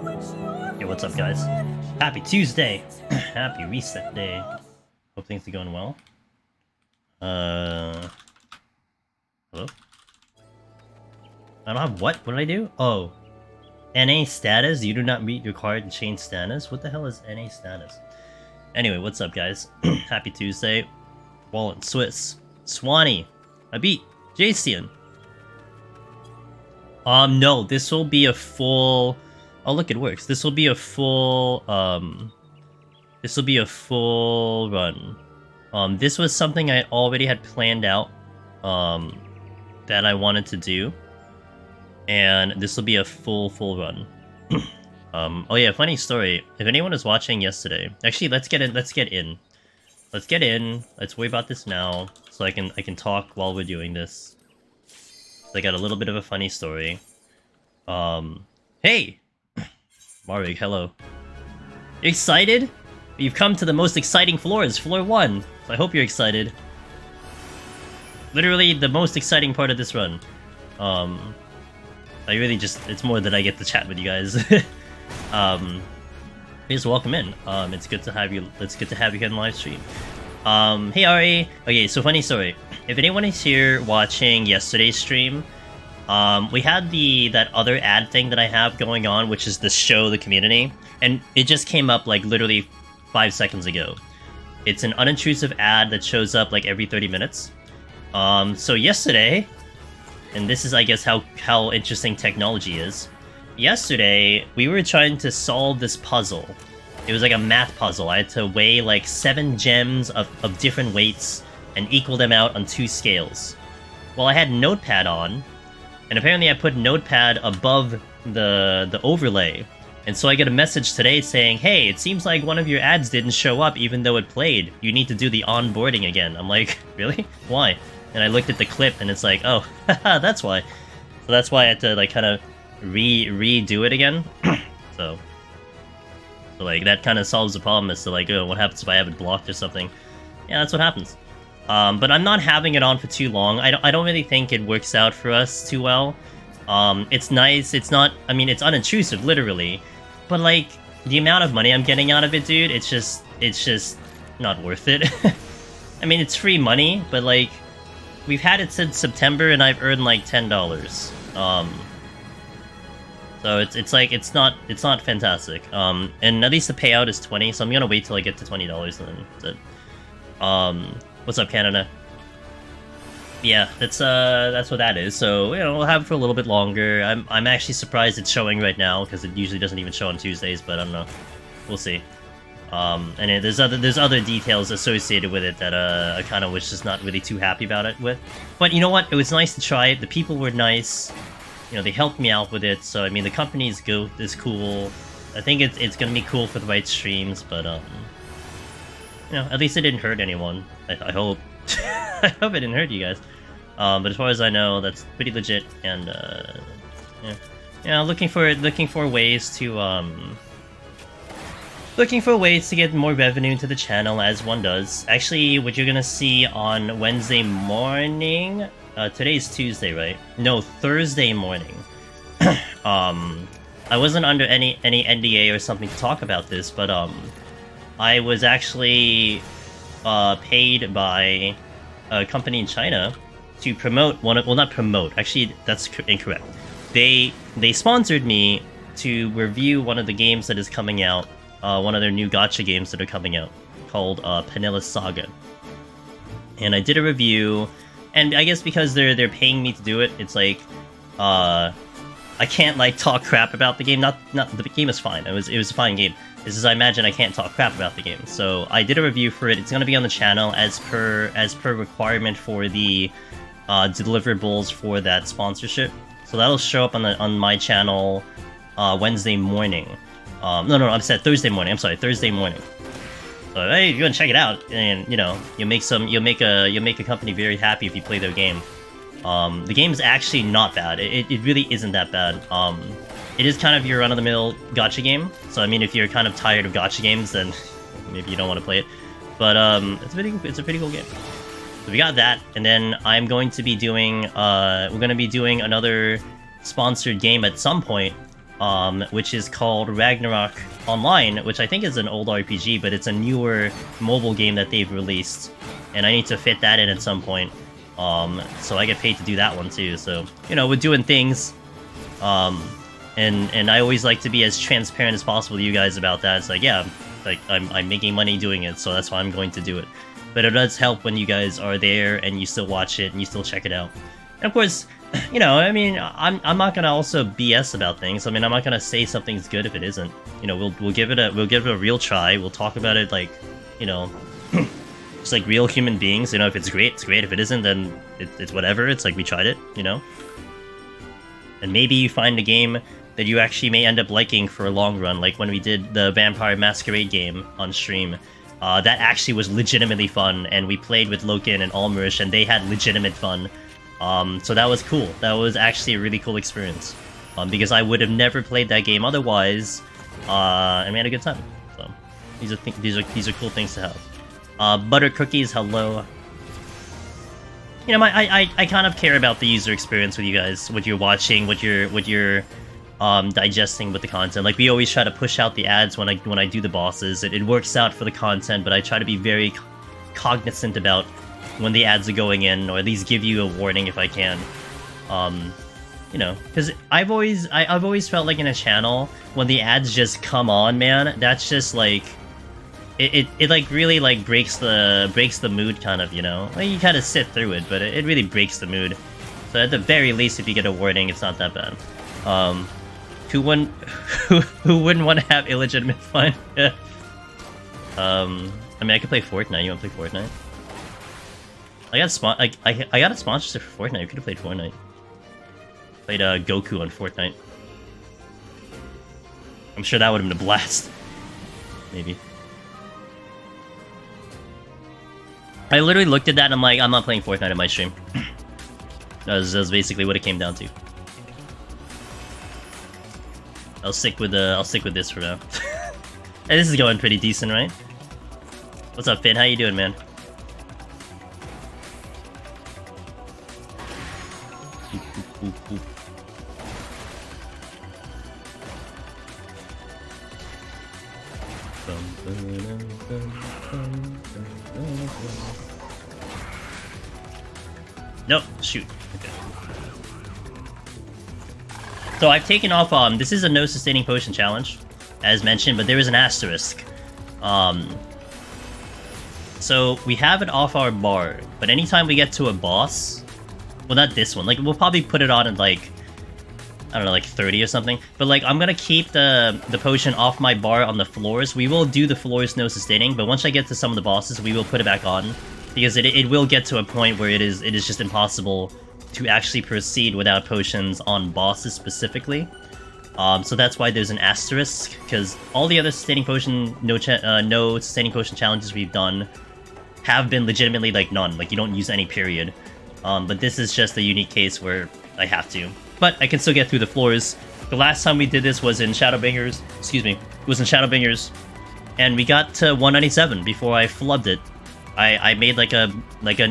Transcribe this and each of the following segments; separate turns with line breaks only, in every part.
Hey, what's up, guys? Happy Tuesday! Happy reset day. Hope things are going well. Hello? I don't have what? What did I do? Oh. NA status? You do not meet your card and change status? What the hell is NA status? Anyway, what's up, guys? Happy Tuesday. Wallen, Swiss, Swanee, I beat Jason. No, this will be a full... Oh, look, it works. This will be a full, this will be a full run. This was something I already had planned out, that I wanted to do. And this will be a full run. Oh yeah, funny story. If anyone was watching yesterday... Actually, let's get in. Let's get in. Let's worry about this now, so I can talk while we're doing this. So I got a little bit of a funny story. Hey! Marig, hello. You excited? You've come to the most exciting floors, floor 1. So I hope you're excited. Literally the most exciting part of this run. I really just... It's more that I get to chat with you guys. Please welcome in. It's good to have you. It's good to have you here on live stream. Hey Ari. Okay, so funny story. If anyone is here watching yesterday's stream, we had that other ad thing that I have going on, which is the show the community, and it just came up like literally 5 seconds ago. It's an unintrusive ad that shows up like every 30 minutes. So yesterday, and this is I guess how interesting technology is. Yesterday, we were trying to solve this puzzle. It was like a math puzzle. I had to weigh like 7 gems of different weights and equal them out on 2 scales. Well, I had Notepad on, and apparently I put Notepad above the overlay. And so I get a message today saying, hey, it seems like one of your ads didn't show up even though it played. You need to do the onboarding again. I'm like, really? Why? And I looked at the clip and it's like, oh, haha, that's why. So that's why I had to like kind of redo it again. so like that kind of solves the problem as to like, oh, what happens if I have it blocked or something. Yeah, that's what happens. But I'm not having it on for too long. I don't really think it works out for us too well. It's nice. It's not... I mean, it's unintrusive, literally. But like the amount of money I'm getting out of it, dude, it's just not worth it. I mean, it's free money, but like we've had it since September and I've earned like $10. So it's like it's not fantastic. And at least the payout is 20, so I'm gonna wait till I get to $20 and then that's it. What's up, Canada? Yeah, that's what that is. So you know, we'll have it for a little bit longer. I'm actually surprised it's showing right now because it usually doesn't even show on Tuesdays, but I don't know. We'll see. And there's other details associated with it that I kind of was just not really too happy about it with. But you know what? It was nice to try it. The people were nice. You know, they helped me out with it. So I mean, the company is cool. I think it's gonna be cool for the right streams, but you know, at least it didn't hurt anyone. I hope. I hope it didn't hurt you guys. But as far as I know, that's pretty legit. And yeah, looking for ways to get more revenue into the channel, as one does. Actually, what you're gonna see on Wednesday morning. Today's Tuesday, right? No, Thursday morning. I wasn't under any NDA or something to talk about this, but I was actually paid by a company in China to promote not promote, actually that's incorrect. They sponsored me to review one of the games that is coming out, one of their new gacha games that are coming out, called Penilla's Saga. And I did a review, and I guess because they're paying me to do it, it's like I can't like talk crap about the game. Not the game is fine. It was a fine game. This is, I imagine I can't talk crap about the game. So I did a review for it. It's gonna be on the channel as per requirement for the deliverables for that sponsorship. So that'll show up on my channel Wednesday morning. No, I said Thursday morning. I'm sorry, Thursday morning. So hey, if you want to check it out, and you know, you'll make a company very happy if you play their game. The game is actually not bad. It really isn't that bad. It is kind of your run-of-the-mill gacha game. So I mean, if you're kind of tired of gacha games, then maybe you don't want to play it. But it's a pretty cool game. So we got that, and then I'm going to be doing we're going to be doing another sponsored game at some point. which is called Ragnarok Online, which I think is an old RPG, but it's a newer mobile game that they've released, and I need to fit that in at some point. So I get paid to do that one too. So, you know, we're doing things. And I always like to be as transparent as possible to you guys about that. It's like, yeah, like I'm making money doing it, so that's why I'm going to do it. But it does help when you guys are there and you still watch it and you still check it out. And of course, you know, I mean, I'm not gonna also BS about things. I mean, I'm not gonna say something's good if it isn't. You know, we'll give it a real try. We'll talk about it like, you know, just like real human beings. You know, if it's great, it's great. If it isn't, then it's whatever. It's like we tried it, you know. And maybe you find a game that you actually may end up liking for a long run, like when we did the Vampire Masquerade game on stream. That actually was legitimately fun, and we played with Loken and Almerish, and they had legitimate fun. So that was cool. That was actually a really cool experience, because I would have never played that game otherwise, and we had a good time. So these are cool things to have. Butter Cookies, hello. You know, I kind of care about the user experience with you guys, what you're watching, what you're digesting with the content. Like, we always try to push out the ads when I do the bosses. It works out for the content, but I try to be very cognizant about when the ads are going in, or at least give you a warning if I can. You know, because I've always felt like in a channel, when the ads just come on, man, that's just like it like really like breaks the mood, kind of, you know. Like, you kind of sit through it, but it really breaks the mood. So at the very least, if you get a warning, it's not that bad. Who wouldn't want to have illegitimate fun? I mean, I could play Fortnite. You want to play Fortnite? I got a sponsorship for Fortnite. We could have played Fortnite. Played Goku on Fortnite. I'm sure that would have been a blast. Maybe. I literally looked at that and I'm like, I'm not playing Fortnite in my stream. That was basically what it came down to. I'll stick with this for now. Hey, this is going pretty decent, right? What's up, Finn? How you doing, man? Nope, shoot. Okay. So I've taken off, this is a no sustaining potion challenge, as mentioned, but there is an asterisk. So we have it off our bar, but anytime we get to a boss, well, not this one, like, we'll probably put it on at, like, I don't know, like 30 or something, but, like, I'm gonna keep the potion off my bar on the floors. We will do the floors no sustaining, but once I get to some of the bosses, we will put it back on, because it will get to a point where it is just impossible to actually proceed without potions on bosses specifically. So that's why there's an asterisk, because all the other sustaining potion no sustaining potion challenges we've done have been legitimately like none, like you don't use any, period. But this is just a unique case where I have to. But I can still get through the floors. The last time we did this was in Shadowbringers, it was in Shadowbringers, and we got to 197 before I flubbed it. I made like an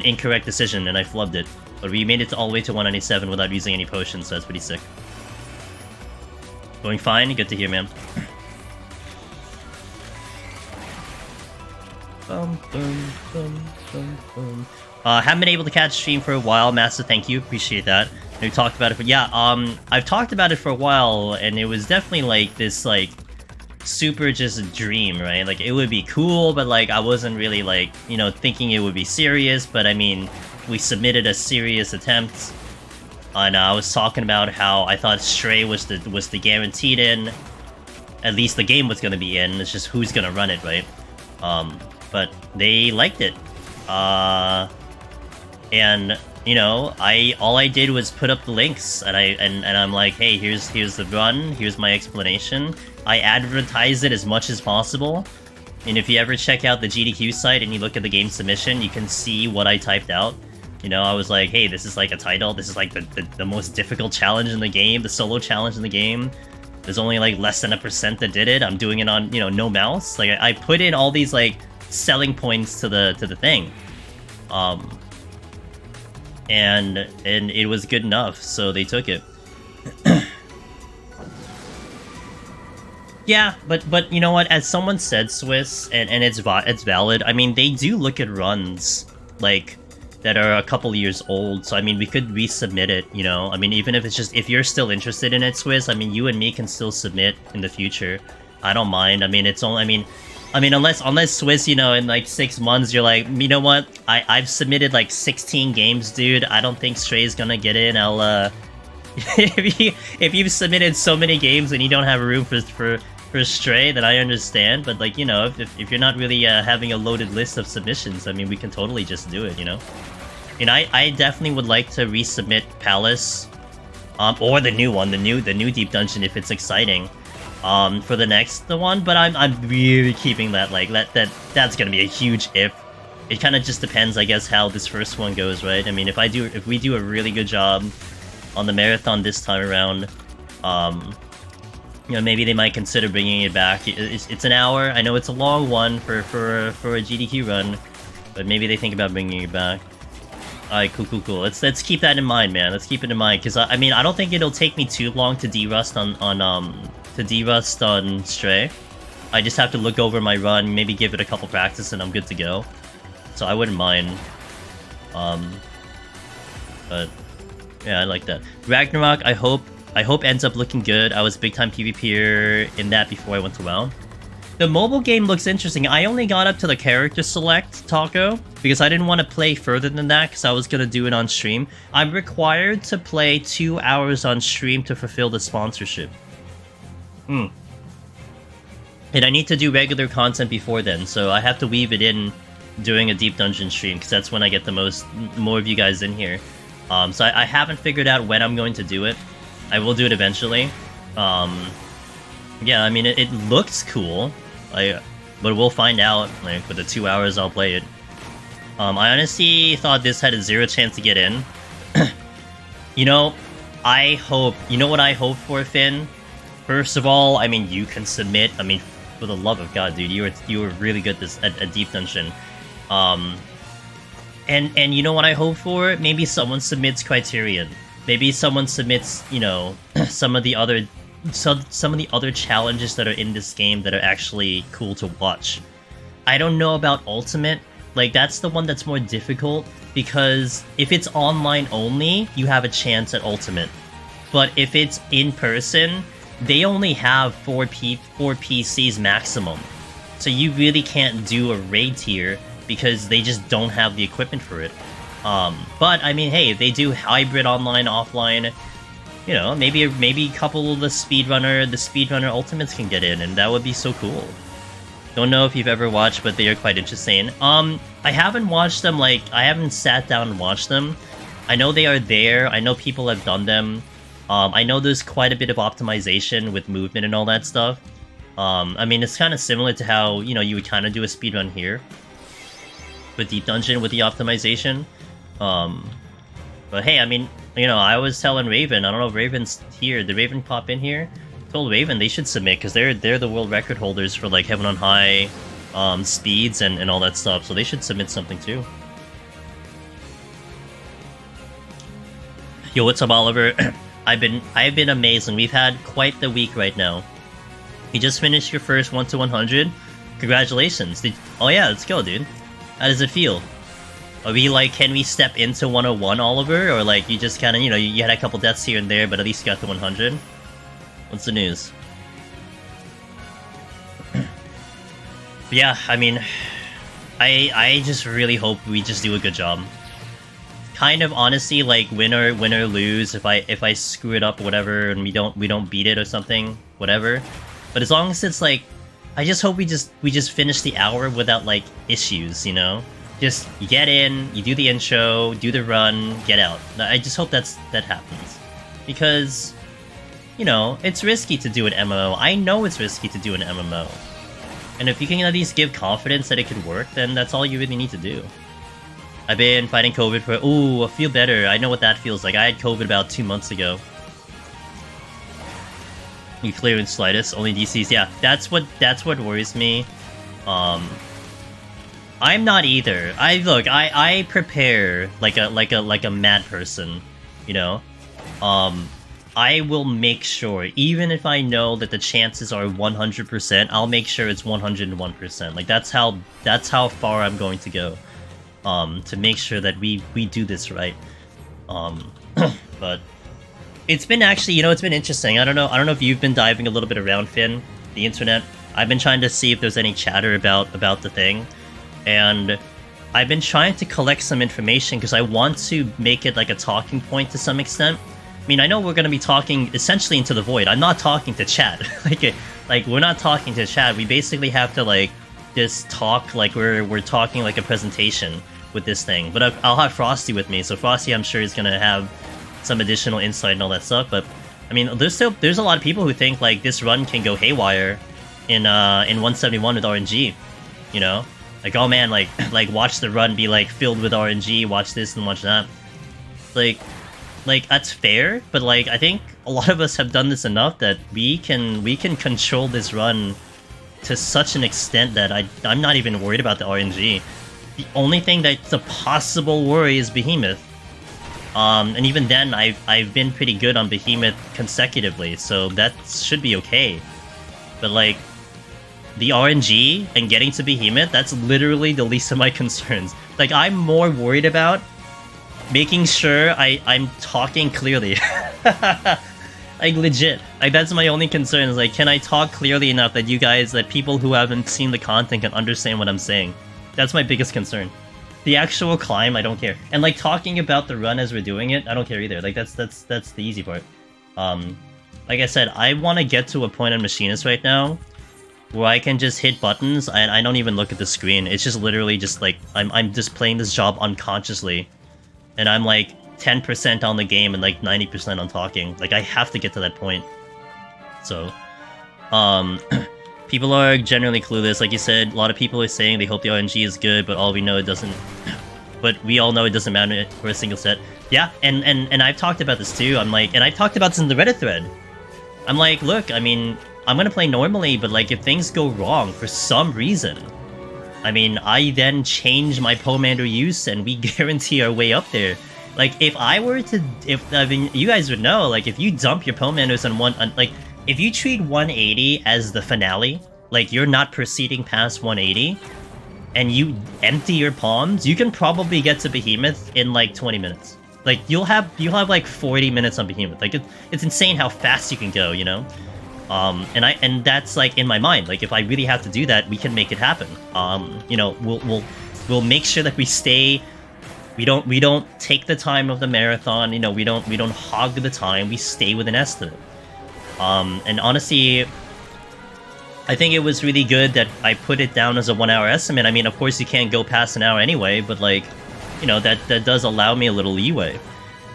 incorrect decision and I flubbed it. But we made it all the way to 197 without using any potions, so that's pretty sick. Going fine? Good to hear, man. Haven't been able to catch stream for a while. Massive thank you. Appreciate that. We talked about it, but yeah, I've talked about it for a while, and it was definitely like this, like, super just a dream, right? Like, it would be cool, but like I wasn't really like, you know, thinking it would be serious. But I mean, we submitted a serious attempt, and I was talking about how I thought Stray was the guaranteed in. At least the game was gonna be in. It's just who's gonna run it, right? But they liked it, and you know, all I did was put up the links, and I'm like, hey, here's the run, here's my explanation. I advertise it as much as possible, and if you ever check out the GDQ site and you look at the game submission, you can see what I typed out. You know, I was like, hey, this is like a title, this is like the most difficult challenge in the game, the solo challenge in the game. There's only like less than 1% that did it. I'm doing it on, you know, no mouse. Like, I put in all these like selling points to the thing. And it was good enough, so they took it. Yeah, but you know what? As someone said, Swiss, and it's valid. I mean, they do look at runs like that are a couple years old. So I mean, we could resubmit it. You know, I mean, even if it's just if you're still interested in it, Swiss. I mean, you and me can still submit in the future. I don't mind. I mean, it's only. I mean, unless Swiss, you know, in like 6 months, you're like, you know what? I've submitted like 16 games, dude. I don't think Stray's gonna get in. I'll if you've submitted so many games and you don't have room for Stray, then I understand. But like, you know, if you're not really having a loaded list of submissions, I mean, we can totally just do it, you know. And I definitely would like to resubmit Palace, or the new one, the new Deep Dungeon if it's exciting, for the next one. But I'm really keeping that like that's gonna be a huge if. It kind of just depends, I guess, how this first one goes, right? I mean, if we do a really good job on the marathon this time around, you know, maybe they might consider bringing it back. It's an hour. I know it's a long one for a GDQ run, but maybe they think about bringing it back. Alright, cool. Let's keep that in mind, man. Let's keep it in mind, because I mean, I don't think it'll take me too long to derust on Stray. I just have to look over my run, maybe give it a couple practice, and I'm good to go. So I wouldn't mind. But yeah, I like that. Ragnarok, I hope ends up looking good. I was a big time PvPer in that before I went to WoW. The mobile game looks interesting. I only got up to the character select, Taco, because I didn't want to play further than that, because I was going to do it on stream. I'm required to play 2 hours on stream to fulfill the sponsorship. And I need to do regular content before then, so I have to weave it in during a Deep Dungeon stream, because that's when I get the more of you guys in here. So I haven't figured out when I'm going to do it. I will do it eventually. Yeah, I mean, it looks cool. But we'll find out. Like, with the 2 hours, I'll play it. I honestly thought this had a 0 chance to get in. You know, you know what I hope for, Finn? First of all, I mean, you can submit. I mean, for the love of God, dude, you were really good at Deep Dungeon. And you know what I hope for? Maybe someone submits Criterion. Maybe someone submits, you know, some of the other challenges that are in this game that are actually cool to watch. I don't know about Ultimate. Like, that's the one that's more difficult, because if it's online only, you have a chance at Ultimate. But if it's in person, they only have 4 PCs maximum. So you really can't do a raid tier, because they just don't have the equipment for it. But I mean, hey, if they do hybrid online, offline, you know, maybe a couple of the speedrunner ultimates can get in, and that would be so cool. Don't know if you've ever watched, but they are quite interesting. I haven't watched them, like, I haven't sat down and watched them. I know they are there. I know people have done them. I know there's quite a bit of optimization with movement and all that stuff. I mean, it's kind of similar to how, you know, you would kind of do a speedrun here with Deep Dungeon with the optimization. But hey, I mean, you know, I was telling Raven, I don't know if Raven's here. Did Raven pop in here? Told Raven they should submit, because they're the world record holders for like Heaven on High speeds and all that stuff, so they should submit something too. Yo, what's up, Oliver? I've been amazing. We've had quite the week right now. You just finished your first 1 to 100. Congratulations. Oh yeah, let's go, dude. How does it feel? Are we like, can we step into 101, Oliver? Or like, you just kind of, you know, you had a couple deaths here and there, but at least you got to 100? What's the news? Yeah, I mean, I just really hope we just do a good job. Kind of honestly, like, win or lose, if I screw it up, whatever, and we don't beat it or something, whatever. But as long as it's like, I just hope we just finish the hour without like issues, you know? Just, you get in, you do the intro, do the run, get out. I just hope that happens. Because, you know, it's risky to do an MMO. I know it's risky to do an MMO. And if you can at least give confidence that it could work, then that's all you really need to do. I've been fighting COVID for... Ooh, I feel better. I know what that feels like. I had COVID about 2 months ago. You clear in slightest, only DCs. Yeah, that's what worries me. I'm not either. I prepare like a mad person, you know. I will make sure, even if I know that the chances are 100%, I'll make sure it's 101%. Like that's how far I'm going to go, to make sure that we do this right. But it's been actually, you know, it's been interesting. I don't know if you've been diving a little bit around, Finn, the internet. I've been trying to see if there's any chatter about the thing, and I've been trying to collect some information because I want to make it like a talking point to some extent. I mean, I know we're going to be talking essentially into the void. I'm not talking to chat. like we're not talking to chat. We basically have to like just talk like we're talking like a presentation with this thing. But I'll have Frosty with me, so Frosty I'm sure is going to have some additional insight and all that stuff. But I mean, there's a lot of people who think like this run can go haywire in 171 with RNG, you know? Like, oh man, like watch the run be like filled with RNG, watch this and watch that. Like that's fair, but like I think a lot of us have done this enough that we can control this run to such an extent that I'm not even worried about the RNG. The only thing that's a possible worry is Behemoth. And even then I've been pretty good on Behemoth consecutively, so that should be okay. But like the RNG and getting to Behemoth, that's literally the least of my concerns. Like, I'm more worried about making sure I'm talking clearly. Like, legit. Like, that's my only concern, is like, can I talk clearly enough that that people who haven't seen the content can understand what I'm saying? That's my biggest concern. The actual climb, I don't care. And like, talking about the run as we're doing it, I don't care either. Like, that's the easy part. Like I said, I want to get to a point on Machinist right now where I can just hit buttons and I don't even look at the screen. It's just literally just like I'm just playing this job unconsciously, and I'm like 10% on the game and like 90% on talking. Like, I have to get to that point. So people are generally clueless. Like you said, a lot of people are saying they hope the RNG is good, but all we know it doesn't. But we all know it doesn't matter for a single set. Yeah, and I've talked about this too. I'm like, and I talked about this in the Reddit thread. I'm like, look, I mean, I'm gonna play normally, but like if things go wrong for some reason, I mean, I then change my Pomander use and we guarantee our way up there. Like, if I were to, I mean, you guys would know, like, if you dump your Pomanders on like, if you treat 180 as the finale, like, you're not proceeding past 180, and you empty your palms, you can probably get to Behemoth in like 20 minutes. Like, you'll have like 40 minutes on Behemoth. Like, it's insane how fast you can go, you know? And that's like in my mind. Like, if I really have to do that, we can make it happen. You know, we'll make sure that we stay. We don't take the time of the marathon. You know, we don't hog the time. We stay with an estimate. And honestly, I think it was really good that I put it down as a 1 hour estimate. I mean, of course, you can't go past an hour anyway, but like, you know, that does allow me a little leeway.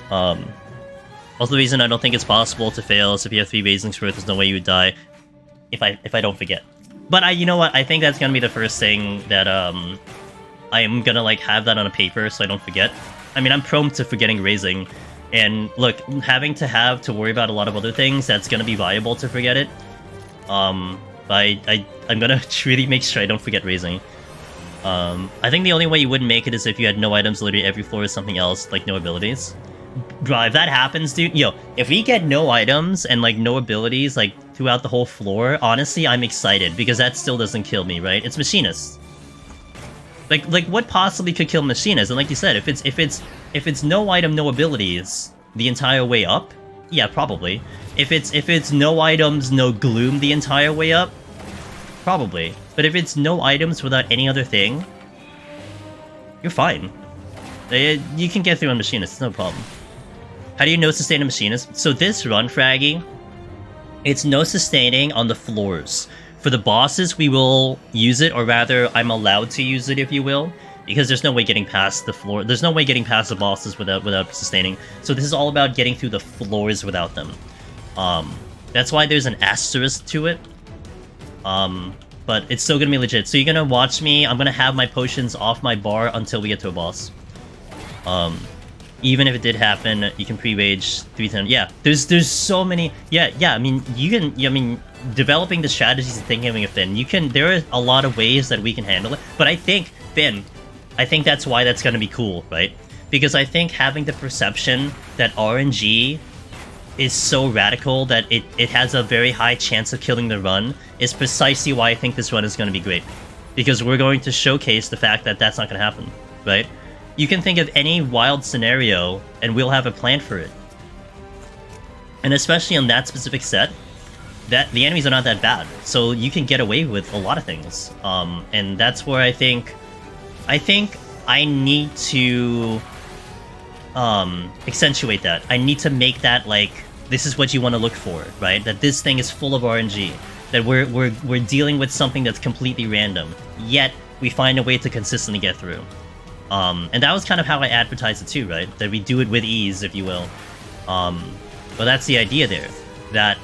Also, the reason I don't think it's possible to fail is if you have 3 Raisings worth, there's no way you would die if I don't forget. But you know what? I think that's gonna be the first thing that I am gonna like have that on a paper so I don't forget. I mean, I'm prone to forgetting Raising, and look, having to worry about a lot of other things, that's gonna be viable to forget it. I'm gonna really make sure I don't forget Raising. I think the only way you wouldn't make it is if you had no items literally every floor or something else, like no abilities. Bro, if that happens, dude, yo, if we get no items and like no abilities like throughout the whole floor, honestly, I'm excited because that still doesn't kill me, right? It's Machinist. Like what possibly could kill Machinist? And like you said, if it's no item, no abilities the entire way up, yeah, probably. If it's no items, no gloom the entire way up, probably. But if it's no items without any other thing, you're fine. You can get through on Machinist, it's no problem. How do you no sustain a Machinist? So this run, Fraggy, it's no sustaining on the floors. For the bosses, we will use it, or rather, I'm allowed to use it, if you will, because there's no way getting past the floor. There's no way getting past the bosses without sustaining. So this is all about getting through the floors without them. That's why there's an asterisk to it. But it's still gonna be legit. So you're gonna watch me. I'm gonna have my potions off my bar until we get to a boss. Even if it did happen, you can pre-rage 3 times. Yeah, there's so many. Yeah. I mean, developing the strategies and thinking of Finn. There are a lot of ways that we can handle it. But I think Finn, that's why that's gonna be cool, right? Because I think having the perception that RNG is so radical that it has a very high chance of killing the run is precisely why I think this run is going to be great. Because we're going to showcase the fact that that's not going to happen, right? You can think of any wild scenario, and we'll have a plan for it. And especially on that specific set, that the enemies are not that bad, so you can get away with a lot of things. And that's where I think I need to accentuate that. I need to make that like this is what you want to look for, right? That this thing is full of RNG. That we're dealing with something that's completely random, yet we find a way to consistently get through. And that was kind of how I advertised it too, right? That we do it with ease, if you will. But that's the idea there. That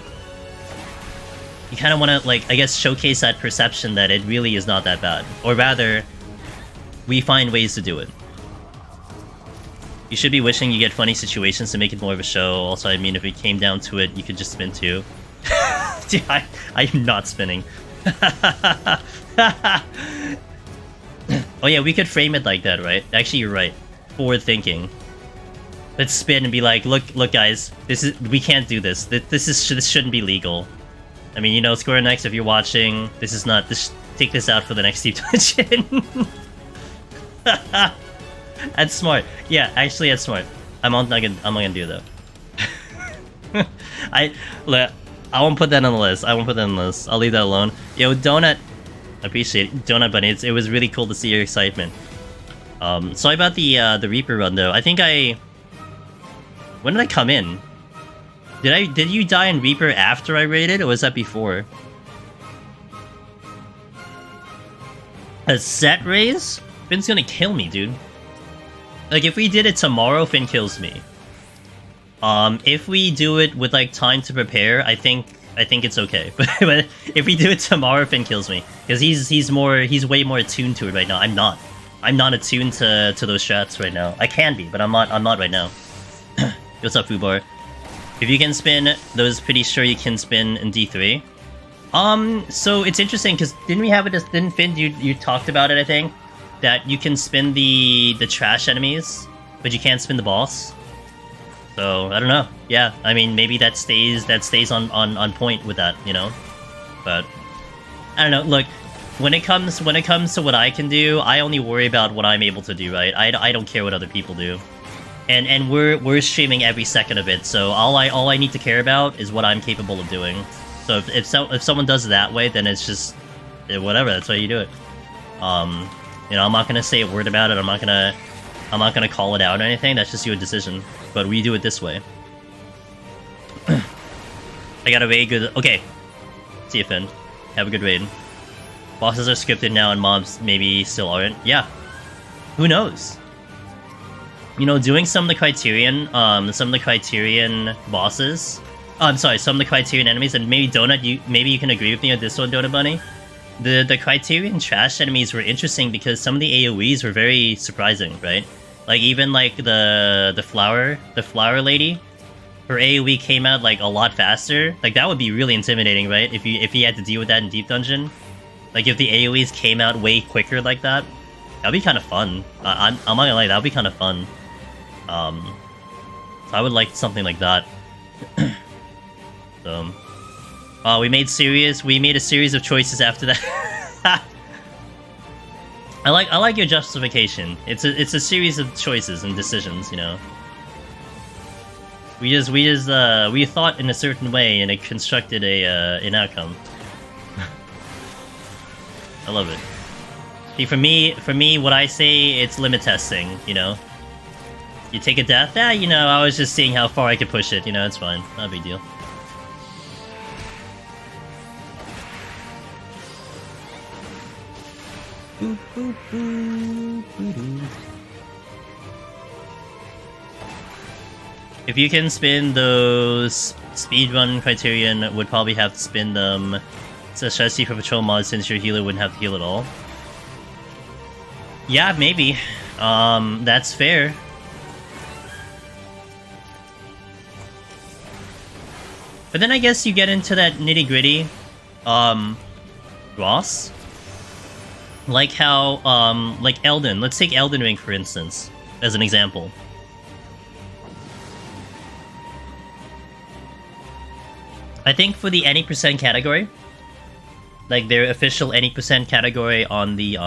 you kind of want to, like, I guess, showcase that perception that it really is not that bad. Or rather, we find ways to do it. You should be wishing you get funny situations to make it more of a show. Also, I mean, if it came down to it, you could just spin too. Dude, I'm not spinning. Oh yeah, we could frame it like that, right? Actually, you're right. Forward thinking. Let's spin and be like, look, guys, we can't do this. This shouldn't be legal. I mean, you know, Square Enix, if you're watching, take this out for the next Steep Dungeon. That's smart. Yeah, actually, that's smart. I'm not gonna do that. I won't put that on the list. I'll leave that alone. Yo, Donut, I appreciate it. Donut Bunny. It was really cool to see your excitement. Sorry about the Reaper run though. I think when did I come in? Did you die in Reaper after I raided, or was that before? A set raise? Finn's gonna kill me, dude. Like, if we did it tomorrow, Finn kills me. If we do it with, like, time to prepare, I think it's okay. But if we do it tomorrow, Finn kills me. Because he's way more attuned to it right now. I'm not. I'm not attuned to those strats right now. I can be, but I'm not right now. What's up, Fubar? If you can spin, those pretty sure you can spin in D3. So it's interesting, because didn't Finn, you talked about it, I think? That you can spin the trash enemies, but you can't spin the boss. So I don't know. Yeah, I mean, maybe that stays on point with that, you know. But I don't know. Look, when it comes to what I can do, I only worry about what I'm able to do, right? I don't care what other people do. And we're streaming every second of it, so all I need to care about is what I'm capable of doing. So if someone does it that way, then it's just whatever. That's why you do it. You know, I'm not gonna say a word about it. I'm not gonna call it out or anything. That's just your decision. But we do it this way. I got a very good. Okay, see you, Finn. Have a good raid. Bosses are scripted now, and mobs maybe still aren't. Yeah, who knows? You know, doing some of the Criterion bosses. I'm sorry, some of the Criterion enemies, and maybe Donut. Maybe you can agree with me on this one, Donut Bunny. The Criterion trash enemies were interesting because some of the AoEs were very surprising, right? Like, even like the flower lady, her AoE came out like a lot faster. Like, that would be really intimidating, right? If you had to deal with that in Deep Dungeon. Like, if the AoEs came out way quicker like that, that'd be kind of fun. I'm not gonna lie, that'd be kind of fun. So I would like something like that. So we made a series of choices after that. I like your justification. It's a series of choices and decisions, you know. We thought in a certain way and it constructed an outcome. I love it. See, for me, what I say, it's limit testing, you know. You take a death, you know, I was just seeing how far I could push it, you know, it's fine. Not a big deal. If you can spin those speedrun Criterion, would probably have to spin them. Especially for patrol mods, since your healer wouldn't have to heal at all. Yeah, maybe. That's fair. But then I guess you get into that nitty-gritty, Ross? Like how, like Elden. Let's take Elden Ring, for instance, as an example. I think for the any percent category, like their official any percent category on the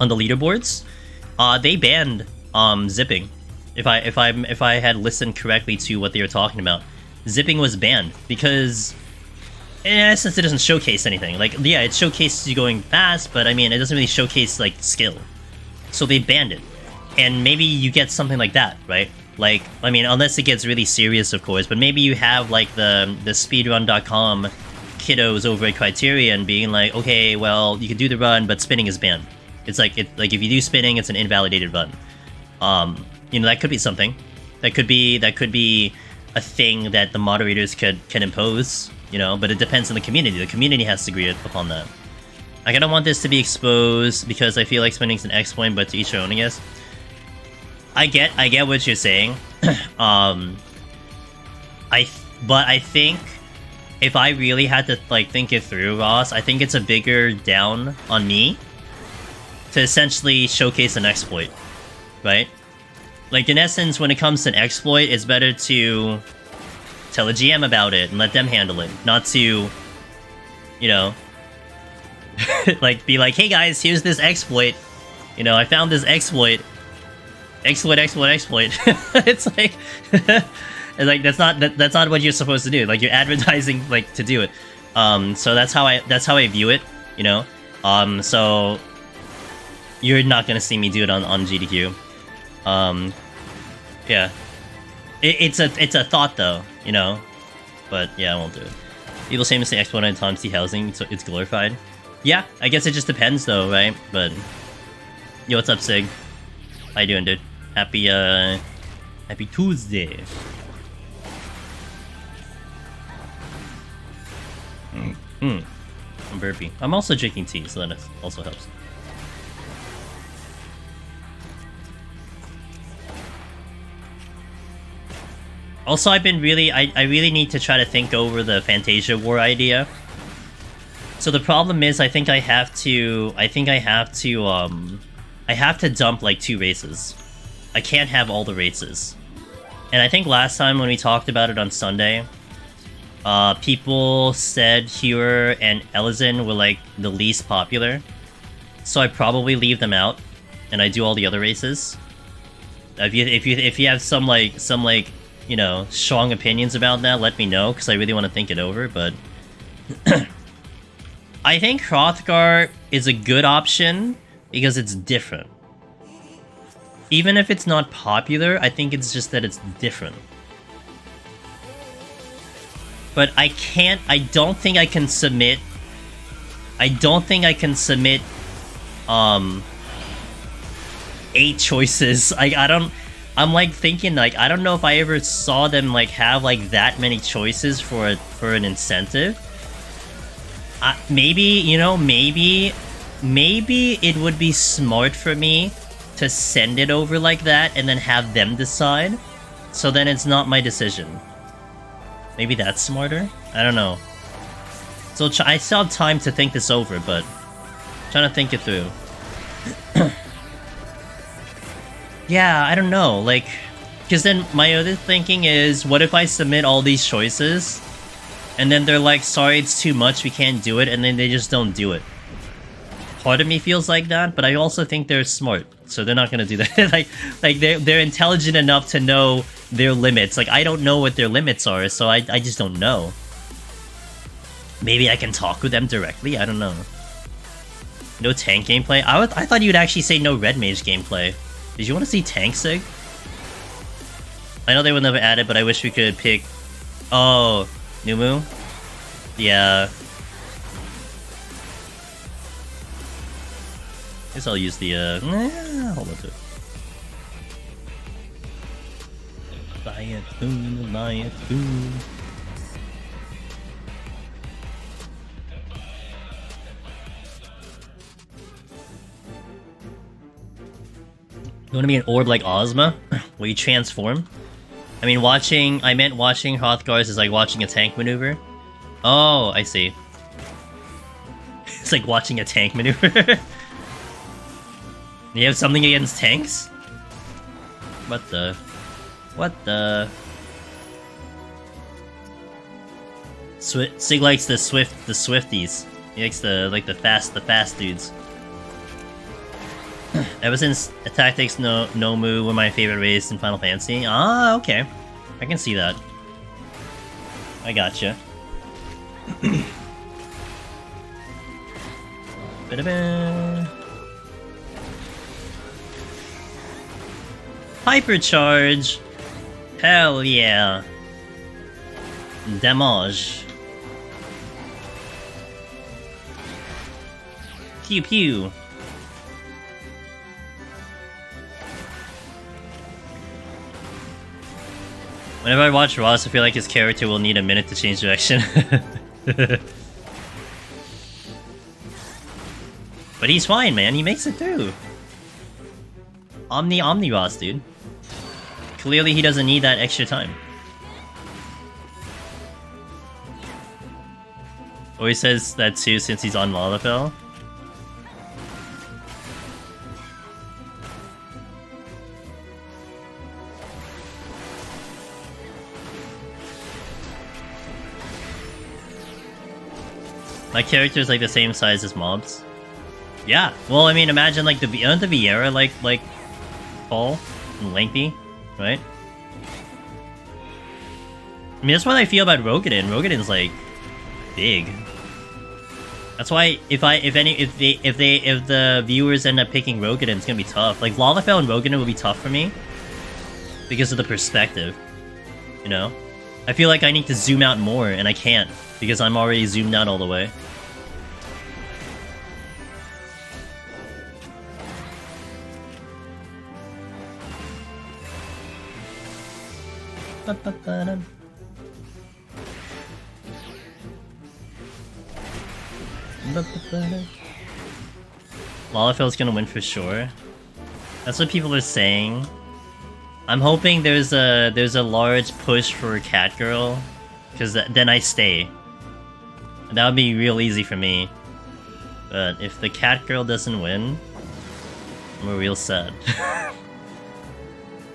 leaderboards, they banned zipping. If I had listened correctly to what they were talking about, zipping was banned because in essence it doesn't showcase anything. Like, yeah, it showcases you going fast, but I mean it doesn't really showcase like skill. So they banned it. And maybe you get something like that, right? Like, I mean, unless it gets really serious, of course, but maybe you have like the speedrun.com kiddos over at Criterion being like, okay, well, you can do the run, but spinning is banned. It's like, if you do spinning, it's an invalidated run. You know, that could be something. That could be a thing that the moderators can impose, you know, but it depends on the community. The community has to agree upon that. Like, I don't want this to be exposed because I feel like spinning's an exploit, but to each their own, I guess. I get what you're saying. But I think if I really had to like think it through, Ross, I think it's a bigger down on me to essentially showcase an exploit, right? Like, in essence, when it comes to an exploit, it's better to tell a GM about it and let them handle it, not to, you know, like be like, hey guys, here's this exploit. You know, I found this exploit. Exploit. It's like, that's not what you're supposed to do. Like, you're advertising like to do it. So that's how I view it. You know. So you're not gonna see me do it on GDQ. Yeah. It's a thought though. You know. But yeah, I won't do it. People famously exploit on Tom C housing, so it's glorified. Yeah, I guess it just depends though, right? But yo, what's up, Sig? How you doing, dude? Happy Tuesday. I'm burpy. I'm also drinking tea, so that also helps. Also, I've been really... I really need to try to think over the Fantasia War idea. So the problem is, I think I have to dump like 2 races. I can't have all the races. And I think last time when we talked about it on Sunday, people said Hewer and Elizin were like the least popular. So I probably leave them out and I do all the other races. If you have some you know, strong opinions about that, let me know, because I really want to think it over, but I think Hrothgar is a good option because it's different. Even if it's not popular, I think it's just that it's different. But I don't think I can submit 8 choices. I'm like thinking, like, I don't know if I ever saw them like have like that many choices for an incentive. Maybe, you know, maybe it would be smart for me to send it over like that and then have them decide, so then it's not my decision. Maybe that's smarter? I don't know. So I still have time to think this over, but I'm trying to think it through. Yeah, I don't know, like, because then my other thinking is, what if I submit all these choices and then they're like, sorry, it's too much, we can't do it, and then they just don't do it. Part of me feels like that, but I also think they're smart, so they're not gonna do that. like they're intelligent enough to know their limits. Like, I don't know what their limits are, so I just don't know. Maybe I can talk with them directly, I don't know. No tank gameplay? I thought you'd actually say no red mage gameplay. Did you want to see tank sig? I know they will never add it, but I wish we could pick... Oh, Numu? Yeah. Guess I'll use the, hold on to it. Lion. You want to be an orb like Ozma? Will you transform? I mean, I meant watching Hrothgar's is like watching a tank maneuver. Oh, I see. It's like watching a tank maneuver. You have something against tanks? What the? Sig likes the Swifties. He likes the fast dudes. Ever since Tactics no Mu were my favorite race in Final Fantasy. Ah, okay. I can see that. I gotcha. Hypercharge! Hell yeah! Damage. Pew pew. Whenever I watch Ross, I feel like his character will need a minute to change direction. But he's fine, man. He makes it through. Omni Ross, dude. Clearly he doesn't need that extra time. Or he says that too since he's on Lalafell. My character is like the same size as mobs. Yeah, well, I mean, imagine like aren't the Vieira like tall and lengthy, right? I mean, that's what I feel about Rogadin. Rogadin's like big. That's why if the viewers end up picking Rogadin, it's gonna be tough. Like Lalafell and Rogadin will be tough for me because of the perspective. You know, I feel like I need to zoom out more, and I can't because I'm already zoomed out all the way. Lalafell's gonna win for sure. That's what people are saying. I'm hoping there's a large push for Catgirl, because then I stay. And that would be real easy for me. But if the Catgirl doesn't win, I'm real sad.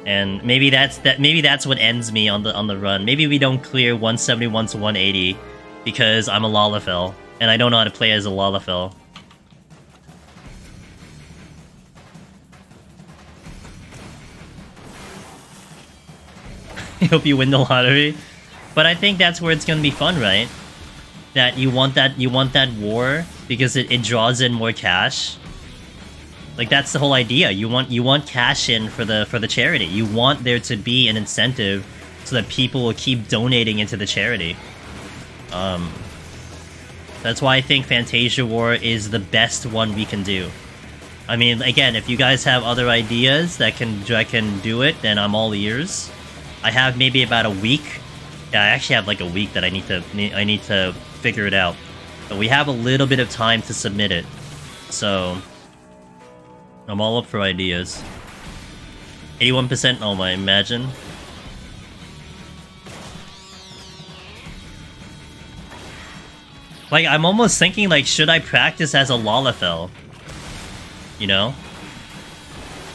And maybe that's what ends me on the run. Maybe we don't clear 171 to 180 because I'm a Lalafell and I don't know how to play as a Lalafell. I hope you win the lottery. But I think that's where it's gonna be fun, right? That you want that war because it draws in more cash. Like that's the whole idea. You want cash in for the charity. You want there to be an incentive so that people will keep donating into the charity. That's why I think Fantasia War is the best one we can do. I mean, again, if you guys have other ideas that can do it, then I'm all ears. I have maybe about a week. Yeah, I actually have like a week that I need to figure it out. But we have a little bit of time to submit it. So I'm all up for ideas. 81%, oh my, imagine. Like, I'm almost thinking, like, should I practice as a Lalafell? You know?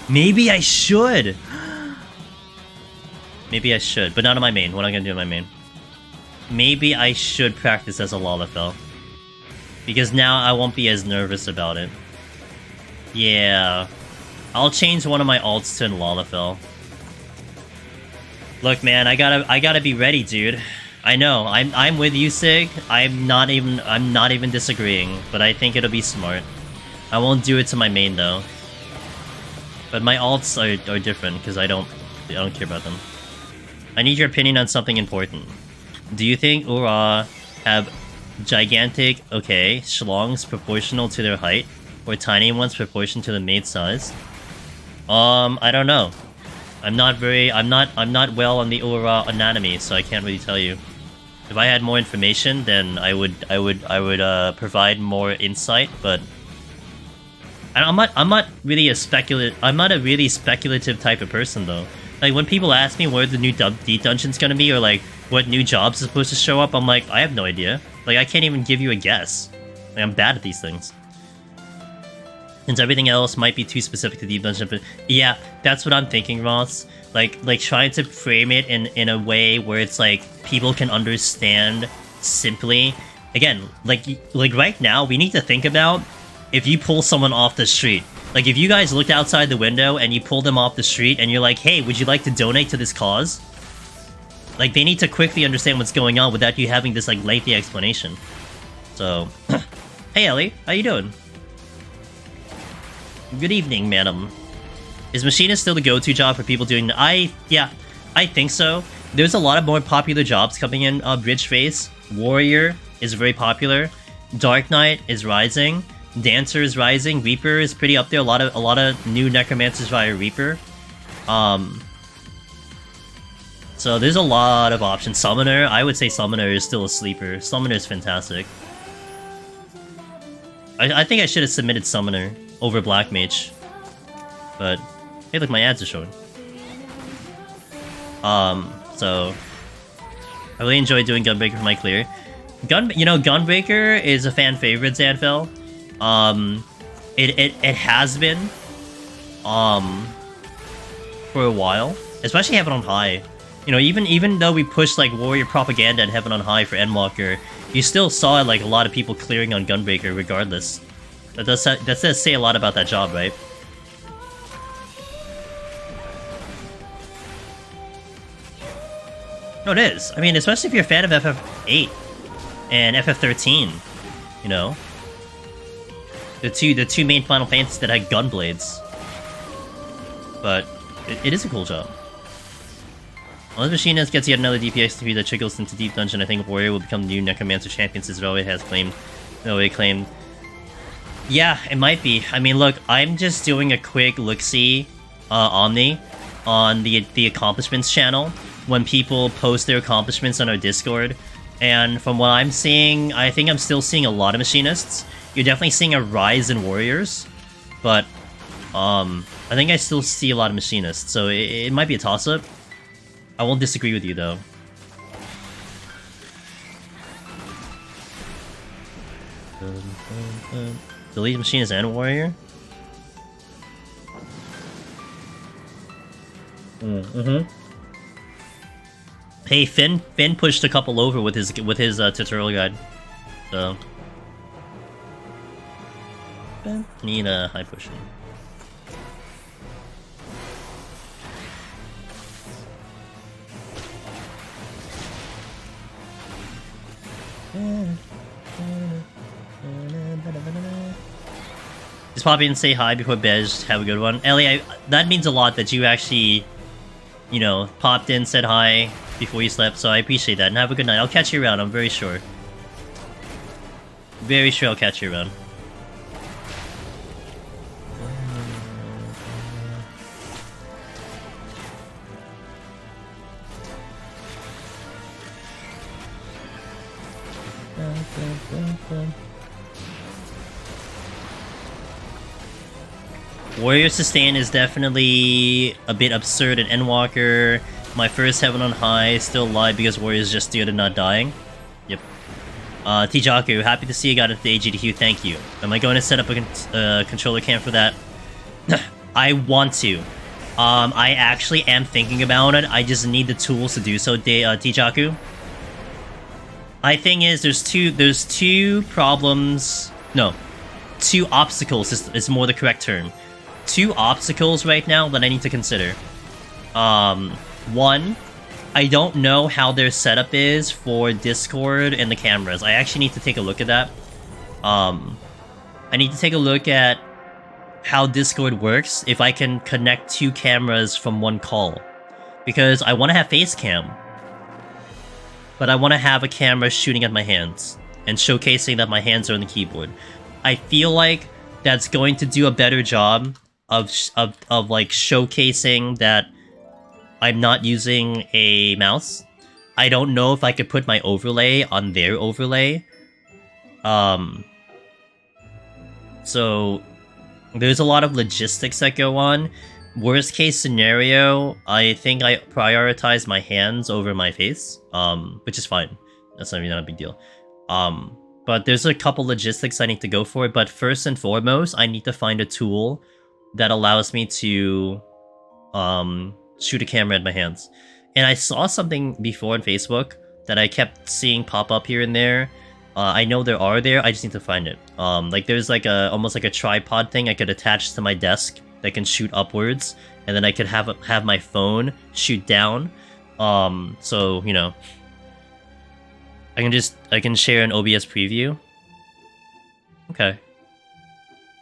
Maybe I should! Maybe I should, but not on my main. What am I gonna do on my main? Maybe I should practice as a Lalafell. Because now I won't be as nervous about it. Yeah. I'll change one of my alts to Lalafell. Look, man, I gotta be ready, dude. I know, I'm with you, Sig. I'm not even disagreeing, but I think it'll be smart. I won't do it to my main though. But my alts are different because I don't care about them. I need your opinion on something important. Do you think Ura have gigantic, schlongs proportional to their height, or tiny ones proportional to the maid size? I don't know. I'm not well on the Ura anatomy, so I can't really tell you. If I had more information, then I would provide more insight, but I'm not really a really speculative type of person though. Like when people ask me where the new D dungeon's gonna be, or like what new jobs are supposed to show up, I'm like, I have no idea. Like I can't even give you a guess. Like I'm bad at these things. Since everything else might be too specific to Deep Dungeon, but yeah, that's what I'm thinking, Ross. Like trying to frame it in a way where it's like people can understand simply, again, like right now, we need to think about if you pull someone off the street. Like, if you guys looked outside the window and you pull them off the street and you're like, hey, would you like to donate to this cause? Like, they need to quickly understand what's going on without you having this, like, lengthy explanation. So, hey, Ellie, how you doing? Good evening, madam. Is machinist still the go-to job for people doing... Yeah, I think so. There's a lot of more popular jobs coming in. Bridge Face, Warrior is very popular. Dark Knight is rising. Dancer is rising. Reaper is pretty up there. A lot of new necromancers via Reaper. So there's a lot of options. Summoner, I would say Summoner is still a sleeper. Summoner is fantastic. I think I should have submitted Summoner over Black Mage. But hey, look, my ads are showing. So I really enjoy doing Gunbreaker for my clear. Gunbreaker is a fan favorite, Zanfel. It has been for a while, especially Heaven on High. You know, even though we pushed like Warrior Propaganda and Heaven on High for Endwalker, you still saw like a lot of people clearing on Gunbreaker regardless. That does say a lot about that job, right? No, it is. I mean, especially if you're a fan of FF8 and FF13, you know, the two main Final Fantasies that had gunblades. But it is a cool job. Once Machinist gets yet another DPS to be that trickles into Deep Dungeon, I think Warrior will become the new Necromancer champion, since Velvet has claimed. Velvet claimed. Yeah, it might be. I mean, look, I'm just doing a quick look-see on the accomplishments channel when people post their accomplishments on our Discord. And from what I'm seeing, I think I'm still seeing a lot of Machinists. You're definitely seeing a rise in Warriors, but I think I still see a lot of Machinists, so it might be a toss-up. I won't disagree with you, though. Delete Machinist and Warrior? Hey, Finn pushed a couple over with his tutorial guide, so need a high pushing. Just pop in and say hi before bed. Have a good one, Ellie. That means a lot that you actually, you know, popped in, said hi before you slept. So I appreciate that, and have a good night. I'll catch you around. I'm very sure. Very sure I'll catch you around. Warrior Sustain is definitely a bit absurd in Endwalker. My first Heaven on High still alive because Warrior's just dear to not dying. Yep. Tijaku, happy to see you got into the AGDQ, thank you. Am I going to set up a controller cam for that? I want to. I actually am thinking about it, I just need the tools to do so, Tijaku. My thing is, there's two problems... No. Two obstacles is more the correct term. Two obstacles right now that I need to consider. One, I don't know how their setup is for Discord and the cameras. I actually need to take a look at that. I need to take a look at how Discord works, if I can connect two cameras from one call. Because I want to have face cam, but I want to have a camera shooting at my hands and showcasing that my hands are on the keyboard. I feel like that's going to do a better job of like showcasing that I'm not using a mouse. I don't know if I could put my overlay on their overlay. So there's a lot of logistics that go on. Worst case scenario, I think I prioritize my hands over my face, which is fine. That's not a big deal. But there's a couple logistics I need to go for, but first and foremost, I need to find a tool that allows me to shoot a camera at my hands. And I saw something before on Facebook that I kept seeing pop up here and there. I know there are there, I just need to find it. Like there's like almost like a tripod thing I could attach to my desk that can shoot upwards, and then I could have my phone shoot down. So, you know, I can share an OBS preview. Okay.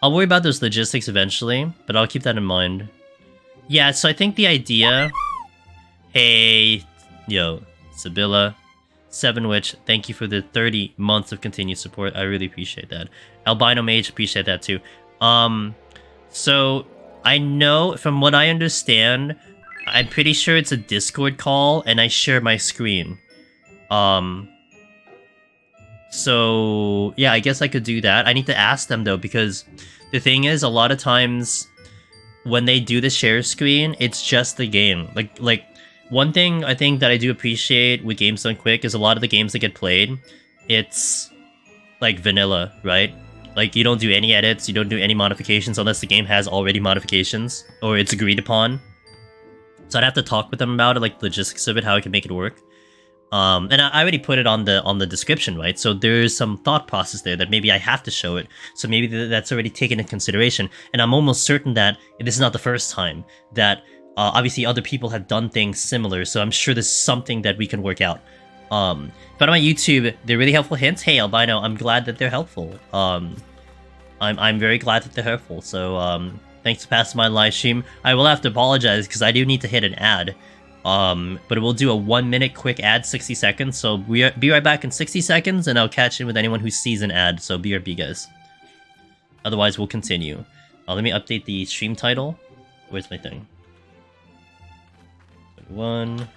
I'll worry about those logistics eventually, but I'll keep that in mind. Yeah, so I think the idea... Hey, yo, Sibylla, Seven Witch, thank you for the 30 months of continued support. I really appreciate that. Albino Mage, appreciate that too. So I know, from what I understand, I'm pretty sure it's a Discord call, and I share my screen. So yeah, I guess I could do that. I need to ask them though, because the thing is, a lot of times when they do the share screen, it's just the game. Like one thing I think that I do appreciate with Games Done Quick is a lot of the games that get played, it's like vanilla, right? Like you don't do any edits, you don't do any modifications unless the game has already modifications or it's agreed upon. So I'd have to talk with them about it, like the logistics of it, how I can make it work. And I already put it on the description, right? So there's some thought process there that maybe I have to show it. So maybe that's already taken into consideration. And I'm almost certain that this is not the first time that obviously other people have done things similar. So I'm sure there's something that we can work out. But on my YouTube, they're really helpful hints. Hey, Albino, I'm glad that they're helpful. I'm very glad that they're helpful. So thanks for passing my live stream. I will have to apologize because I do need to hit an ad. But we'll do a 1 minute quick ad, 60 seconds. So be right back in 60 seconds, and I'll catch in with anyone who sees an ad. So BRB, guys. Otherwise, we'll continue. Let me update the stream title. Where's my thing? 1.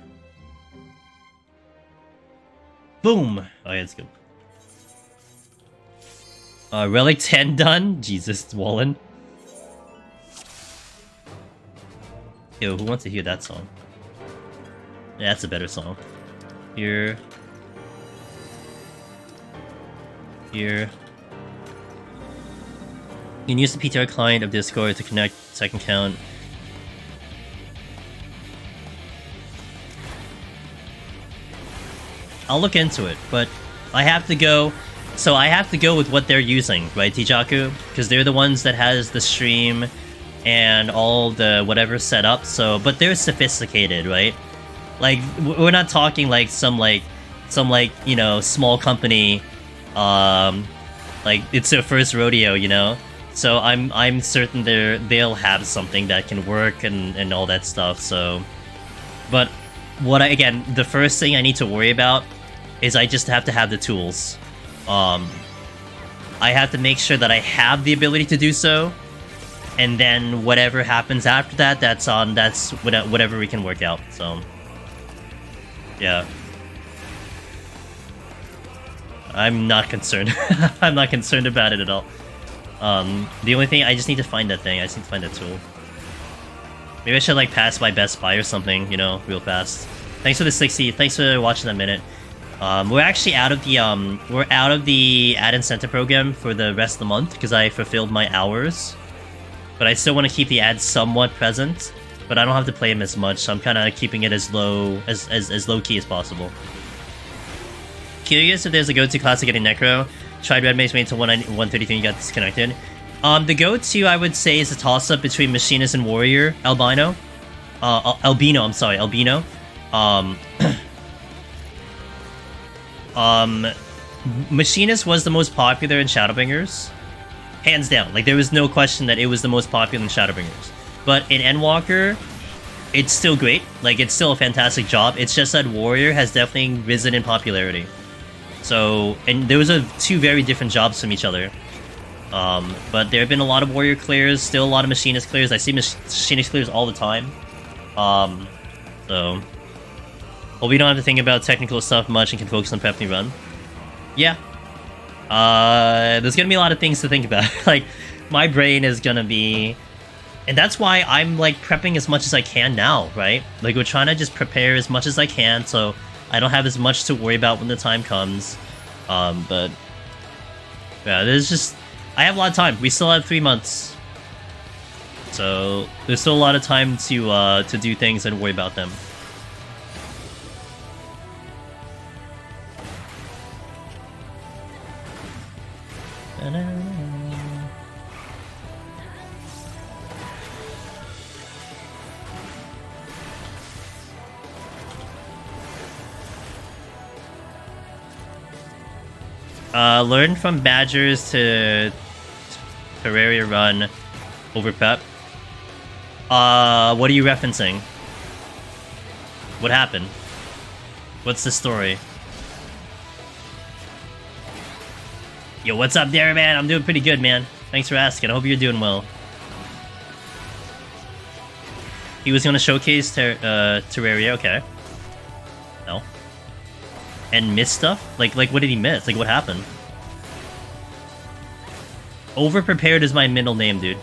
Boom! Oh yeah, it's good. Relic 10 done? Jesus, Wallen. Yo, who wants to hear that song? Yeah, that's a better song. Here. Here. You can use the PTR client of Discord to connect second count. I'll look into it, but I have to go... So I have to go with what they're using, right, Tijaku? Because they're the ones that has the stream and all the whatever set up, so... But they're sophisticated, right? Like, we're not talking like some you know, small company, like it's their first rodeo, you know? So I'm certain they'll have something that can work and all that stuff, so... But, again, the first thing I need to worry about is I just have to have the tools. I have to make sure that I have the ability to do so, and then whatever happens after that, that's whatever we can work out, so... Yeah. I'm not concerned. I'm not concerned about it at all. The only thing, I just need to find that thing. I just need to find that tool. Maybe I should, like, pass by Best Buy or something, you know, real fast. Thanks for the 60. Thanks for watching that minute. We're actually out of the ad incentive program for the rest of the month because I fulfilled my hours. But I still want to keep the ads somewhat present. But I don't have to play him as much, so I'm kind of keeping it as low key as possible. Curious if there's a go-to class to getting Necro. Tried Red Mace, wait until 133 and got disconnected. The go-to I would say is a toss-up between Machinist and Warrior. Albino. I'm sorry, Albino. Machinist was the most popular in Shadowbringers. Hands down. Like, there was no question that it was the most popular in Shadowbringers. But in Endwalker, it's still great. Like, it's still a fantastic job. It's just that Warrior has definitely risen in popularity. So, and those are two very different jobs from each other. But there have been a lot of Warrior clears, still a lot of Machinist clears. I see Machinist clears all the time. So... Well, we don't have to think about technical stuff much and can focus on prepping run. Yeah. There's gonna be a lot of things to think about. Like, my brain is gonna be... And that's why I'm, like, prepping as much as I can now, right? Like, we're trying to just prepare as much as I can, so I don't have as much to worry about when the time comes. But... Yeah, there's just... I have a lot of time. We still have 3 months. So, there's still a lot of time to do things and worry about them. Learn from Badgers to Terraria run over Pep. What are you referencing? What happened? What's the story? Yo, what's up there, man? I'm doing pretty good, man. Thanks for asking. I hope you're doing well. He was gonna showcase Terraria, okay. No. And miss stuff? Like what did he miss? Like, what happened? Overprepared is my middle name, dude.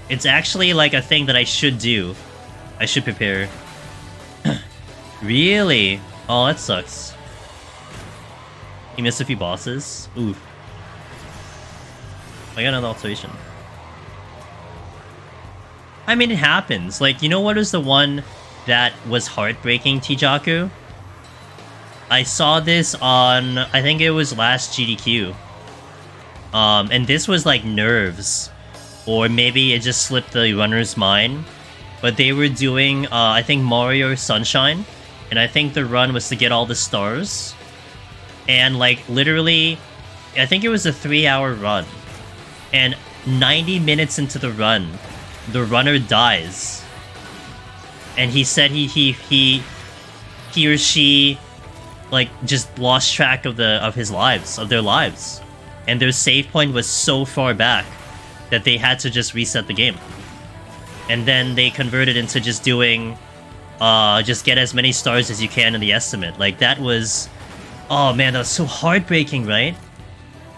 It's actually like a thing that I should do. I should prepare. Really? Oh, that sucks. He missed a few bosses. Oof. I got another alteration. I mean, it happens. Like, you know what was the one that was heartbreaking, Tijaku? I saw this on, I think it was last GDQ. And this was like nerves. Or maybe it just slipped the runner's mind. But they were doing, I think, Mario Sunshine. And I think the run was to get all the stars. And, like, literally, I think it was a 3-hour run. And 90 minutes into the run, the runner dies. And he said he or she, like, just lost track of their lives. And their save point was so far back that they had to just reset the game. And then they converted into just doing, just get as many stars as you can in the estimate. Like, that was... Oh man, that was so heartbreaking, right?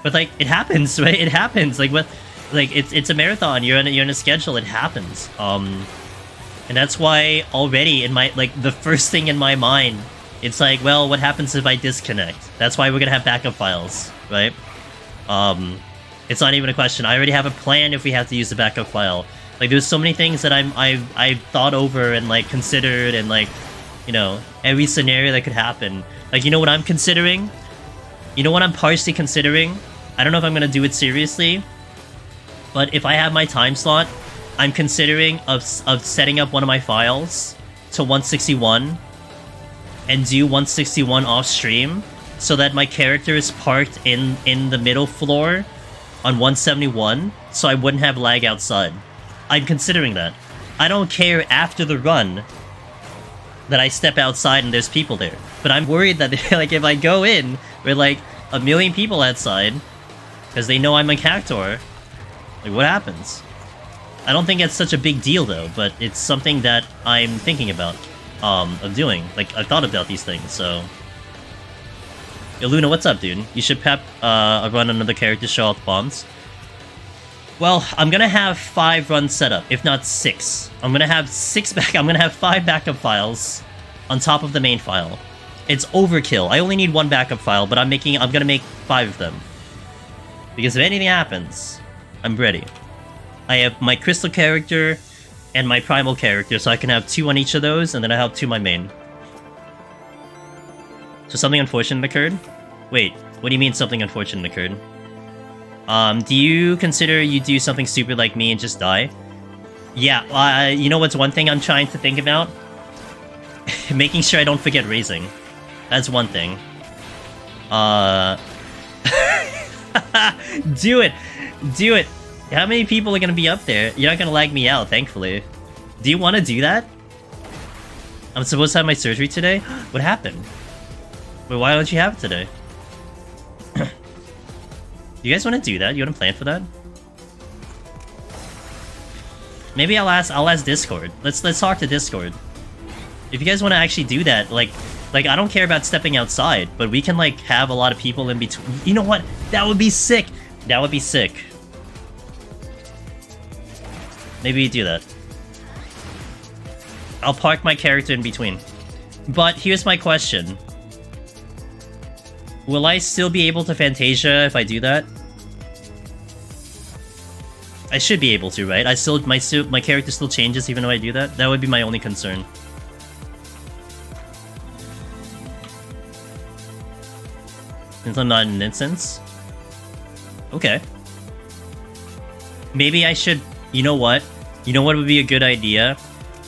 But like, it happens, right? It happens. Like, what? Like, it's a marathon. You're in a schedule. It happens. And that's why already in my, like, the first thing in my mind, it's like, well, what happens if I disconnect? That's why we're gonna have backup files, right? It's not even a question. I already have a plan if we have to use the backup file. Like, there's so many things that I've thought over and like considered and like, you know, every scenario that could happen. Like, you know what I'm considering? You know what I'm partially considering? I don't know if I'm gonna do it seriously, but if I have my time slot, I'm considering of setting up one of my files to 161 and do 161 off stream so that my character is parked in the middle floor on 171 so I wouldn't have lag outside. I'm considering that. I don't care after the run that I step outside and there's people there. But I'm worried that, like, if I go in with, like, 1 million people outside, because they know I'm a character, like, what happens? I don't think it's such a big deal, though, but it's something that I'm thinking about, of doing. Like, I've thought about these things, so... Yo, Luna, what's up, dude? You should run another character, show off bombs. Well, I'm gonna have 5 runs set up, if not 6. I'm gonna have 5 backup files on top of the main file. It's overkill. I only need 1 backup file, but I'm gonna make 5 of them. Because if anything happens, I'm ready. I have my crystal character and my primal character, so I can have 2 on each of those, and then I have 2 on my main. So something unfortunate occurred? Wait, what do you mean something unfortunate occurred? Do you consider you do something stupid like me and just die? Yeah, you know what's one thing I'm trying to think about? Making sure I don't forget raising. That's one thing. Do it! Do it! How many people are gonna be up there? You're not gonna lag me out, thankfully. Do you want to do that? I'm supposed to have my surgery today? What happened? Wait, why don't you have it today? You guys want to do that? You want to plan for that? Maybe I'll ask Discord. Let's talk to Discord. If you guys want to actually do that, like I don't care about stepping outside, but we can like have a lot of people in between. You know what? That would be sick. That would be sick. Maybe we do that. I'll park my character in between. But here's my question. Will I still be able to Fantasia if I do that? I should be able to, right? My character still changes even though I do that? That would be my only concern. Since I'm not in an instance? Okay. Maybe I should... You know what? You know what would be a good idea?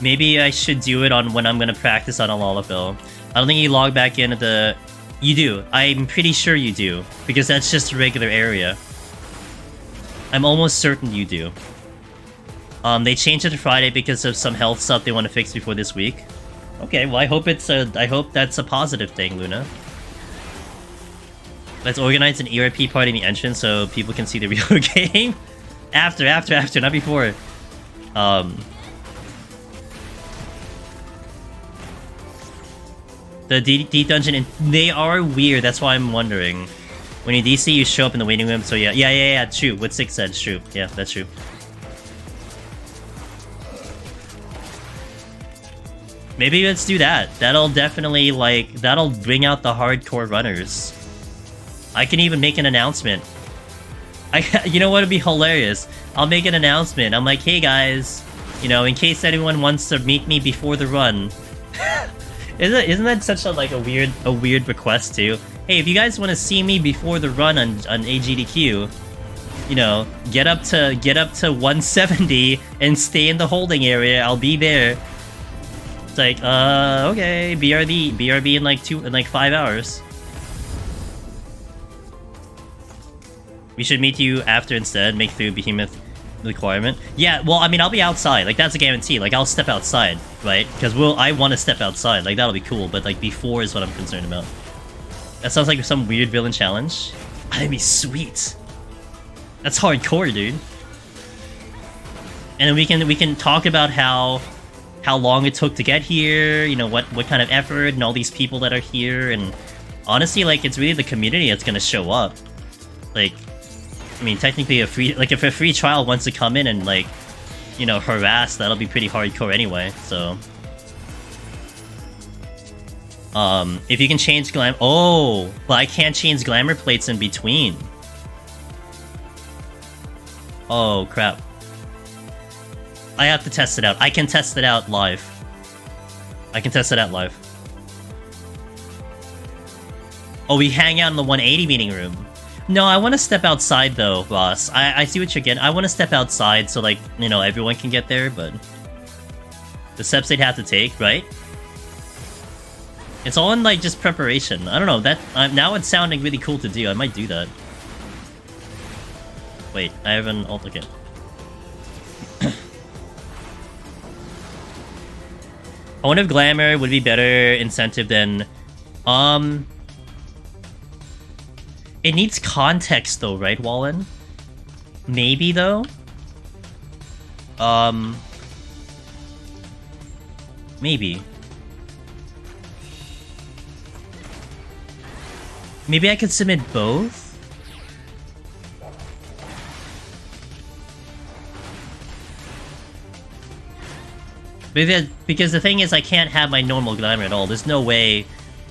Maybe I should do it on when I'm gonna practice on a Lalafell. I don't think you log back in at the... You do. I'm pretty sure you do. Because that's just a regular area. I'm almost certain you do. They changed it to Friday because of some health stuff they want to fix before this week. Okay, well I hope that's a positive thing, Luna. Let's organize an ERP party in the entrance so people can see the real game. After, not before. The D dungeon, and they are weird, that's why I'm wondering. When you DC, you show up in the waiting room, so yeah, true. What Six said, true. Yeah, that's true. Maybe let's do that. That'll definitely, like, that'll bring out the hardcore runners. I can even make an announcement. You know what would be hilarious? I'll make an announcement. I'm like, hey guys, you know, in case anyone wants to meet me before the run. Isn't that such a weird request too? Hey, if you guys want to see me before the run on AGDQ, you know, get up to 170 and stay in the holding area. I'll be there. It's like, okay, BRB in like 5 hours. We should meet you after instead. Make through Behemoth requirement. Yeah, well, I mean, I'll be outside. Like, that's a guarantee. Like, I'll step outside, right? Because I want to step outside. Like, that'll be cool. But, like, before is what I'm concerned about. That sounds like some weird villain challenge. That'd be sweet. That's hardcore, dude. And then we can talk about how long it took to get here. You know, what kind of effort and all these people that are here. And honestly, like, it's really the community that's gonna show up. Like, I mean, technically if a free trial wants to come in and, like, you know, harass, that'll be pretty hardcore anyway, so. If you can change oh, but I can't change glamour plates in between. Oh, crap. I have to test it out. I can test it out live. Oh, we hang out in the 180 meeting room. No, I want to step outside though, boss. I see what you're getting. I want to step outside so, like, you know, everyone can get there, but the steps they'd have to take, right? It's all in, like, just preparation. I don't know, that now it's sounding really cool to do. I might do that. Wait, I have an alt again. I wonder if glamour would be better incentive than it needs context though, right, Wallen? Maybe though? Maybe. Maybe I could submit both? Because the thing is, I can't have my normal glamour at all. There's no way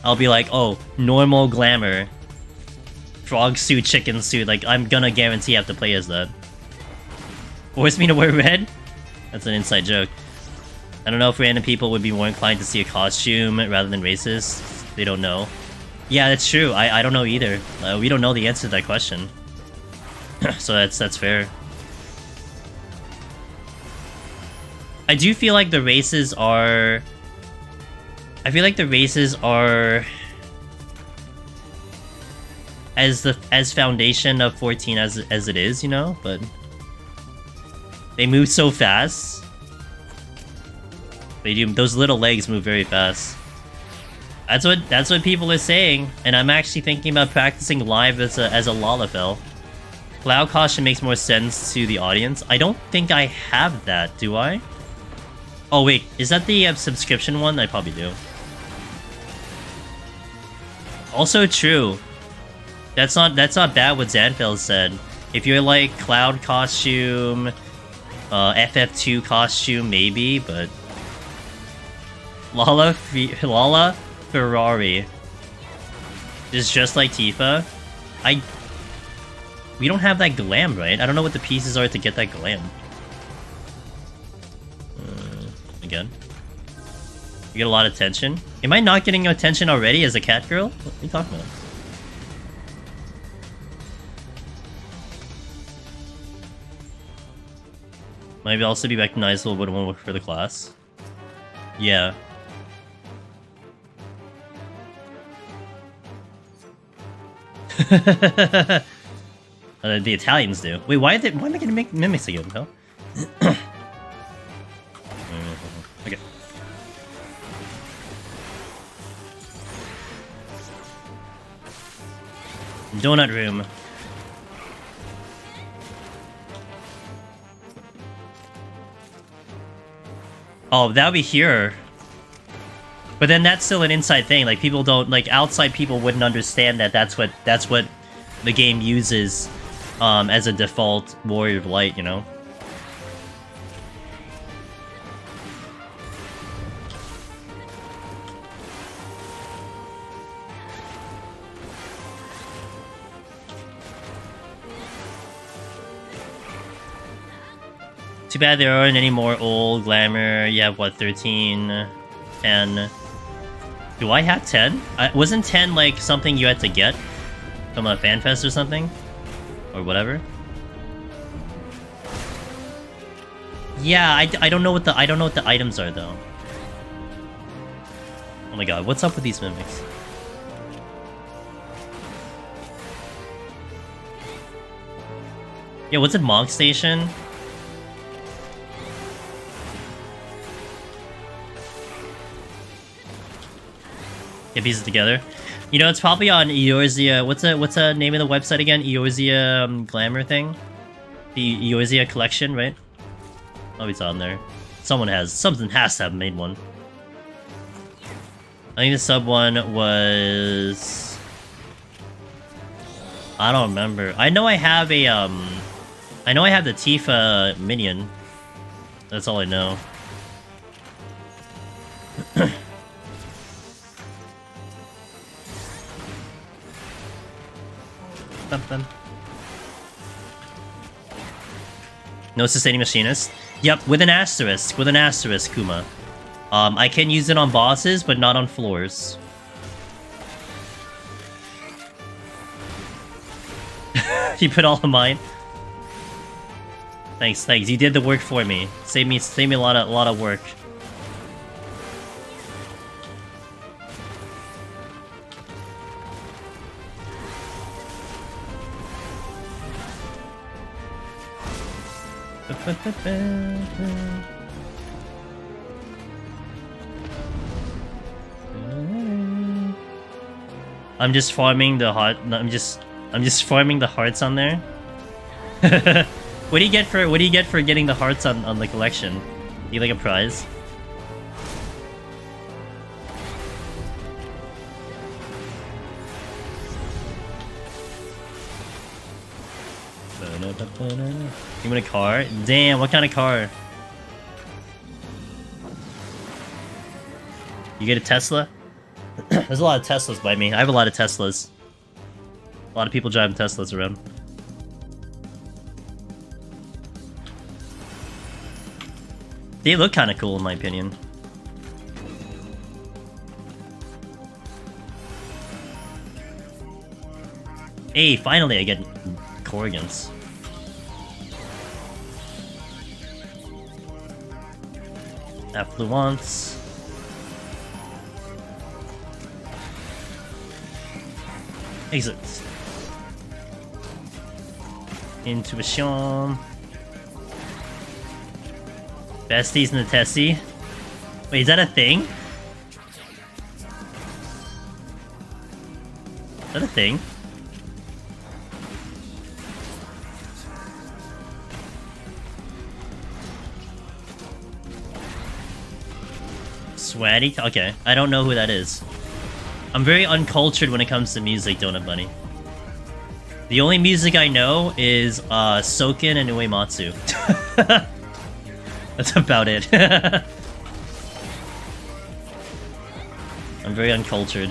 I'll be like, oh, normal glamour. Frog suit, chicken suit, like, I'm gonna guarantee I have to play as that. Force me to wear red? That's an inside joke. I don't know if random people would be more inclined to see a costume rather than races. They don't know. Yeah, that's true. I don't know either. We don't know the answer to that question. So that's fair. I do feel like the races are... as foundation of 14 as it is, you know, but they move so fast. They do, those little legs move very fast. That's what people are saying, and I'm actually thinking about practicing live as a Lalafell. Cloud Caution makes more sense to the audience. I don't think I have that, do I? Oh wait, is that the subscription one? I probably do. Also true. That's not bad what Zanfeld said. If you're like Cloud costume, FF2 costume, maybe, but Lala Ferrari is just like Tifa. We don't have that glam, right? I don't know what the pieces are to get that glam. Again. You get a lot of attention. Am I not getting attention already as a cat girl? What are you talking about? Maybe also be recognizable, but won't work for the class. Yeah. The Italians do. Wait, why am I gonna make mimics again, huh? Okay. Donut room. Oh, that would be here. But then that's still an inside thing. Like, people don't, like, outside people wouldn't understand that that's what the game uses as a default Warrior of Light, you know? Too bad there aren't any more old glamour. You have, what, 13, 10... Do I have 10? Wasn't 10 like something you had to get from a fan fest or something? Or whatever? Yeah, I don't know what the items are though. Oh my god, what's up with these mimics? Yeah, what's it, Monk Station? Get pieces together. You know, it's probably on Eorzea. What's the name of the website again? Eorzea Glamour thing? The Eorzea collection, right? Oh, it's on there. Something has to have made one. I think the sub one was... I don't remember. I know I have a I know I have the Tifa minion. That's all I know. No sustaining machinist? Yep, with an asterisk. With an asterisk, Kuma. I can use it on bosses, but not on floors. You put all of mine. Thanks. You did the work for me. Save me a lot of work. I'm just farming the heart. I'm just farming the hearts on there. What do you get for getting the hearts on the collection? You like a prize? You want a car? Damn, what kind of car? You get a Tesla? There's a lot of Teslas by me. I have a lot of Teslas. A lot of people driving Teslas around. They look kind of cool in my opinion. Hey, finally I get Corrigans. Affluence. Exit. Intuition. Besties in the Tessie. Wait, is that a thing? Is that a thing? Swatty? Okay, I don't know who that is. I'm very uncultured when it comes to music, Donut Bunny. The only music I know is Soken and Uematsu. That's about it. I'm very uncultured.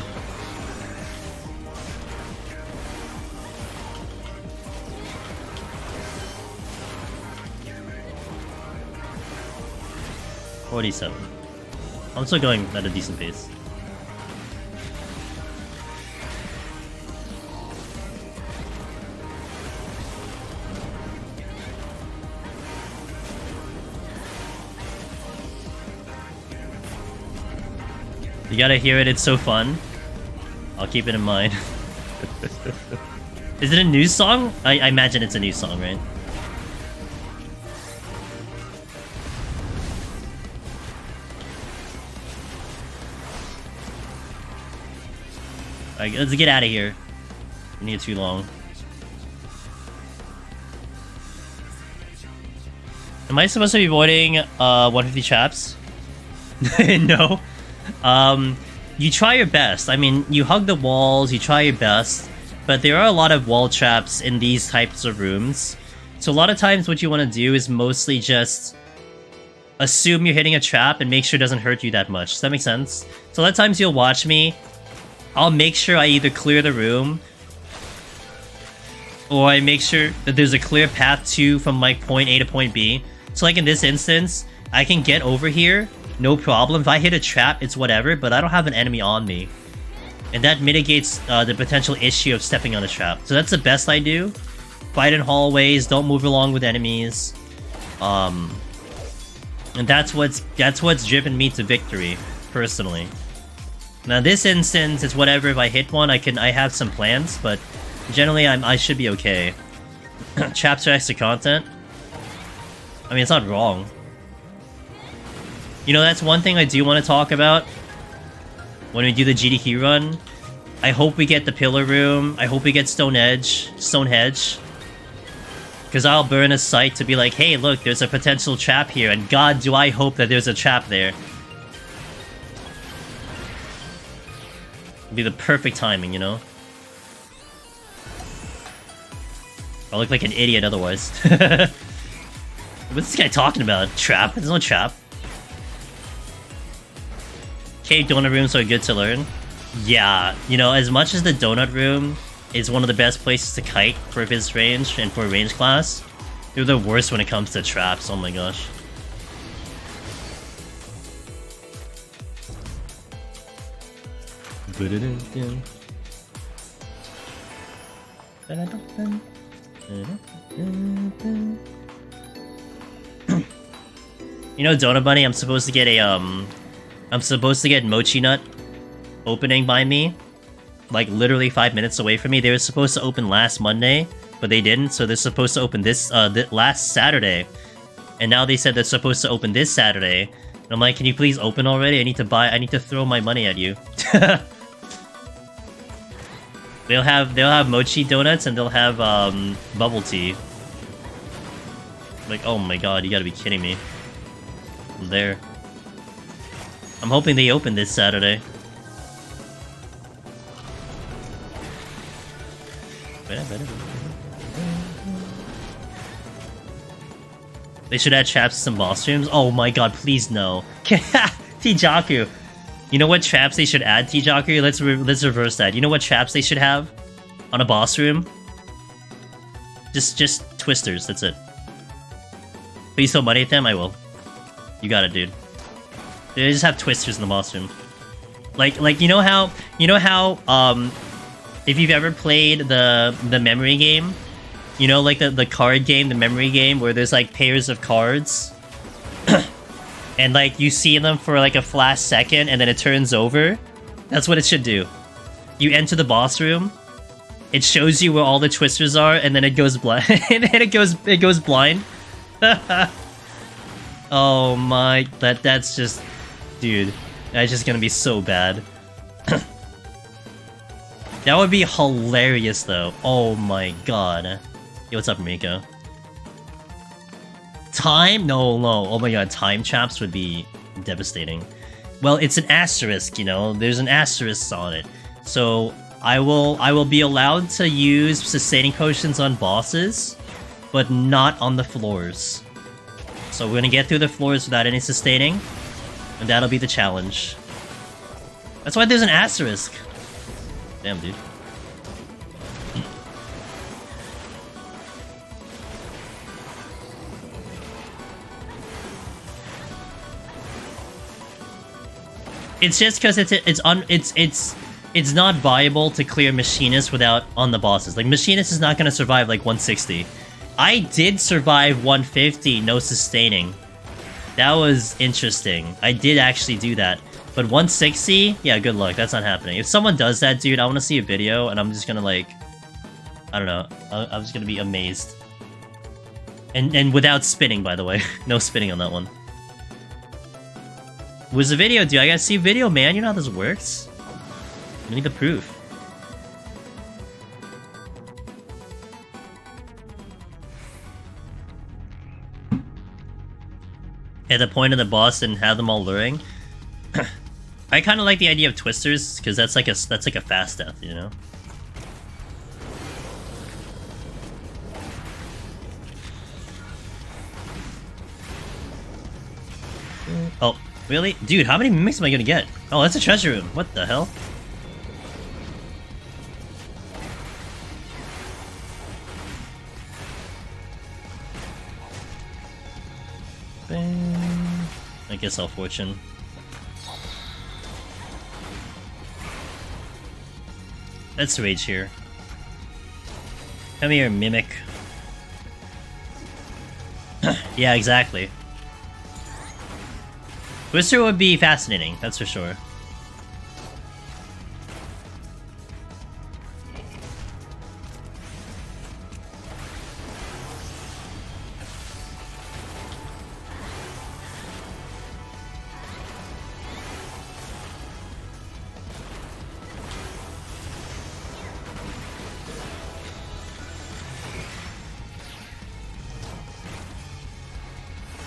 $47. I'm still going at a decent pace. You gotta hear it, it's so fun. I'll keep it in mind. Is it a new song? I imagine it's a new song, right? Alright, let's get out of here. We need too long. Am I supposed to be avoiding 150 traps? No. You try your best. I mean, you hug the walls, you try your best, but there are a lot of wall traps in these types of rooms. So a lot of times what you want to do is mostly just assume you're hitting a trap and make sure it doesn't hurt you that much. Does that make sense? So a lot of times you'll watch me, I'll make sure I either clear the room or I make sure that there's a clear path from like point A to point B. So like in this instance, I can get over here, no problem. If I hit a trap, it's whatever, but I don't have an enemy on me. And that mitigates the potential issue of stepping on a trap. So that's the best I do. Fight in hallways, don't move along with enemies. And that's what's driven me to victory, personally. Now this instance, it's whatever. If I hit one, I have some plans, but generally I should be okay. Traps are extra content. I mean, it's not wrong. You know, that's one thing I do want to talk about when we do the GDQ run. I hope we get the Pillar Room. I hope we get Stonehenge. Because I'll burn a site to be like, hey, look, there's a potential trap here, and god, do I hope that there's a trap there. It'd be the perfect timing, you know? I'll look like an idiot otherwise. What's this guy talking about? Trap? There's no trap. Cave donut rooms are good to learn. Yeah, you know, as much as the donut room is one of the best places to kite for his range and for range class, they're the worst when it comes to traps. Oh my gosh. You know, Donut Bunny, I'm supposed to get Mochi Nut opening by me. Like, literally 5 minutes away from me. They were supposed to open last Monday, but they didn't, so they're supposed to open this, last Saturday. And now they said they're supposed to open this Saturday. And I'm like, can you please open already? I need to throw my money at you. They'll have mochi donuts and they'll have, bubble tea. Like, oh my god, you gotta be kidding me. I'm there. I'm hoping they open this Saturday. They should add traps to some boss rooms. Oh my god, please no. Tijaku. You know what traps they should add, Tijaku? Let's reverse that. You know what traps they should have on a boss room? Just twisters, that's it. Please throw money at them, I will. You got it, dude. They just have twisters in the boss room. Like you know how if you've ever played the memory game, you know, like the card game, the memory game, where there's like pairs of cards, and like you see them for like a flash second, and then it turns over. That's what it should do. You enter the boss room, it shows you where all the twisters are, and then it goes blind. And then it goes blind. Oh my, that's just, dude, that's just gonna be so bad. That would be hilarious though. Oh my god. Yo, what's up, Miko? Time? No. Oh my god, time traps would be devastating. Well, it's an asterisk, you know. There's an asterisk on it. So I will be allowed to use sustaining potions on bosses, but not on the floors. So we're gonna get through the floors without any sustaining, and that'll be the challenge. That's why there's an asterisk. Damn, dude. It's just because it's not viable to clear Machinist without on the bosses. Like, Machinist is not gonna survive like 160. I did survive 150, no sustaining. That was interesting. I did actually do that. But 160? Yeah, good luck. That's not happening. If someone does that, dude, I want to see a video, and I'm just gonna, like... I don't know. I'm just gonna be amazed. And without spinning, by the way. No spinning on that one. Where's the video, dude? I gotta see video, man. You know how this works? I need the proof. At the point of the boss and have them all luring. I kind of like the idea of twisters because that's like a fast death, you know. Oh, really? Dude, how many mimics am I gonna get? Oh, that's a treasure room. What the hell? I guess I'll fortune. Let's rage here. Come here, mimic. Yeah, exactly. Twister would be fascinating, that's for sure.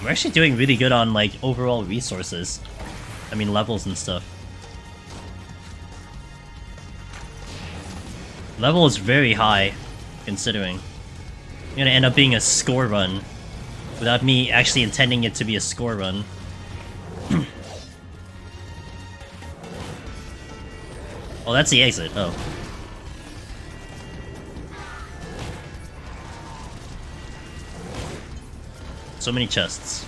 We're actually doing really good on, like, overall resources. I mean, levels and stuff. Level is very high, considering. It's gonna end up being a score run, without me actually intending it to be a score run. Oh, that's the exit. Oh. So many chests.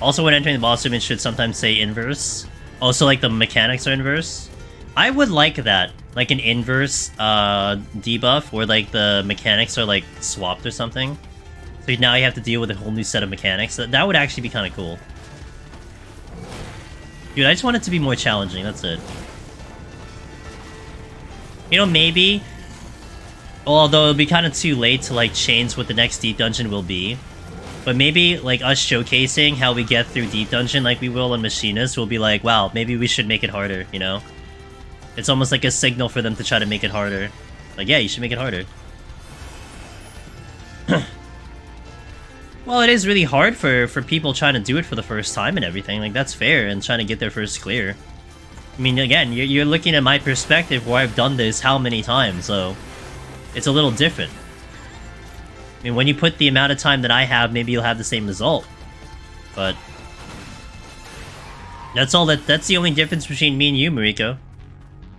Also, when entering the boss room, it should sometimes say inverse. Also, like, the mechanics are inverse. I would like that. Like, an inverse debuff, where, like, the mechanics are, like, swapped or something. So now you have to deal with a whole new set of mechanics. That would actually be kind of cool. Dude, I just want it to be more challenging, that's it. You know, maybe... Although it'll be kind of too late to, like, change what the next deep dungeon will be. But maybe, like, us showcasing how we get through Deep Dungeon like we will in Machinist will be like, wow, maybe we should make it harder, you know? It's almost like a signal for them to try to make it harder. Like, yeah, you should make it harder. Well, it is really hard for people trying to do it for the first time and everything. Like, that's fair, and trying to get their first clear. I mean, again, you're looking at my perspective where I've done this how many times, so... It's a little different. I mean, when you put the amount of time that I have, maybe you'll have the same result. But... That's the only difference between me and you, Mariko.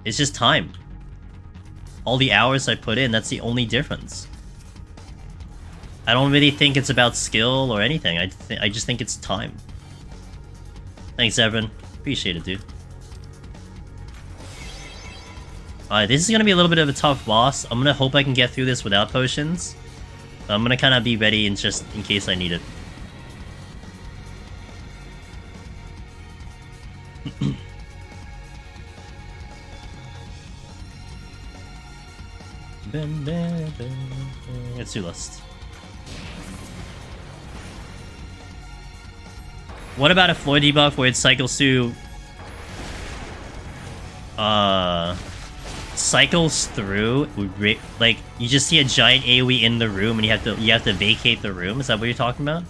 It's just time. All the hours I put in, that's the only difference. I don't really think it's about skill or anything. I just think it's time. Thanks, Evan. Appreciate it, dude. Alright, this is gonna be a little bit of a tough boss. I'm gonna hope I can get through this without potions. I'm gonna kind of be ready in just in case I need it. Let's do Lust. What about a floor debuff where it cycles through... cycles through, like, you just see a giant AoE in the room and you have to vacate the room? Is that what you're talking about?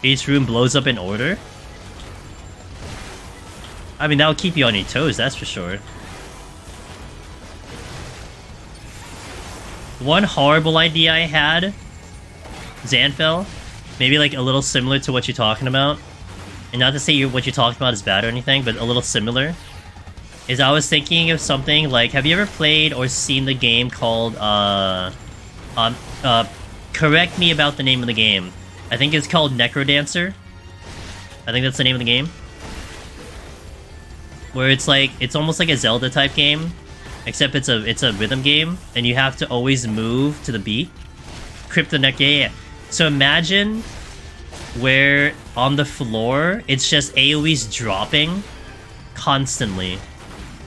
Each room blows up in order? I mean, that'll keep you on your toes, that's for sure. One horrible idea I had, Zanfell, maybe like a little similar to what you're talking about, and not to say what you're talking about is bad or anything, but a little similar, is I was thinking of something like, have you ever played or seen the game called, correct me about the name of the game. I think it's called Necrodancer. I think that's the name of the game. Where it's like, it's almost like a Zelda type game, Except it's a rhythm game, and you have to always move to the beat. Kryptoneck, yeah. So imagine where on the floor it's just AoEs dropping constantly,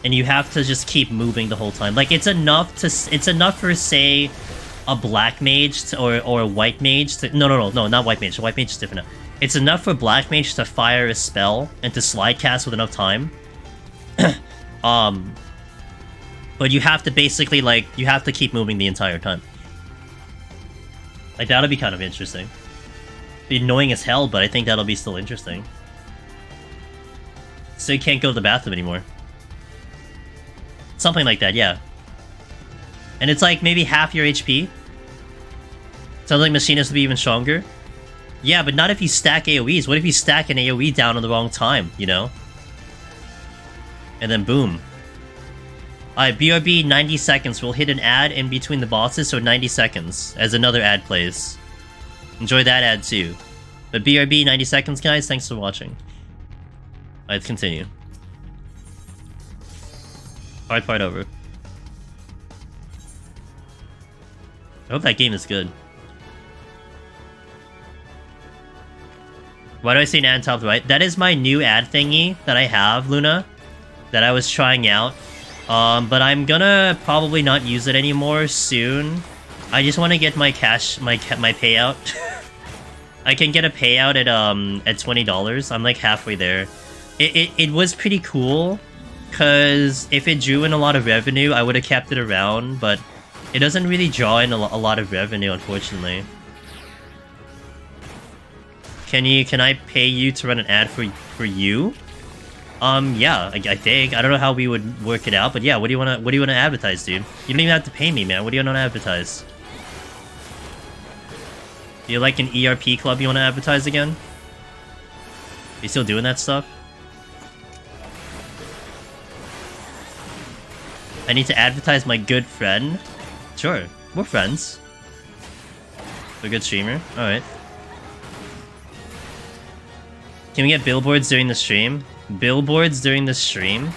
and you have to just keep moving the whole time. Like it's enough for, say, a black mage or a white mage to no, not white mage. White mage is different. It's enough for black mage to fire a spell and to slide cast with enough time. But you have to basically, like, you have to keep moving the entire time. Like, that'll be kind of interesting. Be annoying as hell, but I think that'll be still interesting. So you can't go to the bathroom anymore. Something like that, yeah. And it's like maybe half your HP. Sounds like Machine has to be even stronger. Yeah, but not if you stack AoEs. What if you stack an AoE down in the wrong time, you know? And then boom. Alright, BRB 90 seconds. We'll hit an ad in between the bosses, so 90 seconds as another ad plays. Enjoy that ad too. But BRB 90 seconds, guys. Thanks for watching. Alright, let's continue. Hard part over. I hope that game is good. Why do I say an ad top right? That is my new ad thingy that I have, Luna, that I was trying out. But I'm gonna probably not use it anymore soon. I just want to get my cash, my payout. I can get a payout at $20. I'm like halfway there. It was pretty cool, cause if it drew in a lot of revenue, I would have kept it around. But it doesn't really draw in a lot of revenue, unfortunately. Can I pay you to run an ad for you? Yeah, I think. I don't know how we would work it out, but yeah, what do you wanna advertise, dude? You don't even have to pay me, man. What do you wanna advertise? Do you like an ERP club you wanna advertise again? You still doing that stuff? I need to advertise my good friend? Sure, we're friends. We're a good streamer. Alright. Can we get billboards during the stream? Billboards during the stream?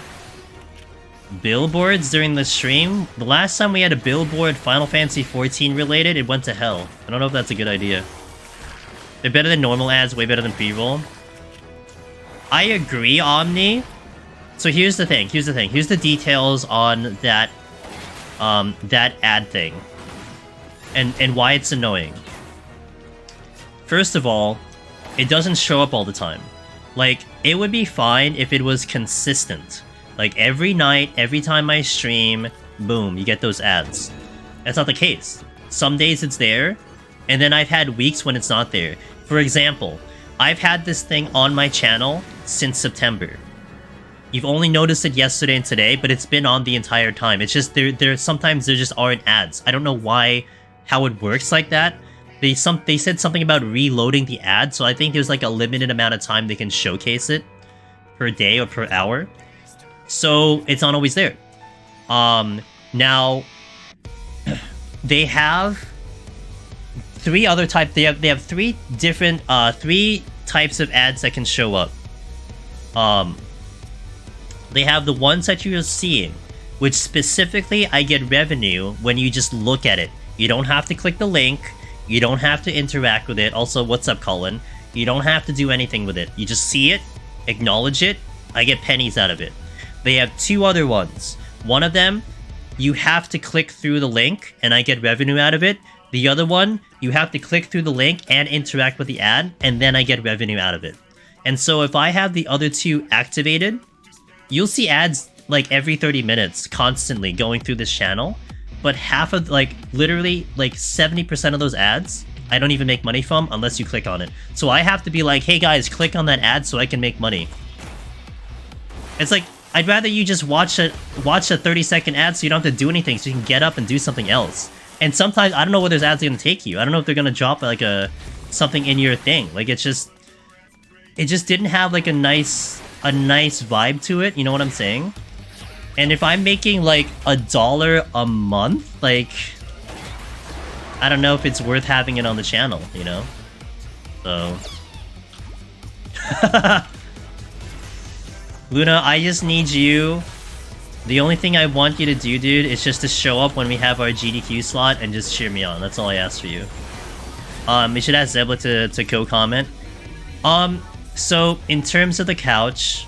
Billboards during the stream? The last time we had a billboard Final Fantasy XIV related, it went to hell. I don't know if that's a good idea. They're better than normal ads, way better than pre-roll. I agree, Omni. So here's the thing, here's the details on that that ad thing. And why it's annoying. First of all, it doesn't show up all the time. Like, it would be fine if it was consistent. Like, every night, every time I stream, boom, you get those ads. That's not the case. Some days it's there, and then I've had weeks when it's not there. For example, I've had this thing on my channel since September. You've only noticed it yesterday and today, but it's been on the entire time. It's just, sometimes there just aren't ads. I don't know how it works like that. They said something about reloading the ad, so I think there's like a limited amount of time they can showcase it per day or per hour. So it's not always there. Now they have three other types. They have three different three types of ads that can show up. They have the ones that you're seeing, which specifically I get revenue when you just look at it. You don't have to click the link. You don't have to interact with it. Also, what's up, Colin? You don't have to do anything with it. You just see it, acknowledge it, I get pennies out of it. They have two other ones. One of them, you have to click through the link, and I get revenue out of it. The other one, you have to click through the link and interact with the ad, and then I get revenue out of it. And so if I have the other two activated, you'll see ads like every 30 minutes, constantly going through this channel. But half of, like, literally, like, 70% of those ads, I don't even make money from unless you click on it. So I have to be like, hey guys, click on that ad so I can make money. It's like, I'd rather you just watch a 30-second ad so you don't have to do anything, so you can get up and do something else. And sometimes, I don't know where those ads are going to take you. I don't know if they're going to drop, like, something in your thing. Like, it just didn't have, like, a nice vibe to it, you know what I'm saying? And if I'm making, like, $1 a month, like, I don't know if it's worth having it on the channel, you know? So... Luna, I just need you The only thing I want you to do, dude, is just to show up when we have our GDQ slot and just cheer me on. That's all I ask for you. We should ask Zebla to co-comment. So in terms of the couch,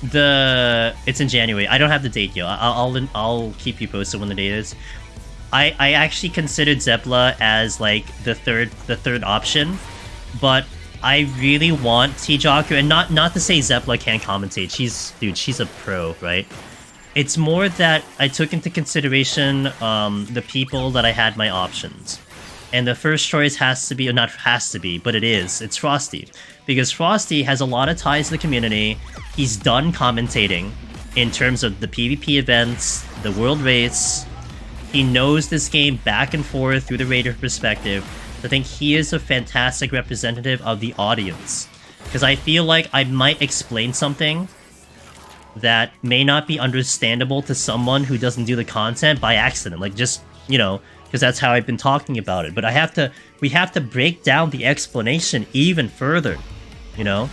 it's in January. I don't have the date yet. I'll keep you posted when the date is. I actually considered Zepla as like the third option, but I really want Tijaku, and not to say Zepla can't commentate. She's a pro, right? It's more that I took into consideration the people that I had my options. And the first choice has to be, or not has to be, but it's Frosty. Because Frosty has a lot of ties to the community. He's done commentating in terms of the PvP events, the world race. He knows this game back and forth through the Raider perspective. I think he is a fantastic representative of the audience. Because I feel like I might explain something that may not be understandable to someone who doesn't do the content by accident. Like, just, you know, because that's how I've been talking about it. But we have to break down the explanation even further, you know?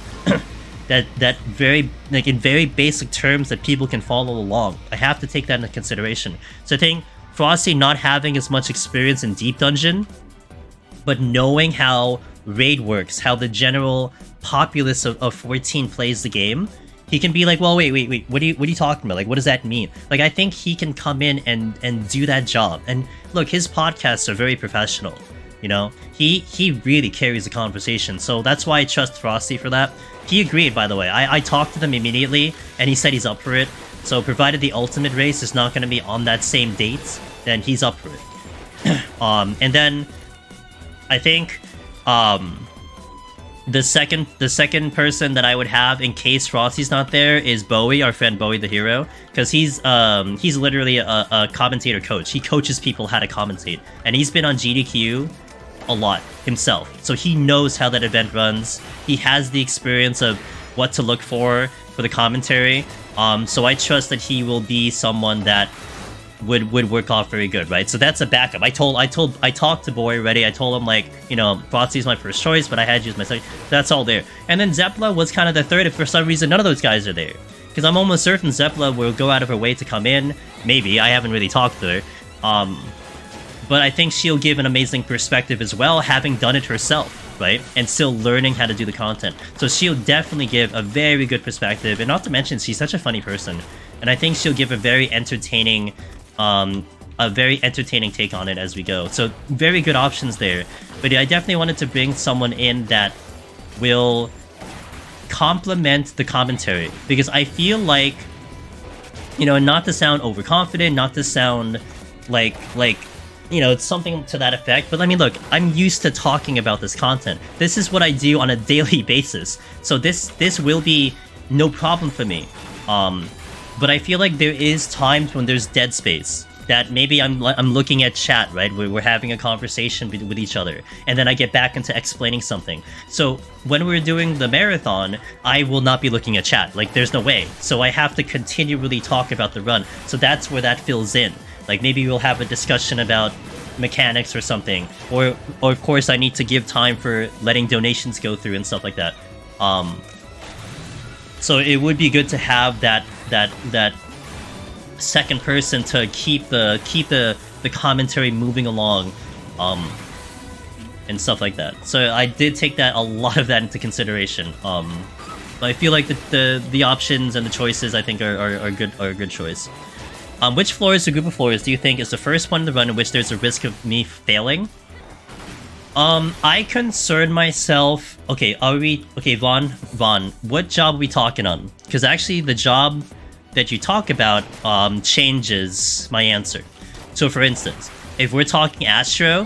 that very, like, in very basic terms that people can follow along. I have to take that into consideration. So I think Frosty not having as much experience in Deep Dungeon, but knowing how raid works, how the general populace of 14 plays the game, he can be like, well, wait, what are you talking about? Like, what does that mean? Like, I think he can come in and do that job. And look, his podcasts are very professional, you know? He really carries the conversation, so that's why I trust Frosty for that. He agreed, by the way. I talked to them immediately, and he said he's up for it. So provided the ultimate race is not going to be on that same date, then he's up for it. And then I think the second person that I would have in case Frosty's not there is Bowie, our friend Bowie the Hero, because he's literally a commentator coach. He coaches people how to commentate, and he's been on GDQ a lot himself, so he knows how that event runs. He has the experience of what to look for the commentary. So I trust that he will be someone that would work off very good, right? So that's a backup. I talked to Boy already. I told him, like, you know, Frosty's my first choice, but I had to use my second. That's all there. And then Zepla was kind of the third if for some reason none of those guys are there. Because I'm almost certain Zepla will go out of her way to come in. Maybe. I haven't really talked to her. But I think she'll give an amazing perspective as well, having done it herself, right? And still learning how to do the content. So she'll definitely give a very good perspective. And not to mention, she's such a funny person. And I think she'll give a very entertaining take on it as we go. So very good options there. But yeah, I definitely wanted to bring someone in that will complement the commentary. Because I feel like, you know, not to sound overconfident, not to sound like, you know, it's something to that effect. But I mean, look, I'm used to talking about this content. This is what I do on a daily basis. So this will be no problem for me. But I feel like there is times when there's dead space. That maybe I'm looking at chat, right? We're having a conversation with each other. And then I get back into explaining something. So when we're doing the marathon, I will not be looking at chat. Like, there's no way. So I have to continually talk about the run. So that's where that fills in. Like, maybe we'll have a discussion about mechanics or something. Or of course, I need to give time for letting donations go through and stuff like that. So it would be good to have that second person to keep the commentary moving along, and stuff like that. So I did take a lot of that into consideration. But I feel like the options and the choices I think are a good choice. Which floors or group of floors do you think is the first one in the run in which there's a risk of me failing? I concern myself... Okay, Vaughn, what job are we talking on? Because actually the job that you talk about changes my answer. So for instance, if we're talking Astro,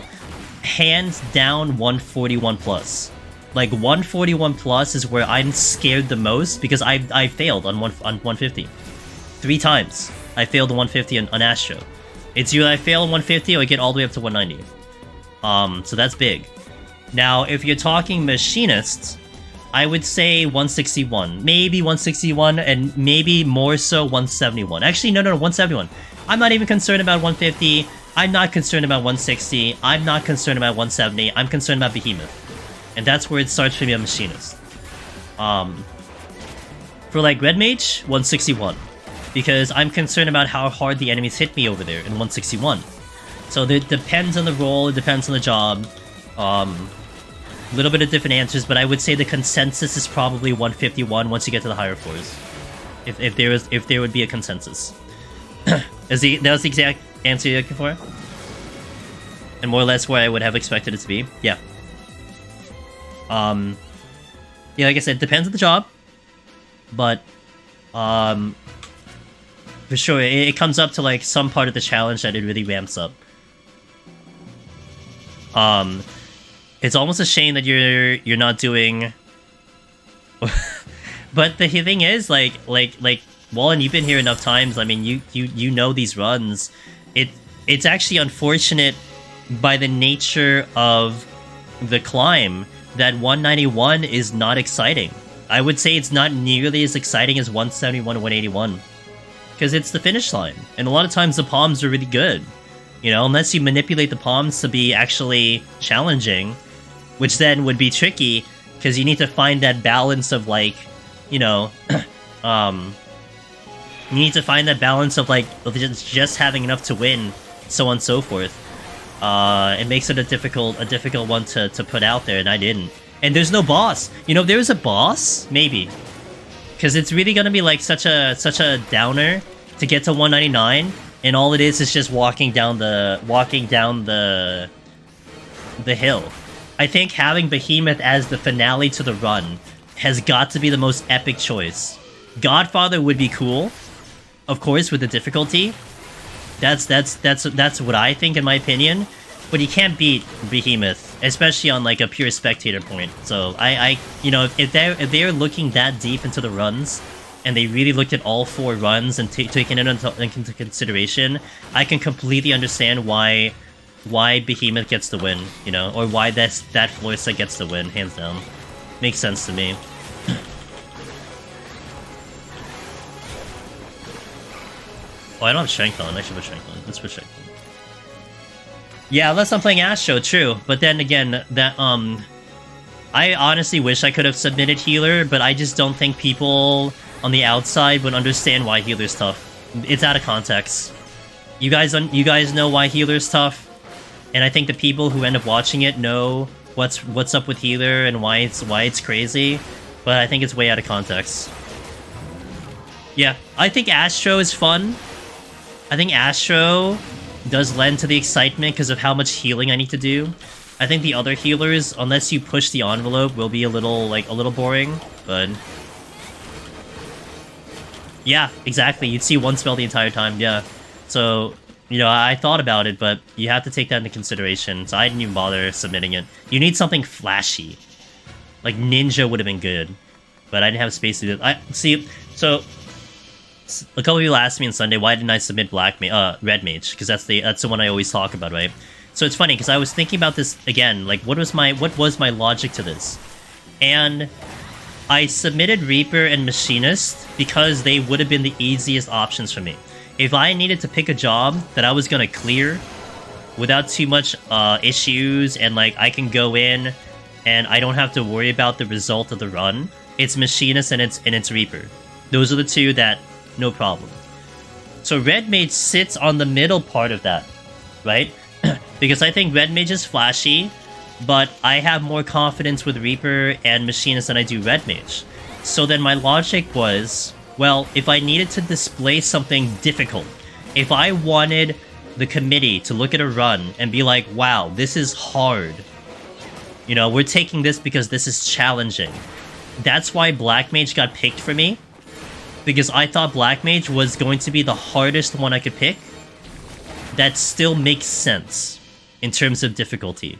hands down 141 plus. Like 141 plus is where I'm scared the most because I failed on 150. 3 times I failed on 150 on Astro. It's either I fail on 150 or I get all the way up to 190. So that's big. Now, if you're talking machinists, I would say 161. Maybe 161, and maybe more so 171. Actually, no, 171. I'm not even concerned about 150. I'm not concerned about 160. I'm not concerned about 170. I'm concerned about Behemoth. And that's where it starts for me on machinist. For like Red Mage, 161. because I'm concerned about how hard the enemies hit me over there in 161. So it depends on the role, it depends on the job. A little bit of different answers, but I would say the consensus is probably 151 once you get to the higher floors. If there would be a consensus. That was the exact answer you're looking for? And more or less where I would have expected it to be. Yeah. Yeah, like I said, it depends on the job. But, for sure, it comes up to, like, some part of the challenge that it really ramps up. It's almost a shame that you're not doing... But the thing is, like, Wallen, you've been here enough times, I mean, you know these runs. It's actually unfortunate by the nature of the climb that 191 is not exciting. I would say it's not nearly as exciting as 171 and 181. Because it's the finish line. And a lot of times the palms are really good. You know, unless you manipulate the palms to be actually challenging, which then would be tricky, because you need to find that balance of, like, you know, you need to find that balance of, like, just having enough to win, so on and so forth. It makes it a difficult one to put out there, and I didn't. And there's no boss. You know, if there was a boss, maybe. Because it's really gonna be, like, such a downer to get to 199, and all it is just walking down the hill. I think having Behemoth as the finale to the run has got to be the most epic choice. Godfather would be cool, of course, with the difficulty. That's what I think, in my opinion. But you can't beat Behemoth, especially on, like, a pure spectator point. So I you know, if they're looking that deep into the runs, and they really looked at all 4 runs and taken it into consideration, I can completely understand why Behemoth gets the win, you know, or why that floor set gets the win, hands down. Makes sense to me. Oh, I don't have Strength on. I should put Strength on. Let's put Strength on. Yeah, unless I'm playing Astro, true. But then again, that, I honestly wish I could have submitted Healer, but I just don't think people on the outside would understand why Healer's tough. It's out of context. You guys know why Healer's tough, and I think the people who end up watching it know what's up with Healer and why it's crazy, but I think it's way out of context. Yeah, I think Astro is fun. I think Astro does lend to the excitement because of how much healing I need to do. I think the other healers, unless you push the envelope, will be a little boring, but... Yeah, exactly, you'd see one spell the entire time, yeah. So, you know, I thought about it, but you have to take that into consideration, so I didn't even bother submitting it. You need something flashy. Like, Ninja would have been good, but I didn't have space to do it. See, so... A couple of you asked me on Sunday, why didn't I submit Red Mage? Because that's the one I always talk about, right? So it's funny, because I was thinking about this again, like, what was my logic to this? And I submitted Reaper and Machinist because they would have been the easiest options for me. If I needed to pick a job that I was going to clear without too much issues, and, like, I can go in and I don't have to worry about the result of the run, it's Machinist and it's Reaper. Those are the two that... no problem. So Red Mage sits on the middle part of that, right? Because I think Red Mage is flashy, but I have more confidence with Reaper and Machinist than I do Red Mage. So then my logic was, well, if I needed to display something difficult, if I wanted the committee to look at a run and be like, wow, this is hard. You know, we're taking this because this is challenging. That's why Black Mage got picked for me. Because I thought Black Mage was going to be the hardest one I could pick. That still makes sense in terms of difficulty.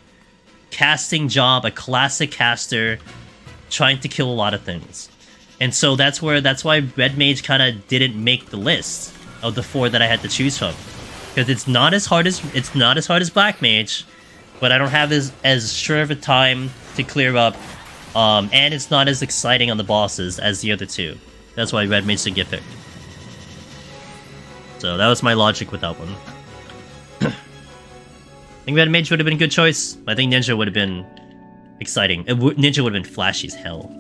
Casting job, a classic caster, trying to kill a lot of things. And so that's why Red Mage kind of didn't make the list of the 4 that I had to choose from. Because it's not as hard as Black Mage, but I don't have as sure of a time to clear up, and it's not as exciting on the bosses as the other 2. That's why Red Mage didn't get picked. So that was my logic with that one. I think Red Mage would have been a good choice. I think Ninja would have been exciting. Ninja would have been flashy as hell.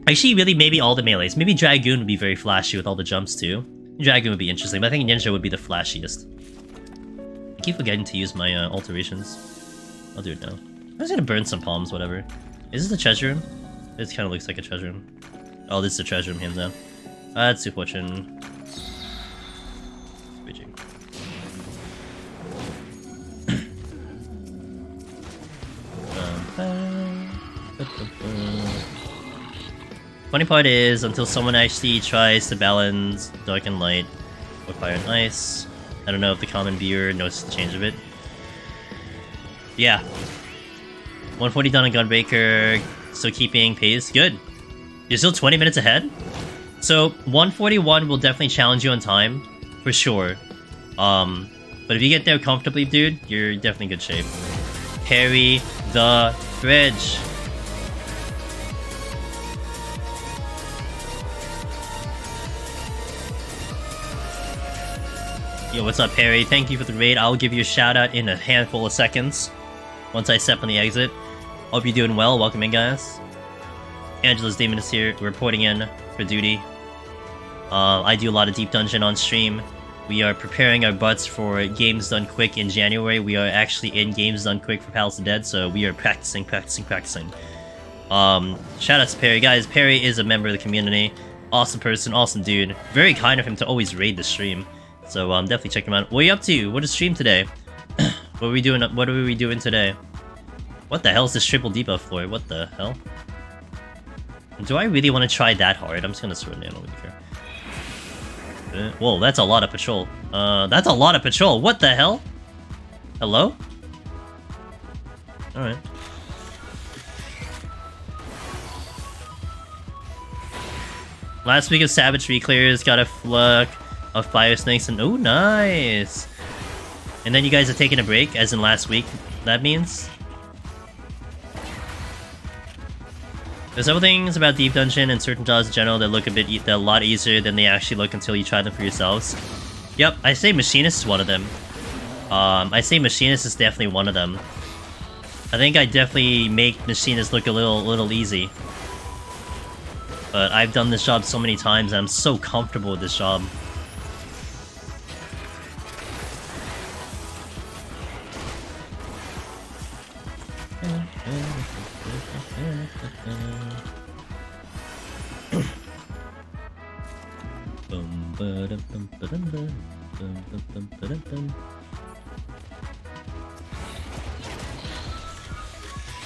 Actually, really, maybe all the melees. Maybe Dragoon would be very flashy with all the jumps too. Dragoon would be interesting, but I think Ninja would be the flashiest. I keep forgetting to use my alterations. I'll do it now. I'm just gonna burn some palms, whatever. Is this a treasure room? This kind of looks like a treasure room. Oh, this is a treasure room, hands down. That's Super Fortune. Bridging. Funny part is, until someone actually tries to balance Dark and Light or Fire and Ice, I don't know if the common viewer noticed the change of it. Yeah. 140 done on Gunbreaker, still keeping pace. Good. You're still 20 minutes ahead? So, 141 will definitely challenge you on time, for sure. But if you get there comfortably, dude, you're definitely in good shape. Parry the bridge. Yo, what's up, Perry? Thank you for the raid. I'll give you a shout out in a handful of seconds once I step on the exit. Hope you're doing well. Welcome in, guys. Angela's Demon is here, reporting in for duty. I do a lot of Deep Dungeon on stream. We are preparing our butts for Games Done Quick in January. We are actually in Games Done Quick for Palace of the Dead, so we are practicing. Shout out to Perry. Guys, Perry is a member of the community. Awesome person, awesome dude. Very kind of him to always raid the stream. So definitely check him out. What are you up to? What is stream today? What are we doing? What are we doing today? What the hell is this triple debuff for? What the hell? Do I really want to try that hard? I'm just gonna throw it in. I don't really care. Whoa, that's a lot of patrol. That's a lot of patrol. What the hell? Hello? Alright. Last week of Savage Reclears got a fluck of Fire Snakes and oh, nice! And then you guys are taking a break, as in last week, that means? There's several things about Deep Dungeon and certain jobs in general that look a lot easier than they actually look until you try them for yourselves. Yep, I say Machinist is one of them. I say Machinist is definitely one of them. I think I definitely make Machinist look a little easy. But I've done this job so many times and I'm so comfortable with this job.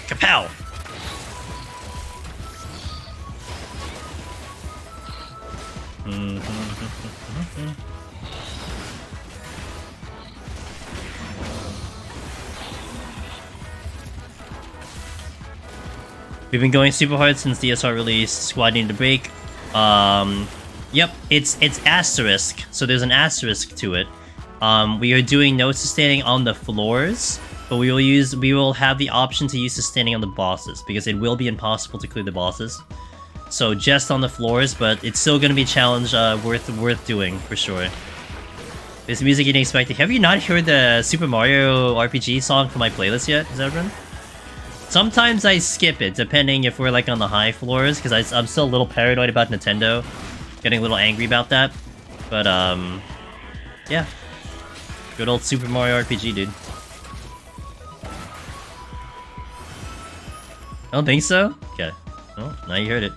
Kapow! We've been going super hard since DSR released. Squad needed a break. Yep, it's asterisk, so there's an asterisk to it. We are doing no sustaining on the floors, but we will have the option to use sustaining on the bosses because it will be impossible to clear the bosses. So just on the floors, but it's still gonna be a challenge worth doing for sure. Is the music you didn't expect? Have you not heard the Super Mario RPG song for my playlist yet, Zebrin? Sometimes I skip it, depending if we're like on the high floors, because I'm still a little paranoid about Nintendo. Getting a little angry about that. But, yeah. Good old Super Mario RPG, dude. I don't think so? Okay. Well, now you heard it.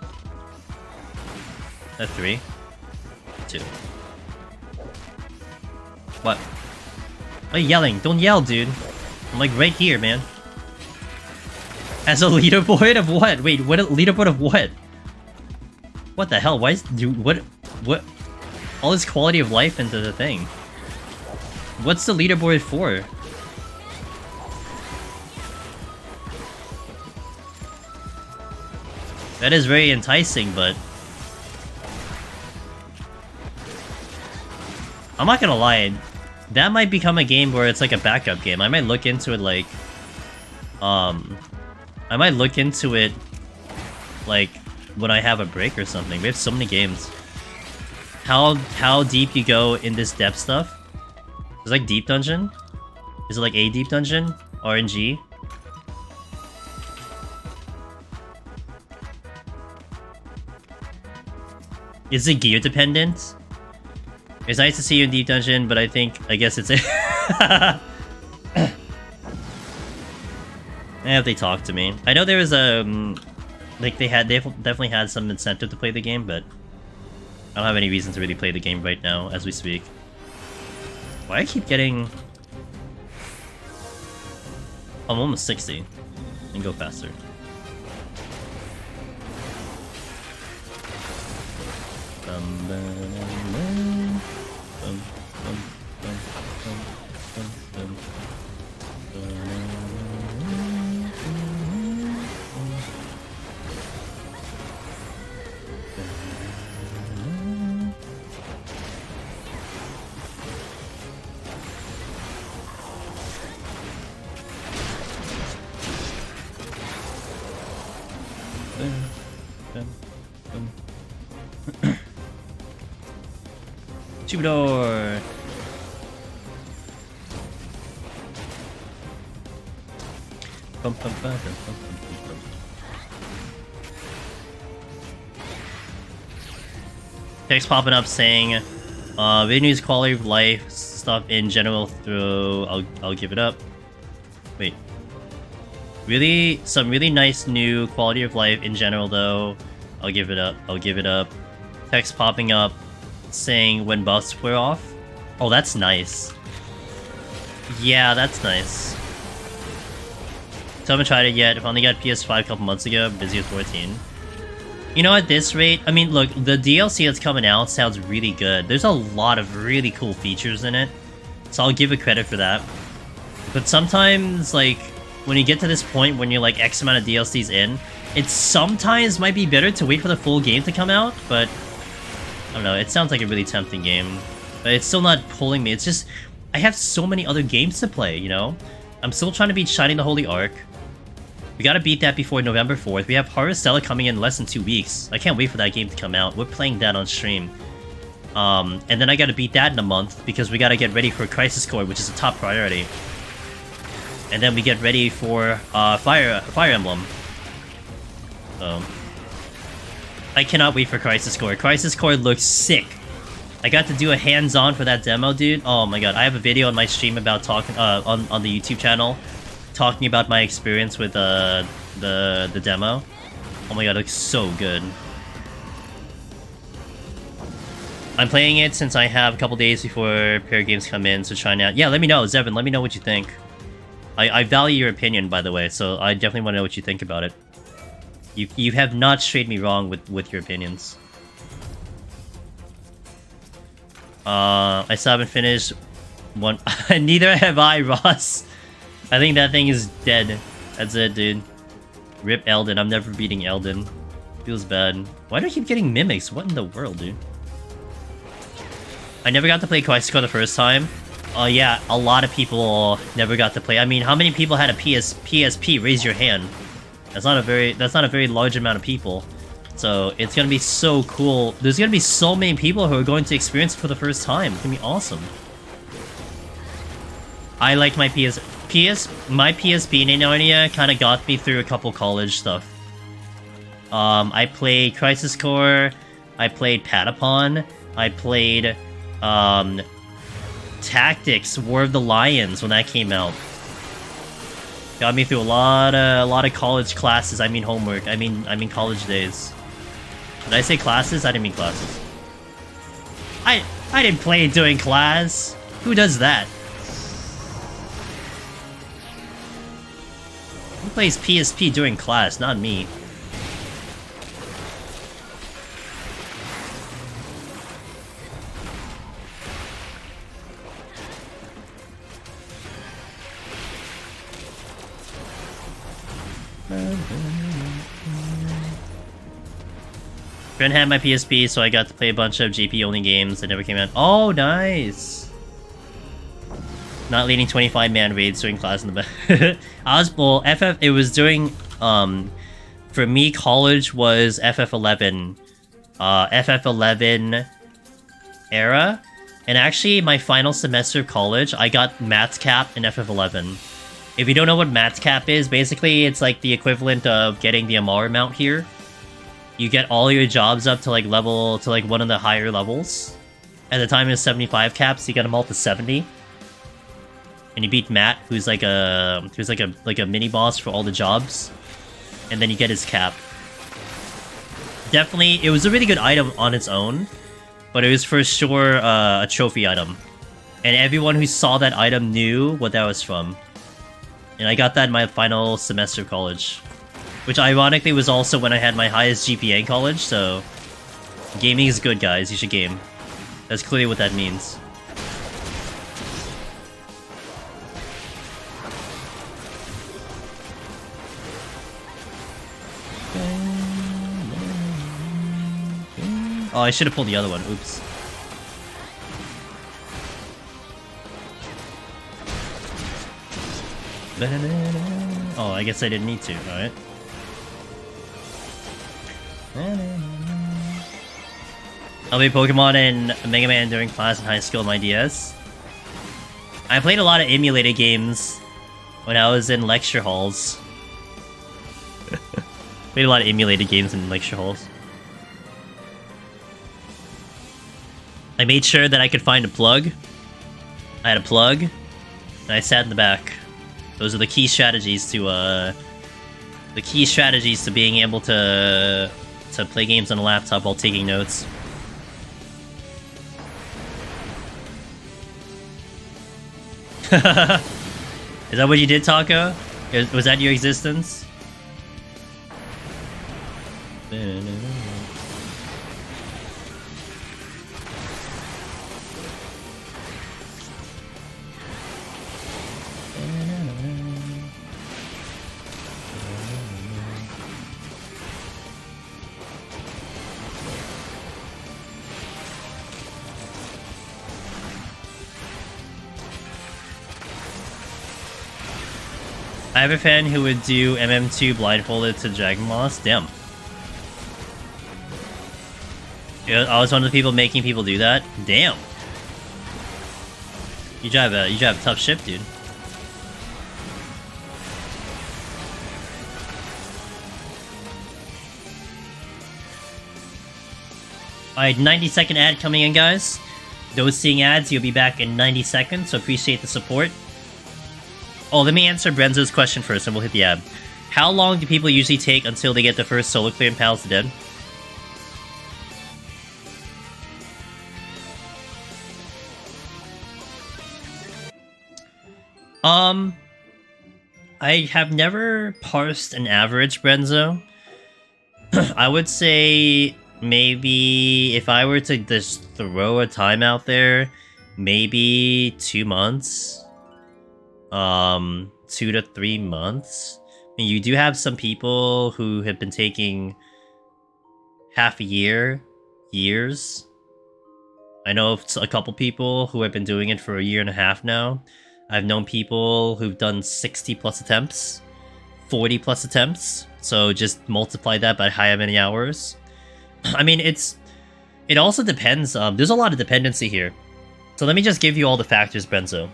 That's 3. 2. What? Why are you yelling? Don't yell, dude. I'm like right here, man. As a leaderboard of what? Wait, what? A leaderboard of what? What the hell? Why is dude? What? All this quality of life into the thing. What's the leaderboard for? That is very enticing, but I'm not gonna lie. That might become a game where it's like a backup game. I might look into it like, I might look into it like when I have a break or something. We have so many games. How deep you go in this depth stuff? It's like Deep Dungeon? Is it like a Deep Dungeon? RNG? Is it gear dependent? It's nice to see you in Deep Dungeon, but I guess it's it. If they talk to me. I know there was a like they definitely had some incentive to play the game, but I don't have any reason to really play the game right now as we speak. Why I keep getting... I'm almost 60. And go faster. Troubadour! Text popping up saying, video news, quality of life stuff in general through, I'll give it up. Wait. Really, some really nice new quality of life in general though. I'll give it up, I'll give it up. Text popping up saying when buffs were off. Oh, that's nice. Yeah, that's nice. So I haven't tried it yet. I've only got PS5 a couple months ago. Busy with 14. You know, at this rate, I mean, look, the DLC that's coming out sounds really good. There's a lot of really cool features in it, so I'll give it credit for that. But sometimes, like, when you get to this point when you're like X amount of DLCs in, it sometimes might be better to wait for the full game to come out, but I don't know, it sounds like a really tempting game. But it's still not pulling me. It's just, I have so many other games to play, you know? I'm still trying to beat Shining the Holy Ark. We gotta beat that before November 4th. We have Harvestella coming in less than 2 weeks. I can't wait for that game to come out. We're playing that on stream. And then I gotta beat that in a month, because we gotta get ready for Crisis Core, which is a top priority. And then we get ready for Fire Emblem. So I cannot wait for Crisis Core. Crisis Core looks sick. I got to do a hands-on for that demo, dude. Oh my god, I have a video on my stream about talking on the YouTube channel, talking about my experience with the demo. Oh my god, it looks so good. I'm playing it since I have a couple days before pair games come in, so trying out. Yeah, let me know, Zevin. Let me know what you think. I value your opinion, by the way, so I definitely want to know what you think about it. You have not strayed me wrong with your opinions. I still haven't finished one. Neither have I, Ross. I think that thing is dead. That's it, dude. Rip Elden. I'm never beating Elden. Feels bad. Why do I keep getting mimics? What in the world, dude? I never got to play Crisis Core the first time. Yeah, a lot of people never got to play. I mean, how many people had a PSP? Raise your hand. That's not a very large amount of people. So it's gonna be so cool. There's gonna be so many people who are going to experience it for the first time. It's gonna be awesome. I like my PSP Narnia kind of got me through a couple college stuff. I played Crisis Core. I played Patapon. I played Tactics War of the Lions when that came out. Got me through a lot of college classes. I mean homework. I mean college days. Did I say classes? I didn't mean classes. I didn't play it during class. Who does that? Who plays PSP during class? Not me. Friend had my PSP, so I got to play a bunch of JP-only games that never came out. Oh, nice! Not leading 25-man raids during class in the back. Osbol, it was during, for me, college was FF11. FF11 era. And actually, my final semester of college, I got Maths Cap in FF11. If you don't know what Maths Cap is, basically, it's like the equivalent of getting the Amara mount here. you get all your jobs up to like one of the higher levels. At the time it was 75 caps, you get them all to 70. And you beat Matt, who's like a mini boss for all the jobs. And then you get his cap. Definitely, it was a really good item on its own, but it was for sure a trophy item. And everyone who saw that item knew what that was from. And I got that in my final semester of college. Which ironically was also when I had my highest GPA in college, so... Gaming is good, guys. You should game. That's clearly what that means. Oh, I should have pulled the other one. Oops. Oh, I guess I didn't need to. Alright. I played Pokemon and Mega Man during class in high school on my DS. I played a lot of emulated games when I was in lecture halls. Played a lot of emulated games in lecture halls. I made sure that I could find a plug. I had a plug, and I sat in the back. Those are the key strategies to being able to play games on a laptop while taking notes. Is that what you did, Taco? Was that your existence? I have a fan who would do MM2 blindfolded to Dragon Moss. Damn. Yeah, I was one of the people making people do that. Damn. You drive a tough ship, dude. Alright, 90-second ad coming in, guys. Those seeing ads, you'll be back in 90 seconds, so appreciate the support. Oh, let me answer Brenzo's question first, and we'll hit the ad. How long do people usually take until they get the first solo clear in Palace of the Dead? I have never parsed an average, Brenzo. I would say maybe if I were to just throw a time out there, maybe 2 months. 2 to 3 months. I mean, you do have some people who have been taking half a year, years. I know a couple people who have been doing it for a year and a half now. I've known people who've done 60 plus attempts, 40 plus attempts. So just multiply that by how many hours. I mean, it also depends. There's a lot of dependency here. So let me just give you all the factors, Benzo.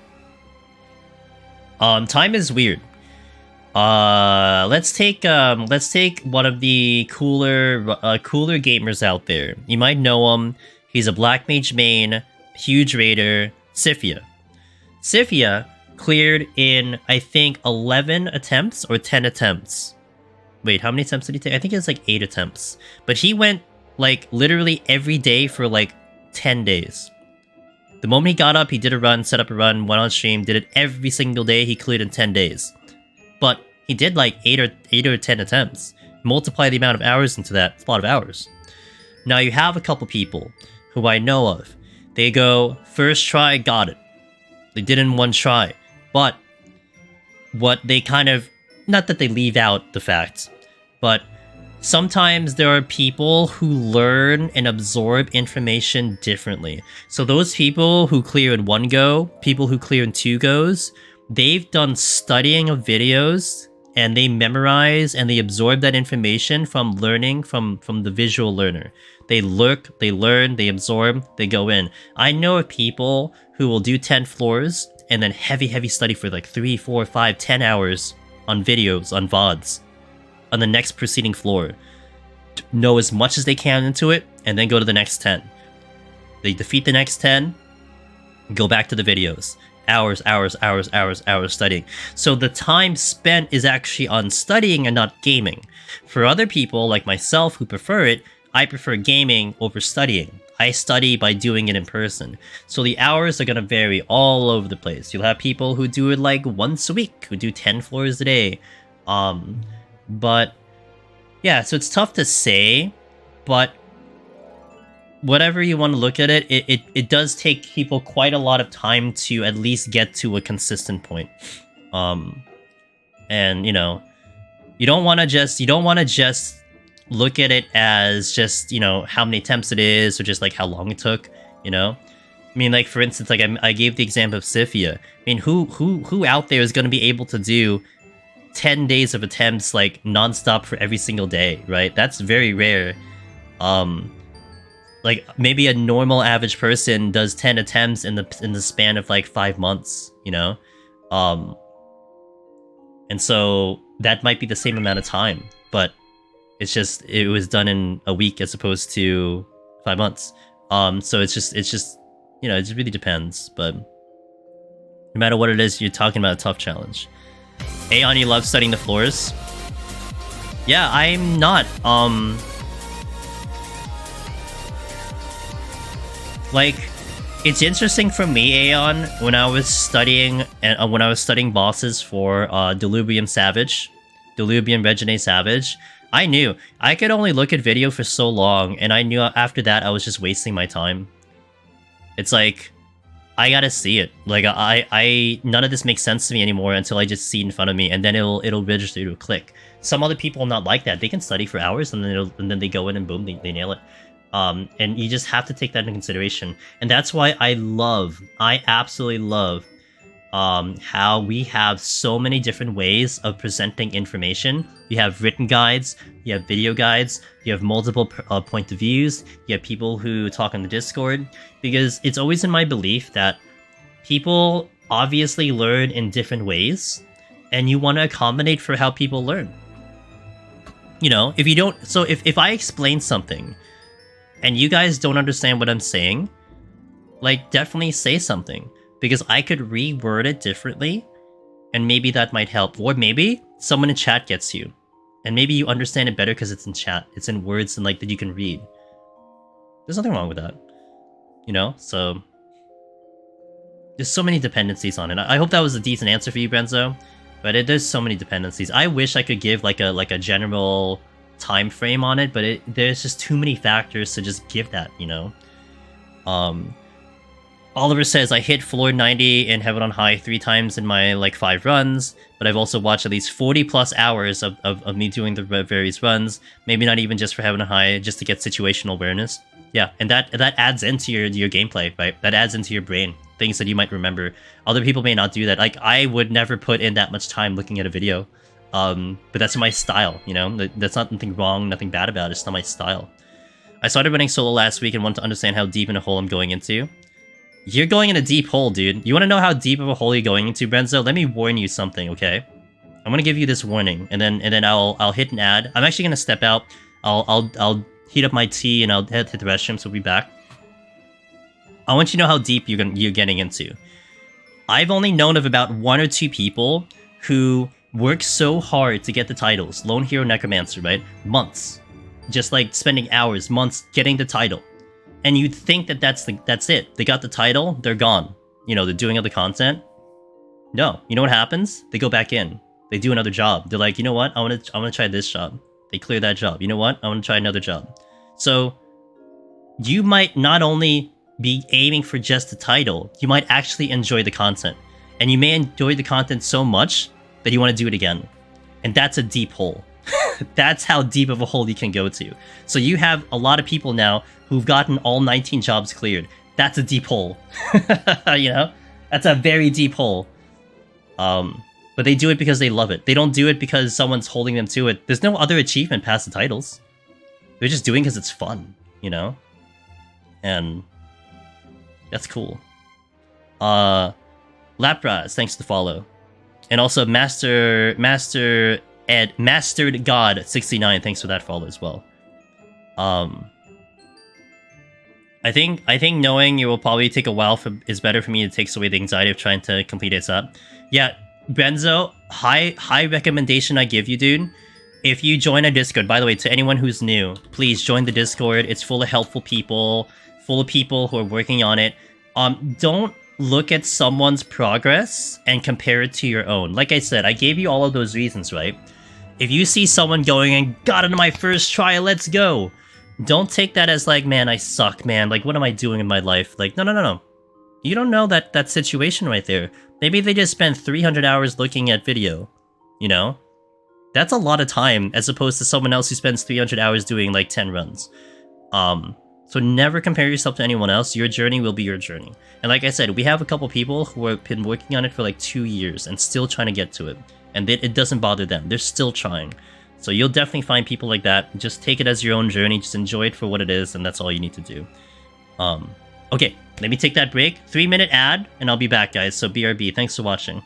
Time is weird. Let's take one of the cooler gamers out there. You might know him. He's a Black Mage main, huge raider, Sifia. Sifia cleared in, I think, 11 attempts or 10 attempts. Wait, how many attempts did he take? I think it was like 8 attempts. But he went, like, literally every day for, like, 10 days. The moment he got up, he did a run, set up a run, went on stream, did it every single day, he cleared in 10 days. But he did like 8 or 10 attempts. Multiply the amount of hours into that, it's a lot of hours. Now you have a couple people who I know of. They go, first try, got it. They did it in one try. But what they kind of, not that they leave out the facts, but sometimes there are people who learn and absorb information differently. So those people who clear in 1 go, people who clear in 2 goes, they've done studying of videos and they memorize and they absorb that information from learning from the visual learner. They look, they learn, they absorb, they go in. I know of people who will do 10 floors and then heavy study for like 3, 4, 5, 10 hours on videos, on VODs, on the next preceding floor. know as much as they can into it, and then go to the next 10. They defeat the next 10, go back to the videos. Hours studying. So the time spent is actually on studying and not gaming. For other people like myself who prefer it, I prefer gaming over studying. I study by doing it in person. So the hours are going to vary all over the place. You'll have people who do it like once a week, who do 10 floors a day. But yeah, so it's tough to say, but whatever you want to look at it, it does take people quite a lot of time to at least get to a consistent point. And you know, you don't want to just look at it as just, you know, how many attempts it is or just like how long it took, you know? I mean, like for instance, like I gave the example of Sifia. I mean, who out there is going to be able to do 10 days of attempts like nonstop for every single day, right? That's very rare. Like maybe a normal average person does 10 attempts in the span of like 5 months, you know? And so that might be the same amount of time, but it's just, it was done in a week as opposed to 5 months. So it's just, you know, it just really depends, but no matter what it is, you're talking about a tough challenge. Aeon, you love studying the floors? Yeah, I'm not, like, it's interesting for me, Aeon, when I was studying bosses for Deluvium Savage, Deluvium Regine Savage, I knew I could only look at video for so long, and I knew after that I was just wasting my time. It's like, I gotta see it. Like, I none of this makes sense to me anymore until I just see it in front of me, and then it'll register, it'll click. Some other people are not like that. They can study for hours, and then they go in and boom, they nail it. And you just have to take that into consideration. And that's why I absolutely love how we have so many different ways of presenting information. You have written guides, you have video guides, you have multiple point of views, you have people who talk on the Discord, because it's always in my belief that people obviously learn in different ways, and you want to accommodate for how people learn. You know, if you don't, so if I explain something and you guys don't understand what I'm saying, like, definitely say something, because I could reword it differently, and maybe that might help. Or maybe someone in chat gets you, and maybe you understand it better because it's in chat. It's in words and like that you can read. There's nothing wrong with that, you know? So there's so many dependencies on it. I hope that was a decent answer for you, Brenzo, but there's so many dependencies. I wish I could give like a general time frame on it, but there's just too many factors to just give that, you know? Oliver says, I hit floor 90 in Heaven on High 3 times in my like 5 runs, but I've also watched at least 40 plus hours of me doing the various runs, maybe not even just for Heaven on High, just to get situational awareness. Yeah, and that adds into your gameplay, right? That adds into your brain, things that you might remember. Other people may not do that. Like, I would never put in that much time looking at a video. But that's my style, you know? That's not nothing wrong, nothing bad about it, it's not my style. I started running solo last week and want to understand how deep in a hole I'm going into. You're going in a deep hole, dude. You want to know how deep of a hole you're going into, Brenzo? Let me warn you something, okay? I'm gonna give you this warning, and then I'll hit an ad. I'm actually gonna step out. I'll heat up my tea, and I'll hit the restroom, so we'll be back. I want you to know how deep you're getting into. I've only known of about 1 or 2 people who work so hard to get the titles. Lone Hero Necromancer, right? Months. Just like spending hours, months getting the title. And you'd think that that's it. They got the title, they're gone. You know, they're doing other content. No. You know what happens? They go back in. They do another job. They're like, you know what? I want to try this job. They clear that job. You know what? I want to try another job. So you might not only be aiming for just the title, you might actually enjoy the content. And you may enjoy the content so much that you want to do it again. And that's a deep hole. That's how deep of a hole you can go to. So you have a lot of people now who've gotten all 19 jobs cleared. That's a deep hole. You know? That's a very deep hole. But they do it because they love it. They don't do it because someone's holding them to it. There's no other achievement past the titles. They're just doing it because it's fun, you know? And that's cool. Lapras, thanks for the follow. And also Mastered God 69, thanks for that follow as well. Um, I think knowing it will probably take a while is better for me. It takes away the anxiety of trying to complete it up. Yeah, Benzo, high recommendation I give you, dude. If you join a Discord, by the way, to anyone who's new, please join the Discord. It's full of helpful people, full of people who are working on it. Don't look at someone's progress and compare it to your own. Like I said, I gave you all of those reasons, right? If you see someone going and got it on my first try, let's go. Don't take that as like, man, I suck, man. Like, what am I doing in my life? Like, no. You don't know that situation right there. Maybe they just spent 300 hours looking at video, you know? That's a lot of time as opposed to someone else who spends 300 hours doing like 10 runs. So never compare yourself to anyone else. Your journey will be your journey. And like I said, we have a couple people who have been working on it for like 2 years and still trying to get to it. And it doesn't bother them. They're still trying. So you'll definitely find people like that. Just take it as your own journey. Just enjoy it for what it is, and that's all you need to do. Okay, let me take that break. 3-minute ad, and I'll be back, guys. So BRB, thanks for watching.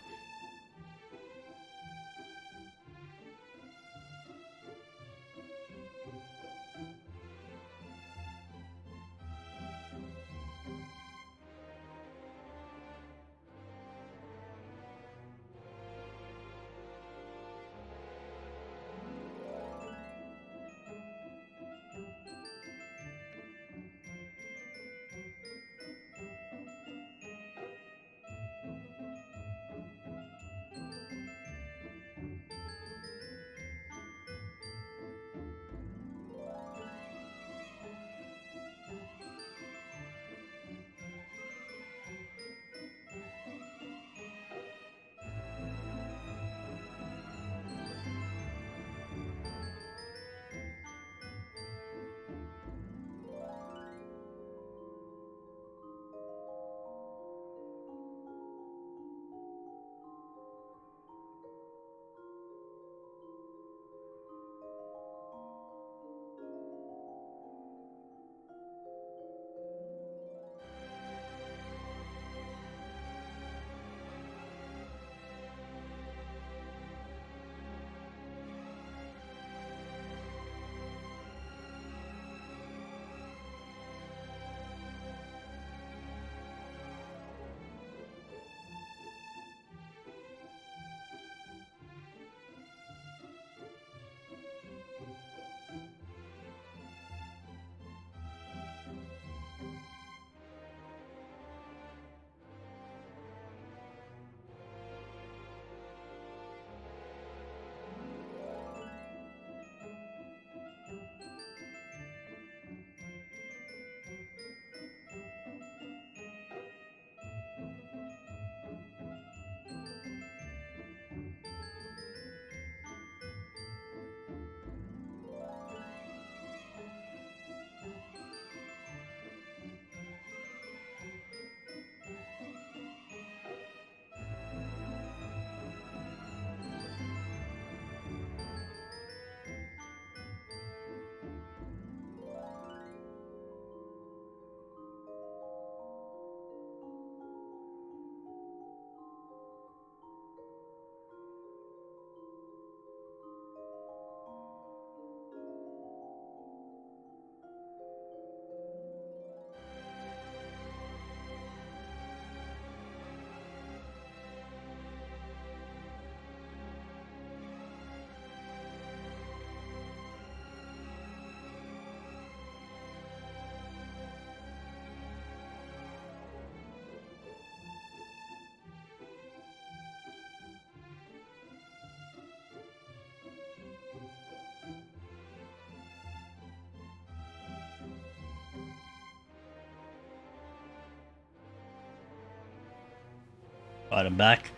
Alright, I'm back.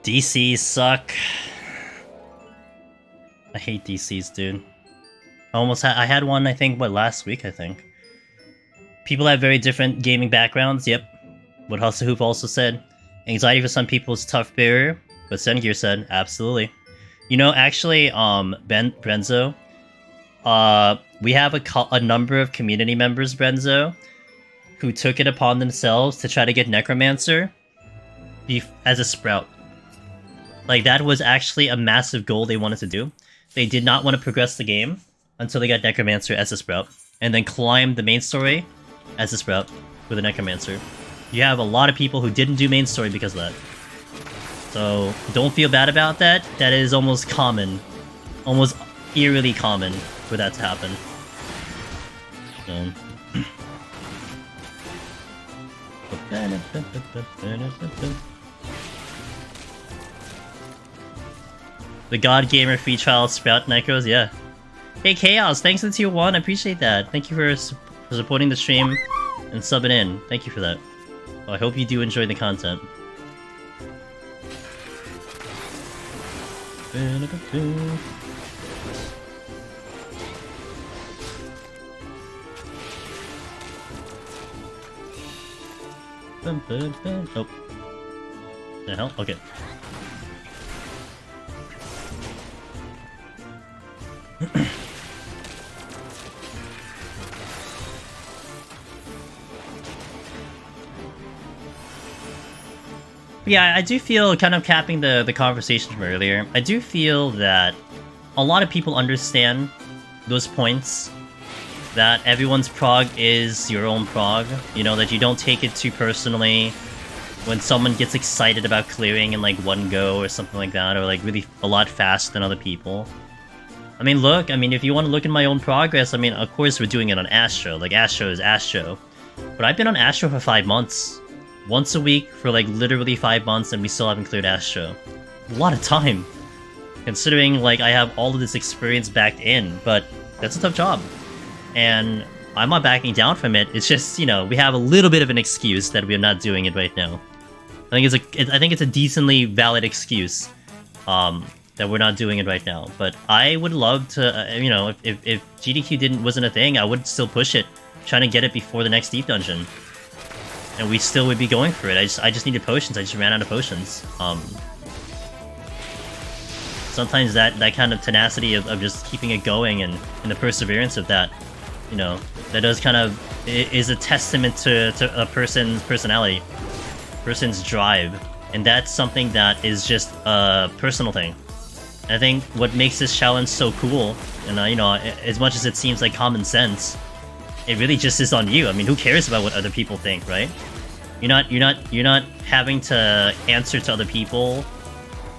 DCs suck. I hate DCs, dude. I had one, I think, last week, I think. People have very different gaming backgrounds, yep. What Hustlehoof also said. Anxiety for some people is a tough barrier, but Sengear said, absolutely. You know, actually, Brenzo, we have a number of community members, Brenzo, who took it upon themselves to try to get Necromancer as a sprout. Like, that was actually a massive goal they wanted to do. They did not want to progress the game until they got Necromancer as a Sprout, and then climbed the main story as a Sprout with a Necromancer. You have a lot of people who didn't do main story because of that. So don't feel bad about that. That is almost common. Almost eerily common for that to happen. So. The God Gamer free trial Sprout Necros, yeah. Hey Chaos, thanks for the tier 1, I appreciate that. Thank you for supporting the stream and subbing in. Thank you for that. Well, I hope you do enjoy the content. Nope. The hell? Okay. Yeah, I do feel, kind of capping the conversation from earlier, I do feel that a lot of people understand those points, that everyone's prog is your own prog, you know, that you don't take it too personally when someone gets excited about clearing in like one go or something like that, or like really a lot faster than other people. I mean, look, I mean, if you want to look at my own progress, I mean, of course we're doing it on Astro, like Astro is Astro, but I've been on Astro for 5 months. Once a week for like literally 5 months and we still haven't cleared Astro. A lot of time. Considering like I have all of this experience backed in, but that's a tough job. And I'm not backing down from it, it's just, you know, we have a little bit of an excuse that we're not doing it right now. I think it's a decently valid excuse that we're not doing it right now. But I would love to, you know, if GDQ wasn't a thing, I would still push it, trying to get it before the next deep dungeon. And we still would be going for it. I just needed potions. I just ran out of potions. Sometimes that kind of tenacity of just keeping it going and the perseverance of that, you know, that does kind of is a testament to a person's personality, person's drive, and that's something that is just a personal thing. And I think what makes this challenge so cool, and you know, as much as it seems like common sense, it really just is on you. I mean, who cares about what other people think, right? You're not having to answer to other people.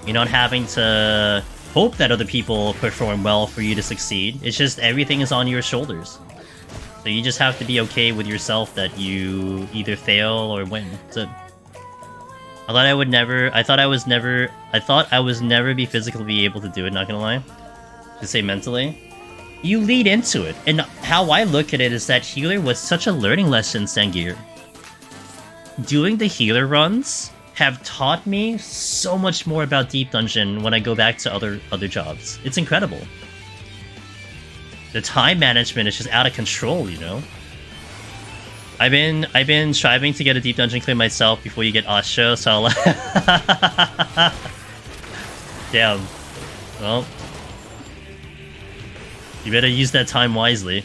You're not having to hope that other people perform well for you to succeed. It's just everything is on your shoulders. So you just have to be okay with yourself that you either fail or win. So I thought I was never be physically able to do it, not gonna lie. To say mentally. You lead into it, and how I look at it is that healer was such a learning lesson, Sangir. Doing the healer runs have taught me so much more about Deep Dungeon when I go back to other jobs. It's incredible. The time management is just out of control, you know? I've been striving to get a Deep Dungeon clear myself before you get Astro, so I'll damn. Well, you better use that time wisely.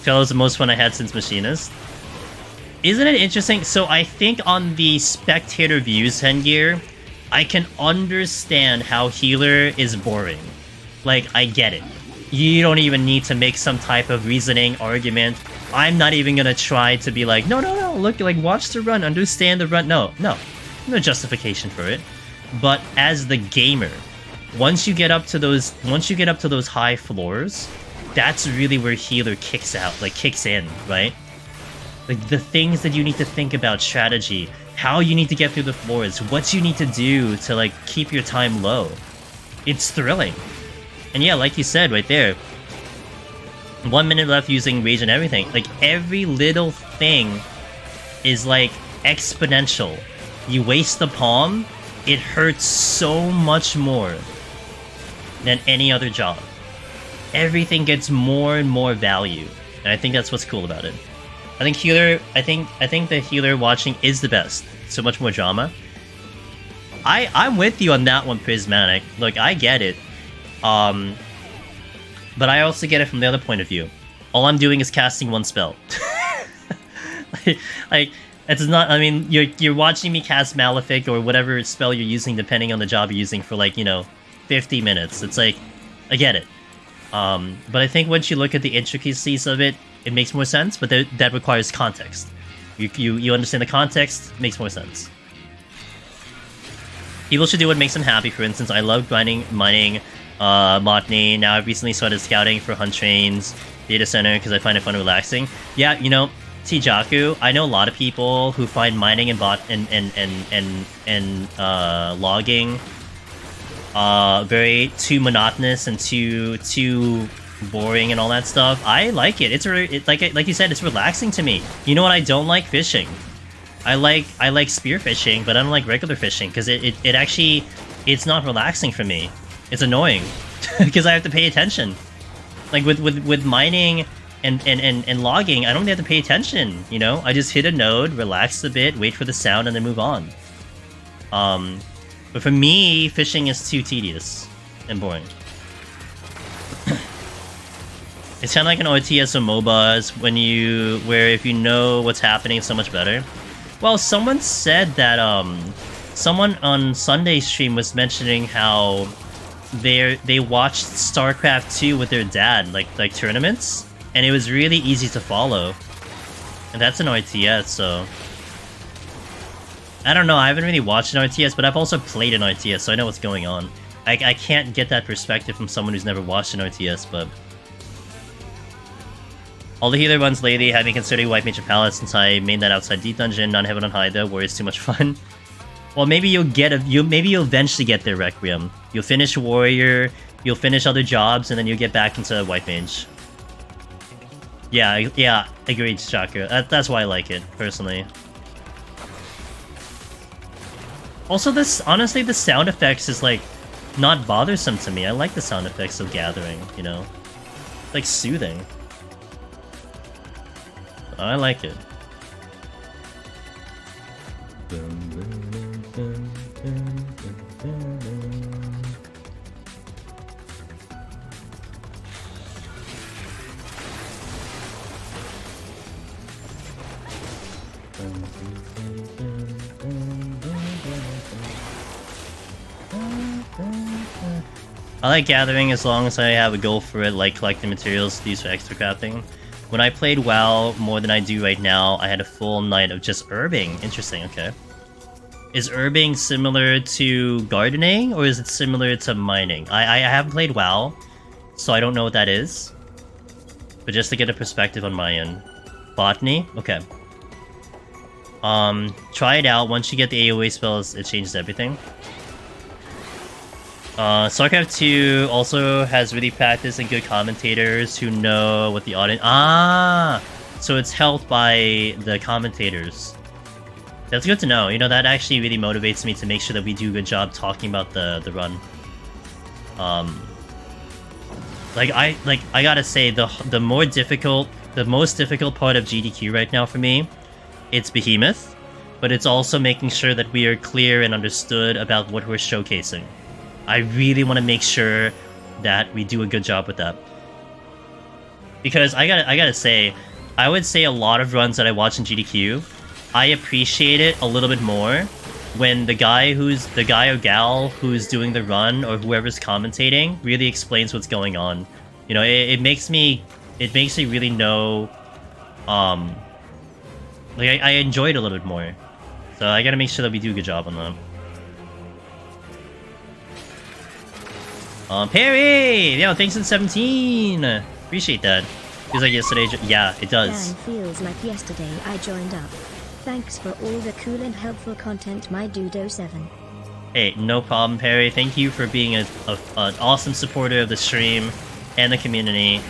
That was the most fun I had since Machinist. Isn't it interesting? So I think on the spectator views, Hengear, I can understand how healer is boring. Like, I get it. You don't even need to make some type of reasoning, argument. I'm not even gonna try to be like, no, look, like, watch the run, understand the run. No justification for it. But as the gamer, once you get up to those high floors, that's really where healer kicks in, right? Like the things that you need to think about, strategy, how you need to get through the floors, what you need to do to like keep your time low. It's thrilling. And yeah, like you said right there, 1 minute left using rage and everything. Like every little thing is like exponential. You waste the palm, it hurts so much more than any other job. Everything gets more and more value, and I think that's what's cool about it. I think the healer watching is the best. So much more drama. I'm with you on that one, Prismatic. Look, I get it. But I also get it from the other point of view. All I'm doing is casting one spell. like it's not. I mean, you're watching me cast Malefic or whatever spell you're using, depending on the job you're using for, like, you know, 50 minutes. It's like, I get it. But I think once you look at the intricacies of it, it makes more sense, but that requires context. You understand the context, makes more sense. People should do what makes them happy. For instance, I love mining botany. Now I've recently started scouting for hunt trains, data center, because I find it fun and relaxing. Yeah, you know, Tijaku, I know a lot of people who find mining and logging very too monotonous and too boring and all that stuff. I like it. It's like you said, it's relaxing to me. You know what? I don't like fishing. I like spear fishing, but I don't like regular fishing because it actually it's not relaxing for me. It's annoying because I have to pay attention. Like with mining and logging, I don't really have to pay attention. You know, I just hit a node, relax a bit, wait for the sound, and then move on. But for me, fishing is too tedious and boring. It's kind of like an RTS or MOBAs where if you know what's happening, it's so much better. Well, someone said that someone on Sunday's stream was mentioning how they watched StarCraft 2 with their dad, like tournaments, and it was really easy to follow. And that's an RTS, so I don't know. I haven't really watched an RTS, but I've also played an RTS, so I know what's going on. I can't get that perspective from someone who's never watched an RTS, but all the healer runs lately had me considering White Mage Palette since I made that outside Deep Dungeon, not Heaven on High though, where it's too much fun. Well, maybe you'll eventually get there, Requiem. You'll finish Warrior, you'll finish other jobs, and then you'll get back into White Mage. Yeah, agreed, Chakra. That's why I like it, personally. Also, honestly, the sound effects is, like, not bothersome to me. I like the sound effects of Gathering, you know? Like, soothing. I like it. I like Gathering as long as I have a goal for it, like collecting materials to use for extra crafting. When I played WoW more than I do right now, I had a full night of just herbing. Interesting, okay. Is herbing similar to gardening, or is it similar to mining? I haven't played WoW, so I don't know what that is. But just to get a perspective on my end. Botany? Okay. Try it out. Once you get the AoE spells, it changes everything. StarCraft 2 also has really practiced and good commentators who know what the audience... Ah! So it's helped by the commentators. That's good to know. You know, that actually really motivates me to make sure that we do a good job talking about the run. I gotta say, the most difficult part of GDQ right now for me, it's Behemoth, but it's also making sure that we are clear and understood about what we're showcasing. I really want to make sure that we do a good job with that. Because I gotta say, I would say a lot of runs that I watch in GDQ, I appreciate it a little bit more when the guy or gal who's doing the run or whoever's commentating really explains what's going on. You know, it makes me really know, like I enjoy it a little bit more. So I gotta make sure that we do a good job on that. Perry! Yo, thanks for the 17! Appreciate that. Feels like yesterday... Yeah, it does.
Feels like yesterday I joined up. Thanks for all the cool and helpful content, my Dudo7.
Hey, no problem, Perry. Thank you for being an awesome supporter of the stream and the community.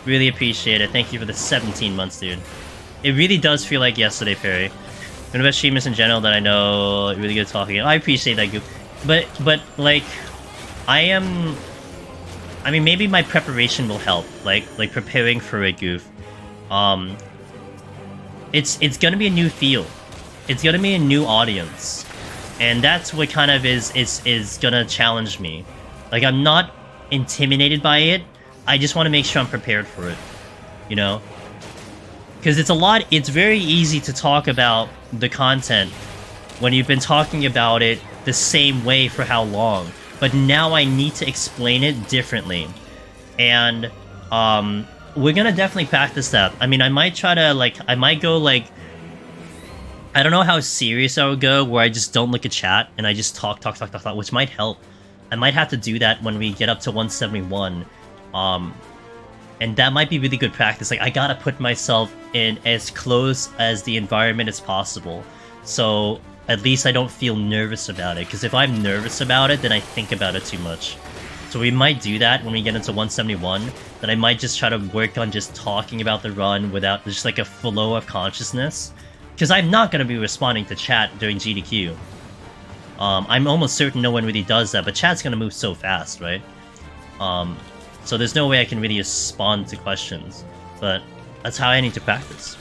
Really appreciate it. Thank you for the 17 months, dude. It really does feel like yesterday, Perry. One of the best streamers in general that I know. Really good talking. I appreciate that, Goop. But like... I mean, maybe my preparation will help, like preparing for it, Goof. It's gonna be a new field. It's gonna be a new audience, and that's what kind of is gonna challenge me. Like, I'm not intimidated by it. I just want to make sure I'm prepared for it, you know? Because it's very easy to talk about the content when you've been talking about it the same way for how long? but now I need to explain it differently. And we're gonna definitely practice that. I mean, I might try to, like, I might go, like, I don't know how serious I would go, where I just don't look at chat, and I just talk, which might help. I might have to do that when we get up to 171. And that might be really good practice. Like, I gotta put myself in as close as the environment as possible. So, at least I don't feel nervous about it. Because if I'm nervous about it, then I think about it too much. So we might do that when we get into 171. But I might just try to work on just talking about the run without just like a flow of consciousness. Because I'm not going to be responding to chat during GDQ. I'm almost certain no one really does that, but chat's going to move so fast, right? So there's no way I can really respond to questions. But that's how I need to practice.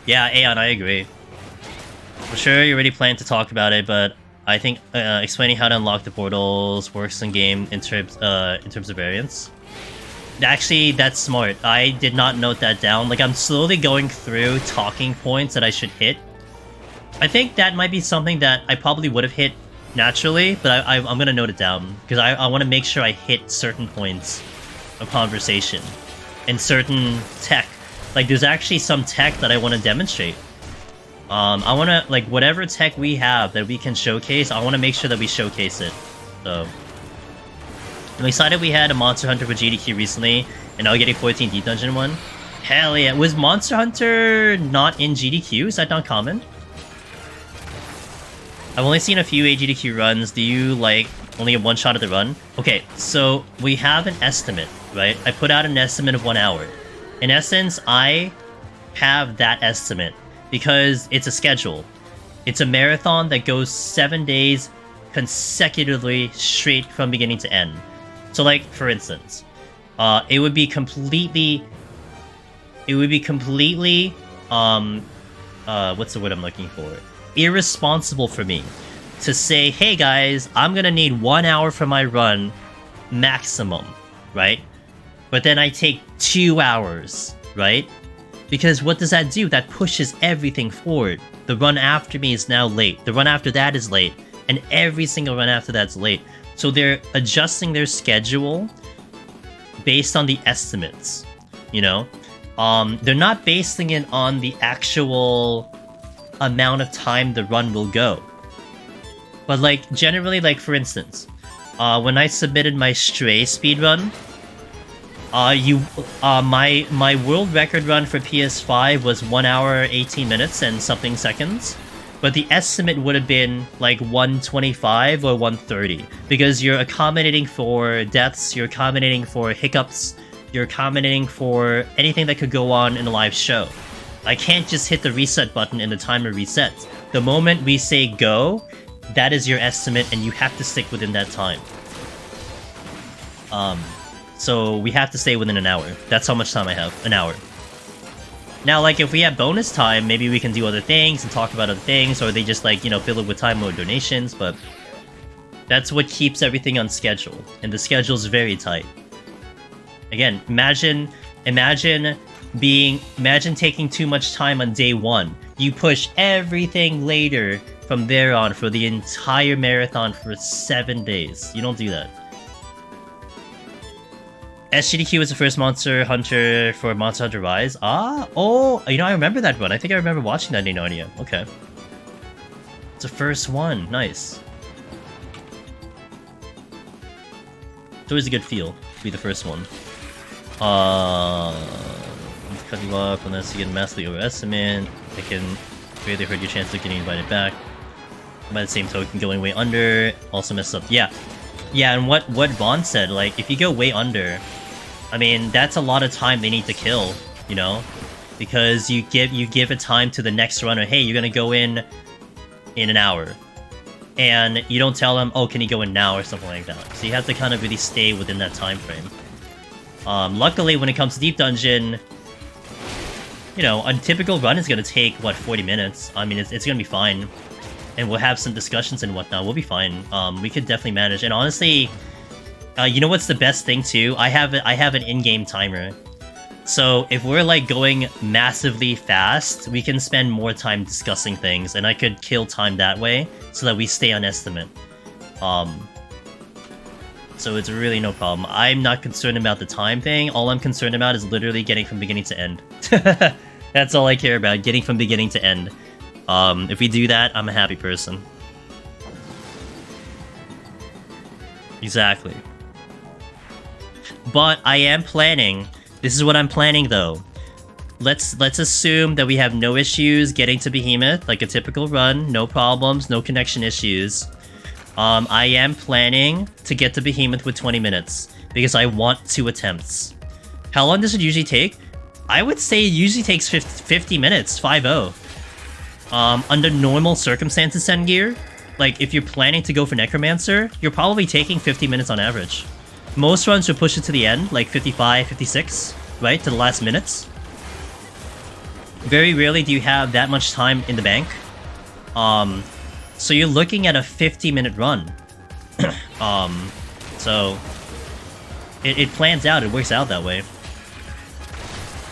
Yeah, Aeon, I agree. For sure, you already planned to talk about it, but I think explaining how to unlock the portals works in game in terms of variance. Actually, that's smart. I did not note that down. Like, I'm slowly going through talking points that I should hit. I think that might be something that I probably would have hit naturally, but I'm going to note it down. Because I want to make sure I hit certain points of conversation. And certain tech. Like, there's actually some tech that I want to demonstrate. I want to, like, whatever tech we have that we can showcase, I want to make sure that we showcase it. So... I'm excited we had a Monster Hunter for GDQ recently, and now getting 14 Deep Dungeon one. Hell yeah. Was Monster Hunter not in GDQ? Is that not common? I've only seen a few AGDQ runs. Do you, like, only get one shot at the run? Okay, so we have an estimate, right? I put out an estimate of 1 hour. In essence, I have that estimate because it's a schedule. It's a marathon that goes 7 days consecutively straight from beginning to end. So, like, for instance, it would be completely, what's the word I'm looking for? Irresponsible for me to say, hey guys, I'm gonna need 1 hour for my run, maximum, right? But then I take 2 hours, right? Because what does that do? That pushes everything forward. The run after me is now late. The run after that is late. And every single run after that's late. So they're adjusting their schedule based on the estimates, you know? They're not basing it on the actual amount of time the run will go. But, like, generally, like, for instance, when I submitted my Stray speedrun, my world record run for PS5 was 1 hour, 18 minutes and something seconds. But the estimate would have been like 125 or 130 because you're accommodating for deaths, you're accommodating for hiccups, you're accommodating for anything that could go on in a live show. I can't just hit the reset button and the timer resets. The moment we say go, that is your estimate and you have to stick within that time. So we have to stay within an hour. That's how much time I have, an hour. Now, like, if we have bonus time, maybe we can do other things and talk about other things, or they just, like, you know, fill it with time or donations, but that's what keeps everything on schedule, and the schedule's very tight. Again, imagine taking too much time on day one. You push everything later from there on for the entire marathon for 7 days. You don't do that. SGDQ was the first Monster Hunter for Monster Hunter Rise. Oh, you know, I remember that one. I think I remember watching that in Narnia. Okay. It's the first one. Nice. It's always a good feel to be the first one. Cut you off unless you get massively overestimate. I can greatly hurt your chance of getting invited back. By the same token, going way under also messes up. Yeah, and what Vaughn said, like, if you go way under, I mean, that's a lot of time they need to kill, you know? Because you give a time to the next runner, hey, you're gonna go in an hour. And you don't tell them, oh, can you go in now, or something like that. So you have to kind of really stay within that time frame. Luckily, when it comes to Deep Dungeon, you know, a typical run is gonna take, what, 40 minutes? I mean, it's gonna be fine. And we'll have some discussions and whatnot, we'll be fine. We could definitely manage, and honestly, you know what's the best thing too? I have an in-game timer. So if we're like going massively fast, we can spend more time discussing things, and I could kill time that way so that we stay on estimate. So it's really no problem. I'm not concerned about the time thing. All I'm concerned about is literally getting from beginning to end. That's all I care about, getting from beginning to end. If we do that, I'm a happy person. Exactly. But I am planning. This is what I'm planning, though. Let's assume that we have no issues getting to Behemoth, like a typical run, no problems, no connection issues. I am planning to get to Behemoth with 20 minutes, because I want 2 attempts. How long does it usually take? I would say it usually takes 50 minutes, 5-0. Under normal circumstances, Sengear, like if you're planning to go for Necromancer, you're probably taking 50 minutes on average. Most runs will push it to the end, like 55, 56, right, to the last minutes. Very rarely do you have that much time in the bank. So you're looking at a 50-minute run. So it plans out, it works out that way.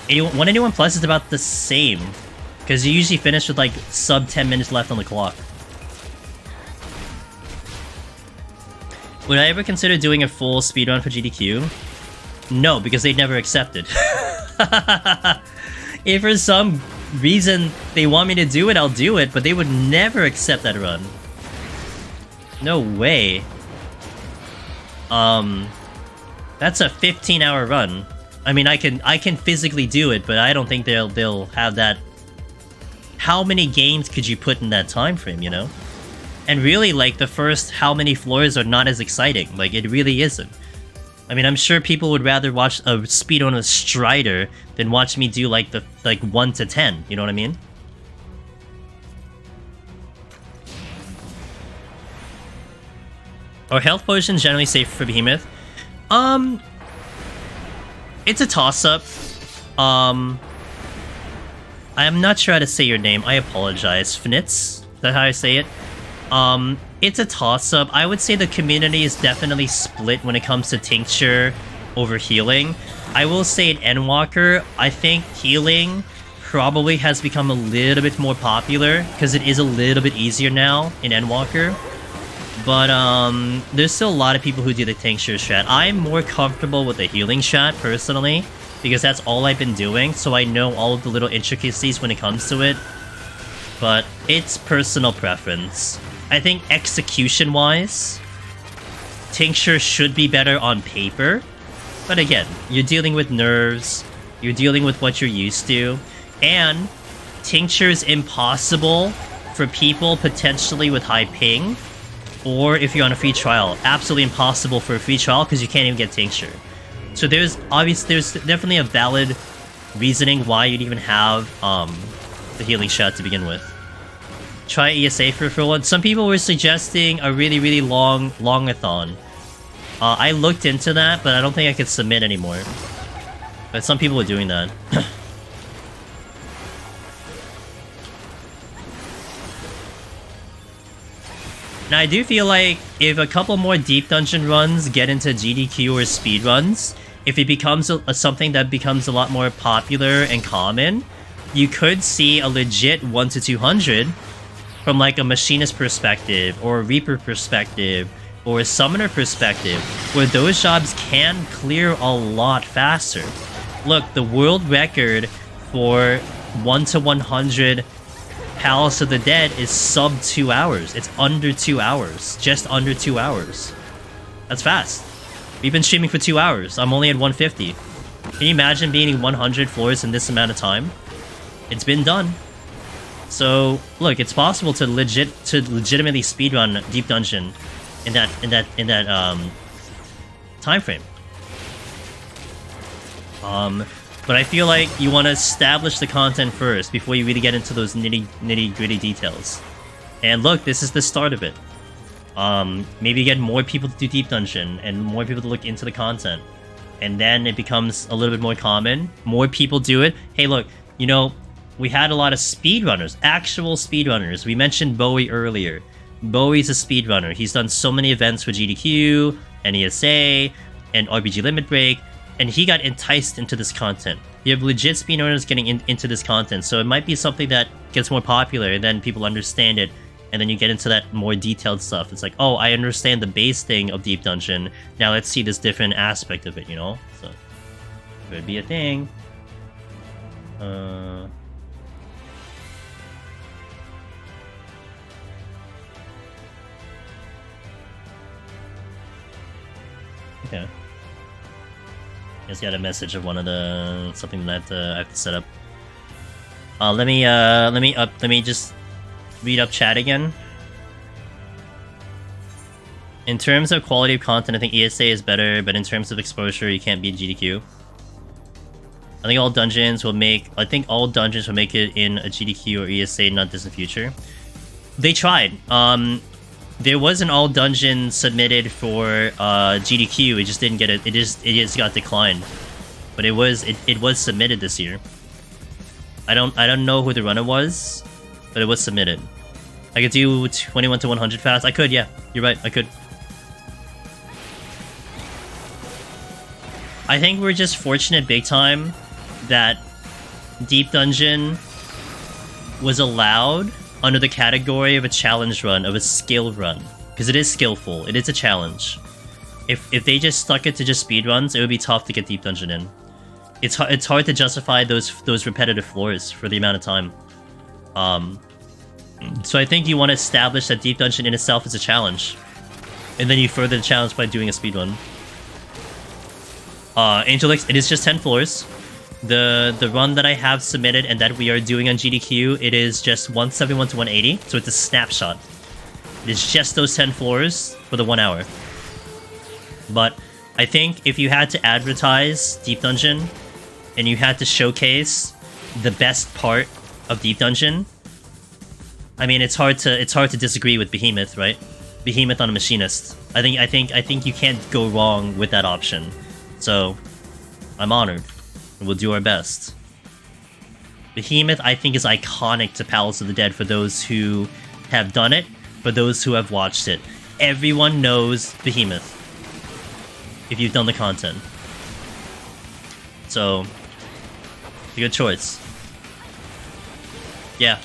181 Plus is about the same, because you usually finish with like sub 10 minutes left on the clock. Would I ever consider doing a full speedrun for GDQ? No, because they'd never accept it. If for some reason they want me to do it, I'll do it, but they would never accept that run. No way. That's a 15-hour run. I mean, I can physically do it, but I don't think they'll have that. How many games could you put in that time frame, you know? And really, like, the first how many floors are not as exciting. Like, it really isn't. I mean, I'm sure people would rather watch a speedrun of Strider than watch me do, like, 1 to 10. You know what I mean? Are health potions generally safe for Behemoth? It's a toss-up. I am not sure how to say your name. I apologize. Fnitz? Is that how I say it? It's a toss-up. I would say the community is definitely split when it comes to Tincture over healing. I will say in Endwalker, I think healing probably has become a little bit more popular, because it is a little bit easier now in Endwalker. But, there's still a lot of people who do the Tincture strat. I'm more comfortable with the healing strat, personally, because that's all I've been doing, so I know all of the little intricacies when it comes to it. But it's personal preference. I think execution-wise, Tincture should be better on paper. But again, you're dealing with nerves, you're dealing with what you're used to, and Tincture's impossible for people potentially with high ping, or if you're on a free trial. Absolutely impossible for a free trial because you can't even get Tincture. So there's definitely a valid reasoning why you'd even have the healing shot to begin with. Try ESA for one. Some people were suggesting a really long-a-thon. I looked into that, but I don't think I could submit anymore. But some people were doing that. Now, I do feel like if a couple more deep dungeon runs get into GDQ or speed runs, if it becomes something that becomes a lot more popular and common, you could see a legit 1 to 200 from like a machinist perspective, or a reaper perspective, or a summoner perspective, where those jobs can clear a lot faster. Look, the world record for 1 to 100 Palace of the Dead is sub 2 hours. It's under 2 hours. Just under 2 hours. That's fast. We've been streaming for 2 hours. I'm only at 150. Can you imagine beating 100 floors in this amount of time? It's been done. So, look, it's possible to legitimately speedrun Deep Dungeon in that time frame. But I feel like you want to establish the content first before you really get into those nitty-gritty details. And look, this is the start of it. Maybe get more people to do Deep Dungeon and more people to look into the content. And then it becomes a little bit more common. More people do it. Hey, look, you know, we had a lot of speedrunners, actual speedrunners. We mentioned Bowie earlier. Bowie's a speedrunner. He's done so many events for GDQ, NESA, and RPG Limit Break, and he got enticed into this content. You have legit speedrunners getting into this content, so it might be something that gets more popular, and then people understand it, and then you get into that more detailed stuff. It's like, oh, I understand the base thing of Deep Dungeon. Now let's see this different aspect of it, you know? So, could be a thing. Okay. Just got a message of one of the something that I have to set up. Let me just read up chat again. In terms of quality of content, I think ESA is better, but in terms of exposure, you can't beat GDQ. I think all dungeons will make it in a GDQ or ESA not distant future. They tried. There was an all dungeon submitted for GDQ. It just didn't get it. It just got declined. But it was submitted this year. I don't know who the runner was, but it was submitted. I could do 21 to 100 fast. I could, yeah. You're right. I could. I think we're just fortunate big time that Deep Dungeon was allowed under the category of a challenge run, of a skill run. Because it is skillful, it is a challenge. If they just stuck it to just speedruns, it would be tough to get Deep Dungeon in. It's hard to justify those repetitive floors for the amount of time. So I think you want to establish that Deep Dungeon in itself is a challenge. And then you further the challenge by doing a speedrun. Angel X, it is just 10 floors. The run that I have submitted and that we are doing on GDQ, it is just 171 to 180, so it's a snapshot. It is just those 10 floors for the 1 hour. But I think if you had to advertise Deep Dungeon and you had to showcase the best part of Deep Dungeon, I mean it's hard to disagree with Behemoth, right? Behemoth on a machinist. I think you can't go wrong with that option. So I'm honored. We'll do our best. Behemoth, I think, is iconic to Palace of the Dead for those who have done it, for those who have watched it. Everyone knows Behemoth if you've done the content. So, a good choice. Yeah.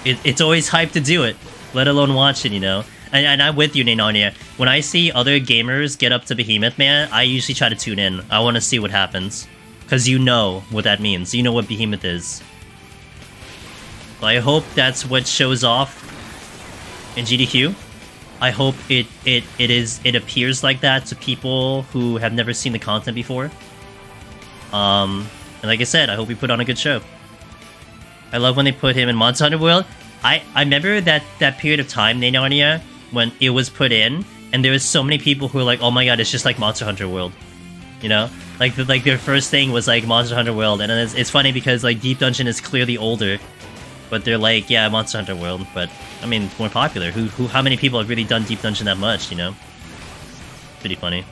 It's always hype to do it, let alone watch it, you know? And I'm with you, Nenania. When I see other gamers get up to Behemoth, man, I usually try to tune in. I want to see what happens. Because you know what that means. You know what Behemoth is. So I hope that's what shows off in GDQ. I hope it appears like that to people who have never seen the content before. And like I said, I hope we put on a good show. I love when they put him in Monster Hunter World. I remember that period of time, Nenania, when it was put in, and there was so many people who were like, oh my god, it's just like Monster Hunter World. You know? Like their first thing was like Monster Hunter World, and it's funny because like Deep Dungeon is clearly older, but they're like, yeah, Monster Hunter World, but I mean, it's more popular. How many people have really done Deep Dungeon that much, you know? Pretty funny.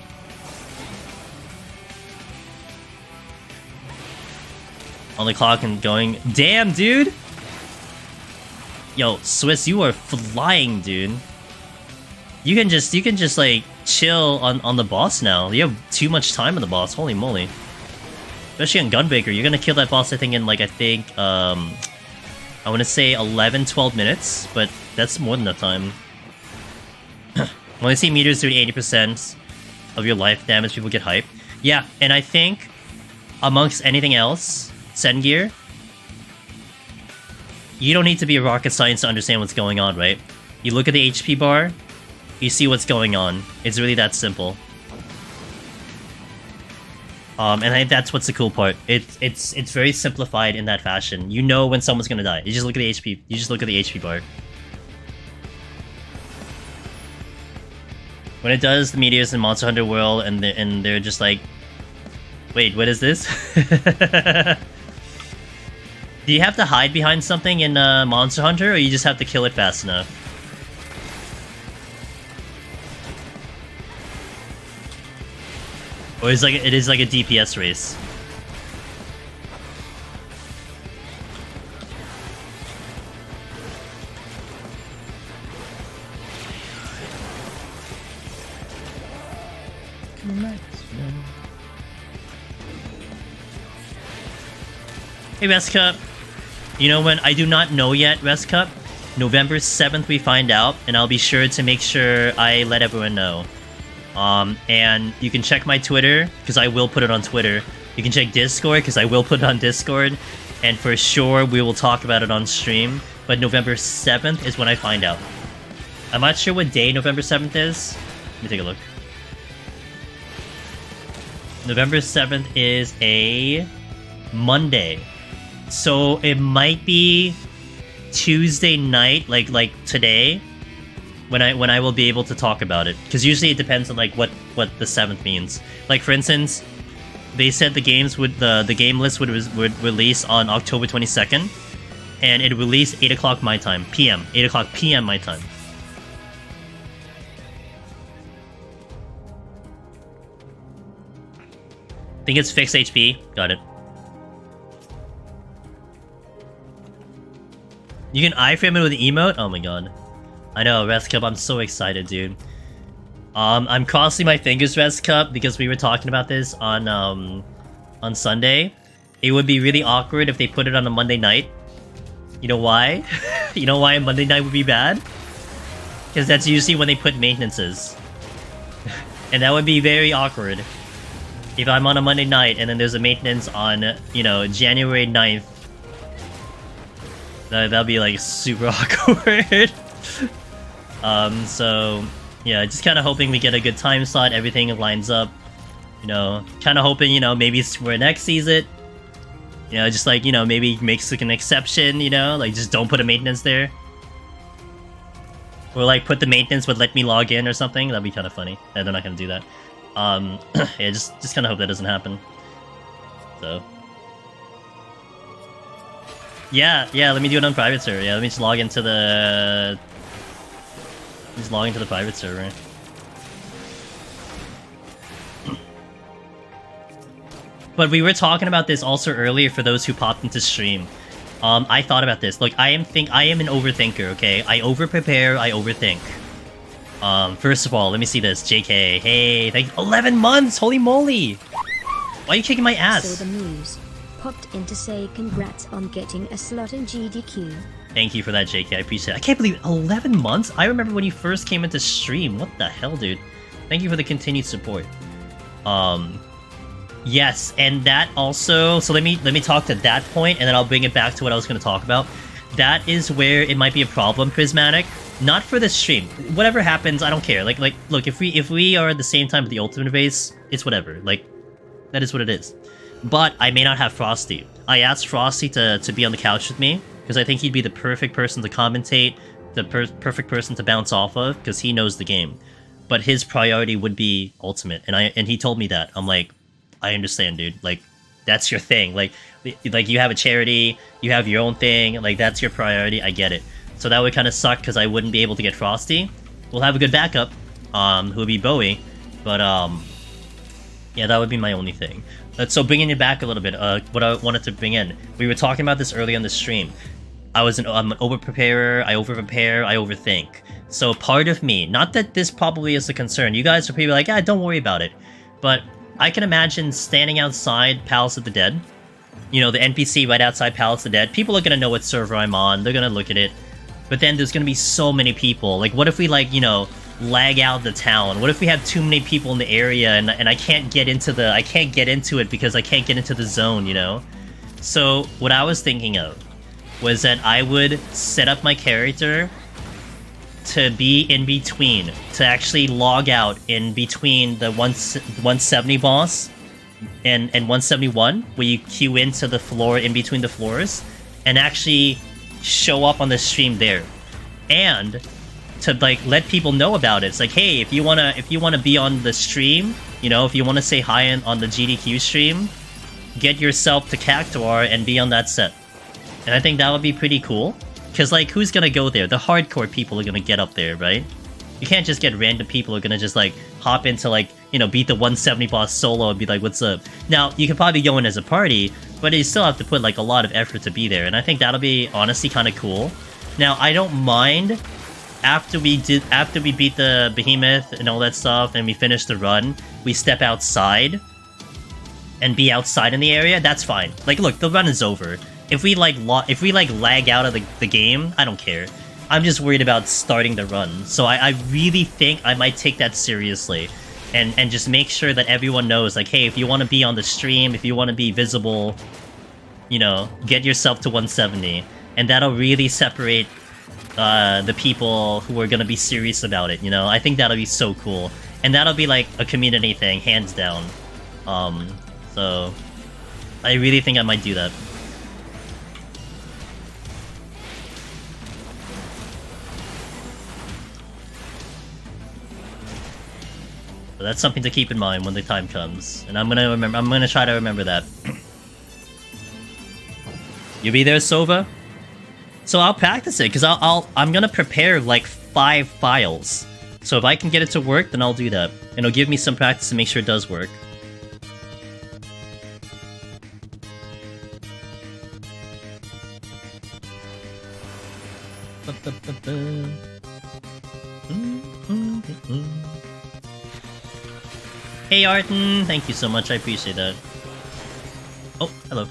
On the clock and going, damn, dude! Yo, Swiss, you are flying, dude. You can just like chill on the boss now. You have too much time on the boss. Holy moly! Especially on Gunbreaker, you're gonna kill that boss. I think in like I want to say 11-12 minutes, but that's more than enough time. When I see meters doing 80% of your life damage, people get hyped. Yeah, and I think amongst anything else, Sengear, you don't need to be a rocket science to understand what's going on, right? You look at the HP bar. You see what's going on. It's really that simple. And I think that's what's the cool part. It's very simplified in that fashion. You know when someone's gonna die. You just look at the HP. You just look at the HP bar. When it does the meteors in Monster Hunter World, and they're just like, wait, what is this? Do you have to hide behind something in Monster Hunter, or you just have to kill it fast enough? Or it is like a DPS race. Hey, Rest Cup. You know when? I do not know yet, Rest Cup. November 7th we find out, and I'll be sure to make sure I let everyone know. And you can check my Twitter, because I will put it on Twitter. You can check Discord, because I will put it on Discord. And for sure, we will talk about it on stream. But November 7th is when I find out. I'm not sure what day November 7th is. Let me take a look. November 7th is a Monday. So it might be Tuesday night, like today, when I will be able to talk about it. Because usually it depends on like what the 7th means. Like for instance, they said the games would the game list would release on October 22nd, and it released 8 o'clock my time, PM, 8 o'clock PM my time. Think it's fixed HP. Got it. You can iframe it with an emote? Oh my god. I know, Rest Cup, I'm so excited, dude. I'm crossing my fingers, Rest Cup, because we were talking about this on Sunday. It would be really awkward if they put it on a Monday night. You know why? You know why a Monday night would be bad? Because that's usually when they put maintenances. And that would be very awkward. If I'm on a Monday night and then there's a maintenance on, you know, January 9th. That'll be like super awkward. So yeah, just kind of hoping we get a good time slot, everything lines up. You know, kind of hoping, you know, maybe Square Next sees it. You know, just like, you know, maybe makes like an exception, you know, like just don't put a maintenance there. Or like put the maintenance but let me log in or something. That'd be kind of funny. Yeah, they're not gonna do that. Yeah, just kind of hope that doesn't happen. So. Yeah, let me do it on private server. Yeah, let me just log into the... Just log into the private server. But we were talking about this also earlier for those who popped into stream. I thought about this. Look, I am an overthinker, okay? I over-prepare, I overthink. First of all, let me see this. JK, hey, thank you. 11 months! Holy moly! Why are you kicking my ass?
So the news popped in to say congrats on getting a slot in GDQ.
Thank you for that, JK. I appreciate it. I can't believe 11 months? I remember when you first came into stream. What the hell, dude? Thank you for the continued support. Yes, and that also... So let me talk to that point, and then I'll bring it back to what I was going to talk about. That is where it might be a problem, Prismatic. Not for the stream. Whatever happens, I don't care. Like, look, if we are at the same time with the Ultimate base, it's whatever. Like, that is what it is. But I may not have Frosty. I asked Frosty to be on the couch with me, because I think he'd be the perfect person to commentate, the perfect person to bounce off of, because he knows the game. But his priority would be Ultimate, and he told me that. I'm like, I understand, dude. Like, that's your thing. Like you have a charity, you have your own thing, like, that's your priority, I get it. So that would kind of suck, because I wouldn't be able to get Frosty. We'll have a good backup, who would be Bowie, but, yeah, that would be my only thing. So bringing it back a little bit, what I wanted to bring in. We were talking about this early on the stream. I'm an over-preparer, I over-prepare, I overthink. So part of me, not that this probably is a concern, you guys are probably like, ah, don't worry about it. But I can imagine standing outside Palace of the Dead. You know, the NPC right outside Palace of the Dead. People are gonna know what server I'm on, they're gonna look at it. But then there's gonna be so many people. Like, what if we, like, you know, lag out the town? What if we have too many people in the area and I can't get into it because I can't get into the zone, you know? So what I was thinking of was that I would set up my character to be in between, to actually log out in between the 170 boss and 171, where you queue into the floor in between the floors, and actually show up on the stream there. And to, like, let people know about it. It's like, hey, if you wanna be on the stream, you know, if you wanna say hi on the GDQ stream, get yourself to Cactuar and be on that set. And I think that would be pretty cool. Because, like, who's gonna go there? The hardcore people are gonna get up there, right? You can't just get random people who are gonna just, like, hop into, like, you know, beat the 170 boss solo and be like, what's up? Now, you could probably go in as a party, but you still have to put, like, a lot of effort to be there. And I think that'll be, honestly, kind of cool. Now, I don't mind... After we beat the behemoth and all that stuff, and we finish the run, we step outside and be outside in the area, that's fine. Like, look, the run is over. If we like lag out of the game, I don't care. I'm just worried about starting the run. So I really think I might take that seriously, and just make sure that everyone knows, like, hey, if you want to be on the stream, if you want to be visible, you know, get yourself to 170, and that'll really separate the people who are gonna be serious about it. You know, I think that'll be so cool, and that'll be like a community thing, hands down. So I really think I might do that. So that's something to keep in mind when the time comes, and I'm gonna try to remember that. You be there, Sova? So I'll practice it, because I'm gonna prepare like 5 files. So if I can get it to work, then I'll do that. And it'll give me some practice to make sure it does work. Hey Arton, thank you so much, I appreciate that. Oh, hello.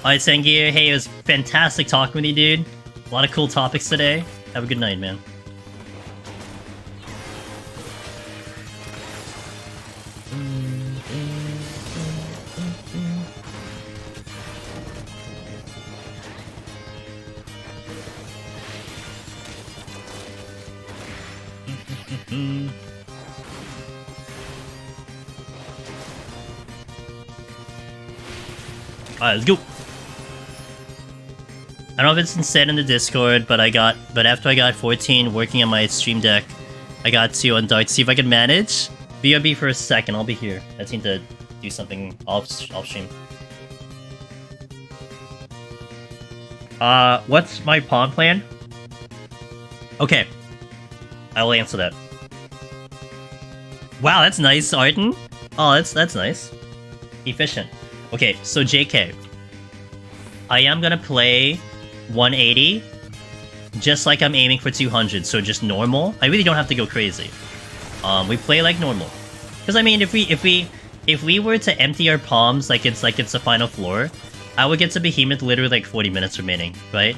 Alright, Sengir, hey, it was fantastic talking with you, dude. A lot of cool topics today. Have a good night, man. Alright, let's go. I don't know if it's been said in the Discord, but after I got 14 working on my stream deck, I got to on Dark. See if I can manage. BRB for a second, I'll be here. I just need to do something off stream. What's my pawn plan? Okay. I will answer that. Wow, that's nice, Arden. Oh, that's nice. Efficient. Okay, so JK. I am gonna play 180, just like I'm aiming for 200, so just normal. I really don't have to go crazy. We play like normal. Because I mean, if we were to empty our palms like it's the final floor, I would get to Behemoth literally like 40 minutes remaining, right?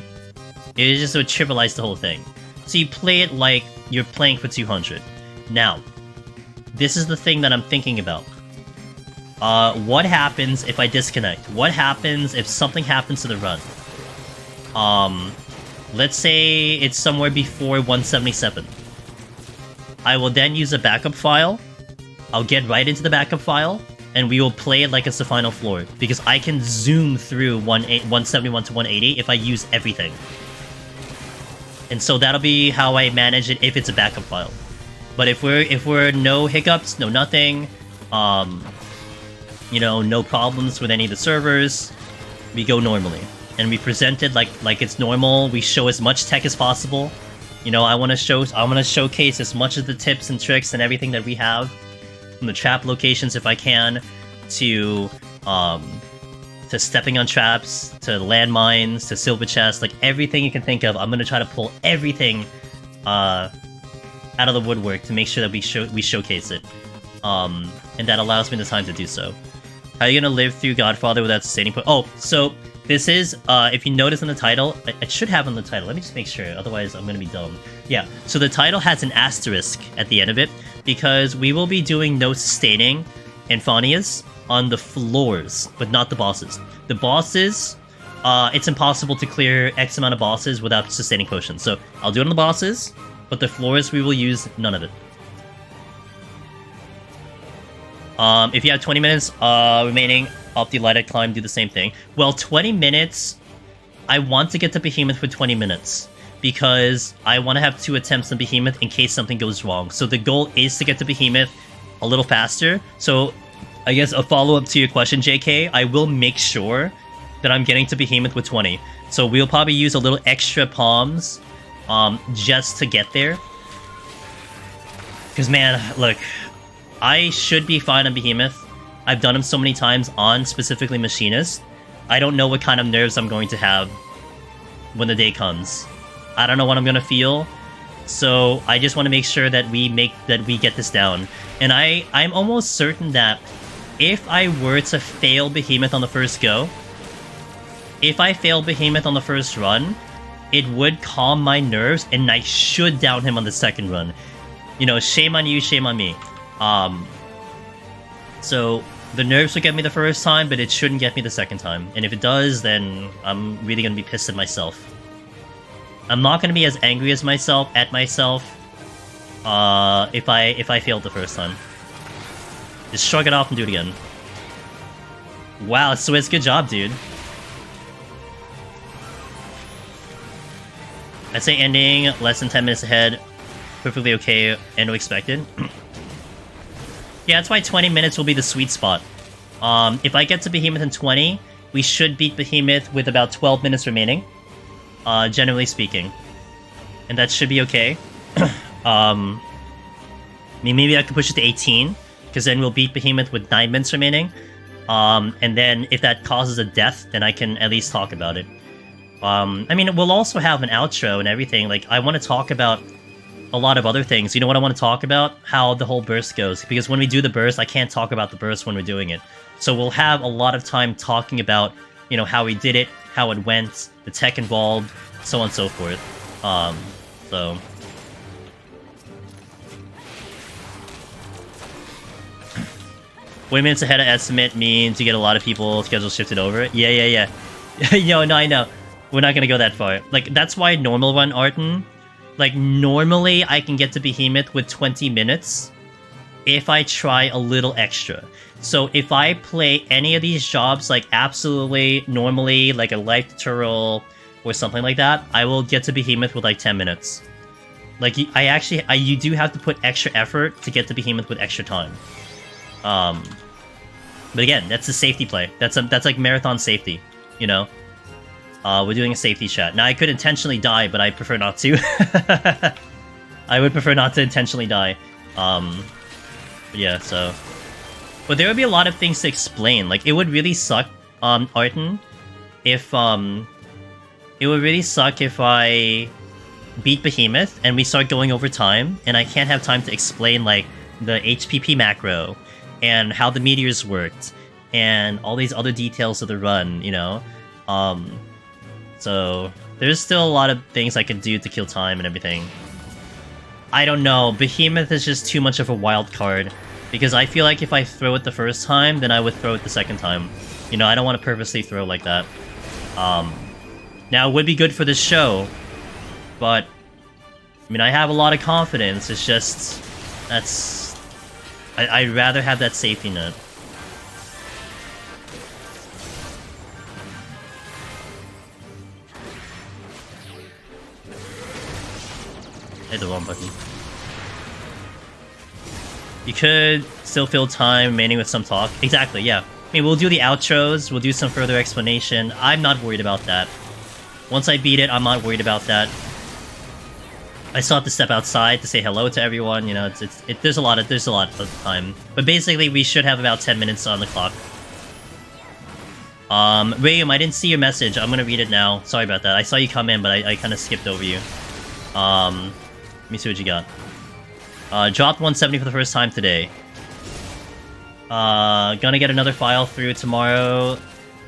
It just would trivialize the whole thing. So you play it like you're playing for 200. Now, this is the thing that I'm thinking about. What happens if I disconnect? What happens if something happens to the run? Let's say it's somewhere before 177. I will then use a backup file. I'll get right into the backup file, and we will play it like it's the final floor, because I can zoom through 171 to 180 if I use everything. And so that'll be how I manage it if it's a backup file. But if we're no hiccups, no nothing, you know, no problems with any of the servers, we go normally. And we present it like it's normal. We show as much tech as possible. You know, I want to showcase as much of the tips and tricks and everything that we have, from the trap locations if I can, to stepping on traps, to landmines, to silver chests, like everything you can think of. I'm gonna try to pull everything out of the woodwork to make sure that we showcase it, and that allows me the time to do so. How are you gonna live through Godfather without sustaining point? Oh, so this is, if you notice in the title, it should have on the title. Let me just make sure, otherwise I'm gonna be dumb. Yeah, so the title has an asterisk at the end of it, because we will be doing no sustaining in Phanias on the floors, but not the bosses. The bosses, it's impossible to clear X amount of bosses without sustaining potions. So I'll do it on the bosses, but the floors we will use none of it. If you have 20 minutes remaining off the lighted climb, do the same thing. Well, 20 minutes, I want to get to Behemoth for 20 minutes, because I want to have 2 attempts on Behemoth in case something goes wrong. So the goal is to get to Behemoth a little faster. So I guess a follow-up to your question, JK, I will make sure that I'm getting to Behemoth with 20. So we'll probably use a little extra palms just to get there. Because, man, look, I should be fine on Behemoth. I've done him so many times on specifically Machinist. I don't know what kind of nerves I'm going to have when the day comes. I don't know what I'm gonna feel. So I just want to make sure that we get this down. And I'm almost certain that if I were to fail Behemoth on the first go, if I fail Behemoth on the first run, it would calm my nerves and I should down him on the second run. You know, shame on you, shame on me. So the nerves will get me the first time, but it shouldn't get me the second time. And if it does, then I'm really gonna be pissed at myself. I'm not gonna be as angry as myself if I failed the first time. Just shrug it off and do it again. Wow, Swizz, good job, dude. I'd say ending less than 10 minutes ahead. Perfectly okay and expected. Yeah, that's why 20 minutes will be the sweet spot. If I get to Behemoth in 20, we should beat Behemoth with about 12 minutes remaining. Generally speaking. And that should be okay. I mean, maybe I could push it to 18, because then we'll beat Behemoth with 9 minutes remaining. And then if that causes a death, then I can at least talk about it. I mean, we'll also have an outro and everything. Like, I want to talk about a lot of other things. You know what I want to talk about? How the whole burst goes. Because when we do the burst, I can't talk about the burst when we're doing it. So we'll have a lot of time talking about, you know, how we did it, how it went, the tech involved, so on and so forth. So... 20 minutes ahead of estimate means you get a lot of people schedule shifted over. Yeah. Yo, no, I know. We're not gonna go that far. Like, that's why normal run Arton. Like, normally I can get to Behemoth with 20 minutes if I try a little extra. So if I play any of these jobs, like, absolutely normally, like a life tutorial or something like that, I will get to Behemoth with, like, 10 minutes. Like, you do have to put extra effort to get to Behemoth with extra time. But again, that's a safety play. That's like marathon safety, you know? We're doing a safety chat. Now, I could intentionally die, but I prefer not to. I would prefer not to intentionally die. But yeah, so... But there would be a lot of things to explain. Like, it would really suck, Arton, if, it would really suck if I beat Behemoth and we start going over time, and I can't have time to explain, like, the HPP macro, and how the meteors worked, and all these other details of the run, you know? So, there's still a lot of things I can do to kill time and everything. I don't know, Behemoth is just too much of a wild card, because I feel like if I throw it the first time, then I would throw it the second time. You know, I don't want to purposely throw like that. Now, it would be good for this show, but, I mean, I have a lot of confidence, it's just... That's... I'd rather have that safety net. I hit the wrong button. You could still fill time remaining with some talk. Exactly, yeah. I mean, we'll do the outros, we'll do some further explanation. I'm not worried about that. Once I beat it, I'm not worried about that. I still have to step outside to say hello to everyone, you know, there's a lot of time. But basically, we should have about 10 minutes on the clock. William, I didn't see your message. I'm gonna read it now. Sorry about that. I saw you come in, but I kind of skipped over you. Let me see what you got. Dropped 170 for the first time today. Gonna get another file through tomorrow.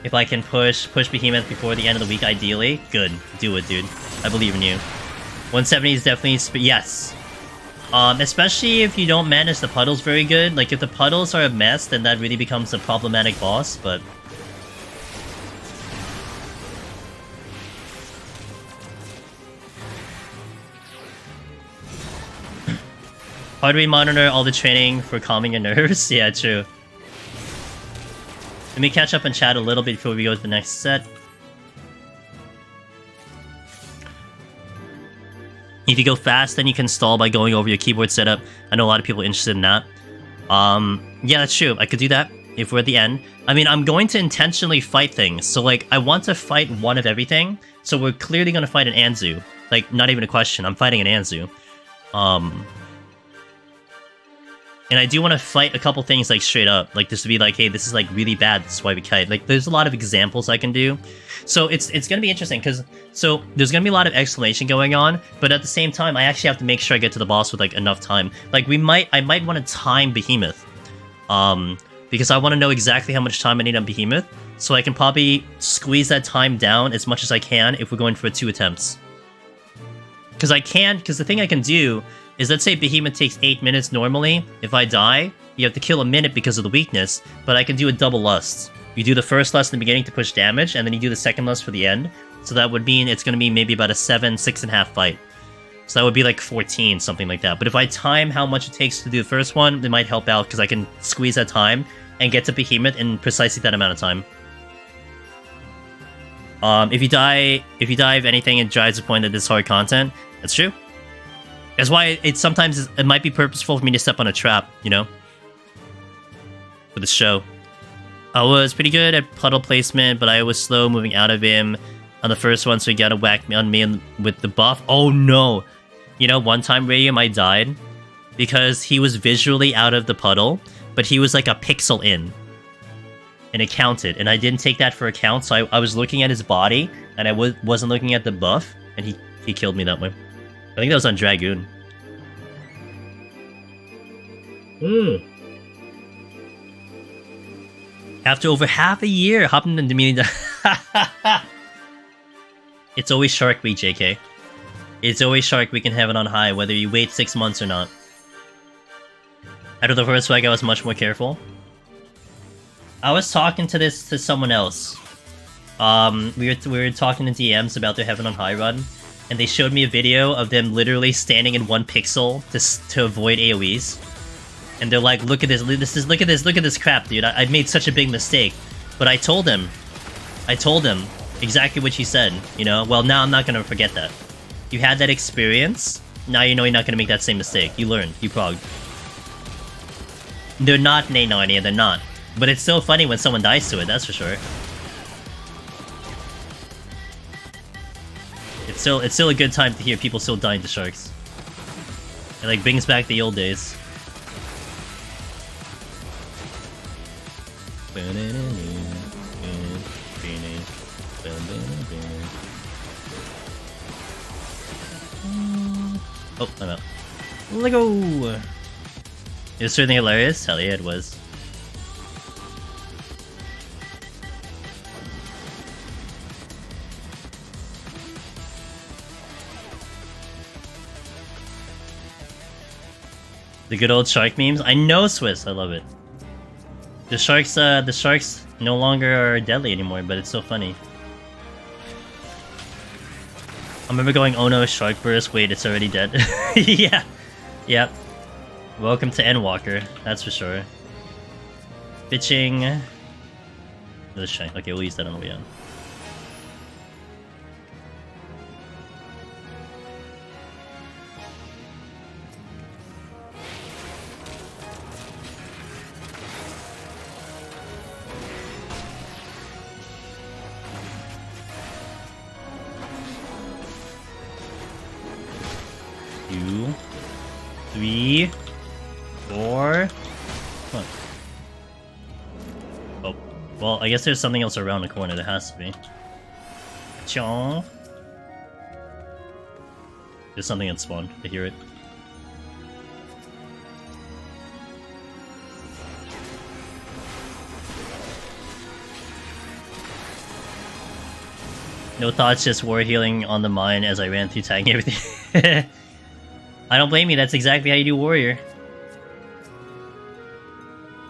If I can push Behemoth before the end of the week, ideally. Good. Do it, dude. I believe in you. 170 is definitely... yes. Especially if you don't manage the puddles very good. Like, if the puddles are a mess, then that really becomes a problematic boss, but... How do we monitor all the training for calming your nerves? Yeah, true. Let me catch up and chat a little bit before we go to the next set. If you go fast, then you can stall by going over your keyboard setup. I know a lot of people are interested in that. Yeah, that's true. I could do that if we're at the end. I mean, I'm going to intentionally fight things. So, like, I want to fight one of everything. So we're clearly going to fight an Anzu. Like, not even a question. I'm fighting an Anzu. And I do want to fight a couple things, like, straight up. Like, just to be like, hey, this is, like, really bad. This is why we kite. Like, there's a lot of examples I can do. So it's gonna be interesting, because... So, there's gonna be a lot of explanation going on, but at the same time, I actually have to make sure I get to the boss with, like, enough time. Like, I might want to time Behemoth. Because I want to know exactly how much time I need on Behemoth, so I can probably squeeze that time down as much as I can if we're going for 2 attempts. Because the thing I can do is, let's say Behemoth takes 8 minutes normally. If I die, you have to kill a minute because of the weakness, but I can do a double lust. You do the first lust in the beginning to push damage, and then you do the second lust for the end. So that would mean it's going to be maybe about a 6.5 fight. So that would be like 14, something like that. But if I time how much it takes to do the first one, it might help out, because I can squeeze that time and get to Behemoth in precisely that amount of time. If you die of anything, it drives the point that this is hard content. That's true. That's why it might be purposeful for me to step on a trap, you know? For the show. I was pretty good at puddle placement, but I was slow moving out of him on the first one, so he got to whack me on me with the buff. Oh no! You know, one time, Radium, I died because he was visually out of the puddle, but he was like a pixel in. And it counted, and I didn't take that for account, so I was looking at his body, and I wasn't looking at the buff, and he killed me that way. I think that was on Dragoon. After over half a year, hopping into meeting. It's always Shark Week, JK. It's always Shark Week in Heaven on High, whether you wait 6 months or not. After the first week, I was much more careful. I was talking to someone else. We were talking in DMs about their Heaven on High run, and they showed me a video of them literally standing in 1 pixel to avoid AoEs. And they're like, look at this, look at this crap, dude. I made such a big mistake. But I told him exactly what you said, you know? Well, now I'm not gonna forget that. You had that experience, now you know you're not gonna make that same mistake. You learned, you progged. They're not Narnia, they're not. But it's so funny when someone dies to it, that's for sure. It's still a good time to hear people still dying to sharks. It like brings back the old days. Oh, I'm out. Let go! It was certainly hilarious. Hell yeah, it was. The good old shark memes? I know, Swiss, I love it. The sharks no longer are deadly anymore, but it's so funny. I remember going, oh no, shark burst, wait, it's already dead. Yeah. Yep. Welcome to Endwalker, that's for sure. Bitching. Let's try. Okay, we'll use that on the way out. Two, 3, 4. What? Oh, well, I guess there's something else around the corner. There has to be. Chong. There's something that spawned. I hear it. No thoughts, just war healing on the mine as I ran through tagging everything. I don't blame you, that's exactly how you do warrior.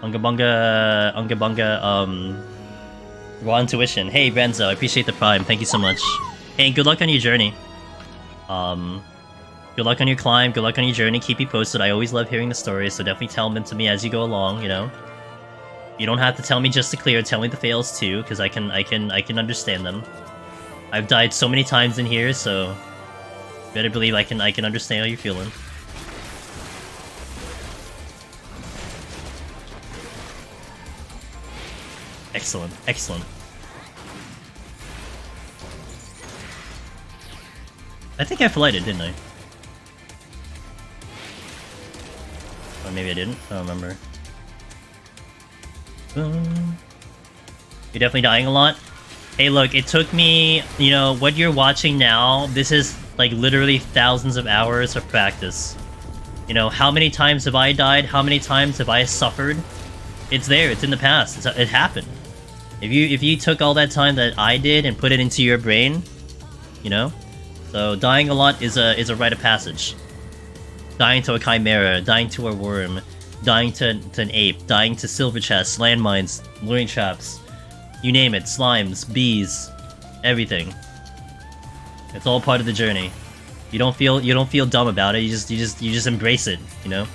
Unga bunga, raw intuition. Hey Renzo, I appreciate the prime, thank you so much. Hey, and good luck on your journey. Good luck on your climb, good luck on your journey, keep me posted. I always love hearing the stories, so definitely tell them to me as you go along, you know. You don't have to tell me just to clear, tell me the fails too, because I can understand them. I've died so many times in here, so better believe I can understand how you're feeling. Excellent, excellent. I think I flighted, didn't I? Or maybe I didn't. I don't remember. You're definitely dying a lot. Hey, look, it took me, you know, what you're watching now, this is like literally thousands of hours of practice. You know, how many times have I died? How many times have I suffered? It's there. It's in the past. It happened. If you took all that time that I did and put it into your brain, you know, so dying a lot is a rite of passage. Dying to a chimera, dying to a worm, dying to an ape, dying to silver chests, landmines, luring traps, you name it, slimes, bees, everything. It's all part of the journey. You don't feel dumb about it. You just embrace it, you know.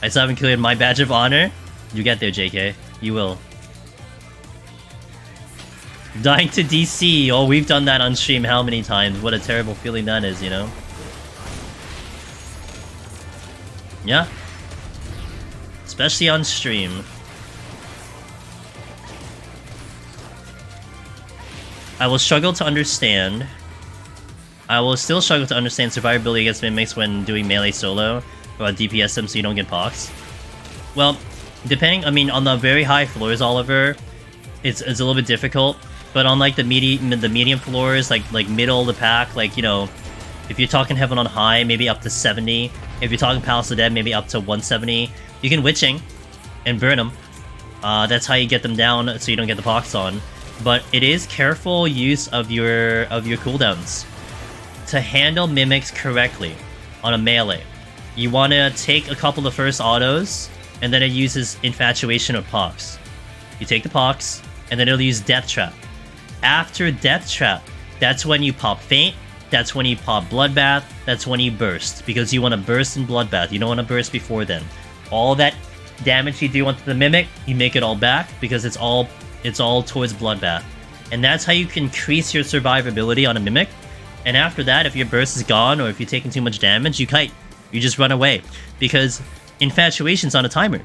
I still haven't cleared my badge of honor. You get there, JK. You will. Dying to DC. Oh, we've done that on stream how many times? What a terrible feeling that is, you know. Yeah. Especially on stream. I will struggle to understand. I will still struggle to understand survivability against mimics when doing melee solo, or DPS them so you don't get boxed. Well, depending, I mean, on the very high floors, Oliver, it's a little bit difficult. But on like the medium floors, like middle of the pack, like, you know, if you're talking Heaven on High, maybe up to 70. If you're talking Palace of the Dead, maybe up to 170. You can witching and burn them. That's how you get them down, so you don't get the pox on. But it is careful use of your cooldowns to handle mimics correctly on a melee. You want to take a couple of first autos, and then it uses Infatuation or Pox. You take the Pox, and then it'll use Death Trap. After Death Trap, that's when you pop Faint, that's when you pop Bloodbath, that's when you burst. Because you want to burst in Bloodbath, you don't want to burst before then. All that damage you do onto the Mimic, you make it all back, because it's all towards Bloodbath. And that's how you can increase your survivability on a Mimic. And after that, if your burst is gone, or if you're taking too much damage, you kite. You just run away. Because Infatuation's on a timer.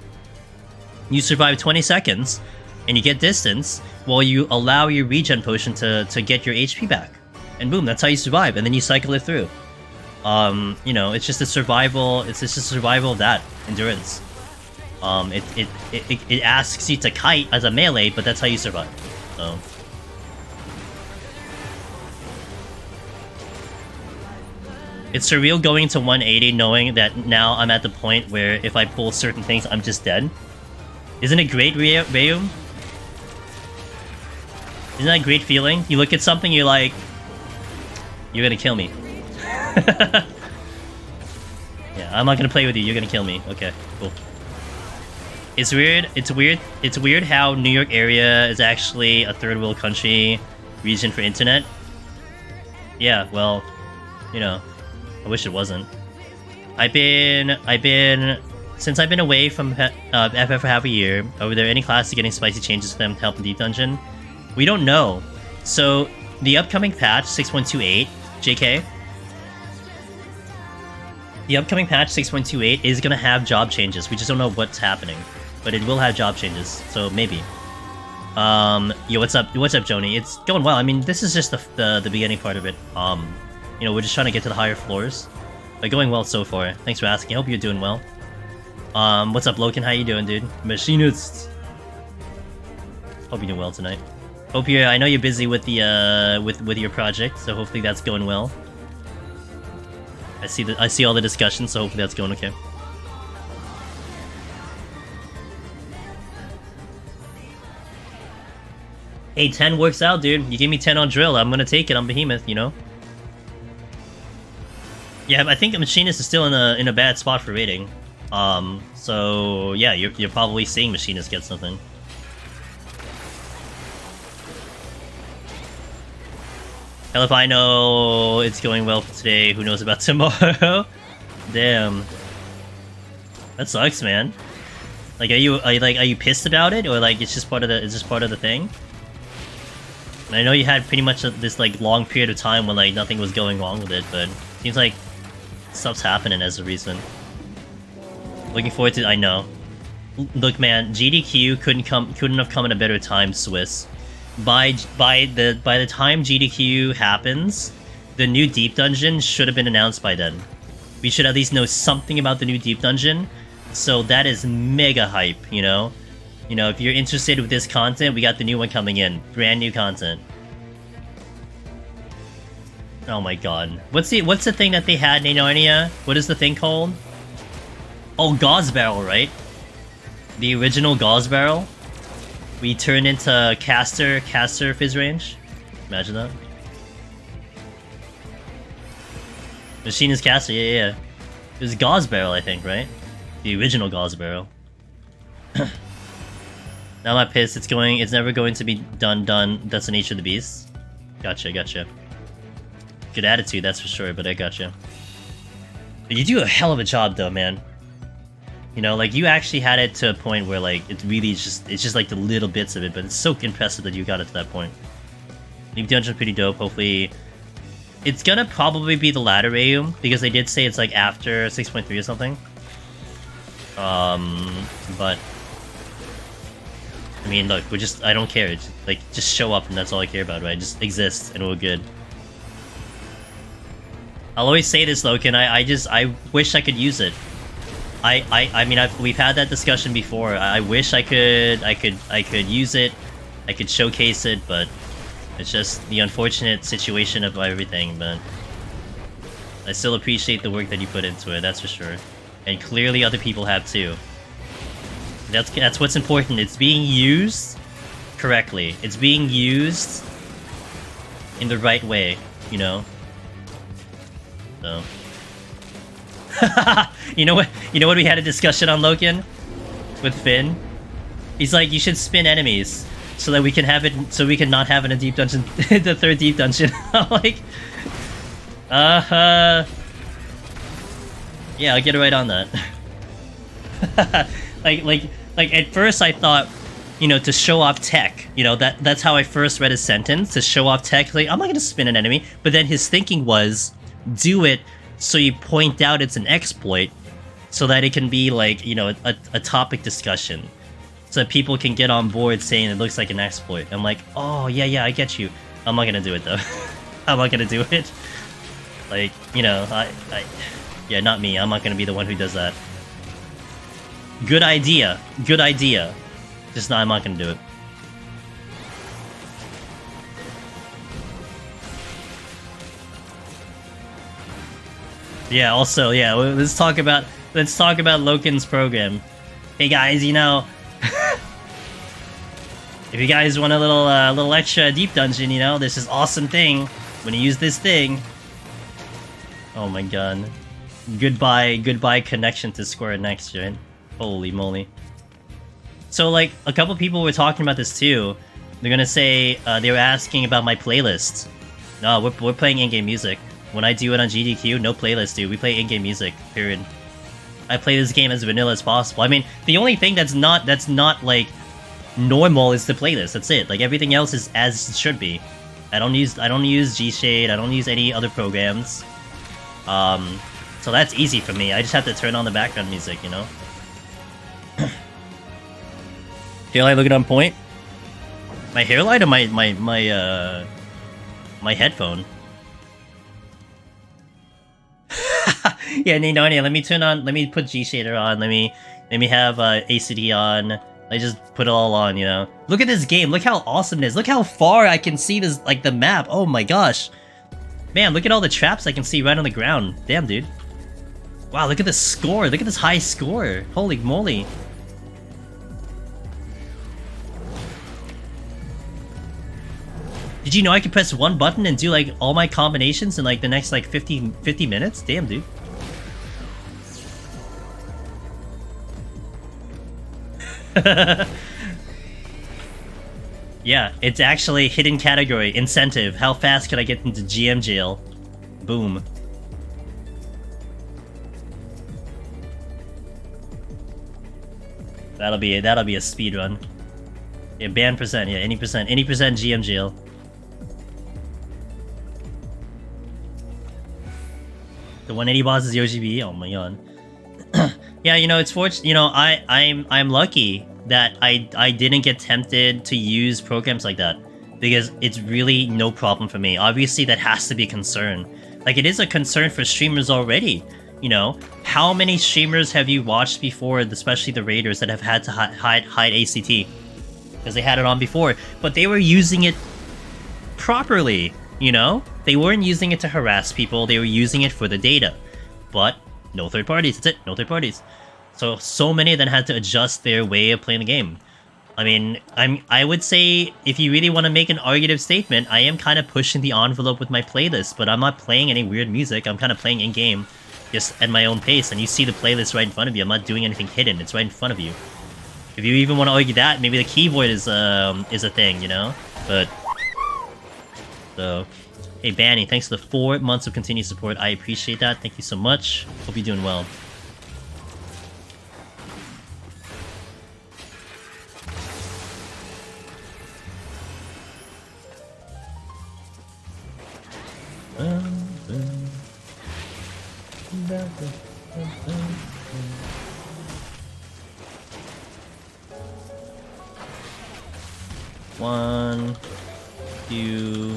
You survive 20 seconds, and you get distance, while you allow your regen potion to get your HP back. And boom, that's how you survive, and then you cycle it through. You know, it's just a survival, it's just a survival of that, endurance. It asks you to kite as a melee, but that's how you survive. So. It's surreal going to 180 knowing that now I'm at the point where if I pull certain things, I'm just dead. Isn't it great, Ryu? Isn't that a great feeling? You look at something, you're like, you're gonna kill me. Yeah, I'm not gonna play with you, you're gonna kill me. Okay, cool. It's weird how New York area is actually a third world country region for internet. Yeah, well, you know, I wish it wasn't. Since I've been away from FF for half a year, are there any classes getting spicy changes for them to help in Deep Dungeon? We don't know. So, the upcoming patch, 6.28, JK, the upcoming patch, 6.28, is gonna have job changes. We just don't know what's happening. But it will have job changes, so maybe. Yo, what's up, Joni? It's going well. I mean, this is just the beginning part of it. You know, we're just trying to get to the higher floors. But going well so far. Thanks for asking. I hope you're doing well. What's up, Loken? How you doing, dude? Machinists. Hope you're doing well tonight. Hope you're. I know you're busy with the with your project, so hopefully that's going well. I see all the discussions, so hopefully that's going okay. Hey, 10 works out, dude. You gave me 10 on drill. I'm gonna take it on Behemoth, you know. Yeah, I think Machinist is still in a bad spot for rating. So yeah, you're probably seeing Machinist get something. Hell if I know it's going well for today, who knows about tomorrow? Damn. That sucks, man. Like, are you pissed about it, or like it's just part of the thing? And I know you had pretty much this like long period of time when like nothing was going wrong with it, but it seems like stuff's happening as a reason. Looking forward to. I know. Look, man, GDQ couldn't have come at a better time, Swiss. By the time GDQ happens, the new deep dungeon should have been announced by then. We should at least know something about the new deep dungeon. So that is mega hype, you know? You know, if you're interested with this content, we got the new one coming in. Brand new content. Oh my god. What's the thing that they had in Narnia? What is the thing called? Oh, Gauze Barrel, right? The original Gauze Barrel. We turned into Caster Fizz Range. Imagine that. Machine is Caster, yeah. It was Gauze Barrel, I think, right? The original Gauze Barrel. Now I'm not pissed. It's never going to be done. That's the nature of the beast. Gotcha. Good attitude, that's for sure, but I gotcha. But you do a hell of a job, though, man. You know, like, you actually had it to a point where, like, it's just like the little bits of it, but it's so impressive that you got it to that point. Deep Dungeon's pretty dope, hopefully. It's gonna probably be the latter AU, because they did say it's, like, after 6.3 or something. But... I mean, look, I don't care. It's, like, just show up and that's all I care about, right? Just exist and we're good. I'll always say this, Loken, I wish I could use it. I mean, we've had that discussion before. I wish I could use it, I could showcase it, but it's just the unfortunate situation of everything. But I still appreciate the work that you put into it, that's for sure. And clearly other people have too. That's what's important. It's being used correctly. It's being used in the right way, you know? So... you know what we had a discussion on, Loken? With Finn? He's like, you should spin enemies so that we can have it, so we can not have it in a deep dungeon, the third deep dungeon. I'm like, yeah, I'll get right on that. like at first I thought, you know, to show off tech, you know, that's how I first read his sentence, to show off tech. Like, I'm not gonna spin an enemy, but then his thinking was, do it so you point out it's an exploit, so that it can be like, you know, a topic discussion, so that people can get on board saying it looks like an exploit. I'm like, oh yeah, I get you. I'm not gonna do it though. I'm not gonna do it. Like, you know, yeah, not me. I'm not gonna be the one who does that. Good idea. Just I'm not gonna do it. Yeah, also, yeah, let's talk about Loken's program. Hey guys, you know, if you guys want a little extra deep dungeon, you know, there's this awesome thing when you use this thing. Oh my god. Goodbye connection to Square next, right? Holy moly. So, like, a couple people were talking about this too. They're gonna say, they were asking about my playlist. No, we're playing in-game music. When I do it on GDQ, no playlist, dude. We play in-game music, period. I play this game as vanilla as possible. I mean, the only thing that's not, like, normal is the playlist. That's it. Like, everything else is as it should be. I don't use G-Shade, I don't use any other programs. So that's easy for me. I just have to turn on the background music, you know? Hairline looking on point? My hairline or my headphone? Yeah, Ninonia, let me put G-Shader on, let me have ACD on, I just put it all on, you know? Look at this game, look how awesome it is, look how far I can see this, like, the map, oh my gosh! Man, look at all the traps I can see right on the ground, damn dude. Wow, look at the score, look at this high score, holy moly. Did you know I could press one button and do, like, all my combinations in, like, the next, like, 50 minutes? Damn, dude. Yeah, it's actually hidden category, incentive. How fast can I get into GM jail? Boom. That'll be a speed run. Yeah, ban percent, yeah, any percent GM jail. The 180 boss is Yoshi. Oh my god. Yeah, you know, it's fortunate. You know, I'm lucky that I didn't get tempted to use programs like that. because it's really no problem for me. Obviously, that has to be a concern. Like, it is a concern for streamers already. You know, how many streamers have you watched before, especially the raiders, that have had to hide ACT? Because they had it on before, but they were using it properly, you know? They weren't using it to harass people, they were using it for the data. But no third parties, that's it, no third parties. So many of them had to adjust their way of playing the game. I mean, I would say, if you really want to make an argumentative statement, I am kind of pushing the envelope with my playlist, but I'm not playing any weird music, I'm kind of playing in-game, just at my own pace, and you see the playlist right in front of you. I'm not doing anything hidden, it's right in front of you. If you even want to argue that, maybe the keyboard is a thing, you know? But... So... Hey, Banny, thanks for the 4 months of continued support, I appreciate that, thank you so much. Hope you're doing well. One, 2,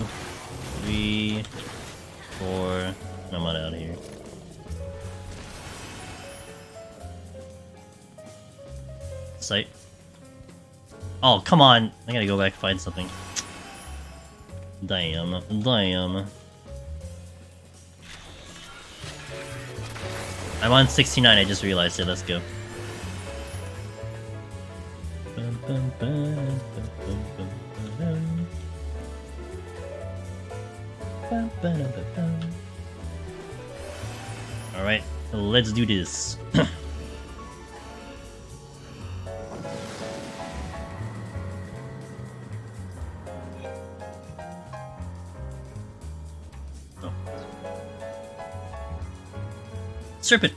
3, 4. I'm not out of here. Sight. Oh, come on! I gotta go back and find something. Damn. I'm on 69, I just realized it, let's go. Alright, let's do this. Serpent!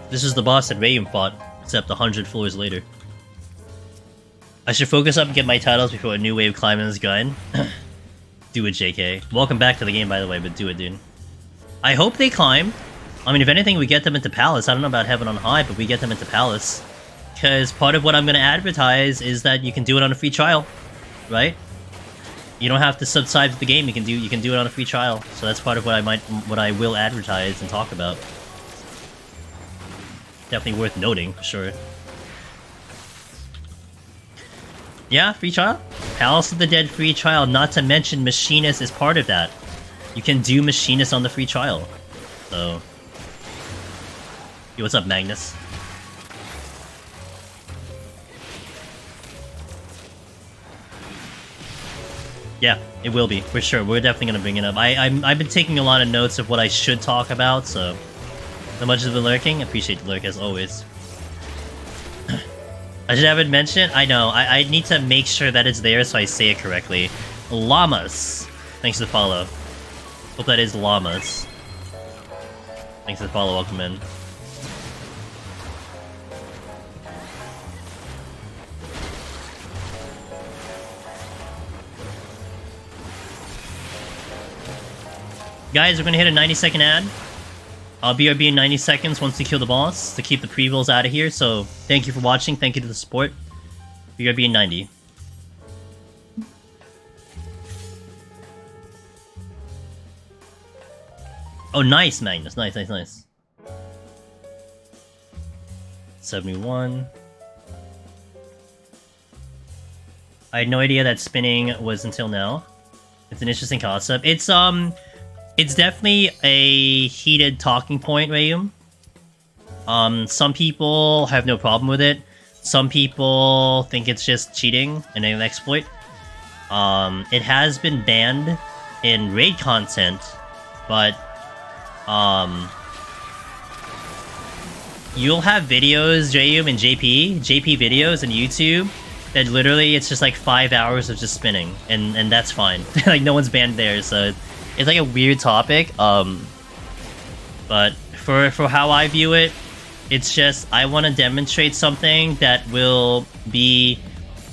This is the boss that Rayum fought, except 100 floors later. I should focus up and get my titles before a new wave climbing is going. Do it, JK. Welcome back to the game, by the way, but do it, dude. I hope they climb. I mean, if anything, we get them into Palace. I don't know about Heaven on High, but we get them into Palace. Because part of what I'm going to advertise is that you can do it on a free trial, right? You don't have to subscribe to the game. You can do it on a free trial. So that's part of what I will advertise and talk about. Definitely worth noting, for sure. Yeah, free trial? Palace of the Dead free trial, not to mention Machinist is part of that. You can do Machinist on the free trial. So... Yo, what's up, Magnus? Yeah, it will be, for sure. We're definitely gonna bring it up. I've been taking a lot of notes of what I should talk about, so... So much of the lurking? Appreciate the lurk, as always. I should have it mentioned? I know, I need to make sure that it's there so I say it correctly. Llamas! Thanks for the follow. Hope that is llamas. Thanks for the follow, welcome in. Guys, we're gonna hit a 90-second ad. I'll BRB in 90 seconds once we kill the boss to keep the pre-rolls out of here, so thank you for watching, thank you to the support. BRB in 90. Oh, nice, Magnus. Nice. 71. I had no idea that spinning was until now. It's an interesting concept. It's definitely a heated talking point, Rayum. Some people have no problem with it. Some people think it's just cheating and an exploit. It has been banned in raid content, but you'll have videos, Rayum and JP videos on YouTube that literally it's just like 5 hours of just spinning, and that's fine. Like, no one's banned there, so it's like a weird topic, but for how I view it, it's just I want to demonstrate something that will be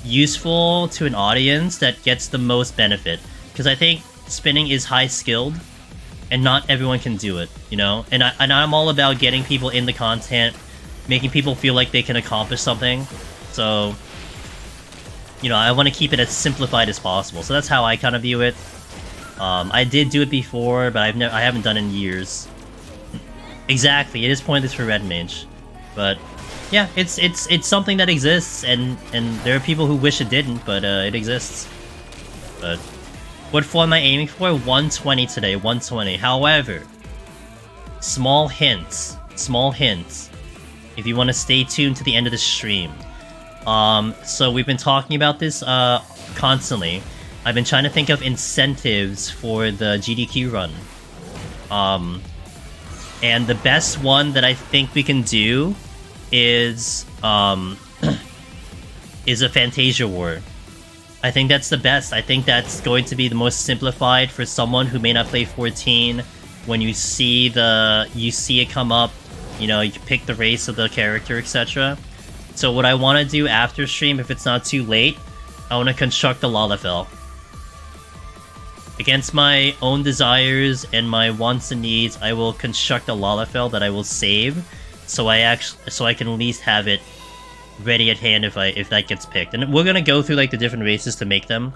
useful to an audience that gets the most benefit. Because I think spinning is high skilled, and not everyone can do it, you know? And I'm all about getting people in the content, making people feel like they can accomplish something. So you know, I want to keep it as simplified as possible. So that's how I kind of view it. I did do it before, but I haven't done it in years. Exactly, it is pointless for red mage, but yeah, it's something that exists, and there are people who wish it didn't, but it exists. But what form am I aiming for? 120 today, 120. However, small hints. If you want to stay tuned to the end of the stream. So we've been talking about this constantly. I've been trying to think of incentives for the GDQ run. And the best one that I think we can do is is a Fantasia War. I think that's the best. I think that's going to be the most simplified for someone who may not play 14. When you see it come up, you know, you can pick the race of the character, etc. So what I want to do after stream, if it's not too late, I want to construct a Lalafell. Against my own desires and my wants and needs, I will construct a Lalafell that I will save, so I can at least have it ready at hand if that gets picked. And we're gonna go through like the different races to make them,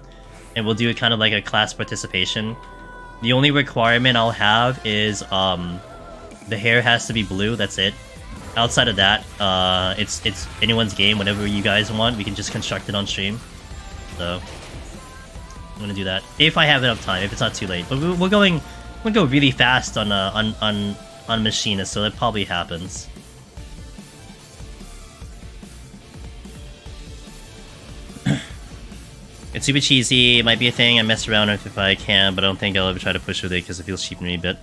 and we'll do it kind of like a class participation. The only requirement I'll have is the hair has to be blue. That's it. Outside of that, it's anyone's game. Whatever you guys want, we can just construct it on stream. So I'm gonna do that if I have enough time. If it's not too late, but we're gonna go really fast on Machinist, so that probably happens. It's super cheesy. It might be a thing I mess around with if I can, but I don't think I'll ever try to push with it because it feels cheap to me a bit.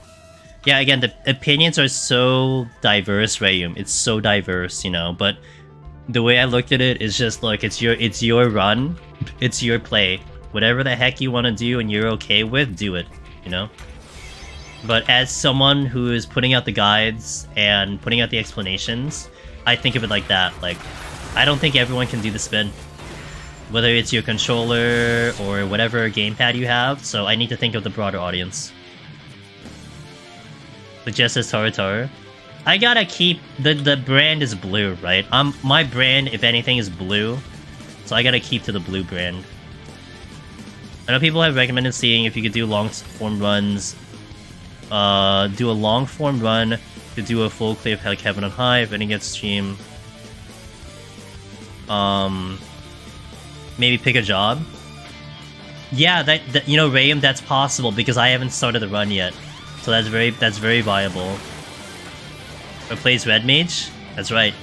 Yeah, again, the opinions are so diverse, Rayum. It's so diverse, you know. But the way I looked at it is just, look, it's your run, it's your play. Whatever the heck you want to do and you're okay with, do it, you know? But as someone who is putting out the guides and putting out the explanations, I think of it like that. Like, I don't think everyone can do the spin. Whether it's your controller or whatever gamepad you have, so I need to think of the broader audience. But just as Taru. I gotta keep... The brand is blue, right? My brand, if anything, is blue. So I gotta keep to the blue brand. I know people have recommended seeing if you could do long form runs. Do a long form run to do a full clear of Heaven on High if any gets stream. Maybe pick a job. Yeah, that you know, Rayum, that's possible because I haven't started the run yet. So that's very viable. Or plays Red Mage? That's right.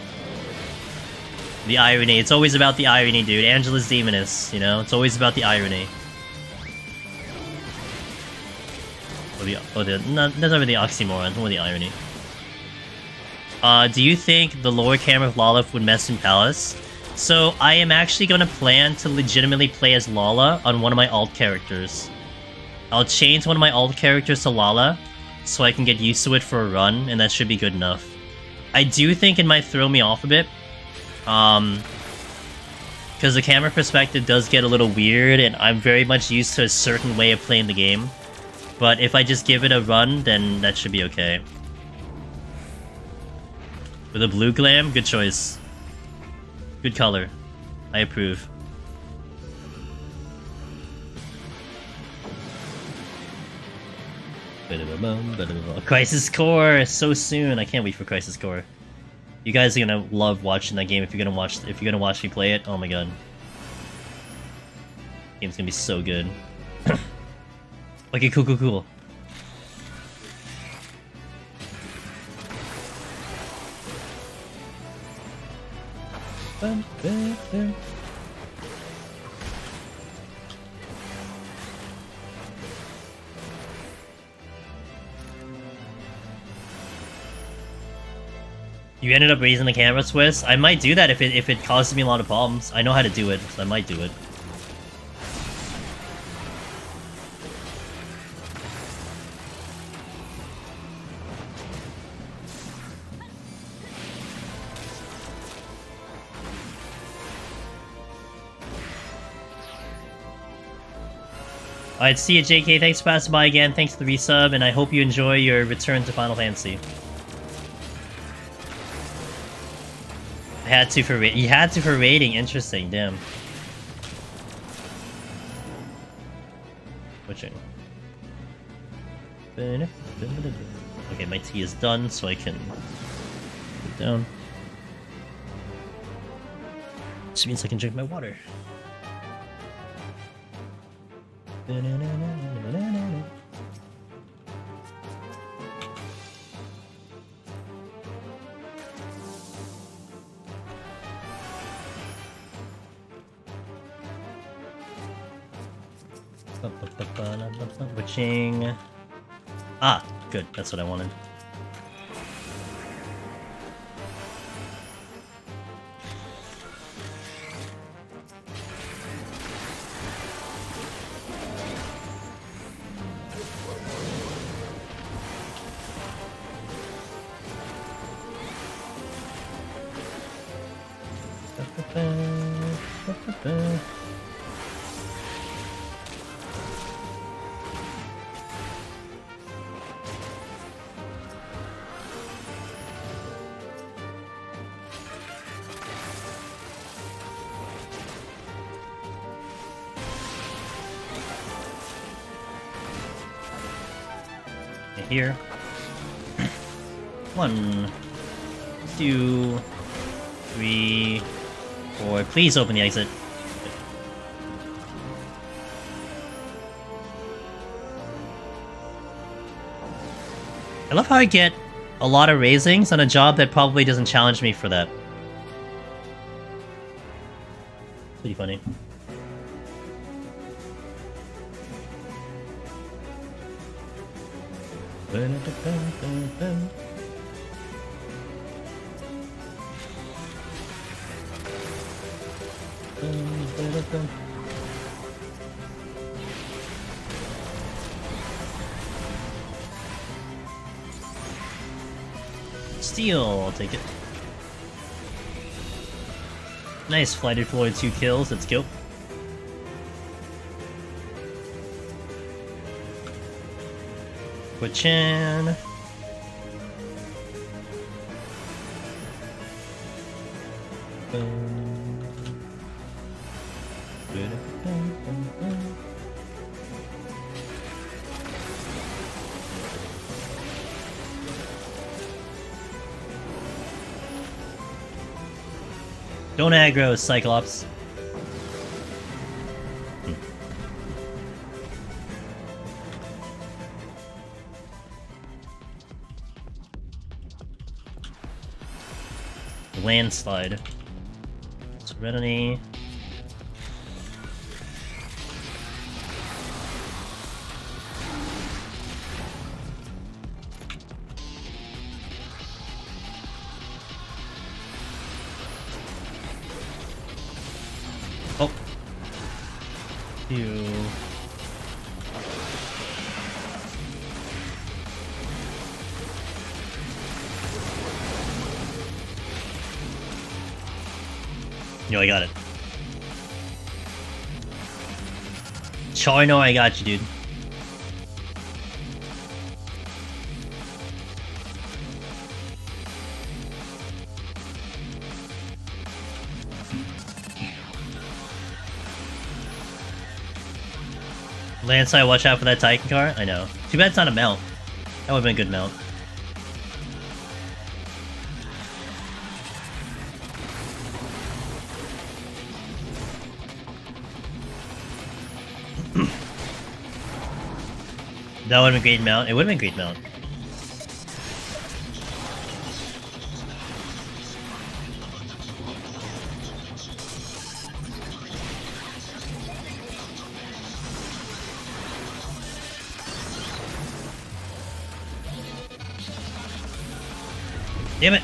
The irony. It's always about the irony, dude. Angela's Demoness, you know? It's always about the irony. That's not really the oxymoron, more the irony. Do you think the lower camera of Lala would mess in Palace? So, I am actually going to plan to legitimately play as Lala on one of my alt characters. I'll change one of my alt characters to Lala, so I can get used to it for a run, and that should be good enough. I do think it might throw me off a bit. Because the camera perspective does get a little weird, and I'm very much used to a certain way of playing the game. But if I just give it a run, then that should be okay. With a blue glam, good choice. Good color. I approve. Crisis Core so soon. I can't wait for Crisis Core. You guys are gonna love watching that game if you're gonna watch me play it. Oh my god. Game's gonna be so good. Okay, cool. You ended up raising the camera, Swiss? I might do that if it causes me a lot of problems. I know how to do it, so I might do it. Alright, see you, JK. Thanks for passing by again. Thanks for the resub, and I hope you enjoy your return to Final Fantasy. I had to for you had to for rating. Interesting, damn. switching. Okay, my tea is done, so I can put it down. Which means I can drink my water. Switching. Ah, good. That's what I wanted. Here. 1, 2, 3, 4. Please open the exit. I love how I get a lot of raisings on a job that probably doesn't challenge me for that. Pretty funny. Steel, I'll take it. Nice, Flighted Floyd 2 kills, let's go. Chin. Don't aggro, Cyclops. Landslide. Serenity. Oh. Ew. Yo, I got it. Char, no, I got you, dude. Landslide, watch out for that Titan car. I know. Too bad it's not a mount. That would've been a good mount. That would've been a great mount. It would've been a great mount. Damn it!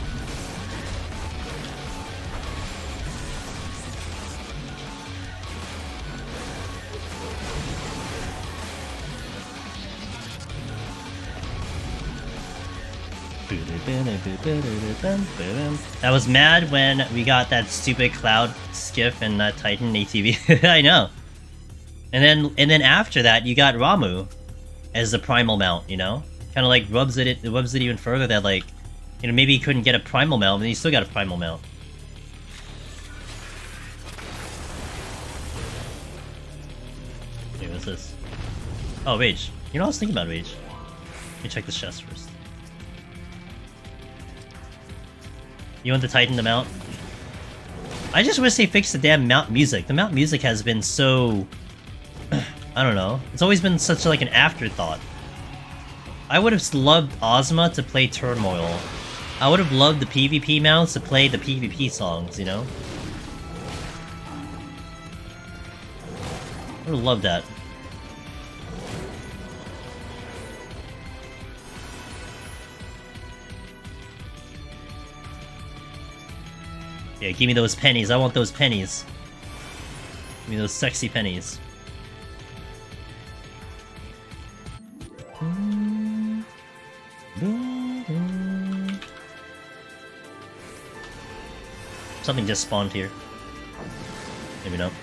I was mad when we got that stupid cloud skiff and that Titan ATV. I know. And then after that, you got Ramu as the primal mount. You know, kind of like rubs it even further that like, you know, maybe he couldn't get a primal mount, but he still got a primal mount. Okay, what's this? Oh, Rage. You know, I was thinking about Rage. Let me check this chest first. You want to tighten the mount? I just wish they fixed the damn mount music. The mount music has been so... I don't know. It's always been such like an afterthought. I would have loved Ozma to play Turmoil. I would have loved the PvP mounts to play the PvP songs, you know? I would have loved that. Yeah, give me those pennies. I want those pennies. Give me those sexy pennies. Something just spawned here. Maybe not.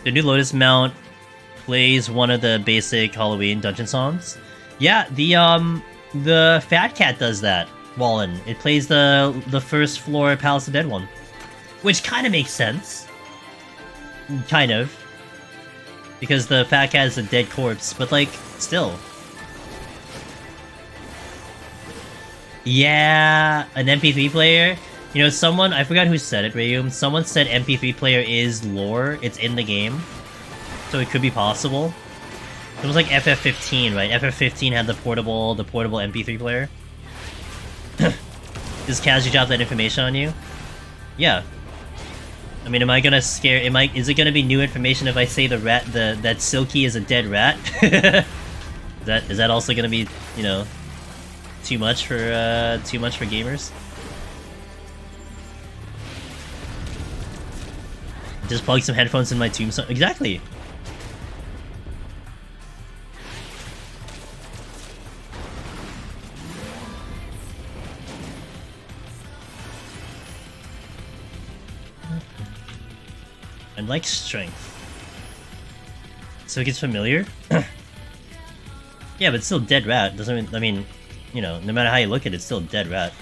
The new Lotus mount plays one of the basic Halloween dungeon songs. Yeah, the Fat Cat does that. Wallen. It plays the first floor Palace of the Dead one. Which kind of makes sense. Kind of. Because the Fat Cat is a dead corpse, but like, still. Yeah, an MP3 player? You know, someone, I forgot who said it, Rayum. Someone said MP3 player is lore, it's in the game. So it could be possible. It was like FF15, right? FF15 had the portable MP3 player. Does Kazu drop that information on you? Yeah. I mean, am I gonna scare? Is it gonna be new information if I say that Silky is a dead rat? Is that also gonna be, you know, too much for gamers? Just plug some headphones in my tombstone. Exactly. I like strength. So it gets familiar? Yeah, but it's still dead rat. Doesn't I mean, you know, no matter how you look at it, it's still a dead rat.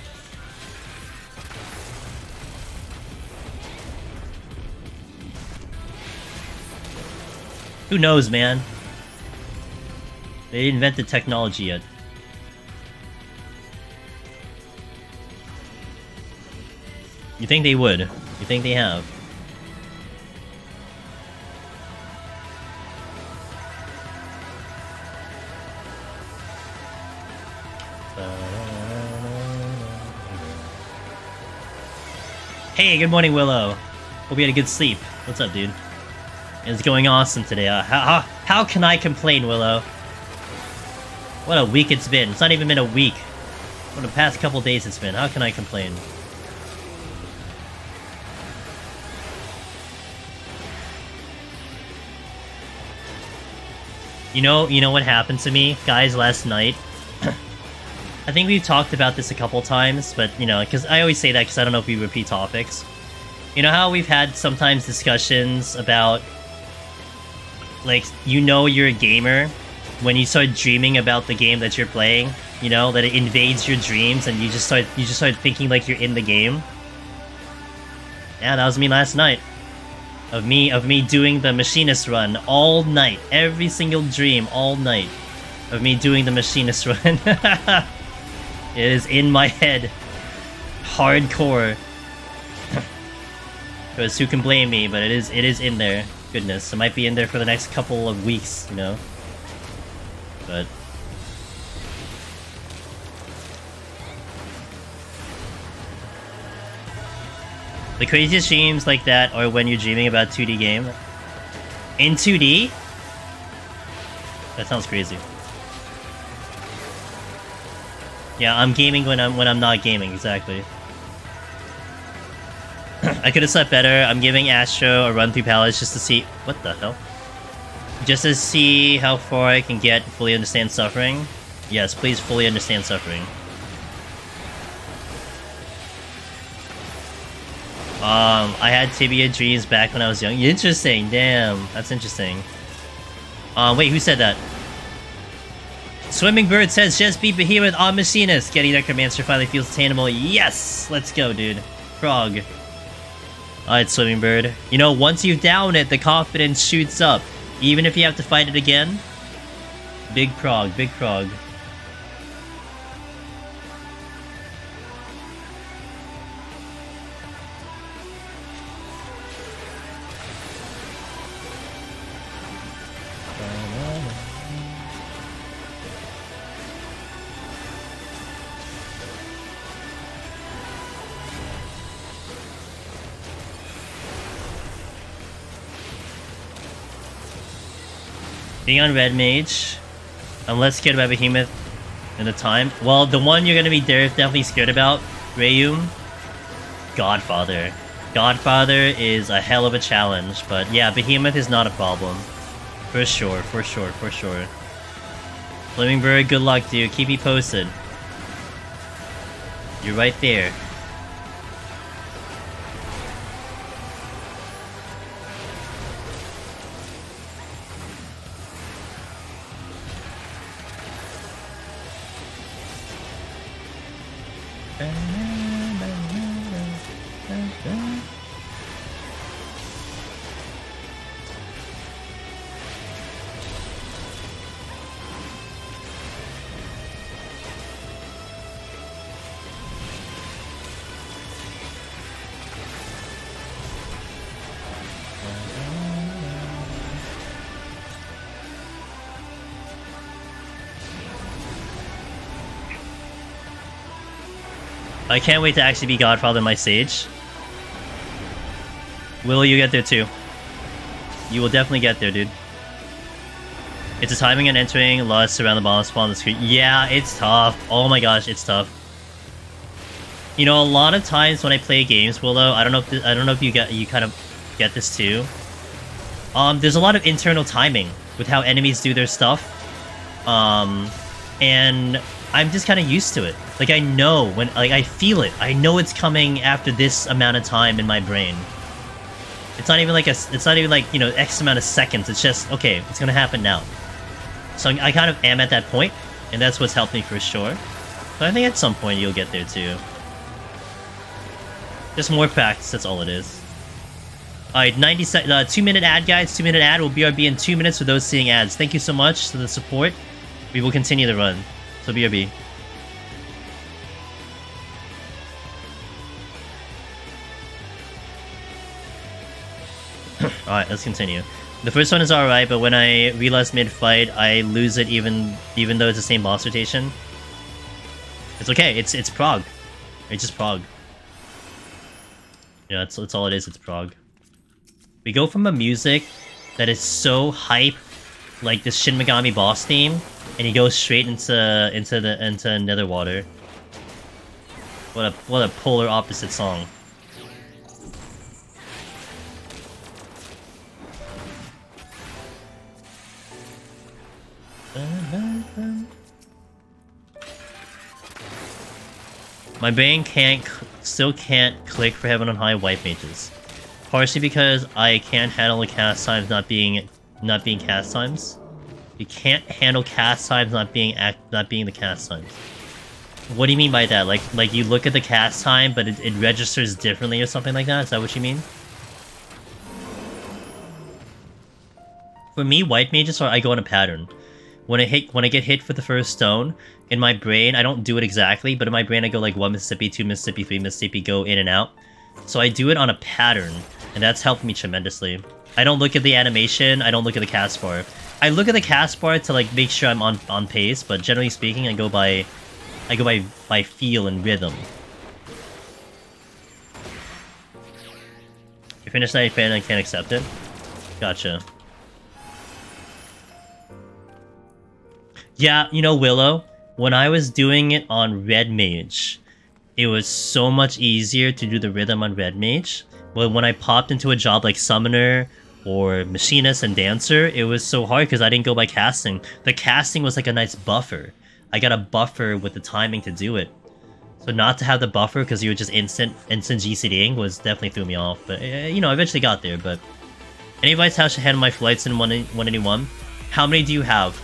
Who knows, man? They didn't invent the technology yet. You think they would? You think they have? Hey, good morning, Willow. Hope you had a good sleep. What's up, dude? It's going awesome today. How can I complain, Willow? What a week it's been. It's not even been a week. What the past couple days it's been. How can I complain? You know what happened to me, guys, last night? I think we've talked about this a couple times, but, you know, because I always say that because I don't know if we repeat topics. You know how we've had sometimes discussions about, like, you know you're a gamer when you start dreaming about the game that you're playing, you know, that it invades your dreams and you just start thinking like you're in the game. Yeah, that was me last night. Of me doing the machinist run all night. Every single dream all night. Of me doing the machinist run. It is in my head. Hardcore. Because who can blame me, but it is in there. Goodness, it might be in there for the next couple of weeks, you know? But... the craziest dreams like that are when you're dreaming about 2D game. In 2D? That sounds crazy. Yeah, I'm gaming when I'm not gaming, exactly. I could have slept better. I'm giving Astro a run through Palace just to see... what the hell? Just to see how far I can get, fully understand suffering. Yes, please fully understand suffering. I had tibia dreams back when I was young. Interesting, damn. That's interesting. Wait, who said that? Swimming Bird says, just beat Behemoth on Machinist. Getting Necromancer finally feels attainable. Yes! Let's go, dude. Frog. Alright, Swimming Bird. You know, once you down it, the confidence shoots up. Even if you have to fight it again. Big prog, big prog. Being on Red Mage, I'm less scared about Behemoth in the time. Well, the one you're gonna be definitely scared about, Rayum, Godfather. Godfather is a hell of a challenge, but yeah, Behemoth is not a problem. For sure, for sure, for sure. Flamingbird, good luck, dude. Keep me posted. You're right there. I can't wait to actually be Godfather in my stage. Will you get there too? You will definitely get there, dude. It's a timing and entering, lust around the bottom spawn on the screen. Yeah, it's tough. Oh my gosh, it's tough. You know, a lot of times when I play games, Willow, I don't know if you kind of get this too. There's a lot of internal timing with how enemies do their stuff. And I'm just kind of used to it. Like, I know when, like, I feel it. I know it's coming after this amount of time in my brain. It's not even like it's not even like, you know, X amount of seconds. It's just, okay, it's gonna happen now. So I kind of am at that point, and that's what's helped me for sure. But I think at some point you'll get there too. Just more practice, that's all it is. Alright, 2-minute ad, guys. 2-minute ad. We'll BRB in 2 minutes for those seeing ads. Thank you so much for the support. We will continue the run. So BRB. Alright, let's continue. The first one is alright, but when I realize mid-fight, I lose it even though it's the same boss rotation. It's okay, it's prog. It's just prog. Yeah, that's all it is, it's prog. We go from a music that is so hype, like this Shin Megami boss theme, and he goes straight into Netherwater. What a polar opposite song. My brain still can't click for Heaven on High white mages. Partially because I can't handle the cast times not being cast times. You can't handle cast times not being the cast times. What do you mean by that? Like you look at the cast time, but it registers differently or something like that? Is that what you mean? For me, white mages I go on a pattern. When I get hit for the first stone, in my brain, I don't do it exactly, but in my brain I go like 1 Mississippi, 2 Mississippi, 3 Mississippi, go in and out. So I do it on a pattern, and that's helped me tremendously. I don't look at the animation, I don't look at the cast bar. I look at the cast bar to like make sure I'm on pace, but generally speaking, I go by feel and rhythm. You finished 90 fan and I can't accept it? Gotcha. Yeah, you know, Willow, when I was doing it on Red Mage, it was so much easier to do the rhythm on Red Mage. But when I popped into a job like Summoner or Machinist and Dancer, it was so hard because I didn't go by casting. The casting was like a nice buffer. I got a buffer with the timing to do it. So not to have the buffer because you were just instant GCDing was definitely threw me off. But, you know, I eventually got there. But any advice how I should handle my flights in 181? How many do you have?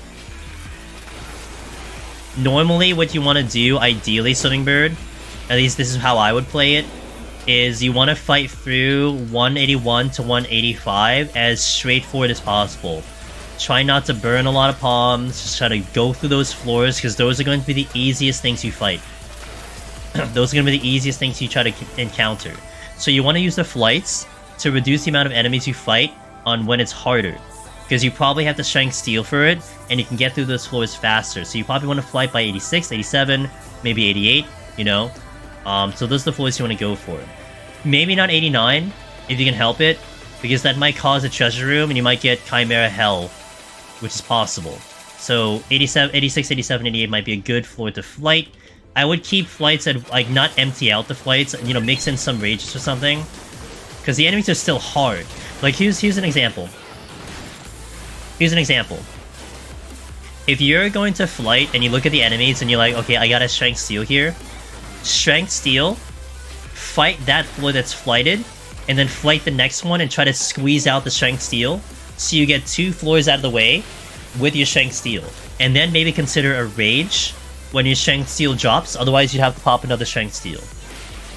Normally, what you want to do, ideally, Swimming Bird, at least this is how I would play it, is you want to fight through 181 to 185 as straightforward as possible. Try not to burn a lot of palms. Just try to go through those floors, because those are going to be the easiest things you fight. Those are going to be the easiest things you try to encounter. So you want to use the flights to reduce the amount of enemies you fight on when it's harder. Because you probably have to strength steel for it, and you can get through those floors faster. So you probably want to flight by 86, 87, maybe 88, you know? So those are the floors you want to go for. Maybe not 89, if you can help it, because that might cause a treasure room, and you might get Chimera Hell, which is possible. So 87, 86, 87, 88 might be a good floor to flight. I would keep flights at, like, not empty out the flights, you know, mix in some rages or something. Because the enemies are still hard. Like, here's an example. Here's an example. If you're going to flight and you look at the enemies and you're like, okay, I got a strength steel here. Strength steel, fight that floor that's flighted, and then flight the next one and try to squeeze out the strength steel, so you get 2 floors out of the way with your strength steel. And then maybe consider a rage when your strength steel drops, otherwise you'd have to pop another strength steel.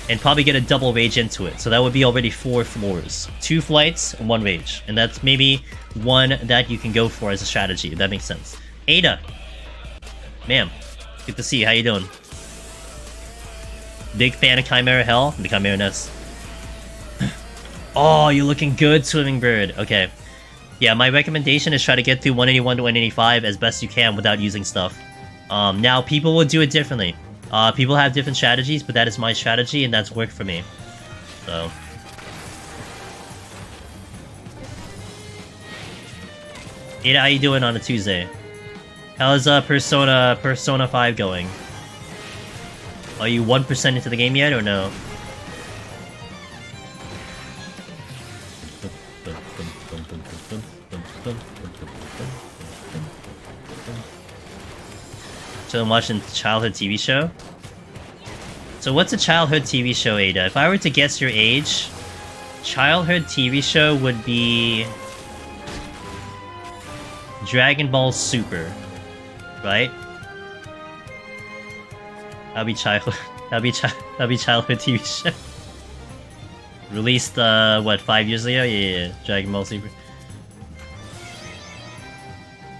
And probably get a double rage into it, so that would be already 4 floors. 2 flights, and 1 rage. And that's maybe one that you can go for as a strategy, if that makes sense. Ada! Ma'am, good to see you, how you doing? Big fan of Chimera Hell? The Chimera Nest. Oh, you're looking good, Swimming Bird. Okay. Yeah, my recommendation is try to get through 181 to 185 as best you can without using stuff. Now, people will do it differently. People have different strategies, but that is my strategy, and that's worked for me. So... Ada, how you doing on a Tuesday? How's Persona 5 going? Are you 1% into the game yet, or no? So I'm watching childhood TV show? So what's a childhood TV show, Ada? If I were to guess your age, childhood TV show would be... Dragon Ball Super, right? That'll be childhood. That'll be childhood TV show. Released what, 5 years ago? Yeah. Dragon Ball Super.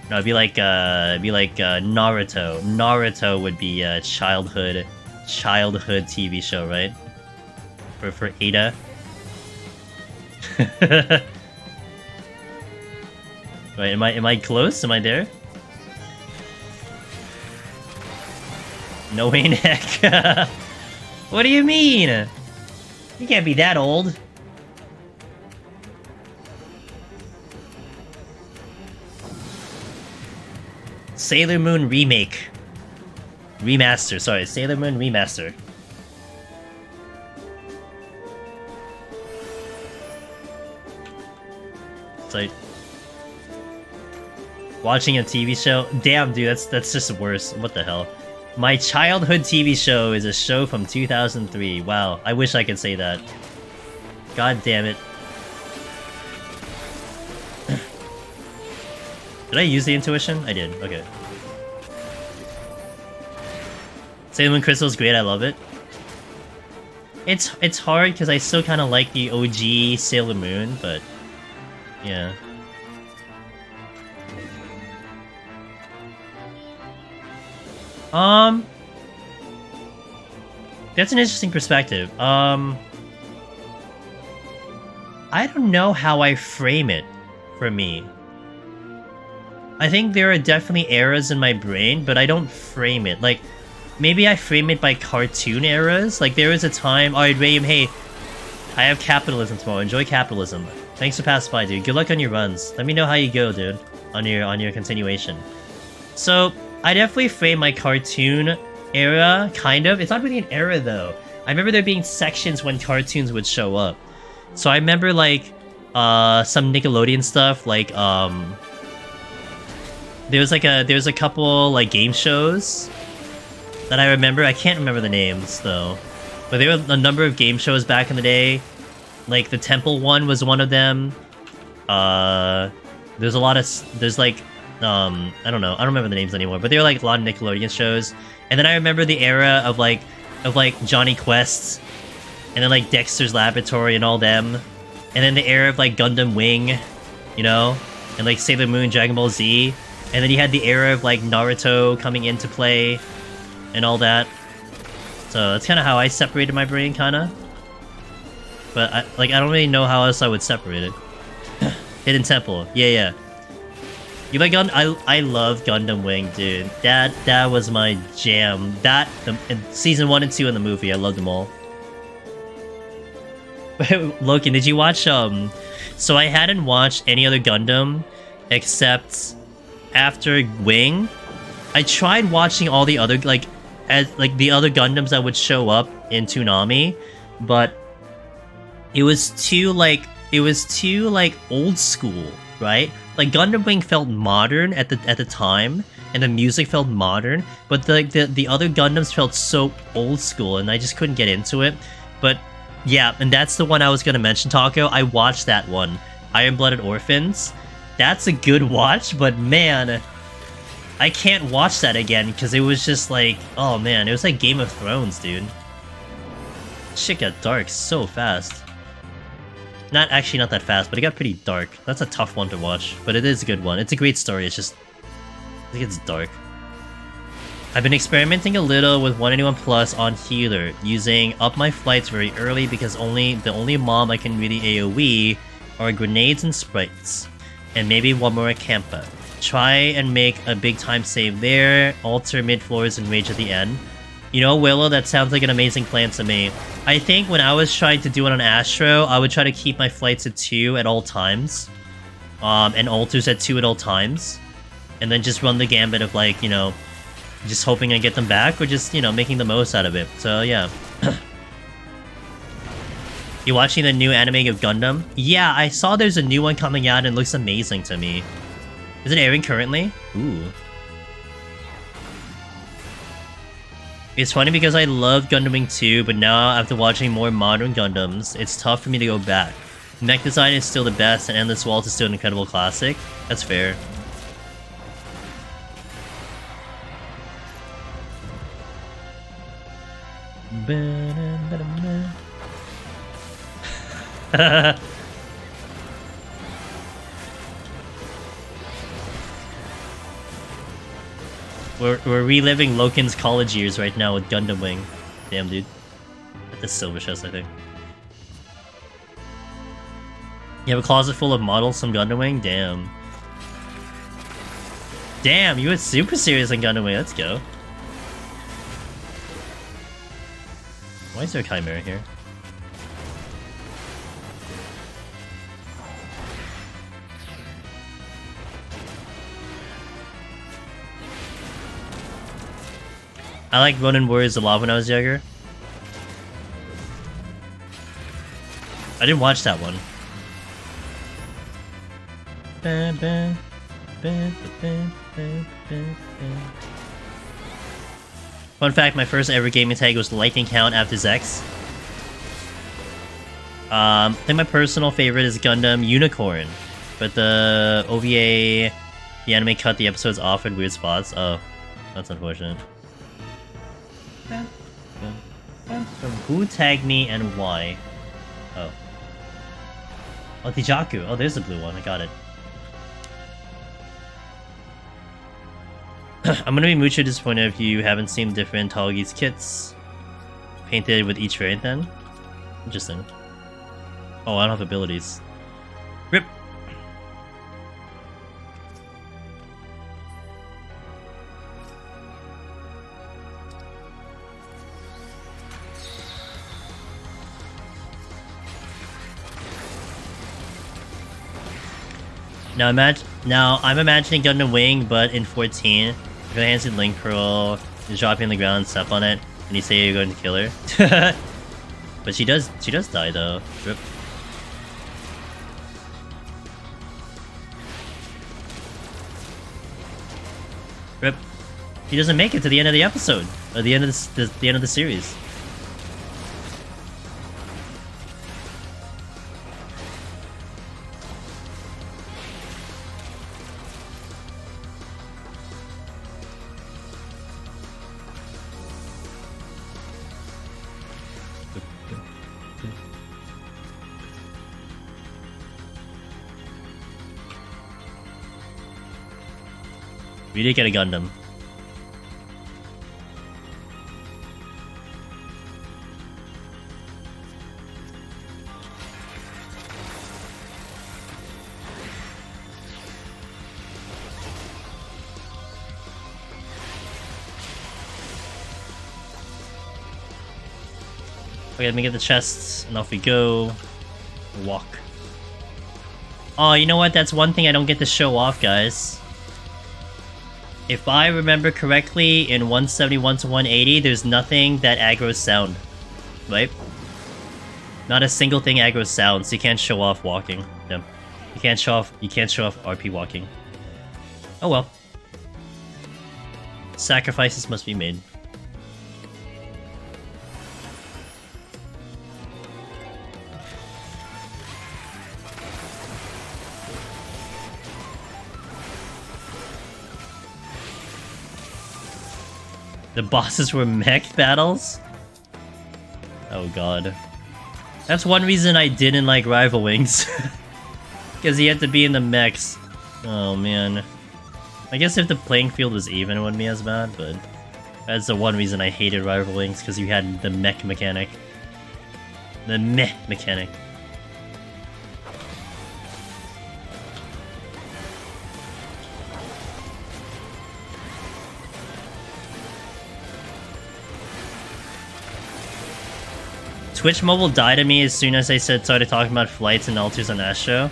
No, it'd be like Naruto. Naruto would be a childhood TV show, right? For Ada. Right, am I close? Am I there? No way, neck. What do you mean? You can't be that old. Sailor Moon Remake. Remaster, sorry, Sailor Moon Remaster. It's like... Watching a TV show? Damn, dude, that's just worse. What the hell? My childhood TV show is a show from 2003. Wow, I wish I could say that. God damn it. Did I use the intuition? I did, okay. Sailor Moon Crystal's great, I love it. It's hard because I still kind of like the OG Sailor Moon, but... Yeah. That's an interesting perspective. I don't know how I frame it, for me. I think there are definitely eras in my brain, but I don't frame it. Like, maybe I frame it by cartoon eras. Like, there was a time... Alright, Rayum, hey, I have capitalism tomorrow. Enjoy capitalism. Thanks for passing by, dude. Good luck on your runs. Let me know how you go, dude, on your continuation. So... I definitely frame my cartoon era, kind of. It's not really an era, though. I remember there being sections when cartoons would show up. So I remember, like, some Nickelodeon stuff, like, there was a couple, like, game shows that I remember. I can't remember the names, though. But there were a number of game shows back in the day. Like, the Temple one was one of them. There's a lot of... There's, like... I don't know. I don't remember the names anymore, but they were like a lot of Nickelodeon shows. And then I remember the era of like Johnny Quest, and then like Dexter's Laboratory and all them. And then the era of like Gundam Wing, you know? and like Sailor Moon, Dragon Ball Z, and then you had the era of like Naruto coming into play and all that. So that's kind of how I separated my brain, kind of. But I don't really know how else I would separate it. Hidden Temple, yeah. You like I love Gundam Wing, dude. That was my jam. In season 1 and 2 in the movie, I loved them all. Loki, did you watch so I hadn't watched any other Gundam except after Wing. I tried watching all the other the other Gundams that would show up in Toonami, but it was too old school, right? Like Gundam Wing felt modern at the time, and the music felt modern, but the other Gundams felt so old school, and I just couldn't get into it. But yeah, and that's the one I was gonna mention, Taco. I watched that one, Iron-Blooded Orphans. That's a good watch, but man, I can't watch that again because it was just like, oh man, it was like Game of Thrones, dude. Shit got dark so fast. Not that fast, but it got pretty dark. That's a tough one to watch, but it is a good one. It's a great story, it's just, it gets dark. I've been experimenting a little with 181 Plus on Healer, using up my flights very early because the only mob I can really AoE are grenades and sprites, and maybe one more at Campa. Try and make a big time save there, alter mid-floors and rage at the end. You know, Willow, that sounds like an amazing plan to me. I think when I was trying to do it on Astro, I would try to keep my flights at 2 at all times. And alters at 2 at all times. And then just run the gambit of like, you know, just hoping I get them back, or just, you know, making the most out of it. So, yeah. You watching the new anime of Gundam? Yeah, I saw there's a new one coming out and it looks amazing to me. Is it airing currently? Ooh. It's funny because I love Gundam Wing 2, but now after watching more modern Gundams, it's tough for me to go back. Mech design is still the best, and Endless Waltz is still an incredible classic. That's fair. We're reliving Loken's college years right now with Gundam Wing. Damn, dude. At the silver chest, I think. You have a closet full of models from Gundam Wing? Damn. Damn, you were super serious on Gundam Wing. Let's go. Why is there a Chimera here? I like Ronin Warriors a lot when I was younger. I didn't watch that one. Fun fact, my first ever gaming tag was Lightning Count after Zex. I think my personal favorite is Gundam Unicorn, but the OVA, the anime cut the episodes off in weird spots. Oh, that's unfortunate. Who tagged me and why? Oh. Oh, Tijaku. Oh, there's the blue one. I got it. I'm gonna be mucho disappointed if you haven't seen different Talgi's kits painted with each variant then. Interesting. Oh, I don't have abilities. RIP! Now I'm imagining Gundam Wing, but in 14. You're gonna hand Link Pearl, you drop it on the ground, step on it, and you say you're going to kill her. But she does die though. RIP. RIP. He doesn't make it to the end of the episode, or the end of the end of the series. We did get a Gundam. Okay, let me get the chests, and off we go. Walk. Oh, you know what? That's one thing I don't get to show off, guys. If I remember correctly, in 171 to 180, there's nothing that aggroes sound. Right? Not a single thing aggroes sound, so you can't show off walking. Yeah. You can't show off RP walking. Oh well. Sacrifices must be made. The bosses were mech battles? Oh god. That's one reason I didn't like Rival Wings. Because you had to be in the mechs. Oh man. I guess if the playing field was even, it wouldn't be as bad, but... That's the one reason I hated Rival Wings, because you had the mech mechanic. The meh mechanic. Twitch Mobile died to me as soon as I started talking about flights and alters on Astro.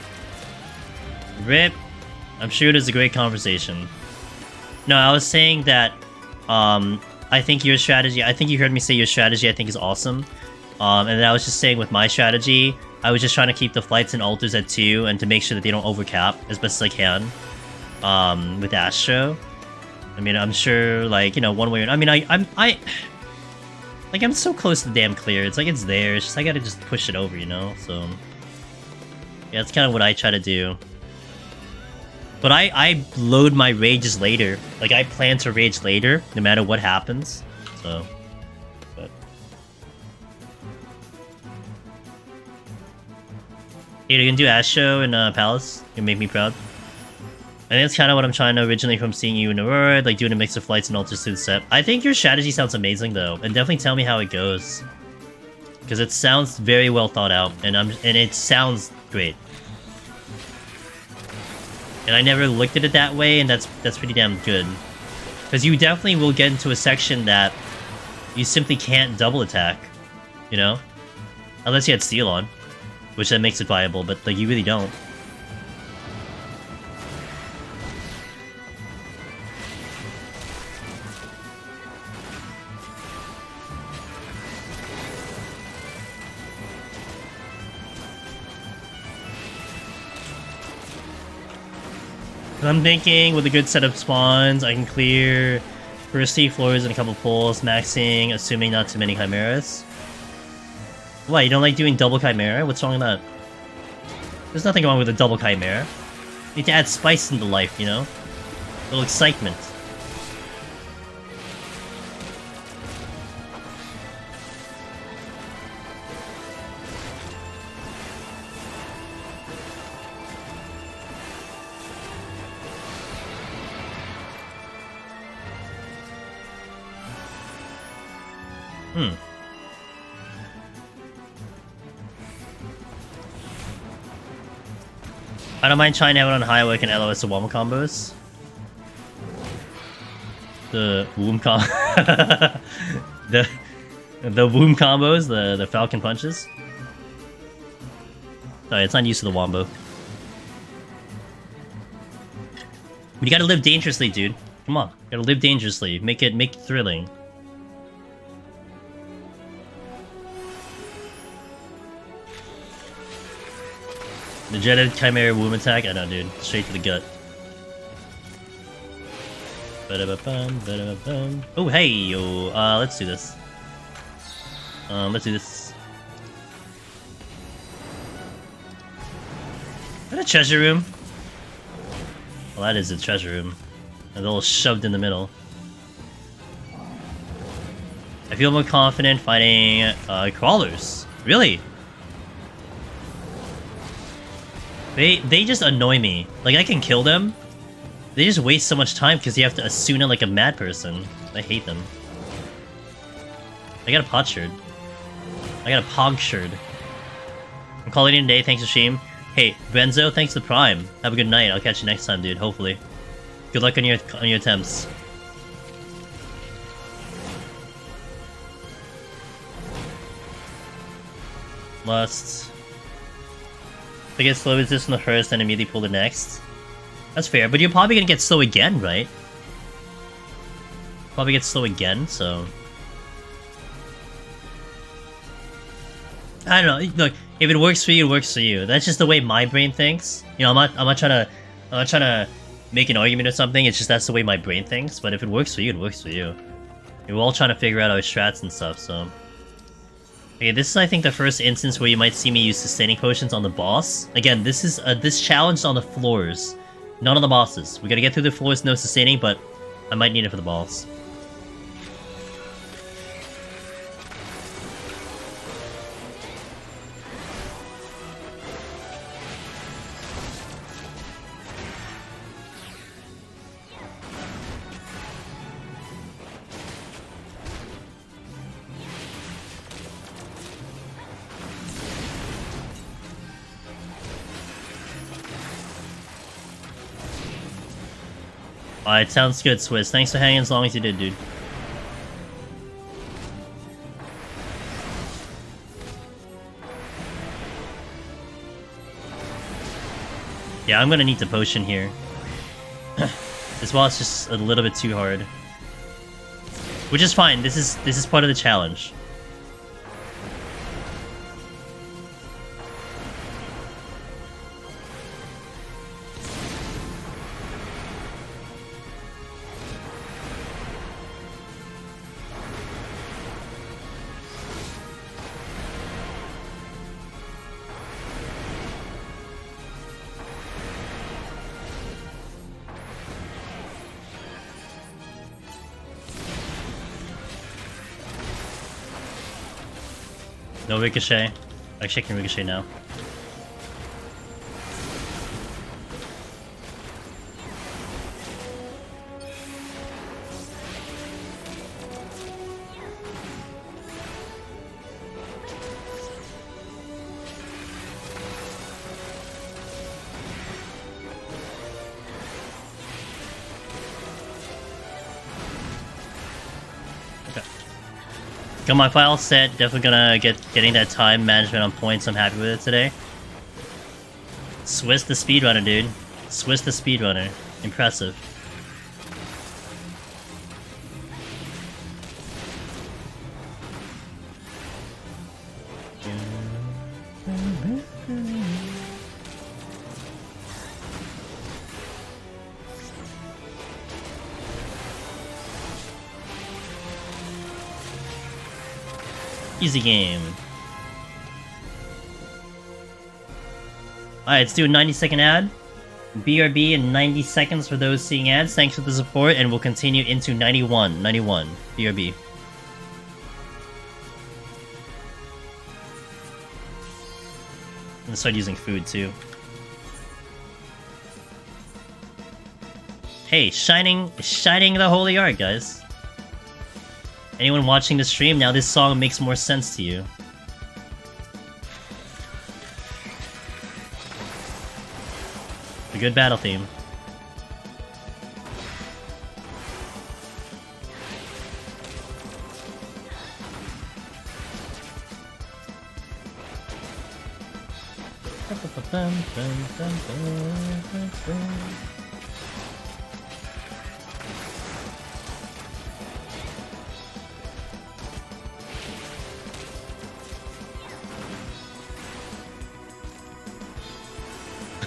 RIP. I'm sure it was a great conversation. No, I was saying that, I think your strategy, I think you heard me say your strategy I think is awesome. And then I was just saying with my strategy, I was just trying to keep the flights and alters at 2 and to make sure that they don't overcap as best as I can. With Astro. I mean, I'm sure, like, you know, one way or... I mean, like, I'm so close to the damn clear. It's like it's there. It's just I gotta just push it over, you know? So... Yeah, that's kind of what I try to do. But I load my rages later. Like, I plan to rage later, no matter what happens. So... But... Hey, you gonna do Astro in Palace? You make me proud. I think that's kind of what I'm trying to originally from seeing you in Aurora, like doing a mix of flights and alters to the set. I think your strategy sounds amazing though, and definitely tell me how it goes. Because it sounds very well thought out, and it sounds great. And I never looked at it that way, and that's pretty damn good. Because you definitely will get into a section that you simply can't double attack, you know? Unless you had Steel on, which then makes it viable, but like you really don't. I'm thinking with a good set of spawns, I can clear first 3 floors and a couple pulls, maxing, assuming not too many chimeras. What, you don't like doing double chimera? What's wrong with that? There's nothing wrong with a double chimera. You need to add spice into life, you know? A little excitement. I don't mind trying to have it on high where I can LOS the womb combos. The womb the womb combos, the falcon punches. Sorry, it's not used to the wombo. You gotta live dangerously, dude. Come on, you gotta live dangerously. Make it thrilling. The jetted chimera womb attack? I know, dude. Straight to the gut. Oh, hey, yo. Let's do this. Let's do this. Is that a treasure room? Well, that is a treasure room. A little shoved in the middle. I feel more confident fighting crawlers. Really? They just annoy me. Like, I can kill them, They just waste so much time because you have to Asuna like a mad person. I hate them. I got a pot shirt. I got a pog shirt. I'm calling it a day, thanks to Stream. Hey, Benzo, thanks to Prime. Have a good night. I'll catch you next time, dude, hopefully. Good luck on your attempts. Lust. If I get slow resist on the first, then immediately pull the next. That's fair, but you're probably gonna get slow again, right? Probably get slow again, so... I don't know, look, if it works for you, it works for you. That's just the way my brain thinks. You know, I'm not trying to make an argument or something, it's just that's the way my brain thinks, but if it works for you, it works for you. We're all trying to figure out our strats and stuff, so... Okay, this is I think the first instance where you might see me use sustaining potions on the boss. Again, this is this challenge on the floors, not on the bosses. We gotta get through the floors, no sustaining, but I might need it for the boss. Alright, sounds good, Swiss. Thanks for hanging as long as you did, dude. Yeah, I'm gonna need the potion here. This boss is just a little bit too hard. Which is fine, this is part of the challenge. No ricochet. Actually, I can ricochet now. Got my file set, definitely gonna getting that time management on points, I'm happy with it today. Swiss the speedrunner, dude. Swiss the speedrunner. Impressive. Easy game. Alright, let's do a 90-second ad. BRB in 90 seconds for those seeing ads. Thanks for the support, and we'll continue into 91. BRB. I'm gonna start using food, too. Hey, shining the holy art, guys. Anyone watching the stream, now this song makes more sense to you. A good battle theme.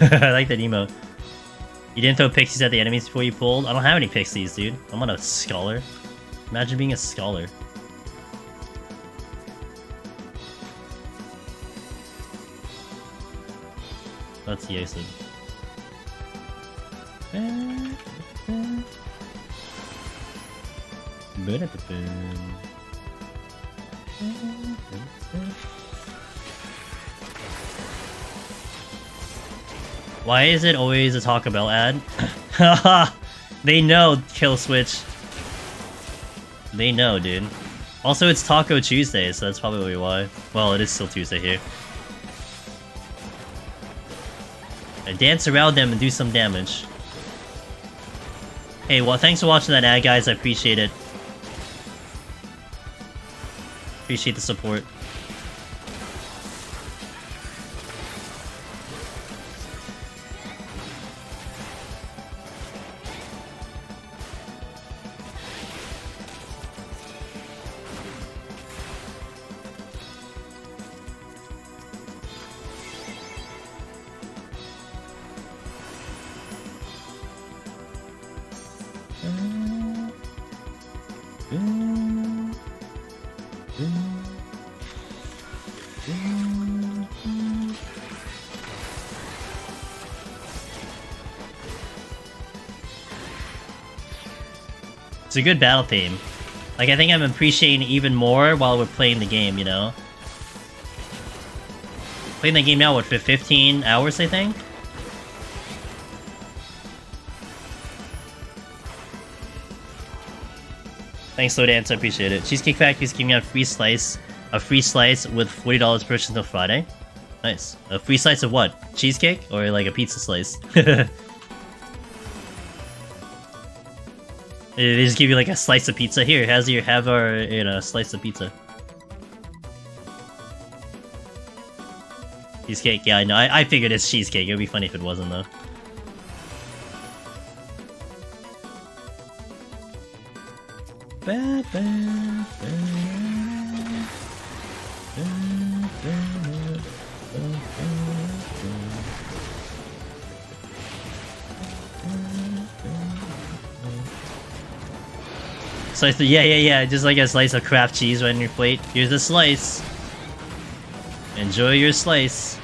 I like that emote. You didn't throw pixies at the enemies before you pulled? I don't have any pixies, dude. I'm not a scholar. Imagine being a scholar. That's the acid. Why is it always a Taco Bell ad? Haha! They know, Kill Switch. They know, dude. Also, it's Taco Tuesday, so that's probably why. Well, it is still Tuesday here. And dance around them and do some damage. Hey, well, thanks for watching that ad, guys. I appreciate it. Appreciate the support. It's a good battle theme. Like, I think I'm appreciating it even more while we're playing the game, you know? Playing the game now, what, for 15 hours, I think? Thanks, Slow Dance, I appreciate it. Cheesecake Factory's giving out a free slice with $40 purchase until Friday. Nice. A free slice of what? Cheesecake? Or like a pizza slice? They just give you like a slice of pizza. Here, have our, you know, slice of pizza. Cheesecake, yeah, I know. I figured it's cheesecake. It would be funny if it wasn't, though. Slice, yeah. Just like a slice of Kraft cheese right on your plate. Here's a slice. Enjoy your slice.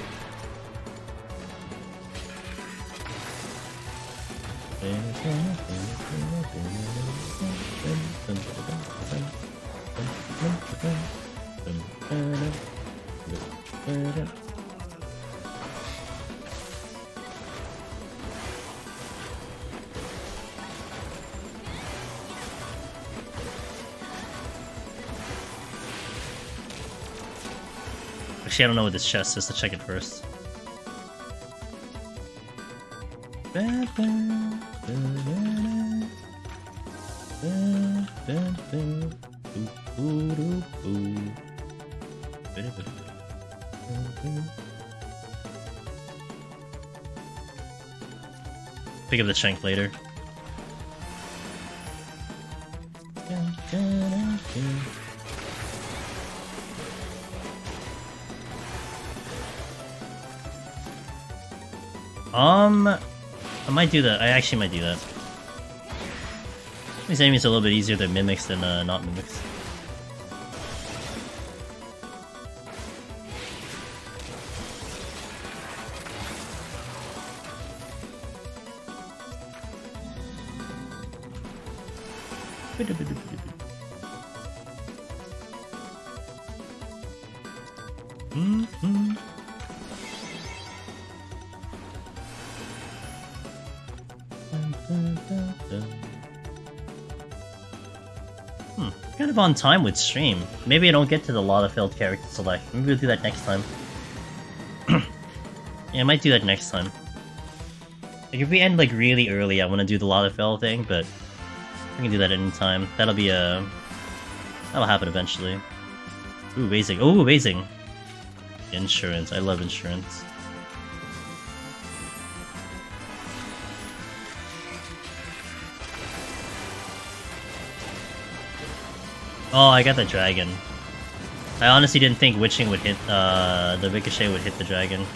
Actually, I don't know what this chest is. Let's check it first. Pick up the shank later. I might do that. I actually might do that. These enemies are a little bit easier to mimics than not mimics. Kind of on time with stream. Maybe I don't get to the lot of failed character select. Maybe we'll do that next time. Yeah, I might do that next time. Like, if we end like really early, I want to do the lot of fail thing, but we can do that anytime. That'll be that'll happen eventually. Ooh, basing. Ooh, basing. Insurance. I love insurance. Oh, I got the dragon. I honestly didn't think witching would hit, the ricochet would hit the dragon.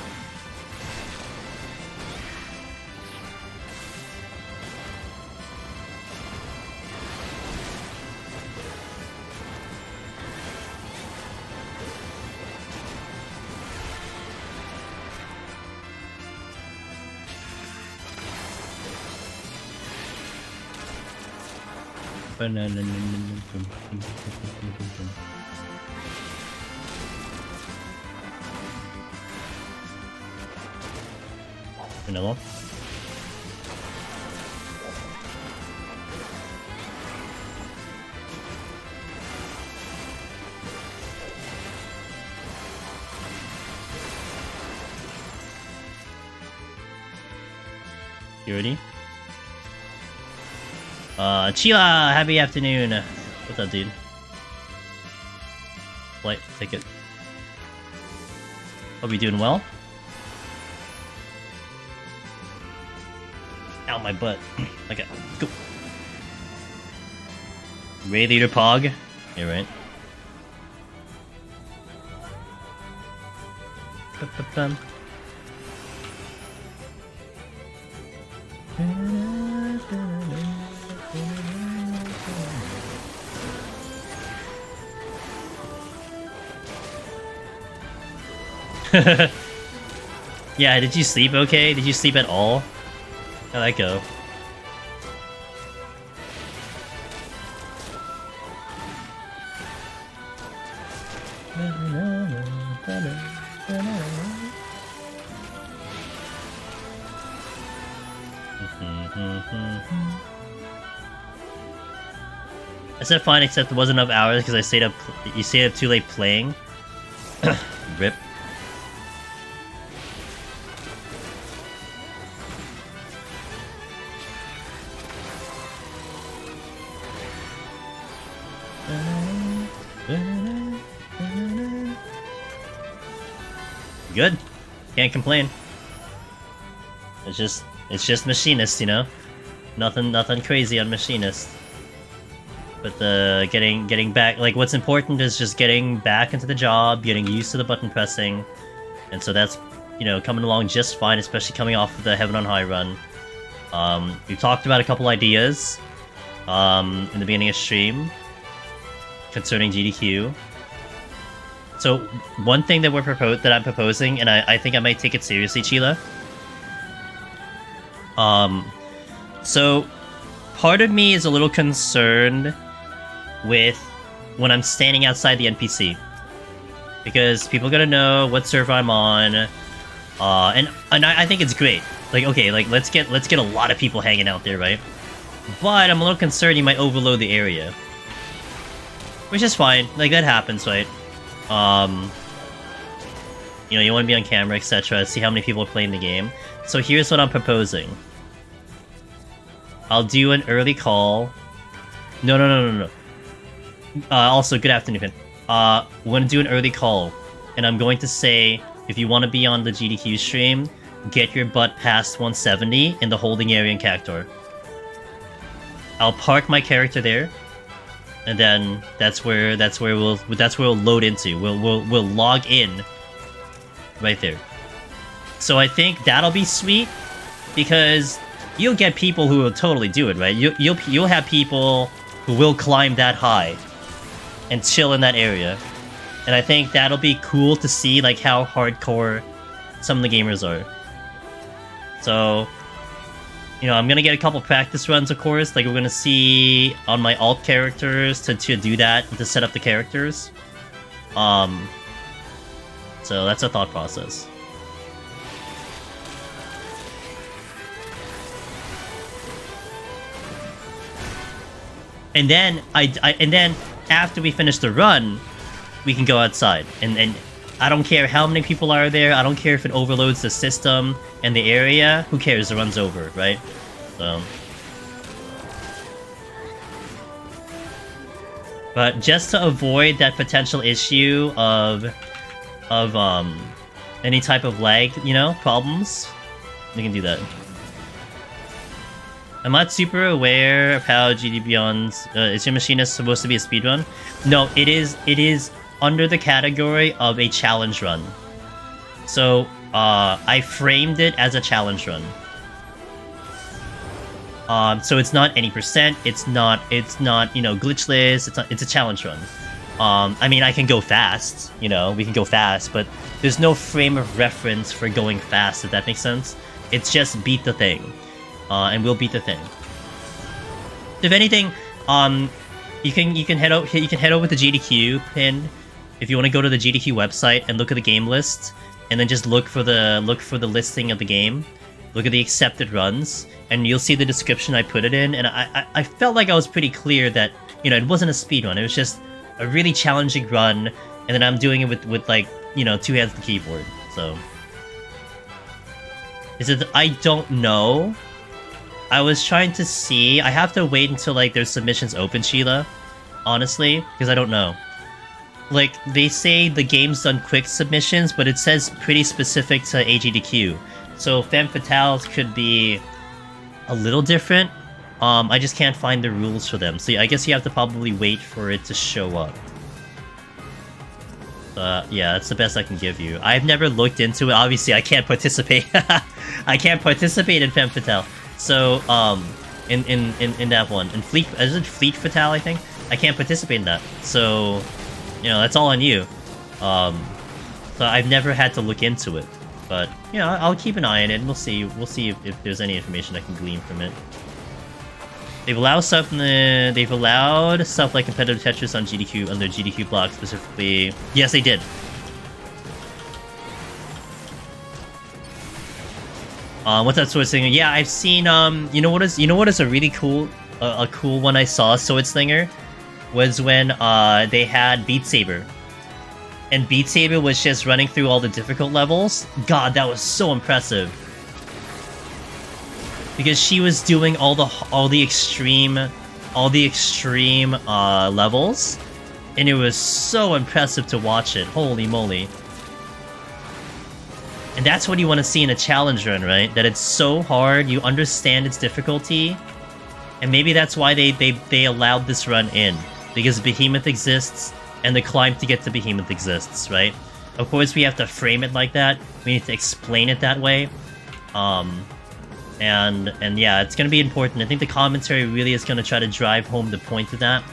Vanilla. Security. Chila, happy afternoon. What's up, dude? Flight ticket. Hope you're doing well. Ow, my butt. Okay, go. Radiator Pog. You're right. Yeah, did you sleep okay? Did you sleep at all? How'd that go? I said fine, except it wasn't enough hours because I stayed up. You stayed up too late playing. Rip. Good. Can't complain. It's just machinist, you know. Nothing crazy on machinist. But getting back, like, what's important is just getting back into the job, getting used to the button pressing, and so that's, you know, coming along just fine, especially coming off of the Heaven on High run. We talked about a couple ideas in the beginning of stream concerning GDQ. So one thing that I'm proposing, and I think I might take it seriously, Chila. So part of me is a little concerned with when I'm standing outside the NPC, because people gotta know what server I'm on, and I think it's great. Like, okay, like let's get a lot of people hanging out there, right? But I'm a little concerned you might overload the area, which is fine. Like, that happens, right? You know, you want to be on camera, etc. See how many people are playing the game. So here's what I'm proposing. I'll do an early call. No. Also, good afternoon, Finn. We're going to do an early call. And I'm going to say, if you want to be on the GDQ stream, get your butt past 170 in the holding area in Cactor. I'll park my character there. And then that's where we'll load into. We'll log in right there. So I think that'll be sweet, because you'll get people who will totally do it, right? You'll have people who will climb that high and chill in that area, and I think that'll be cool to see, like, how hardcore some of the gamers are. So, you know, I'm gonna get a couple practice runs, of course. Like, we're gonna see on my alt characters to do that, to set up the characters. So that's a thought process. And then and then after we finish the run, we can go outside. And I don't care how many people are there. I don't care if it overloads the system and the area. Who cares? The run's over, right? So. But just to avoid that potential issue of any type of lag, you know, problems, we can do that. I'm not super aware of how GD Beyond's... is your machinist supposed to be a speedrun? No, it is under the category of a challenge run. So, I framed it as a challenge run. So it's not any percent, it's not, you know, glitchless, it's a challenge run. I mean, I can go fast, you know, we can go fast, but there's no frame of reference for going fast, if that makes sense. It's just beat the thing. And we'll beat the thing. If anything, you can head over to the GDQ pin if you want to go to the GDQ website and look at the game list, and then just look for the listing of the game. Look at the accepted runs, and you'll see the description I put it in. And I felt like I was pretty clear that, you know, it wasn't a speed run. It was just a really challenging run, and then I'm doing it with like, you know, 2 hands on the keyboard. So is it? I don't know. I was trying to see. I have to wait until like there's submissions open, Sheila. Honestly, because I don't know. Like, they say the game's done quick submissions, but it says pretty specific to AGDQ. So Femme Fatales could be a little different. I just can't find the rules for them. So I guess you have to probably wait for it to show up. Yeah, that's the best I can give you. I've never looked into it. Obviously, I can't participate. I can't participate in Femme Fatale. So, in that one. In Fleet... Is it Fleet Fatale, I think? I can't participate in that. So, you know, that's all on you. So I've never had to look into it. But, you know, I'll keep an eye on it, and we'll see if there's any information I can glean from it. They've allowed stuff like competitive Tetris on GDQ under GDQ block specifically. Yes, they did. What's that Sword Slinger? Yeah, I've seen you know what is a really cool cool one I saw Sword Slinger was when they had Beat Saber. And Beat Saber was just running through all the difficult levels. God, that was so impressive. Because she was doing all the extreme levels, and it was so impressive to watch it. Holy moly! And that's what you want to see in a challenge run, right? That it's so hard, you understand its difficulty, and maybe that's why they allowed this run in, because Behemoth exists, and the climb to get to Behemoth exists, right? Of course, we have to frame it like that. We need to explain it that way. And yeah, it's gonna be important. I think the commentary really is gonna try to drive home the point of that,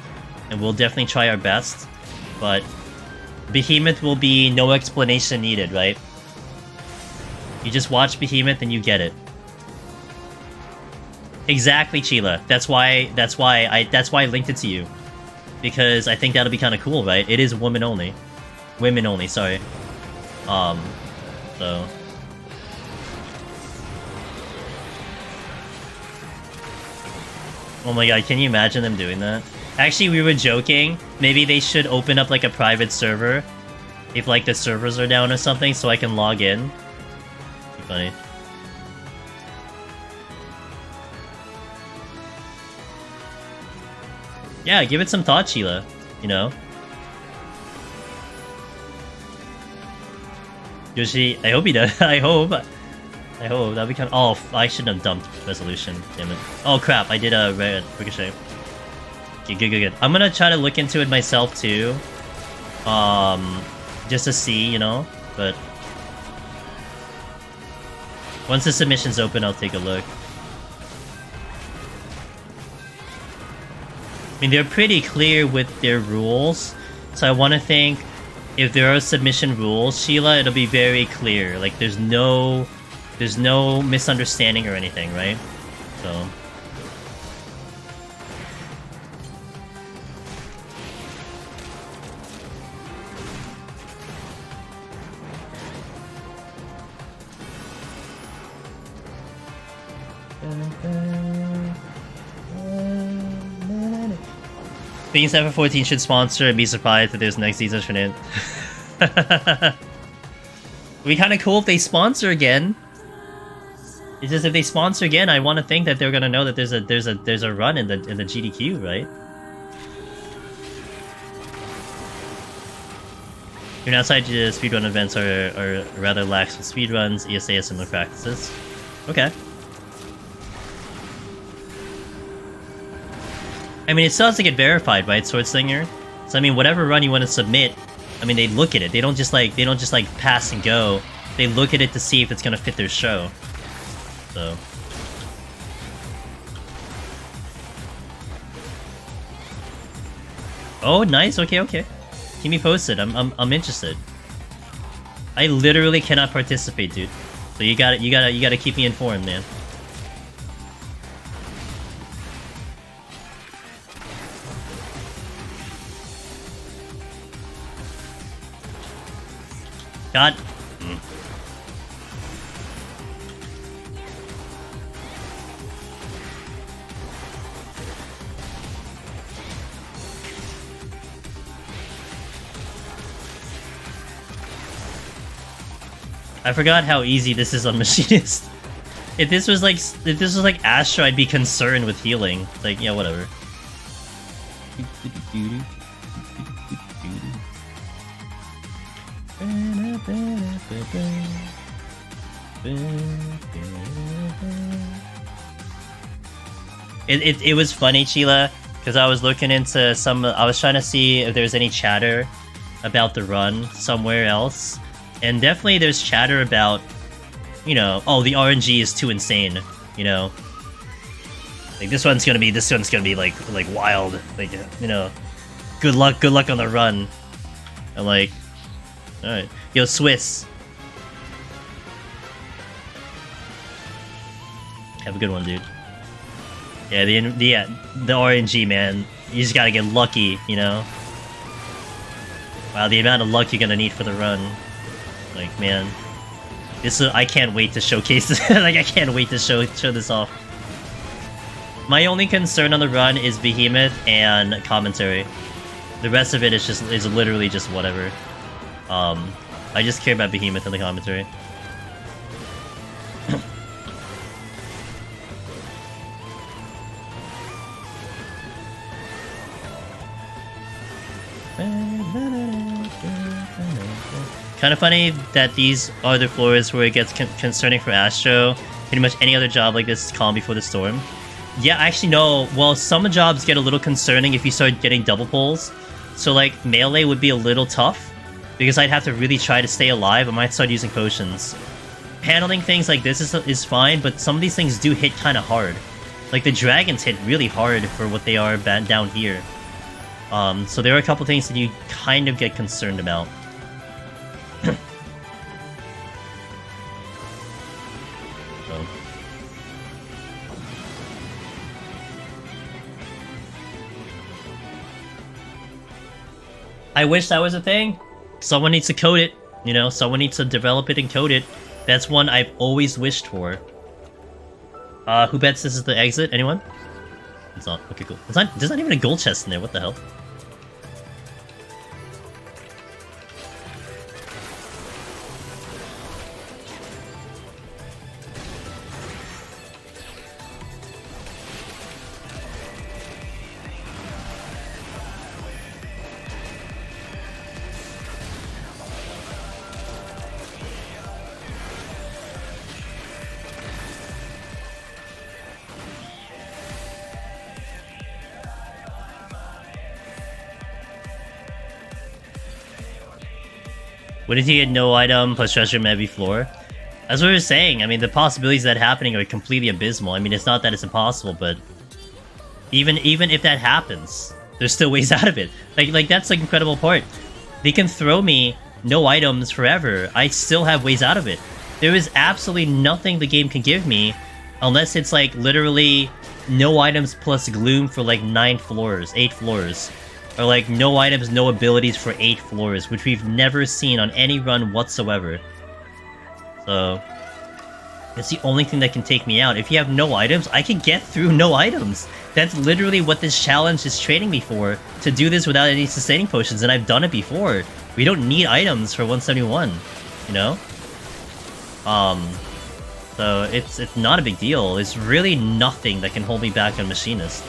and we'll definitely try our best. But Behemoth will be no explanation needed, right? You just watch Behemoth and you get it. Exactly, Sheila. That's why I linked it to you, because I think that'll be kind of cool, right? It is women only, sorry. So. Oh my god, can you imagine them doing that? Actually, we were joking. Maybe they should open up like a private server if like the servers are down or something, so I can log in. Be funny. Yeah, give it some thought, Sheila. You know? Yoshi, I hope he does. I hope. That'd be kind of... Oh, I shouldn't have dumped resolution. Damn it. Oh crap, I did a red ricochet. Okay, good. I'm gonna try to look into it myself too. Just to see, you know? But... once the submission's open, I'll take a look. I mean, they're pretty clear with their rules. So I want to think if there are submission rules, Sheila, it'll be very clear. Like, there's no misunderstanding or anything, right? So... Being 714 should sponsor and be surprised if there's next season for it. It'd be kind of cool if they sponsor again. It's just if they sponsor again, I want to think that they're gonna know that there's a run in the GDQ, right? Even outside speedrun events are rather lax with speedruns. ESA has similar practices. Okay. I mean, it still has to get verified, right, Sword Slinger? So I mean, whatever run you want to submit, I mean, they look at it. They don't just like pass and go. They look at it to see if it's gonna fit their show. So. Oh, nice. Okay. Keep me posted. I'm interested. I literally cannot participate, dude. So you gotta keep me informed, man. God. I forgot how easy this is on Machinist. If this was like Astro, I'd be concerned with healing. Like, yeah, whatever. It was funny, Sheila, because I was looking into I was trying to see if there's any chatter about the run somewhere else, and definitely there's chatter about, you know, oh, the RNG is too insane, you know, like this one's gonna be like wild, like, you know, good luck on the run. I'm like, all right, yo, Swiss, have a good one, dude. Yeah, the RNG, man, you just gotta get lucky, you know. Wow, the amount of luck you're gonna need for the run, like, man, I can't wait to showcase this. Like, I can't wait to show this off. My only concern on the run is Behemoth and commentary. The rest of it is literally just whatever. I just care about Behemoth and the commentary. Kind of funny that these are the floors where it gets concerning for Astro. Pretty much any other job like this is calm before the storm. Yeah, actually no. Well, some jobs get a little concerning if you start getting double pulls. So like melee would be a little tough because I'd have to really try to stay alive. I might start using potions. Handling things like this is fine, but some of these things do hit kind of hard. Like the dragons hit really hard for what they are down here. So there are a couple things that you kind of get concerned about. I wish that was a thing. Someone needs to code it, you know, someone needs to develop it and code it. That's one I've always wished for. Who bets this is the exit? Anyone? It's not. Okay, cool. There's not even a gold chest in there, what the hell? What if you get no item plus treasure from every floor? That's what we were saying. I mean, the possibilities of that happening are completely abysmal. I mean, it's not that it's impossible, but even if that happens, there's still ways out of it. Like that's the incredible part. They can throw me no items forever. I still have ways out of it. There is absolutely nothing the game can give me unless it's like literally no items plus gloom for like 8 floors. Or like no items, no abilities for 8 floors, which we've never seen on any run whatsoever. So it's the only thing that can take me out. If you have no items, I can get through no items. That's literally what this challenge is training me for, to do this without any sustaining potions, and I've done it before. We don't need items for 171, you know? So it's not a big deal. It's really nothing that can hold me back on Machinist.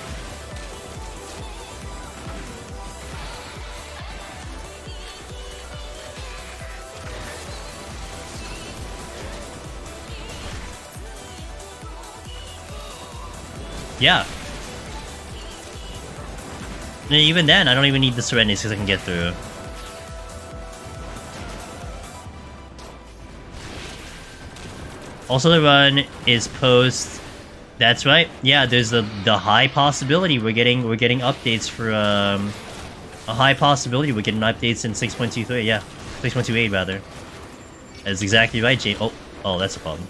Yeah. And even then, I don't even need the Serenities because I can get through. Also, the run is post. That's right. Yeah, there's the high possibility we're getting updates for a high possibility we're getting updates in 6.23. Yeah, 6.28 rather. That's exactly right, Jay. Oh, that's a problem.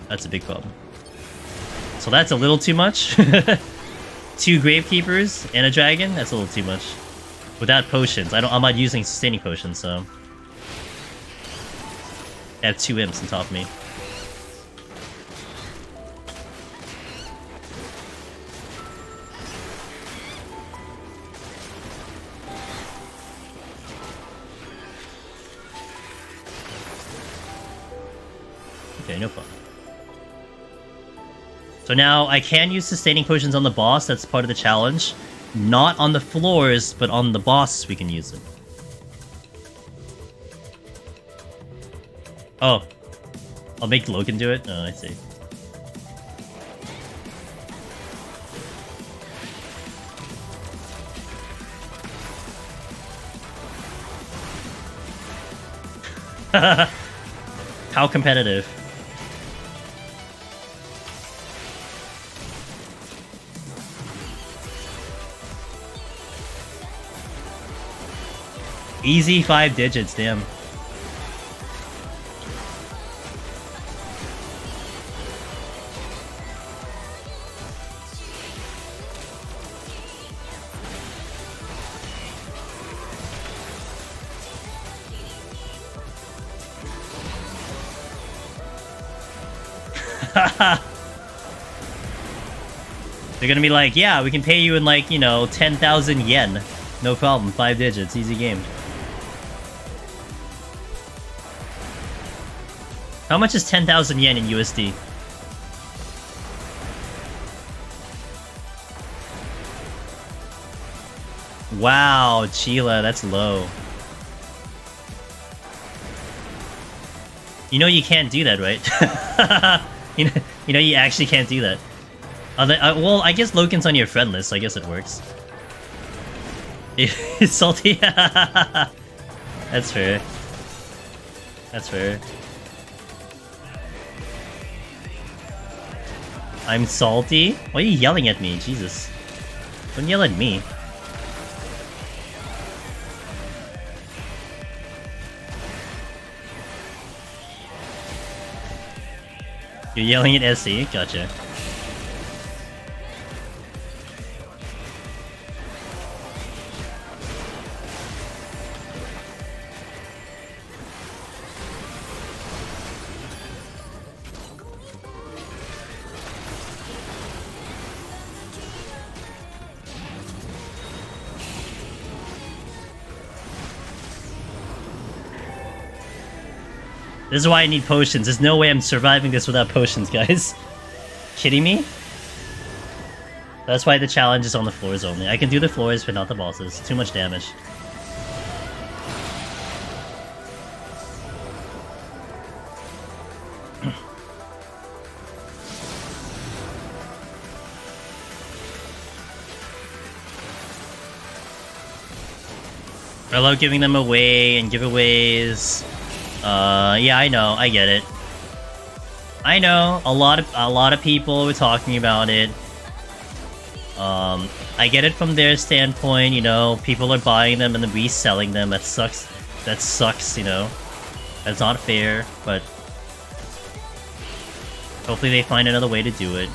That's a big problem. So that's a little too much. 2 Gravekeepers and a dragon? That's a little too much. Without potions. I'm not using sustaining potions, so... I have 2 imps on top of me. Okay, no problem. So now I can use sustaining potions on the boss, that's part of the challenge. Not on the floors, but on the boss we can use it. Oh. I'll make Logan do it? Oh, I see. How competitive. Easy 5 digits, damn. They're gonna be like, yeah, we can pay you in like, you know, 10,000 yen. No problem, 5 digits, easy game. How much is 10,000 yen in USD? Wow, Chila, that's low. You know you can't do that, right? you know you actually can't do that. Well, I guess Loken's on your friend list, so I guess it works. It's salty. That's fair. That's fair. I'm salty? Why are you yelling at me? Jesus. Don't yell at me. You're yelling at SC? Gotcha. This is why I need potions. There's no way I'm surviving this without potions, guys. Kidding me? That's why the challenge is on the floors only. I can do the floors, but not the bosses. Too much damage. I love giving them away and giveaways. Yeah, I know, I get it. I know, a lot of people were talking about it. I get it from their standpoint, you know, people are buying them and then reselling them, that sucks. That sucks, you know. That's not fair, but hopefully they find another way to do it.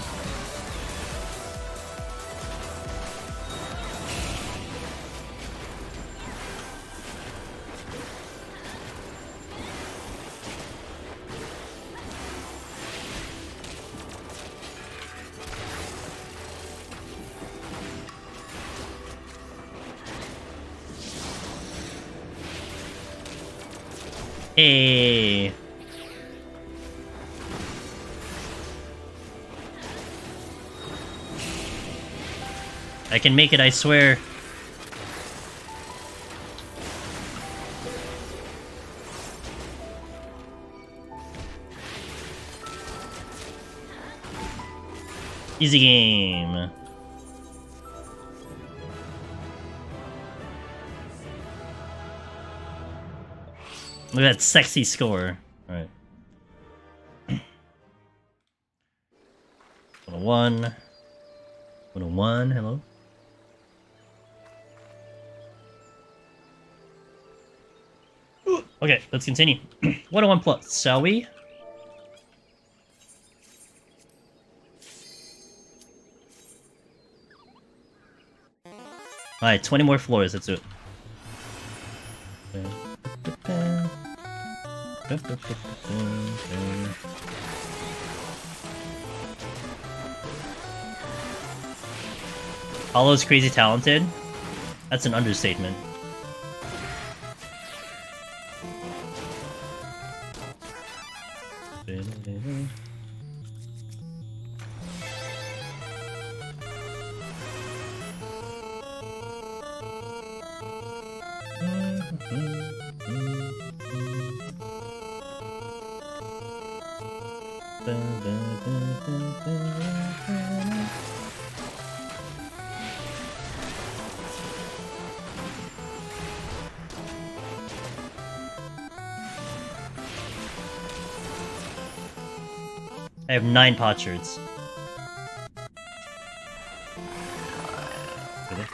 Hey. I can make it, I swear. Easy game. Look at that sexy score. Alright. 101. 101, hello? Okay, let's continue. 101 plus, shall we? Alright, 20 more floors, let's do it. Hollow's crazy talented? That's an understatement. I have 9 potsherds. Really?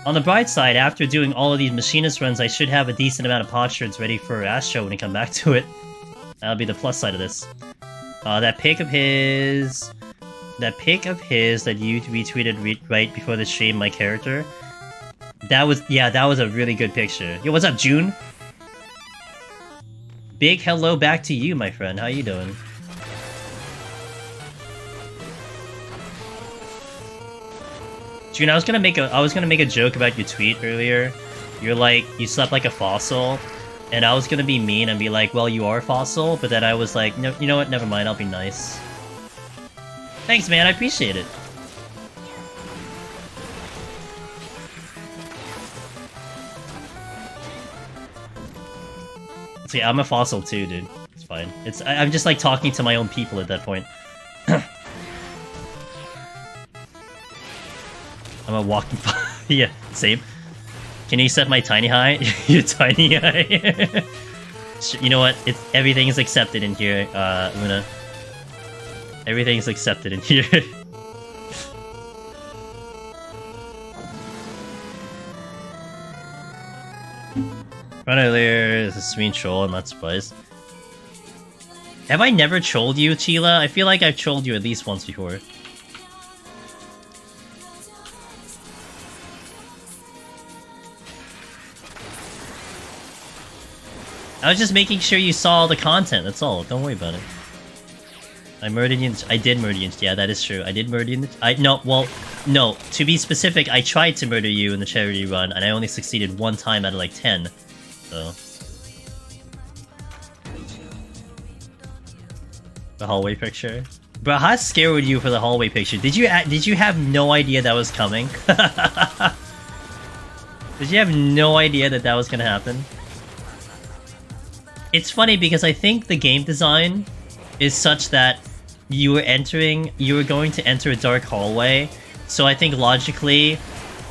On the bright side, after doing all of these machinist runs, I should have a decent amount of potsherds ready for Astro when I come back to it. That'll be the plus side of this. That pic of his that you retweeted right before the stream, my character. That was a really good picture. Yo, what's up, June? Big hello back to you, my friend. How you doing? June, I was gonna make a joke about your tweet earlier. You're like, you slept like a fossil, and I was gonna be mean and be like, well, you are a fossil, but then I was like, no, you know what? Never mind. I'll be nice. Thanks, man. I appreciate it. See, I'm a fossil too, dude. It's fine. I'm just like talking to my own people at that point. I'm a walking yeah, same. Can you set my tiny high? Your tiny high. You know what? Everything is accepted in here, Luna. Everything is accepted in here. Run earlier is a sweet troll, I'm not surprised. Have I never trolled you, Chila? I feel like I've trolled you at least once before. I was just making sure you saw the content, that's all. Don't worry about it. I murdered you. I did murder you. Yeah, that is true. I did murder you. No. To be specific, I tried to murder you in the charity run, and I only succeeded 1 time out of like 10. So. The hallway picture? Bro, how scared were you for the hallway picture? Did you have no idea that was coming? Did you have no idea that was gonna happen? It's funny because I think the game design is such that you were going to enter a dark hallway, so I think logically,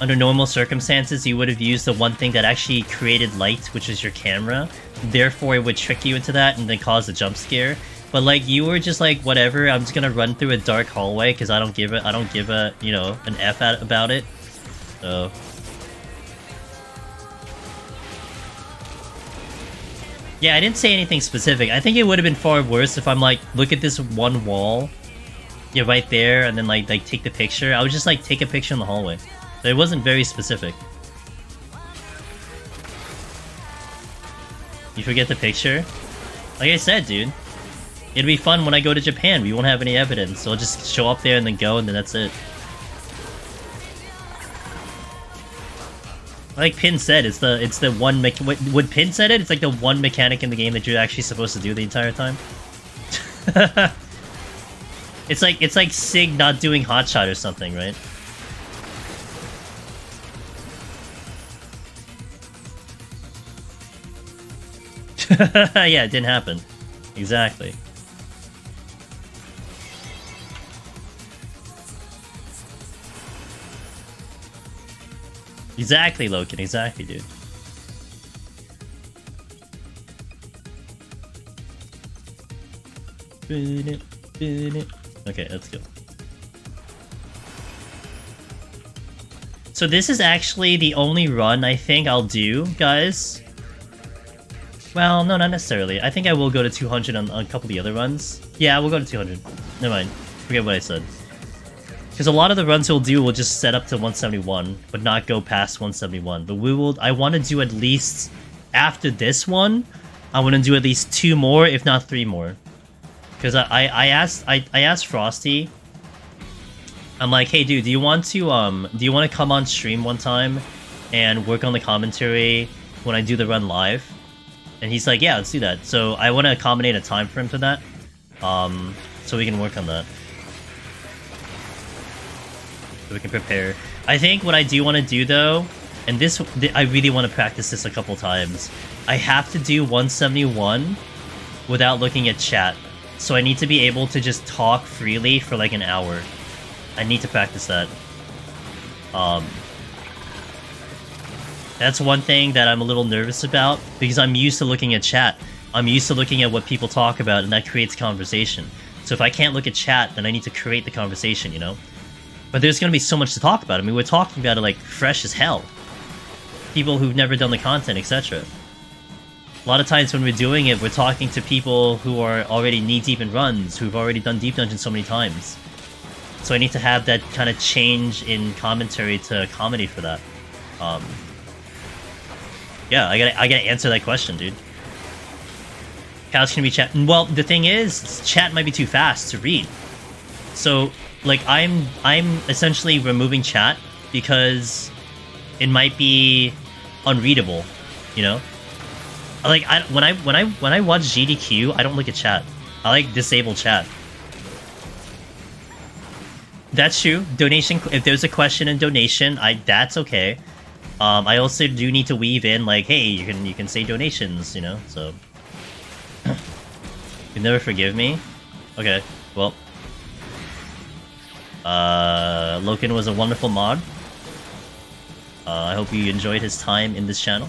under normal circumstances, you would have used the one thing that actually created light, which is your camera. Therefore, it would trick you into that and then cause a jump scare. But like, you were just like, whatever, I'm just gonna run through a dark hallway because I don't give a, you know, an F about it. So. Yeah, I didn't say anything specific. I think it would have been far worse if I'm like, look at this one wall. Yeah, right there, and then like take the picture. I would just like take a picture in the hallway. So it wasn't very specific. You forget the picture? Like I said, dude. It'll be fun when I go to Japan. We won't have any evidence. So I'll just show up there and then go, and then that's it. Like Pin said, it's the one what Pin said it? It's like the one mechanic in the game that you're actually supposed to do the entire time. It's like Sig not doing hotshot or something, right? Yeah, it didn't happen. Exactly. Exactly, Loken. Exactly, dude. Okay, let's go. So this is actually the only run I think I'll do, guys. Well, no, not necessarily. I think I will go to 200 on a couple of the other runs. Yeah, we'll go to 200. Never mind. Forget what I said. Because a lot of the runs we'll do will just set up to 171, but not go past 171. But I want to do at least, after this one, I want to do at least 2 more, if not 3 more. Because I asked Frosty, I'm like, hey dude, do you want to come on stream one time and work on the commentary when I do the run live? And he's like, yeah, let's do that. So I want to accommodate a time frame for that. So we can work on that. So we can prepare. I think what I do want to do though, and this, I really want to practice this a couple times. I have to do 171 without looking at chat. So I need to be able to just talk freely for like an hour. I need to practice that. That's one thing that I'm a little nervous about, because I'm used to looking at chat. I'm used to looking at what people talk about, and that creates conversation. So if I can't look at chat, then I need to create the conversation, you know? But there's gonna be so much to talk about. I mean, we're talking about it like fresh as hell. People who've never done the content, etc. A lot of times when we're doing it, we're talking to people who are already knee-deep in runs, who've already done Deep Dungeon so many times. So I need to have that kind of change in commentary to accommodate for that. Yeah, I gotta answer that question, dude. Couch can be chat. Well, the thing is, chat might be too fast to read. So, like, I'm essentially removing chat because it might be unreadable, you know. Like, when I watch GDQ, I don't look at chat. I like disable chat. That's true. Donation. If there's a question in donation, that's okay. I also do need to weave in, like, hey, you can say donations, you know, so... You never forgive me? Okay, well... Loken was a wonderful mod. I hope you enjoyed his time in this channel.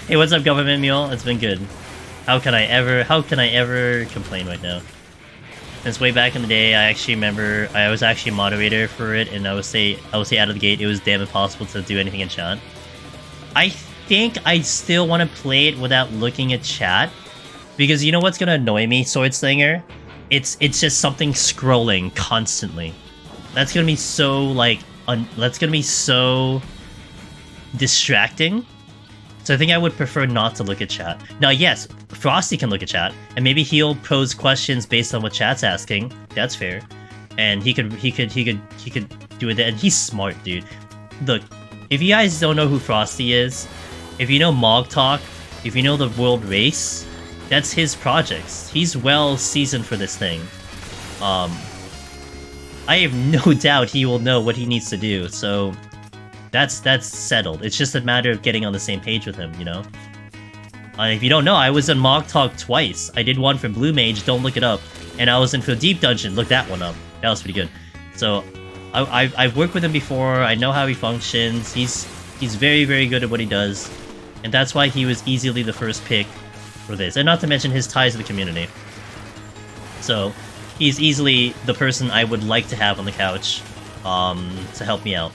Hey, what's up, Government Mule? It's been good. How can I ever complain right now? Since way back in the day, I actually remember I was actually a moderator for it, and I would say out of the gate, it was damn impossible to do anything in chat. I think I still want to play it without looking at chat, because you know what's gonna annoy me, Sword Slinger? It's just something scrolling constantly. That's gonna be so like that's gonna be so distracting. So I think I would prefer not to look at chat. Now, yes, Frosty can look at chat, and maybe he'll pose questions based on what chat's asking. That's fair, and he could do it. And he's smart, dude. Look, if you guys don't know who Frosty is, if you know Mog Talk, if you know the World Race, that's his projects. He's well seasoned for this thing. I have no doubt he will know what he needs to do. So. That's settled. It's just a matter of getting on the same page with him, you know? If you don't know, I was in Mog Talk twice. I did one for Blue Mage, don't look it up. And I was in for Deep Dungeon, look that one up. That was pretty good. So, I've worked with him before, I know how he functions. He's very, very good at what he does. And that's why he was easily the first pick for this. And not to mention his ties to the community. So, he's easily the person I would like to have on the couch to help me out.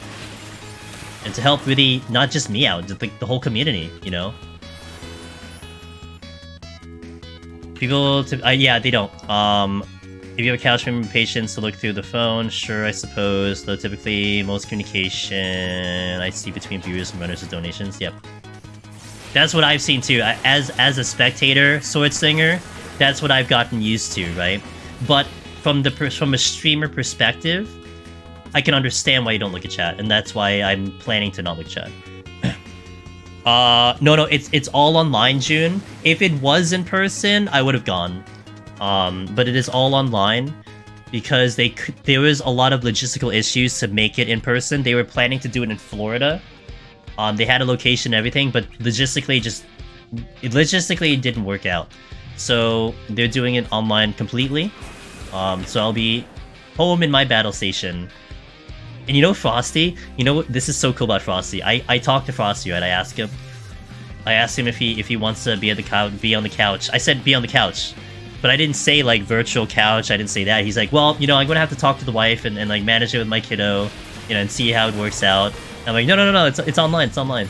And to help really, not just me out, the whole community, you know? People, yeah, they don't. If you have a couch member patience to look through the phone, sure, I suppose. Though typically, most communication I see between viewers and runners is donations, yep. That's what I've seen too. As a spectator, Sword Singer, that's what I've gotten used to, right? But from a streamer perspective, I can understand why you don't look at chat, and that's why I'm planning to not look at chat. No, it's all online, June. If it was in person, I would have gone. But it is all online, because there was a lot of logistical issues to make it in person. They were planning to do it in Florida. They had a location and everything, but logistically it didn't work out. So they're doing it online completely. So I'll be home in my battle station. And you know Frosty? You know what? This is so cool about Frosty. I talked to Frosty, right? I asked him if he wants to be on the couch. I said be on the couch, but I didn't say like virtual couch. I didn't say that. He's like, well, you know, I'm gonna have to talk to the wife and like manage it with my kiddo, you know, and see how it works out. I'm like, no, it's online. It's online.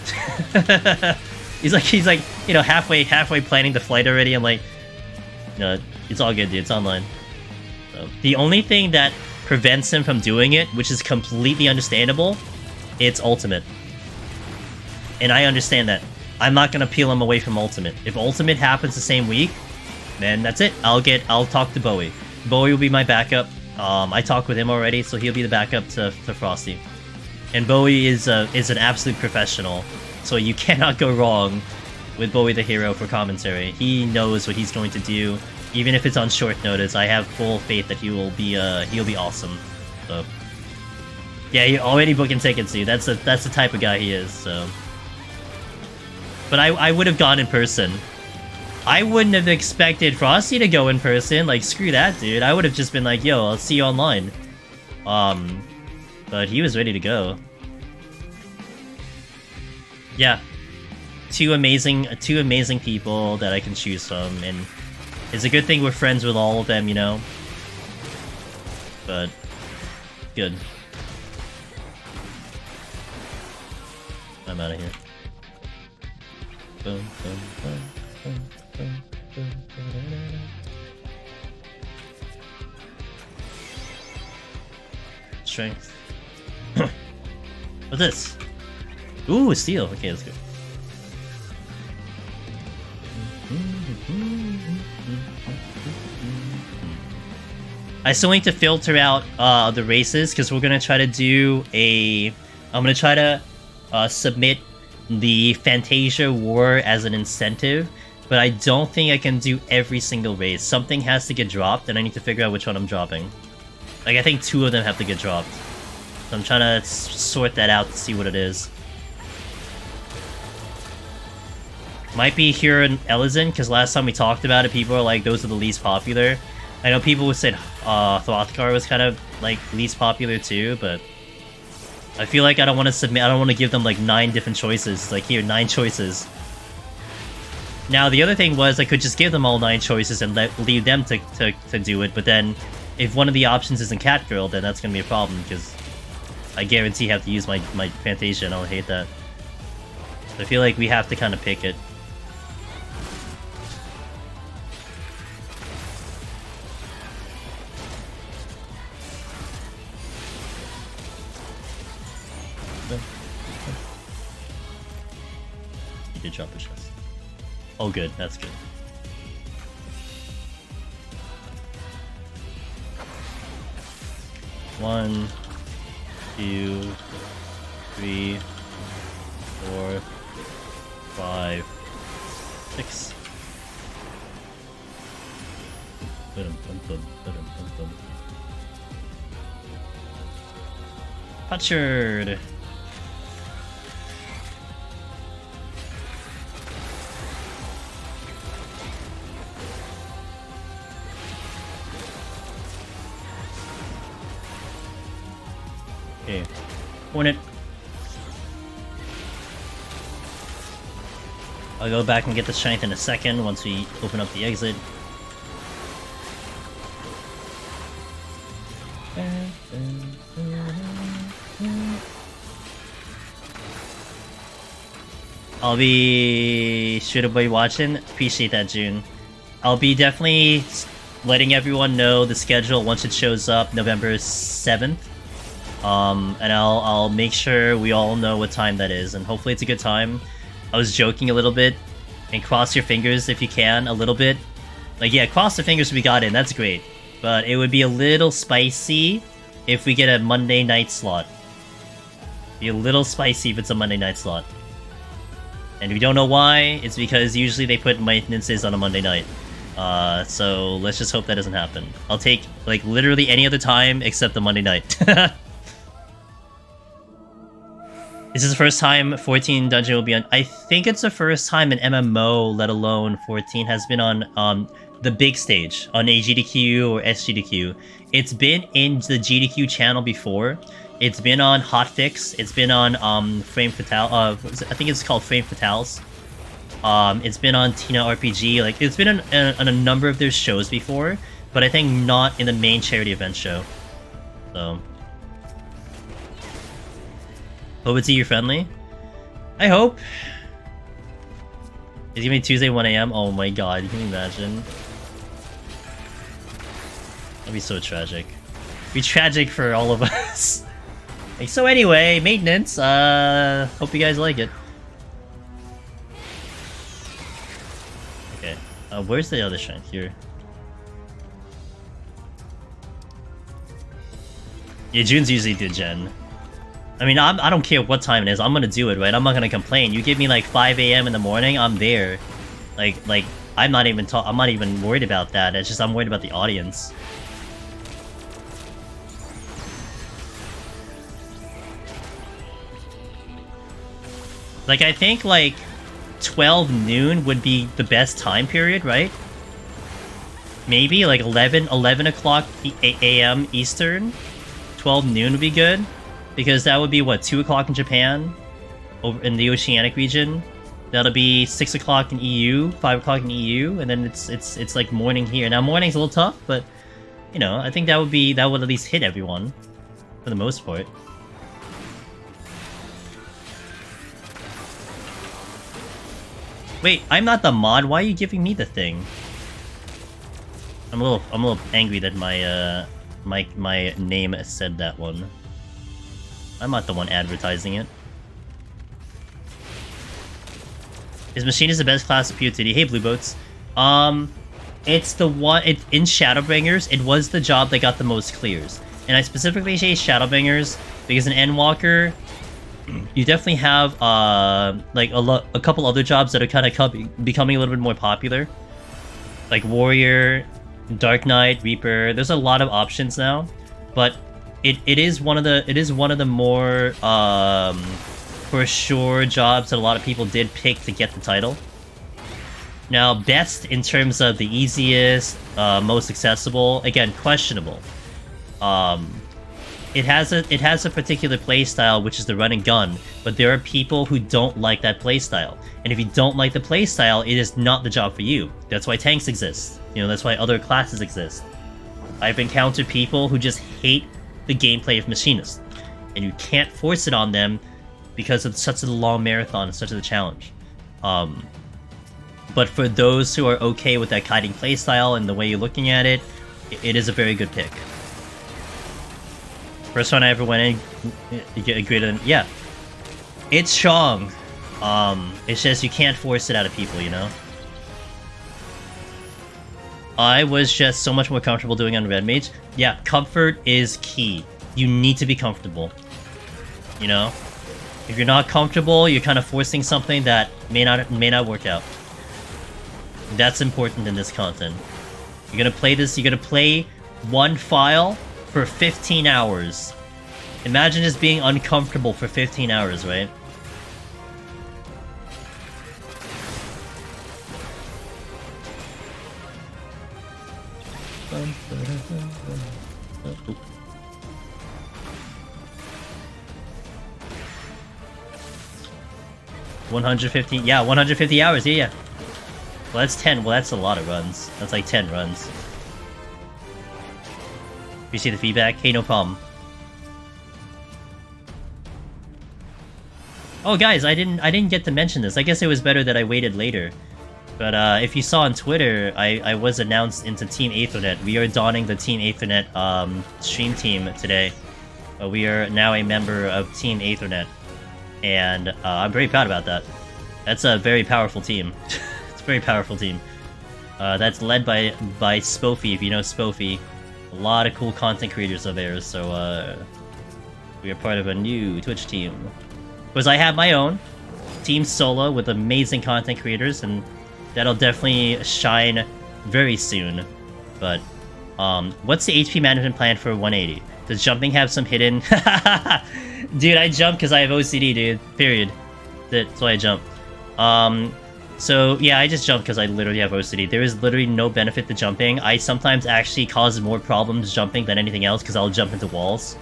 he's like, you know, halfway planning the flight already. I'm like, no, it's all good, dude. It's online. So, the only thing that prevents him from doing it, which is completely understandable, it's Ultimate. And I understand that. I'm not gonna peel him away from Ultimate. If Ultimate happens the same week, then that's it. I'll talk to Bowie. Bowie will be my backup. I talked with him already, so he'll be the backup to Frosty. And Bowie is an absolute professional, so you cannot go wrong with Bowie the hero for commentary. He knows what he's going to do, even if it's on short notice. I have full faith that he'll be awesome. So yeah, you're already booking tickets, dude. That's the type of guy he is. So, but I would have gone in person. I wouldn't have expected Frosty to go in person. Like, screw that, dude. I would have just been like, yo, I'll see you online. But he was ready to go. Yeah. Two amazing people that I can choose from, and it's a good thing we're friends with all of them, you know? But, good. I'm out of here. Boom, boom, boom, boom, boom, boom, boom. Strength. What's this? Ooh, steel. Okay, let's go. I still need to filter out the races because we're gonna try to do a. I'm gonna try to submit the Fantasia War as an incentive, but I don't think I can do every single race. Something has to get dropped, and I need to figure out which one I'm dropping. Like, I think 2 of them have to get dropped. So I'm trying to sort that out to see what it is. Might be here in Elysian, because last time we talked about it, people are like, those are the least popular. I know people who said Throthgar was kind of, like, least popular too, but I feel like I don't want to submit, I don't want to give them, like, 9 different choices. Like, here, 9 choices. Now, the other thing was I could just give them all 9 choices and leave them to do it, but then if one of the options isn't Catgirl, then that's going to be a problem, because I guarantee I have to use my Fantasia, and I'll hate that. So I feel like we have to kind of pick it. You did drop the chest. Oh good, that's good. One, 2, 3, 4, 5, 6. Putchard. Okay, Hornet. I'll go back and get the strength in a second once we open up the exit. I'll be sure to be watching. Appreciate that, June. I'll be definitely letting everyone know the schedule once it shows up November 7th. And I'll make sure we all know what time that is, and hopefully it's a good time. I was joking a little bit, and cross your fingers if you can, a little bit. Like, yeah, cross the fingers we got in, that's great. But it would be a little spicy if we get a Monday night slot. Be a little spicy if it's a Monday night slot. And we don't know why, it's because usually they put maintenances on a Monday night. So let's just hope that doesn't happen. I'll take, like, literally any other time except the Monday night. This is the first time 14 Dungeon will be on. I think it's the first time an MMO, let alone 14, has been on the big stage, on AGDQ or SGDQ. It's been in the GDQ channel before. It's been on Hotfix. It's been on Frame Fatale. I think it's called Frame Fatales. It's been on Tina RPG. Like, it's been on a number of their shows before, but I think not in the main charity event show. So. Hope it's eater friendly. I hope. It's gonna be Tuesday 1 AM. Oh my god, can you imagine? That'd be so tragic. It'd be tragic for all of us. Like, so anyway, maintenance. Hope you guys like it. Okay. Where's the other shrine? Here. Yeah, June's usually the gen. I mean, I don't care what time it is. I'm gonna do it, right? I'm not gonna complain. You give me like 5 a.m. in the morning, I'm there. Like I'm not even worried about that. It's just I'm worried about the audience. Like, I think, like, 12 noon would be the best time period, right? Maybe, like, 11 o'clock a.m. Eastern? 12 noon would be good? Because that would be, what, 2 o'clock in Japan? Over in the Oceanic region? That'll be 6 o'clock in EU, 5 o'clock in EU, and then it's like morning here. Now, morning's a little tough, but, you know, I think that would at least hit everyone. For the most part. Wait, I'm not the mod. Why are you giving me the thing? I'm a little angry that my my name said that one. I'm not the one advertising it. His machine is the best class of PoTD. Hey, Blue Boats. It's the one. It's in Shadowbringers. It was the job that got the most clears, and I specifically say Shadowbringers because in Endwalker, you definitely have like a couple other jobs that are kind of becoming a little bit more popular, like Warrior, Dark Knight, Reaper. There's a lot of options now, but it is one of the more for sure jobs that a lot of people did pick to get the title. Now, best in terms of the easiest, most accessible, again, questionable. It has a particular playstyle, which is the run and gun, but there are people who don't like that playstyle. And if you don't like the playstyle, it is not the job for you. That's why tanks exist. You know, that's why other classes exist. I've encountered people who just hate the gameplay of Machinist, and you can't force it on them because it's such a long marathon and such a challenge. But for those who are okay with that kiting playstyle and the way you're looking at it, it is a very good pick. First one I ever went in, you get a grid, yeah. It's strong. It's just you can't force it out of people, you know? I was just so much more comfortable doing it on Red Mage. Yeah, comfort is key. You need to be comfortable. You know? If you're not comfortable, you're kind of forcing something that may not work out. That's important in this content. You're gonna play this, you're gonna play one file for 15 hours. Imagine just being uncomfortable for 15 hours, right? $150, yeah, 150 hours, yeah. Well, that's 10, well, that's a lot of runs. That's like 10 runs. You see the feedback? Hey, no problem. Oh, guys, I didn't get to mention this. I guess it was better that I waited later. But if you saw on Twitter, I was announced into Team Aethernet. We are donning the Team Aethernet stream team today. We are now a member of Team Aethernet, and I'm very proud about that. That's a very powerful team. It's a very powerful team. That's led by Spofy, if you know Spofy. A lot of cool content creators of theirs, so we are part of a new Twitch team. Because I have my own team solo with amazing content creators, and that'll definitely shine very soon. But what's the HP management plan for 180? Does jumping have some hidden? Dude, I jump because I have OCD, dude. Period. That's why I jump. So, yeah, I just jump because I literally have OCD. There is literally no benefit to jumping. I sometimes actually cause more problems jumping than anything else because I'll jump into walls.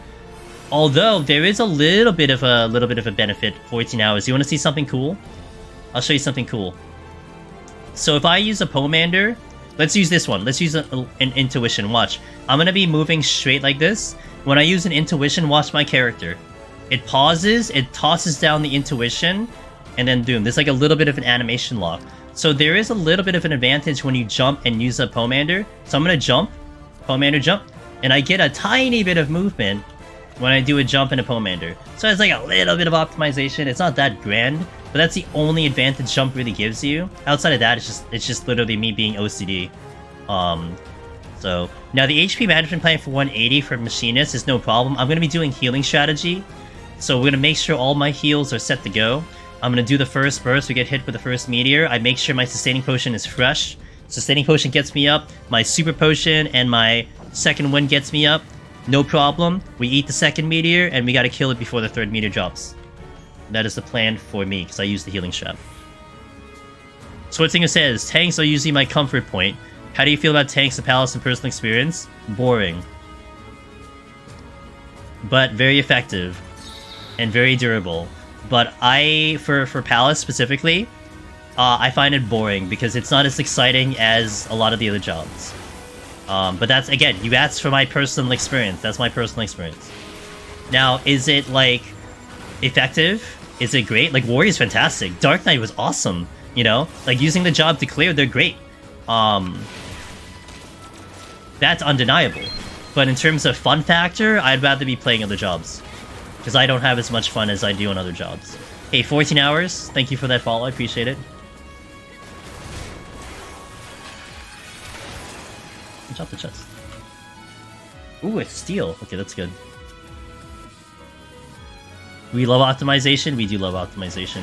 Although, there is a little bit of a benefit, 14 hours. You want to see something cool? I'll show you something cool. So if I use a Pomander, let's use this one. Let's use an Intuition. Watch. I'm going to be moving straight like this. When I use an Intuition, watch my character. It pauses, it tosses down the Intuition, and then boom. There's like a little bit of an animation lock. So there is a little bit of an advantage when you jump and use a Pomander. So I'm going to jump, Pomander jump, and I get a tiny bit of movement when I do a jump and a Pomander. So it's like a little bit of optimization. It's not that grand, but that's the only advantage jump really gives you. Outside of that, it's just literally me being OCD. So now the HP management plan for 180 for Machinist is no problem. I'm going to be doing healing strategy. So we're going to make sure all my heals are set to go. I'm going to do the first burst. We get hit with the first meteor. I make sure my sustaining potion is fresh. Sustaining potion gets me up. My super potion and my second wind gets me up. No problem. We eat the second meteor and we got to kill it before the third meteor drops. That is the plan for me because I use the healing strap. Swartzinger says, tanks are usually my comfort point. How do you feel about tanks in Palace and personal experience? Boring. But very effective. And very durable. But for Palace specifically, I find it boring because it's not as exciting as a lot of the other jobs. But that's, again, you asked for my personal experience. That's my personal experience. Now, is it, like, effective? Is it great? Like, Warrior's fantastic. Dark Knight was awesome, you know? Like, using the job to clear, they're great. That's undeniable. But in terms of fun factor, I'd rather be playing other jobs. Because I don't have as much fun as I do on other jobs. Hey, 14 hours. Thank you for that follow. I appreciate it. Drop the chest. Ooh, it's steel. Okay, that's good. We love optimization. We do love optimization.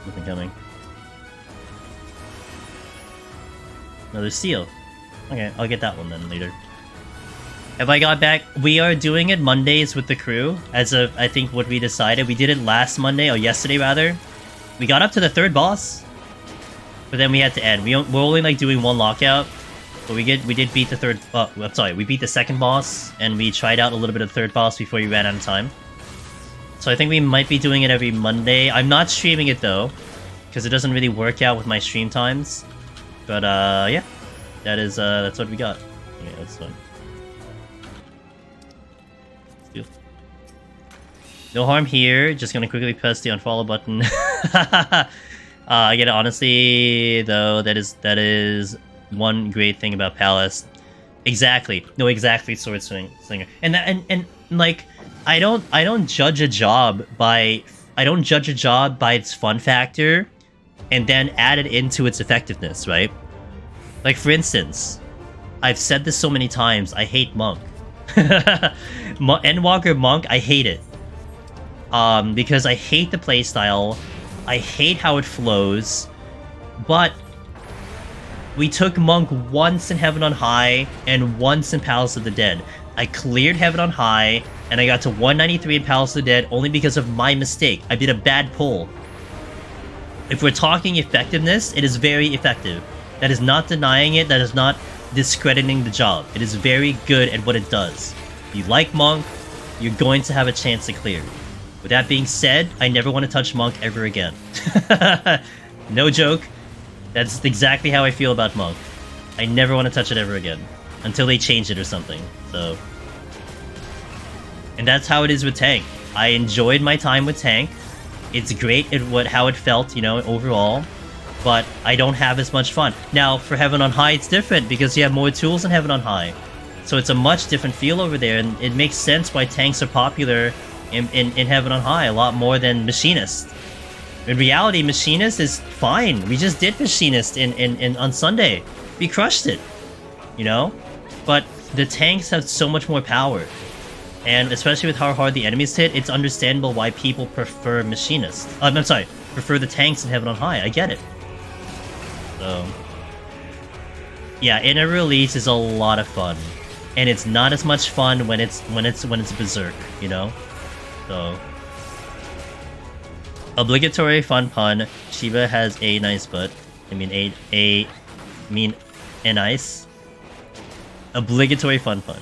Nothing coming. Another steel. Okay, I'll get that one then later. Have I got back? We are doing it Mondays with the crew, as of, I think, what we decided. We did it last Monday, or yesterday rather. We got up to the third boss, but then we had to end. We're only like doing one lockout, but we did beat the third. I'm sorry, we beat the second boss, and we tried out a little bit of the third boss before we ran out of time. So I think we might be doing it every Monday. I'm not streaming it though, because it doesn't really work out with my stream times. But yeah, that's what we got. Yeah, that's fine. No harm here. Just gonna quickly press the unfollow button. Again, honestly, though, that is one great thing about Palace. Exactly. No, exactly. Sword Slinger. And like, I don't judge a job by its fun factor, and then add it into its effectiveness, right? Like, for instance, I've said this so many times. I hate Monk. Endwalker Monk. I hate it. Because I hate the playstyle, I hate how it flows, but we took Monk once in Heaven on High and once in Palace of the Dead. I cleared Heaven on High, and I got to 193 in Palace of the Dead only because of my mistake. I did a bad pull. If we're talking effectiveness, it is very effective. That is not denying it, that is not discrediting the job. It is very good at what it does. If you like Monk, you're going to have a chance to clear. With that being said, I never want to touch Monk ever again. No joke. That's exactly how I feel about Monk. I never want to touch it ever again. Until they change it or something. So. And that's how it is with Tank. I enjoyed my time with Tank. It's great at how it felt, you know, overall. But I don't have as much fun. Now, for Heaven on High, it's different because you have more tools in Heaven on High. So it's a much different feel over there, and it makes sense why tanks are popular in Heaven on High a lot more than Machinist. In reality, Machinist is fine. We just did Machinist on Sunday. We crushed it, you know? But the tanks have so much more power. And especially with how hard the enemies hit, it's understandable why people prefer Machinist. I'm sorry, prefer the tanks in Heaven on High. I get it. So, yeah, inner release is a lot of fun. And it's not as much fun when it's Berserk, you know? So, obligatory fun pun. Shiba has a nice butt. I mean a nice. Obligatory fun pun.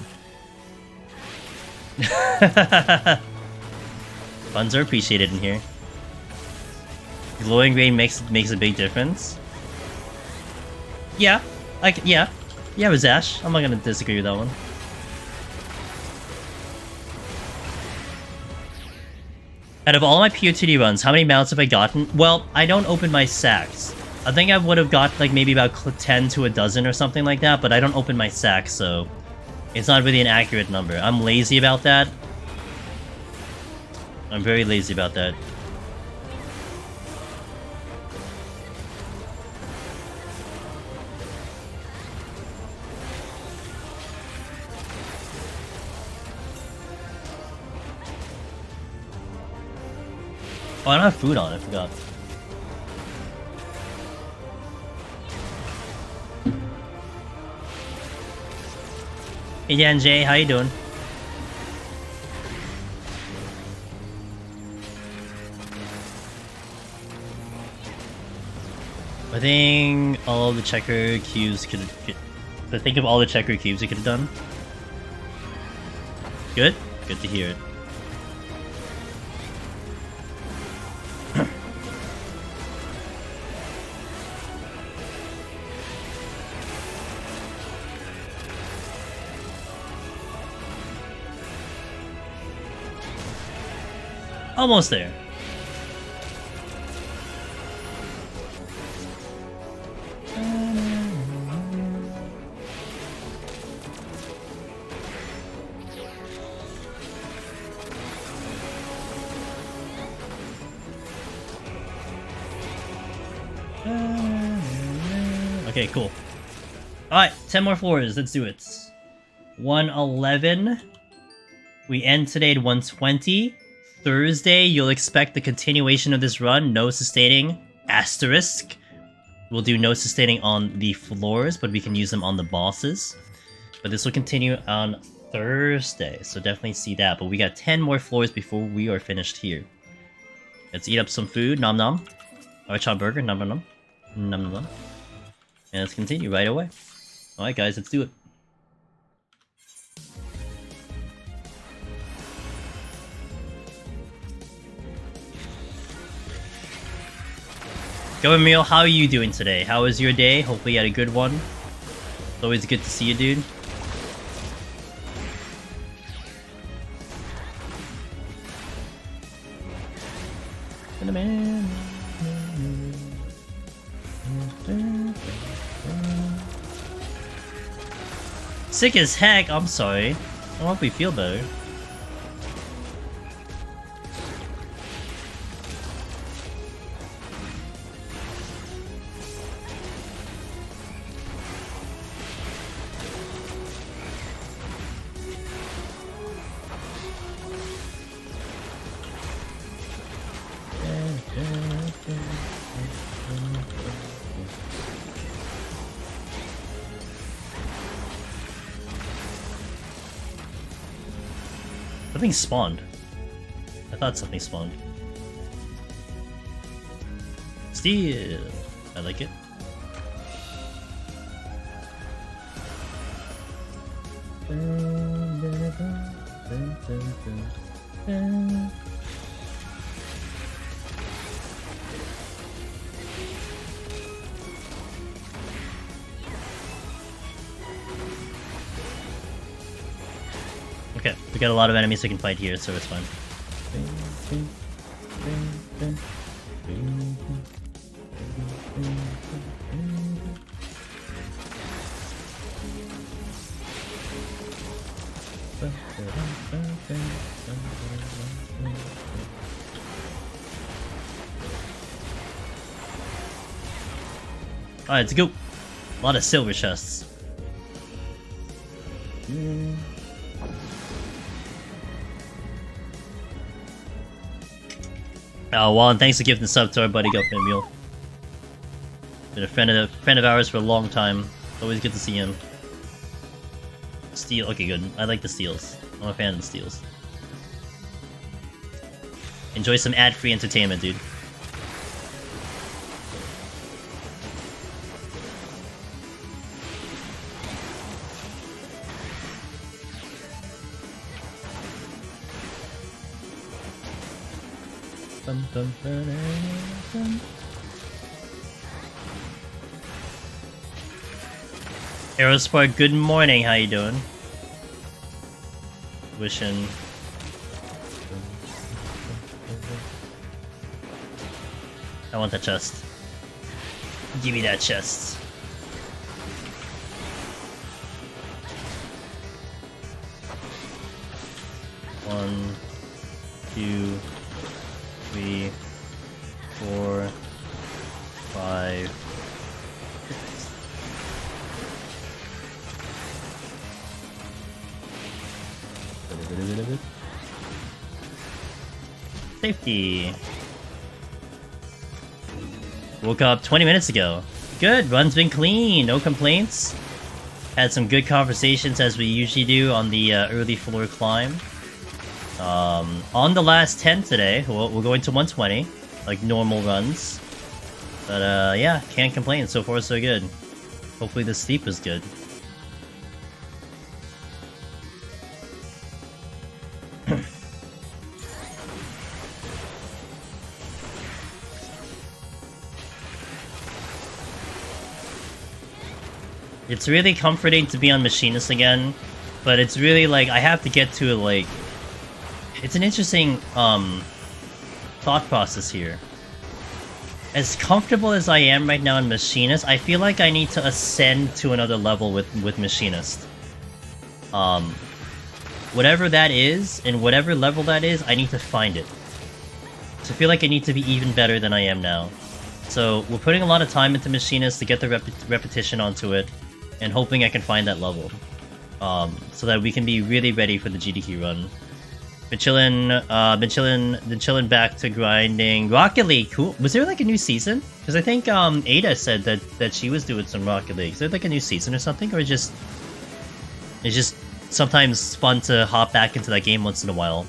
Puns are appreciated in here. Glowing grain makes a big difference. Yeah, yeah, Razash. I'm not gonna disagree with that one. Out of all my PoTD runs, how many mounts have I gotten? Well, I don't open my sacks. I think I would have got like maybe about 10 to a dozen or something like that, but I don't open my sacks, so it's not really an accurate number. I'm lazy about that. I'm very lazy about that. Oh, I don't have food on, I forgot. Hey Dan J, how you doing? I think all the checker cubes could I think of all the checker cubes you could have done. Good? Good to hear it. Almost there. Okay, cool. Alright, 10 more floors, let's do it. 111. We end today at 120. Thursday, you'll expect the continuation of this run. No sustaining. Asterisk. We'll do no sustaining on the floors, but we can use them on the bosses. But this will continue on Thursday, so definitely see that. But we got 10 more floors before we are finished here. Let's eat up some food. Nom nom. Archon burger. Nom nom nom. Nom nom nom. And let's continue right away. Alright guys, let's do it. Go Emil, how are you doing today? How was your day? Hopefully you had a good one. It's always good to see you, dude. Sick as heck, I'm sorry. I hope we feel better. Something spawned. I thought something spawned. Steel! I like it. Okay, we got a lot of enemies we can fight here, so it's fine. Alright, let's go. A lot of silver chests. Oh, well, and thanks for giving the sub to our buddy Guffin Mule. Been a friend of ours for a long time. Always good to see him. Steel, okay, good. I like the steals. I'm a fan of the steals. Enjoy some ad-free entertainment, dude. Aerosport, good morning, how you doing? Wishing... I want that chest. Give me that chest. One, 2, 3, 4, 5, 6. Safety. Woke up 20 minutes ago. Good, run's been clean, no complaints. Had some good conversations as we usually do on the early floor climb. On the last 10 today, we're going to 120, like normal runs. But yeah, can't complain, so far so good. Hopefully the sleep was good. It's really comforting to be on Machinist again, but it's really like, I have to get to like... It's an interesting, thought process here. As comfortable as I am right now in Machinist, I feel like I need to ascend to another level with Machinist. Whatever that is, and whatever level that is, I need to find it. So I feel like I need to be even better than I am now. So we're putting a lot of time into Machinist to get the repetition onto it, and hoping I can find that level. So that we can be really ready for the GDQ run. Been chilling back to grinding. Rocket League, cool. Was there like a new season? Because I think Ada said that she was doing some Rocket League. Is there like a new season or something? Or it's just sometimes fun to hop back into that game once in a while.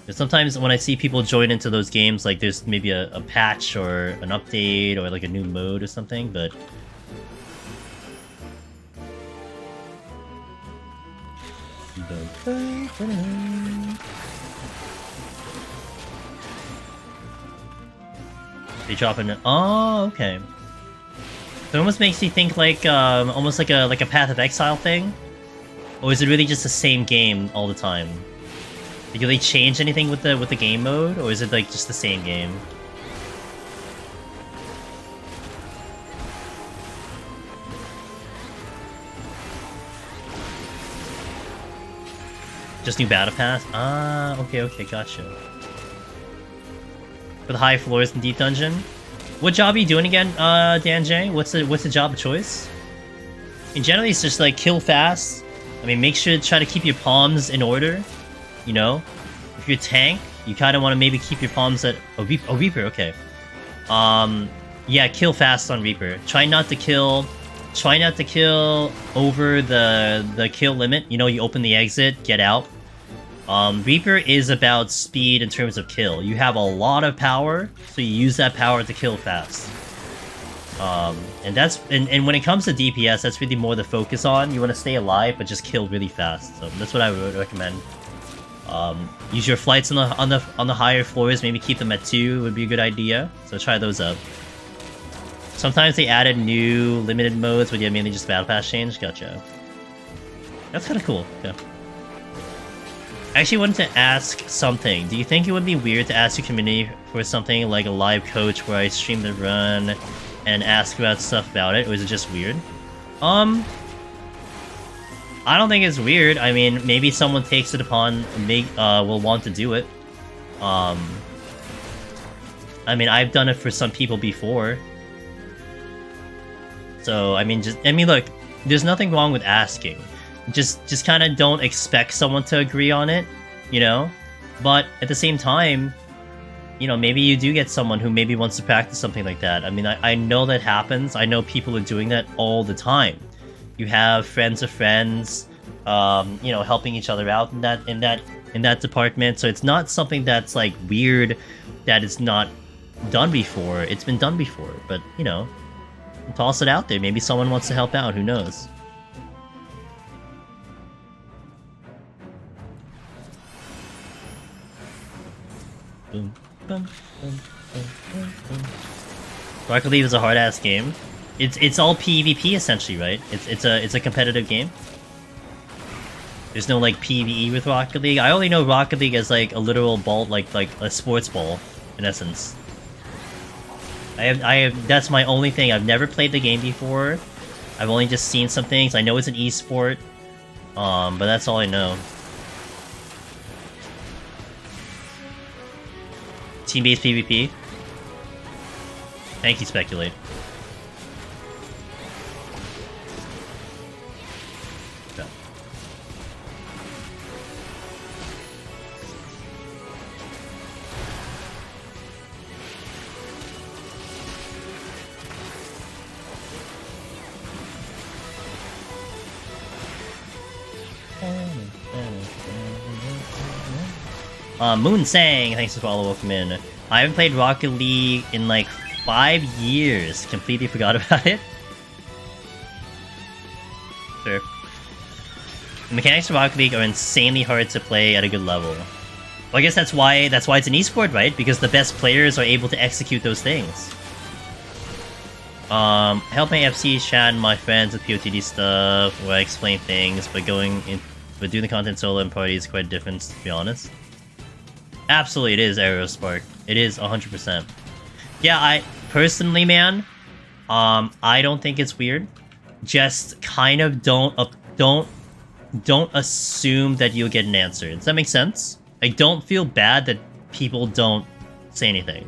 Because sometimes when I see people join into those games, like there's maybe a patch or an update or like a new mode or something, but... They drop in. Oh, okay. So it almost makes you think like almost like a Path of Exile thing, or is it really just the same game all the time? Like, do they change anything with the game mode, or is it like just the same game? Just new battle pass? Ah, okay, gotcha. For the high floors in Deep Dungeon. What job are you doing again, Dan J? What's the job of choice? And generally it's just like kill fast. I mean, make sure to try to keep your palms in order. You know? If you're a tank, you kinda wanna maybe keep your palms at Reaper, okay. Yeah, kill fast on Reaper. Try not to kill over the kill limit. You know, you open the exit, get out. Reaper is about speed in terms of kill. You have a lot of power, so you use that power to kill fast. And when it comes to DPS, that's really more the focus on. You want to stay alive, but just kill really fast. So that's what I would recommend. Use your flights on the higher floors. Maybe keep them at 2 would be a good idea. So try those up. Sometimes they added new limited modes, but yeah, mainly just battle pass change. Gotcha. That's kind of cool. Yeah. I actually wanted to ask something. Do you think it would be weird to ask your community for something like a live coach where I stream the run and ask about stuff about it, or is it just weird? I don't think it's weird. I mean, maybe someone takes it upon will want to do it. I mean, I've done it for some people before. So, I mean, look, there's nothing wrong with asking. Just kind of don't expect someone to agree on it, you know? But at the same time, you know, maybe you do get someone who maybe wants to practice something like that. I mean, I know that happens. I know people are doing that all the time. You have friends of friends, you know, helping each other out in that department. So it's not something that's like weird that it's not done before. It's been done before, but you know, toss it out there. Maybe someone wants to help out. Who knows? Rocket League is a hard ass game. It's all PvP essentially, right? It's a competitive game. There's no like PvE with Rocket League. I only know Rocket League as like a literal ball, like a sports ball, in essence. That's my only thing. I've never played the game before. I've only just seen some things. I know it's an esport, but that's all I know. Team-based PvP. Thank you, Speculate. Okay. Moon Sang, thanks for follow, welcome in. I haven't played Rocket League in like 5 years. Completely forgot about it. Sure. The mechanics of Rocket League are insanely hard to play at a good level. Well, I guess that's why it's an esport, right? Because the best players are able to execute those things. Help my FC chat and my friends with PoTD stuff where I explain things, but doing the content solo and party is quite different, to be honest. Absolutely, it is Aerospark. It is 100%. Yeah, I personally, man, I don't think it's weird. Just kind of don't assume that you'll get an answer. Does that make sense? I don't feel bad that people don't say anything.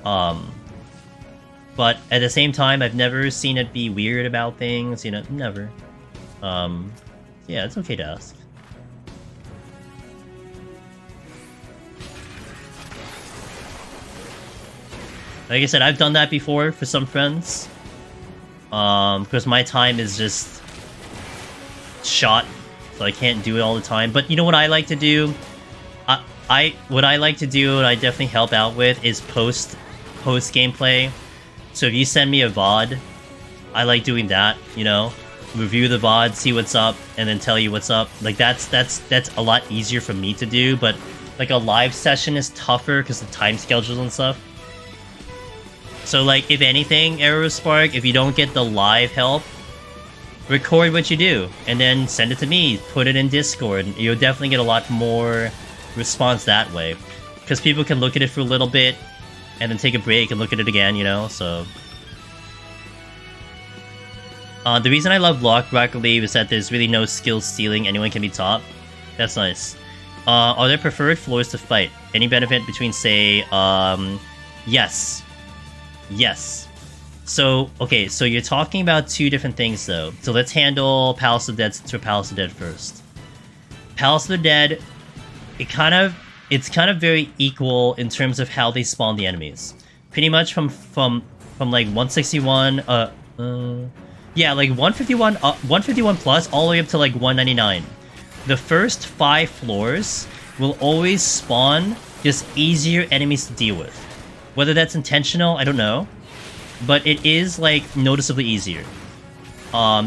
But at the same time, I've never seen it be weird about things. You know, never. Yeah, it's okay to ask. Like I said, I've done that before for some friends. Because my time is just shot, so I can't do it all the time. But you know what I like to do? What I like to do, and I definitely help out with, is post gameplay. So if you send me a VOD, I like doing that. You know, review the VOD, see what's up, and then tell you what's up. Like that's a lot easier for me to do. But like a live session is tougher because of time schedules and stuff. So, like, if anything, Aerospark, if you don't get the live help, record what you do, and then send it to me, put it in Discord, and you'll definitely get a lot more response that way. Because people can look at it for a little bit, and then take a break and look at it again, you know, so... the reason I love Rocket League is that there's really no skill stealing, anyone can be top. That's nice. Are there preferred floors to fight? Any benefit between, say, yes. Yes. So, okay, so you're talking about two different things, though. So let's handle Palace of the Dead to Palace of the Dead first. Palace of the Dead, it's kind of very equal in terms of how they spawn the enemies. Pretty much from like 161, yeah, like 151, 151 plus all the way up to like 199. The first 5 floors will always spawn just easier enemies to deal with. Whether that's intentional, I don't know. But it is, like, noticeably easier.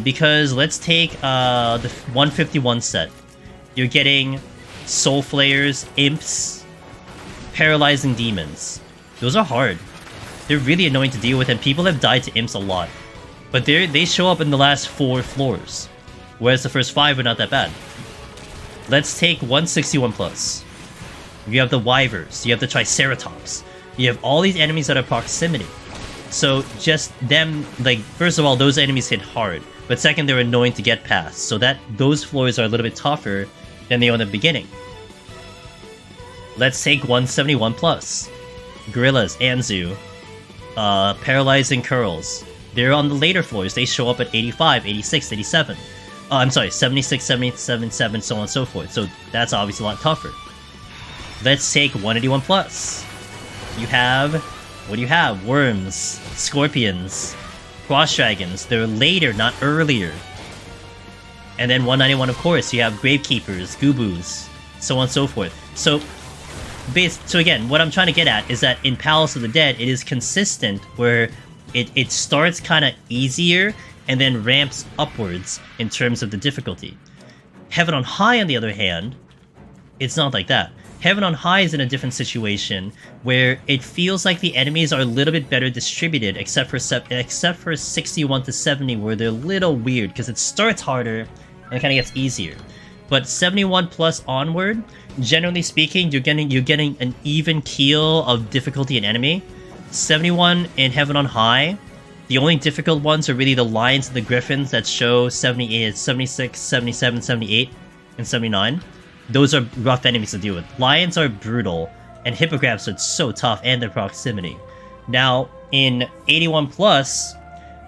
Because let's take the 151 set. You're getting Soul Flayers, Imps, Paralyzing Demons. Those are hard. They're really annoying to deal with, and people have died to Imps a lot. But they show up in the last 4 floors. Whereas the first 5 are not that bad. Let's take 161 plus. You have the Wyvers, you have the Triceratops. You have all these enemies that are proximity. So just them, like, first of all, those enemies hit hard. But second, they're annoying to get past. So those floors are a little bit tougher than they are in the beginning. Let's take 171 plus. Gorillas, Anzu, Paralyzing Curls. They're on the later floors. They show up at 85, 86, 87. I'm sorry, 76, 77, 7, so on and so forth. So that's obviously a lot tougher. Let's take 181 plus. You have, what do you have? Worms, Scorpions, Cross Dragons. They're later, not earlier. And then 191, of course, you have Gravekeepers, Goobus, so on and so forth. So again, what I'm trying to get at is that in Palace of the Dead, it is consistent where it starts kind of easier and then ramps upwards in terms of the difficulty. Heaven on High, on the other hand, it's not like that. Heaven on High is in a different situation where it feels like the enemies are a little bit better distributed, except for 61 to 70 where they're a little weird because it starts harder and it kind of gets easier. But 71 plus onward, generally speaking, you're getting an even keel of difficulty in enemy. 71 in Heaven on High. The only difficult ones are really the Lions and the Griffins that show 78, 76, 77, 78, and 79. Those are rough enemies to deal with. Lions are brutal, and Hippogriffs are so tough and their proximity. Now, in 81 plus,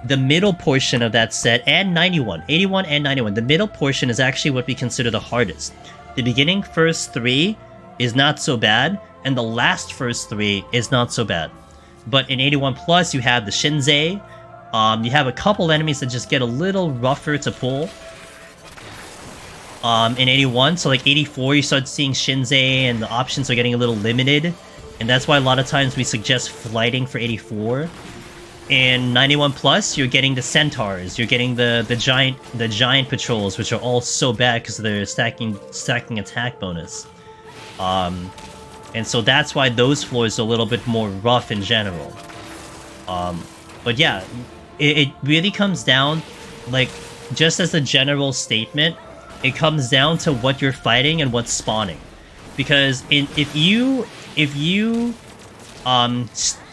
the middle portion of that set, and 91, 81 and 91, the middle portion is actually what we consider the hardest. The beginning first 3 is not so bad, and the last first 3 is not so bad. But in 81 plus, you have the Shinzei. You have a couple enemies that just get a little rougher to pull. In 81, so like 84, you start seeing Shinzei, and the options are getting a little limited. And that's why a lot of times we suggest flighting for 84. In 91 plus, you're getting the Centaurs, you're getting the giant patrols, which are all so bad because they're stacking attack bonus. And so that's why those floors are a little bit more rough in general. But yeah, it really comes down, like, just as a general statement, it comes down to what you're fighting and what's spawning. Because if you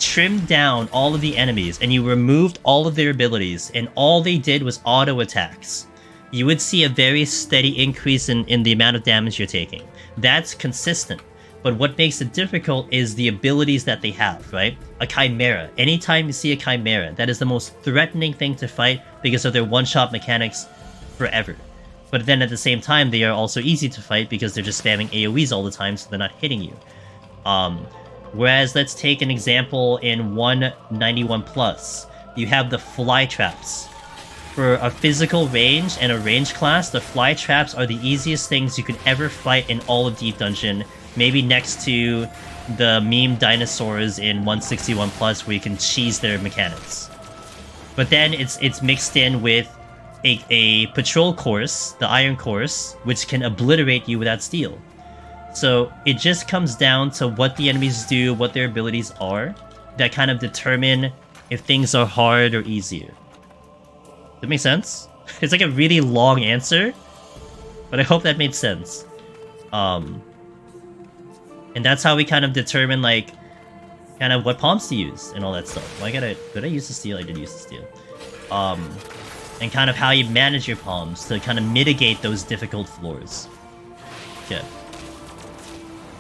trimmed down all of the enemies and you removed all of their abilities and all they did was auto attacks, you would see a very steady increase in the amount of damage you're taking. That's consistent. But what makes it difficult is the abilities that they have, right? A Chimera. Anytime you see a Chimera, that is the most threatening thing to fight because of their one-shot mechanics forever. But then at the same time, they are also easy to fight because they're just spamming AoEs all the time, so they're not hitting you. Whereas, let's take an example in 191 plus. You have the fly traps. For a physical range and a range class, the fly traps are the easiest things you could ever fight in all of Deep Dungeon. Maybe next to the meme dinosaurs in 161 plus, where you can cheese their mechanics. But then it's mixed in with a patrol course, the Iron Course, which can obliterate you without steel. So it just comes down to what the enemies do, what their abilities are, that kind of determine if things are hard or easier. Does that make sense? It's like a really long answer, but I hope that made sense. And that's how we kind of determine, like, kind of what palms to use and all that stuff. Did I use the steel? I did use the steel. And kind of how you manage your palms to kind of mitigate those difficult floors. Okay.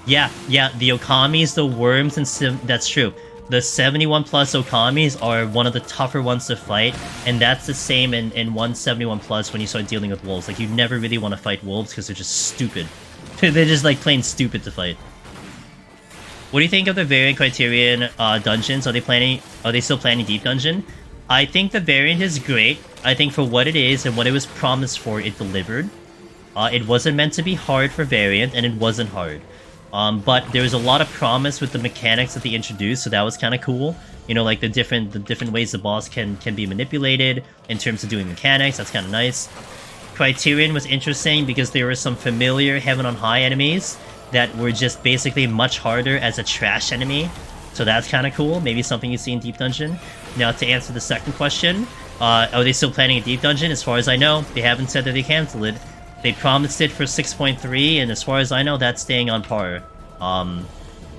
Yeah, the Okamis, the worms, and that's true. The 71 plus Okamis are one of the tougher ones to fight, and that's the same in 171 plus when you start dealing with wolves. Like, you never really want to fight wolves because they're just stupid. They're just, like, plain stupid to fight. What do you think of the variant criterion dungeons? Are they still planning Deep Dungeon? I think the variant is great. I think for what it is and what it was promised for, it delivered. It wasn't meant to be hard for variant, and it wasn't hard. But there was a lot of promise with the mechanics that they introduced, so that was kind of cool. You know, like the different ways the boss can be manipulated in terms of doing mechanics. That's kind of nice. Criterion was interesting because there were some familiar Heaven on High enemies that were just basically much harder as a trash enemy. So that's kind of cool. Maybe something you see in Deep Dungeon. Now, to answer the second question, are they still planning a Deep Dungeon? As far as I know, they haven't said that they canceled it. They promised it for 6.3, and as far as I know, that's staying on par.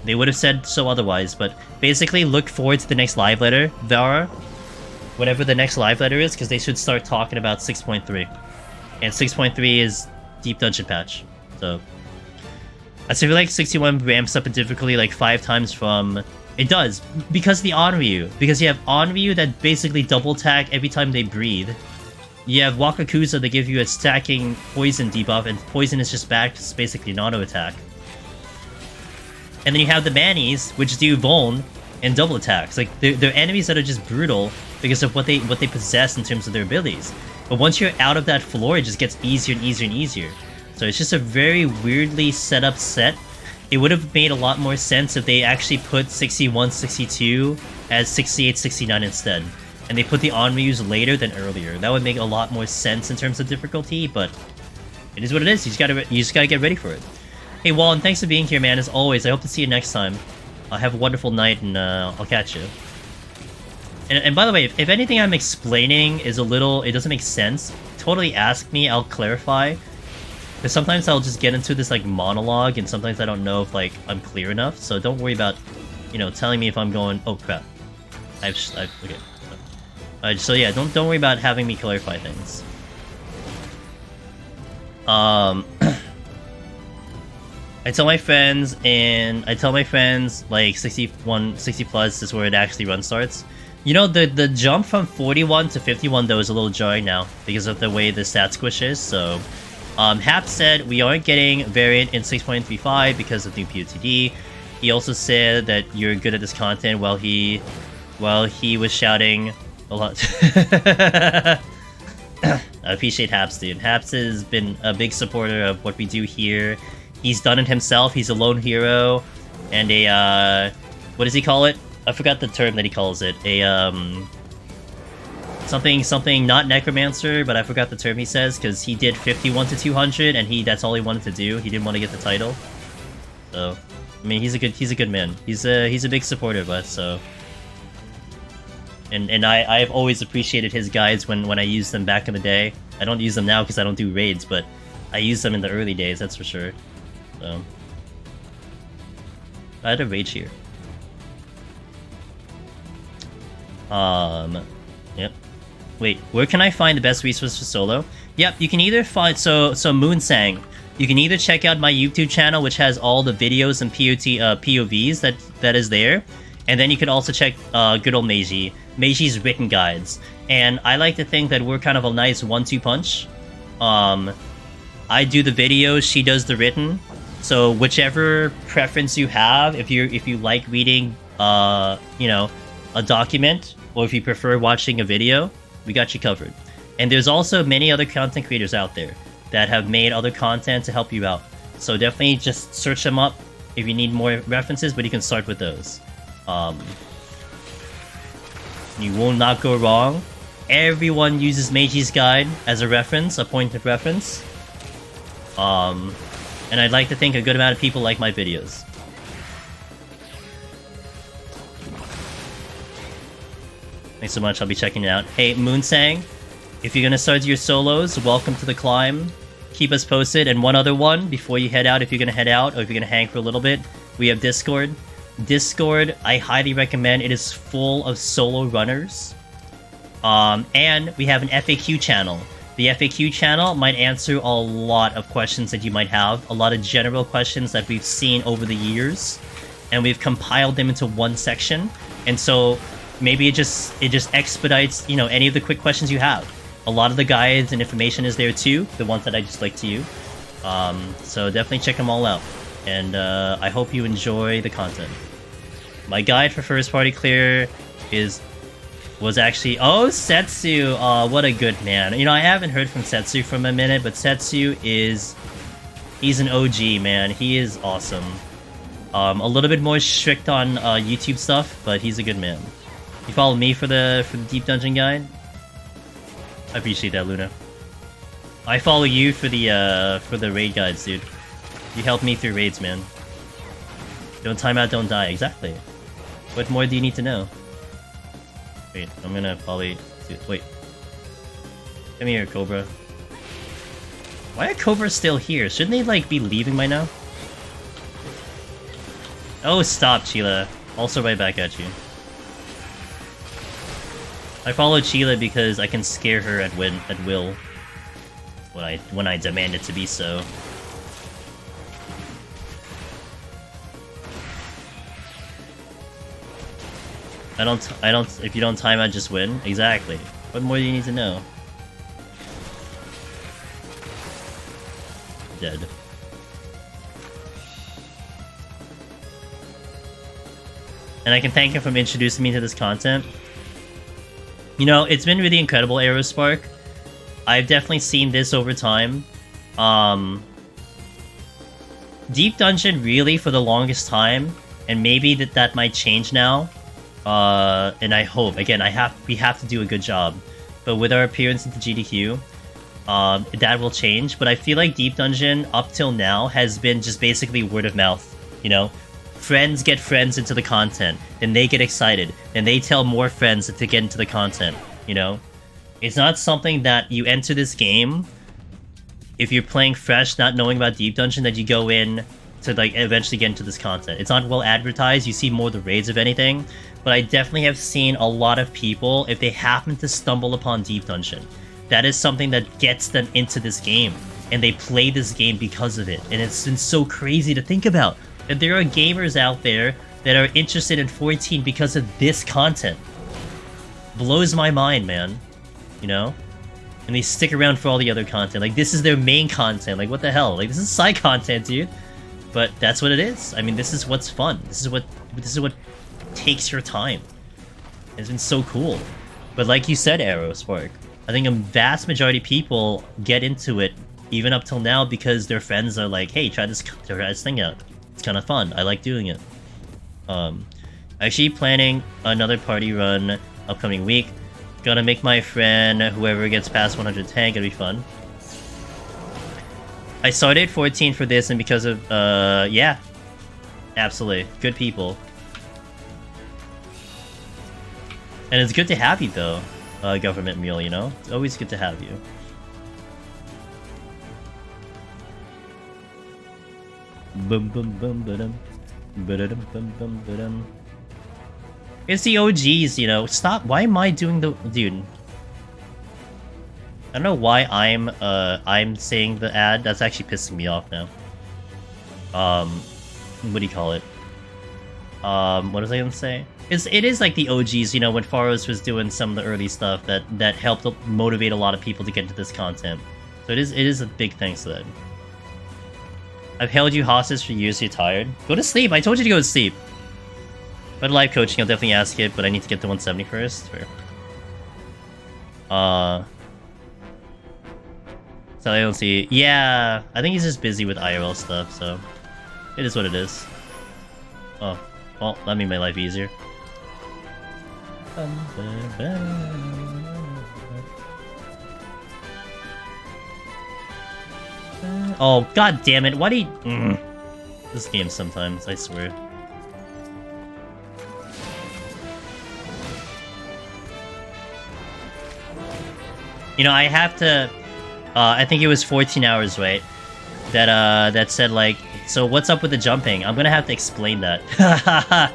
They would have said so otherwise, but basically look forward to the next live letter, Vara. Whatever the next live letter is, because they should start talking about 6.3. And 6.3 is Deep Dungeon patch. So I feel like 61 ramps up in difficulty like 5 times from... It does, because the Onryu. Because you have Onryu that basically double attack every time they breathe. You have Wakakusa that give you a stacking poison debuff, and poison is just back, it's basically an auto attack. And then you have the Mannies, which do Vuln and double attacks. Like, they're enemies that are just brutal because of what they possess in terms of their abilities. But once you're out of that floor, it just gets easier and easier and easier. So it's just a very weirdly set up set. It would have made a lot more sense if they actually put 61, 62 as 68, 69 instead. And they put the Onryus later than earlier. That would make a lot more sense in terms of difficulty, but it is what it is. You just gotta get ready for it. Hey Wallen, thanks for being here, man, as always. I hope to see you next time. Have a wonderful night, and I'll catch you. And by the way, if anything I'm explaining is it doesn't make sense, totally ask me, I'll clarify. Because sometimes I'll just get into this, like, monologue, and sometimes I don't know if, like, I'm clear enough, so don't worry about, you know, telling me if I'm going, oh crap. Okay. So yeah, don't worry about having me clarify things. I tell my friends, like 60 plus is where it actually run starts. You know, the jump from 41 to 51 though is a little jarring now because of the way the stat squish is. So, Hap said we aren't getting variant in 6.35 because of new PoTD. He also said that you're good at this content while he was shouting a lot. I appreciate Haps, dude. Haps has been a big supporter of what we do here. He's done it himself. He's a lone hero and a what does he call it? I forgot the term that he calls it. A something not necromancer, but I forgot the term he says because he did 51 to 200 and that's all he wanted to do. He didn't want to get the title. So, I mean, he's a good man. He's a big supporter of us. So, and I've always appreciated his guides when I used them back in the day. I don't use them now because I don't do raids, but I used them in the early days. That's for sure. So, I had a rage here. Yep. Wait, where can I find the best resource for solo? Yep, you can either find so Moonsang. You can either check out my YouTube channel, which has all the videos and POVs that is there, and then you could also check good old Meiji. Meiji's written guides, and I like to think that we're kind of a nice 1-2 punch. I do the videos, she does the written. So whichever preference you have, if you like reading, you know, a document, or if you prefer watching a video, we got you covered. And there's also many other content creators out there that have made other content to help you out. So definitely just search them up if you need more references, but you can start with those. You will not go wrong. Everyone uses Meiji's guide as a reference, a pointed reference. And I'd like to think a good amount of people like my videos. Thanks so much, I'll be checking it out. Hey, Moonsang, if you're gonna start your solos, welcome to the climb. Keep us posted. And one other one, before you head out, if you're gonna head out, or if you're gonna hang for a little bit, we have Discord. Discord, I highly recommend. It is full of solo runners. And we have an FAQ channel. The FAQ channel might answer a lot of questions that you might have, a lot of general questions that we've seen over the years, and we've compiled them into one section. And so maybe it just expedites, you know, any of the quick questions you have. A lot of the guides and information is there too, the ones that I just like to use. So definitely check them all out. And I hope you enjoy the content. My guide for first party clear was actually... Oh, Setsu! Oh, what a good man. You know, I haven't heard from Setsu for a minute, but Setsu he's an OG, man. He is awesome. A little bit more strict on YouTube stuff, but he's a good man. You follow me for the Deep Dungeon guide? I appreciate that, Luna. I follow you for the raid guides, dude. You helped me through raids, man. Don't time out, don't die. Exactly. What more do you need to know? Wait, I'm gonna probably... Wait. Come here, Cobra. Why are Cobras still here? Shouldn't they, like, be leaving by now? Oh, stop, Chila. Also right back at you. I follow Chila because I can scare her at will. When I demand it to be so. I don't, if you don't time out, just win. Exactly. What more do you need to know? Dead. And I can thank him for introducing me to this content. You know, it's been really incredible, Aerospark. I've definitely seen this over time. Deep Dungeon really for the longest time, and maybe that might change now. And I hope, again, we have to do a good job. But with our appearance into GDQ, that will change. But I feel like Deep Dungeon, up till now, has been just basically word of mouth, you know? Friends get friends into the content, then they get excited, then they tell more friends to get into the content, you know? It's not something that you enter this game, if you're playing fresh, not knowing about Deep Dungeon, that you go in to like eventually get into this content. It's not well advertised. You see more of the raids if anything, but I definitely have seen a lot of people, if they happen to stumble upon Deep Dungeon, that is something that gets them into this game, and they play this game because of it. And it's been so crazy to think about that there are gamers out there that are interested in 14 because of this content. Blows my mind, man. You know? And they stick around for all the other content. Like, this is their main content. Like, what the hell? Like, this is side content, dude. But that's what it is. I mean, this is what's fun. This is what takes your time. It's been so cool. But like you said, Arrow Spark, I think a vast majority of people get into it even up till now because their friends are like, hey, try this thing out. It's kind of fun. I like doing it. Actually planning another party run upcoming week. Gonna make my friend, whoever gets past 110, gonna be fun. I started 14 for this and because of, yeah. Absolutely. Good people. And it's good to have you, though, Government Mule, you know? It's always good to have you. Boom boom boom ba-dum. Ba-da-dum bum bum ba-dum. It's the OGs, you know. Stop. Why am I doing the... Dude. I don't know why I'm saying the ad. That's actually pissing me off now. What do you call it? What was I gonna say? It is like the OGs, you know, when Faros was doing some of the early stuff that helped motivate a lot of people to get into this content. So it is a big thanks to that. I've held you hostage for years, you're tired. Go to sleep, I told you to go to sleep. But live coaching, I'll definitely ask it, but I need to get to 170 first. Fair. So I don't see... Yeah, I think he's just busy with IRL stuff, so... It is what it is. Oh, well, that made my life easier. Oh, god damn it, why do you... This game sometimes, I swear. You know, I have to... I think it was 14 hours, right? That said, like, so what's up with the jumping? I'm gonna have to explain that.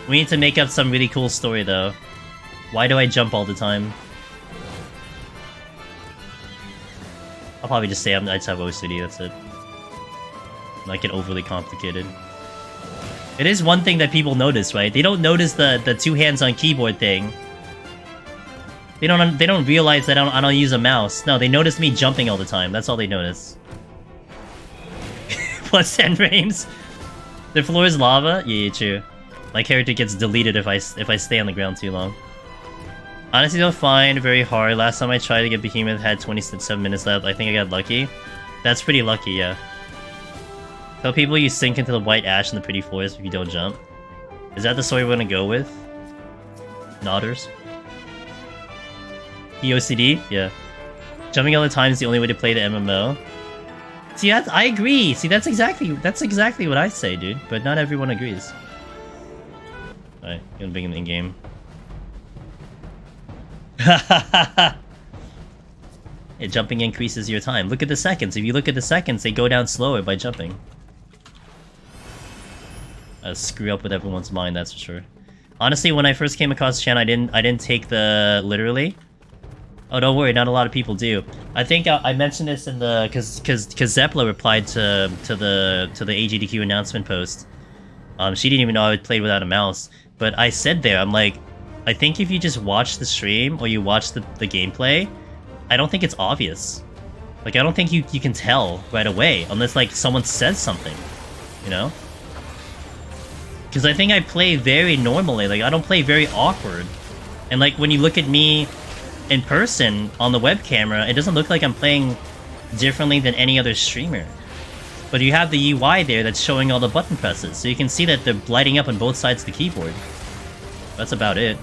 We need to make up some really cool story, though. Why do I jump all the time? I'll probably just say I just have OCD, that's it. Not get overly complicated. It is one thing that people notice, right? They don't notice the two hands on keyboard thing. They don't realize that I don't use a mouse. No, they notice me jumping all the time. That's all they notice. Plus 10 frames. The floor is lava? Yeah, true. My character gets deleted if I stay on the ground too long. Honestly, they'll find very hard. Last time I tried to get Behemoth had 27 minutes left. I think I got lucky. That's pretty lucky, yeah. Tell people you sink into the white ash in the pretty forest if you don't jump. Is that the story we're gonna go with? Nodders? EOCD? Yeah. Jumping all the time is the only way to play the MMO. See, I agree. See, that's exactly what I say, dude. But not everyone agrees. Alright, gonna bring him in game. Yeah, jumping increases your time. Look at the seconds. If you look at the seconds, they go down slower by jumping. Screw up with everyone's mind, that's for sure. Honestly, when I first came across the channel, I didn't take the literally. Oh, don't worry, not a lot of people do. I think I mentioned this in the because Zeppla replied to the AGDQ announcement post. She didn't even know I played without a mouse, but I said there, I'm like, I think if you just watch the stream or you watch the gameplay, I don't think it's obvious. Like, I don't think you can tell right away unless like someone says something, you know? Because I think I play very normally. Like, I don't play very awkward, and like when you look at me in person on the web camera, it doesn't look like I'm playing differently than any other streamer. But you have the UI there that's showing all the button presses, so you can see that they're lighting up on both sides of the keyboard. That's about it.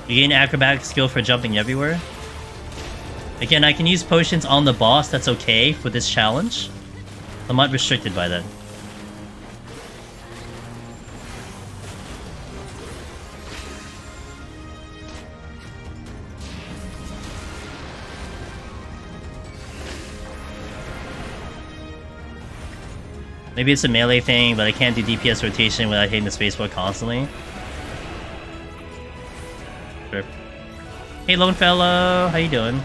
You gain acrobatic skill for jumping everywhere. Again, I can use potions on the boss, that's okay for this challenge. I'm not restricted by that. Maybe it's a melee thing, but I can't do DPS rotation without hitting the spacebar constantly. Sure. Hey, Lone Fellow, how you doing?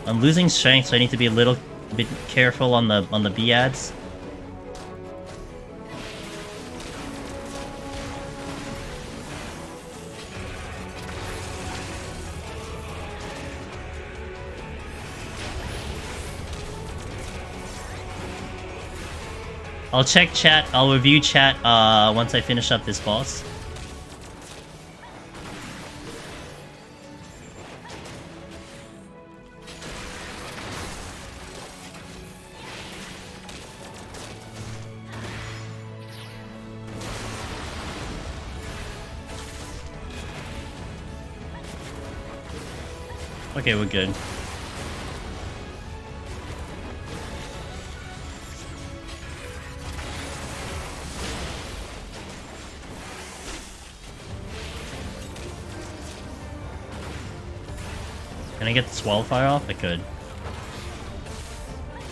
I'm losing strength, so I need to be a little bit careful on the B ads. I'll check chat. I'll review chat once I finish up this boss. Okay, we're good. Can I get the Swallow Fire off? I could.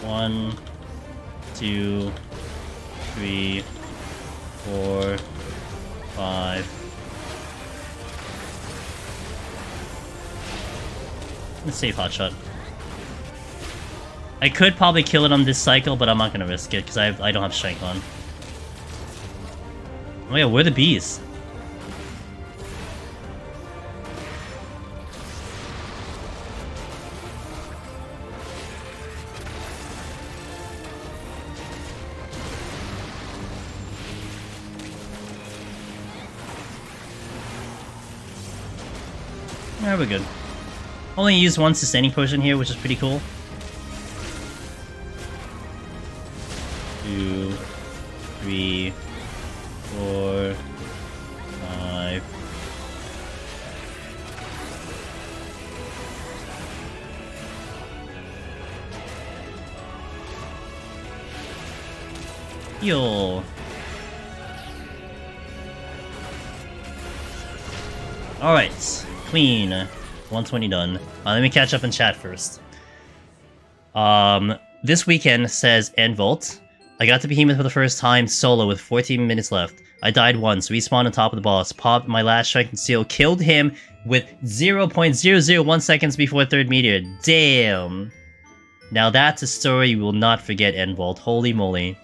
1, 2, 3, 4, 5. Let's save Hotshot. I could probably kill it on this cycle, but I'm not gonna risk it because I don't have strength on. Oh yeah, where are the bees? Yeah, we're good. Only used one sustaining potion here, which is pretty cool. 2, 3, 4, 5. Heal. Alright, clean. 120 done. Let me catch up in chat first. This weekend says Envolt. I got to Behemoth for the first time solo with 14 minutes left. I died once, respawned on top of the boss, popped my last strength and seal, killed him with 0.001 seconds before third meteor. Damn. Now that's a story you will not forget, Envolt. Holy moly.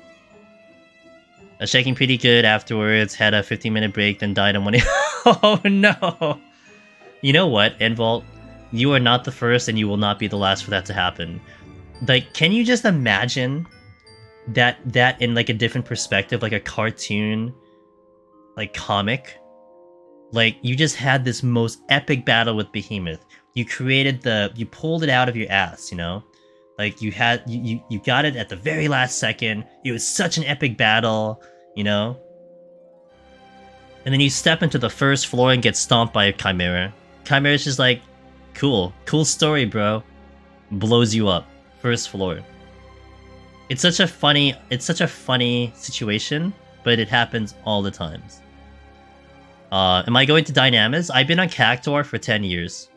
I was shaking pretty good afterwards, had a 15-minute break, then died in one. Oh no! You know what, Envolt? You are not the first and you will not be the last for that to happen. Like, can you just imagine that in like a different perspective, like a cartoon, like comic? Like, you just had this most epic battle with Behemoth. You created you pulled it out of your ass, you know? Like, you got it at the very last second. It was such an epic battle, you know? And then you step into the first floor and get stomped by a Chimera. Chimera's just like, cool story, bro. Blows you up. First floor. It's such a funny situation, but it happens all the times. Am I going to Dynamis? I've been on Cactuar for 10 years.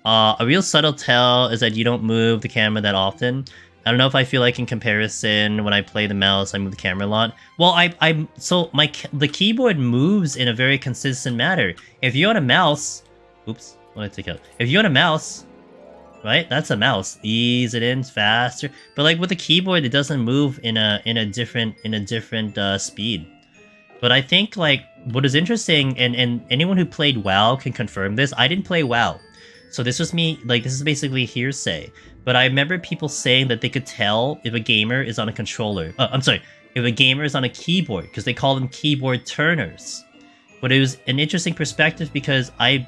A real subtle tell is that you don't move the camera that often. I don't know if I feel like in comparison when I play the mouse I move the camera a lot. Well, the keyboard moves in a very consistent manner. If you're on a mouse, oops, what did I take out? If you're on a mouse, right? That's a mouse. Ease it in faster. But like with the keyboard, it doesn't move in a different speed. But I think like what is interesting, and anyone who played WoW can confirm this. I didn't play WoW, so this was me. Like this is basically hearsay. But I remember people saying that they could tell if a gamer is on a controller. I'm sorry, if a gamer is on a keyboard, because they call them keyboard turners. But it was an interesting perspective because I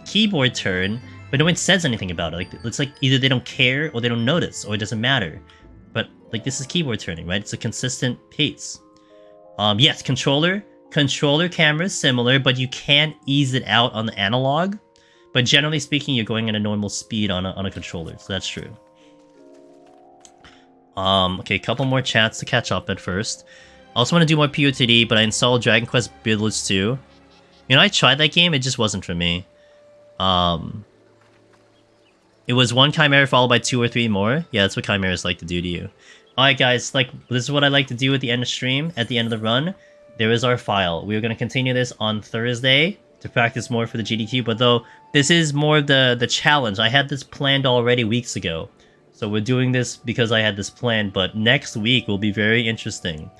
keyboard turn, but no one says anything about it. Like it's like either they don't care or they don't notice or it doesn't matter. But like this is keyboard turning, right? It's a consistent pace. Yes, controller camera is similar, but you can ease it out on the analog. But generally speaking, you're going at a normal speed on a controller, so that's true. Okay, a couple more chats to catch up at first. I also want to do more PoTD, but I installed Dragon Quest Builders 2. You know, I tried that game, it just wasn't for me. It was one Chimera followed by 2 or 3 more. Yeah, that's what Chimeras like to do to you. Alright guys, like, this is what I like to do at the end of stream, at the end of the run. There is our file. We are going to continue this on Thursday to practice more for the GDQ, but though, this is more of the challenge. I had this planned already weeks ago. So we're doing this because I had this planned, but next week will be very interesting.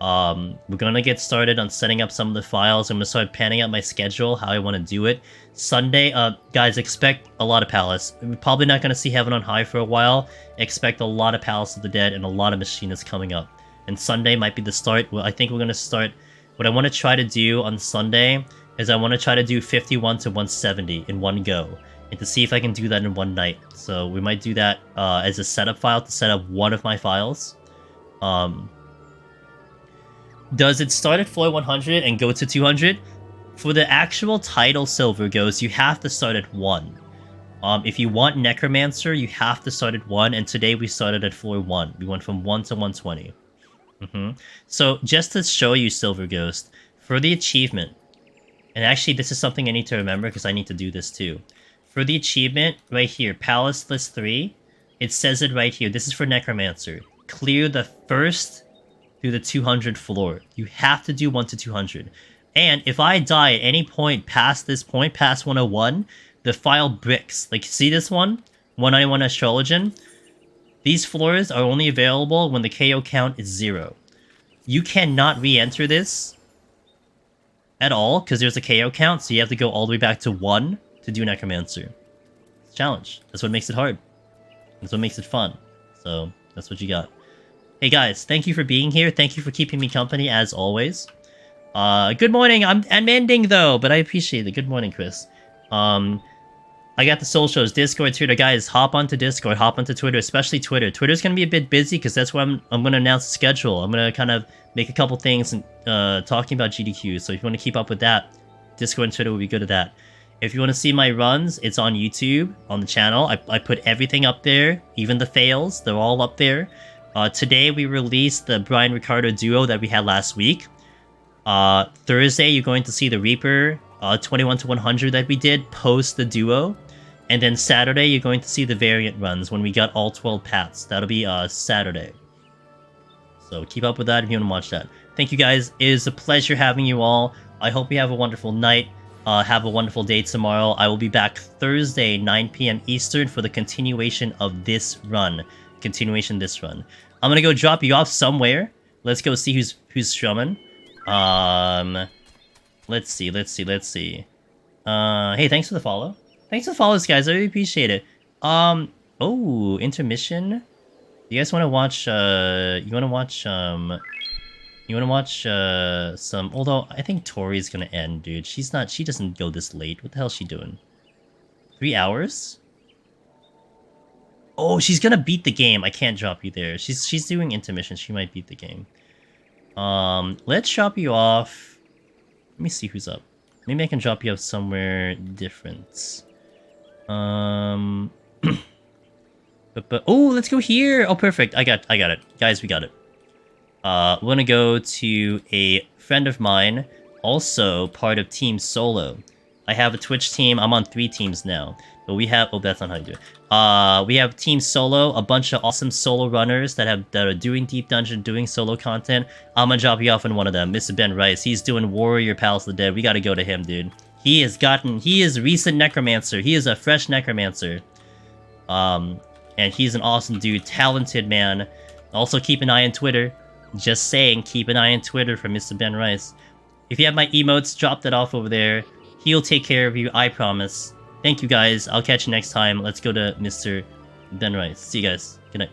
We're gonna get started on setting up some of the files. I'm gonna start panning out my schedule, how I want to do it. Sunday, guys, expect a lot of Palace. We're probably not gonna see Heaven on High for a while. Expect a lot of Palace of the Dead and a lot of Machinists coming up. And Sunday might be the start. Well, I think we're gonna start. What I want to try to do on Sunday is I want to try to do 51 to 170 in one go, and to see if I can do that in one night. So we might do that as a setup file to set up one of my files. Does it start at floor 100 and go to 200? For the actual title Silver Ghost, you have to start at 1. If you want Necromancer, you have to start at 1, and today we started at floor 1. We went from 1 to 120. So, just to show you Silver Ghost, for the achievement, and actually this is something I need to remember because I need to do this too. For the achievement, right here, Palace List 3, it says it right here. This is for Necromancer. Clear the first through the 200 floor. You have to do 1 to 200. And if I die at any point past this point, past 101, the file bricks. Like, see this one? 191 Astrologian? These floors are only available when the KO count is 0. You cannot re-enter this at all, because there's a KO count, so you have to go all the way back to 1 to do Necromancer. It's a challenge. That's what makes it hard. That's what makes it fun. So, that's what you got. Hey guys, thank you for being here. Thank you for keeping me company, as always. Good morning. I'm ending, though, but I appreciate it. Good morning, Chris. I got the socials, Discord, Twitter. Guys, hop onto Discord, hop onto Twitter, especially Twitter. Twitter's going to be a bit busy because that's where I'm going to announce the schedule. I'm going to kind of make a couple things and talking about GDQ. So if you want to keep up with that, Discord and Twitter will be good at that. If you want to see my runs, it's on YouTube, on the channel. I put everything up there, even the fails. They're all up there. Today we released the Brian Ricardo duo that we had last week. Thursday you're going to see the Reaper 21 to 100 that we did post the duo. And then Saturday you're going to see the variant runs when we got all 12 paths. That'll be Saturday. So keep up with that if you want to watch that. Thank you guys. It is a pleasure having you all. I hope you have a wonderful night. Have a wonderful day tomorrow. I will be back Thursday 9 p.m. Eastern for the continuation of this run. I'm gonna go drop you off somewhere. Let's go see who's strumming. Let's see. Hey, thanks for the follow. Thanks for the follows, guys. I really appreciate it. Oh, intermission. You guys want to watch? You want to watch some? Although I think Tori's gonna end, dude. She doesn't go this late. What the hell is she doing? 3 hours? Oh, she's gonna beat the game. I can't drop you there. She's doing intermission. She might beat the game. Let's drop you off. Let me see who's up. Maybe I can drop you off somewhere different. Oh, let's go here. Oh, perfect. I got it. Guys, we got it. We're gonna go to a friend of mine, also part of Team Solo. I have a Twitch team. I'm on 3 teams now. But we have... Oh, that's not how you do it. We have Team Solo, a bunch of awesome solo runners that are doing Deep Dungeon, doing solo content. I'm gonna drop you off in one of them. Mr. Ben Rice. He's doing Warrior Palace of the Dead. We gotta go to him, dude. He is recent Necromancer. He is a fresh Necromancer. And he's an awesome dude. Talented man. Also, keep an eye on Twitter. Just saying, keep an eye on Twitter for Mr. Ben Rice. If you have my emotes, drop that off over there. He'll take care of you, I promise. Thank you guys. I'll catch you next time. Let's go to Mr. Ben Rice. See you guys. Good night.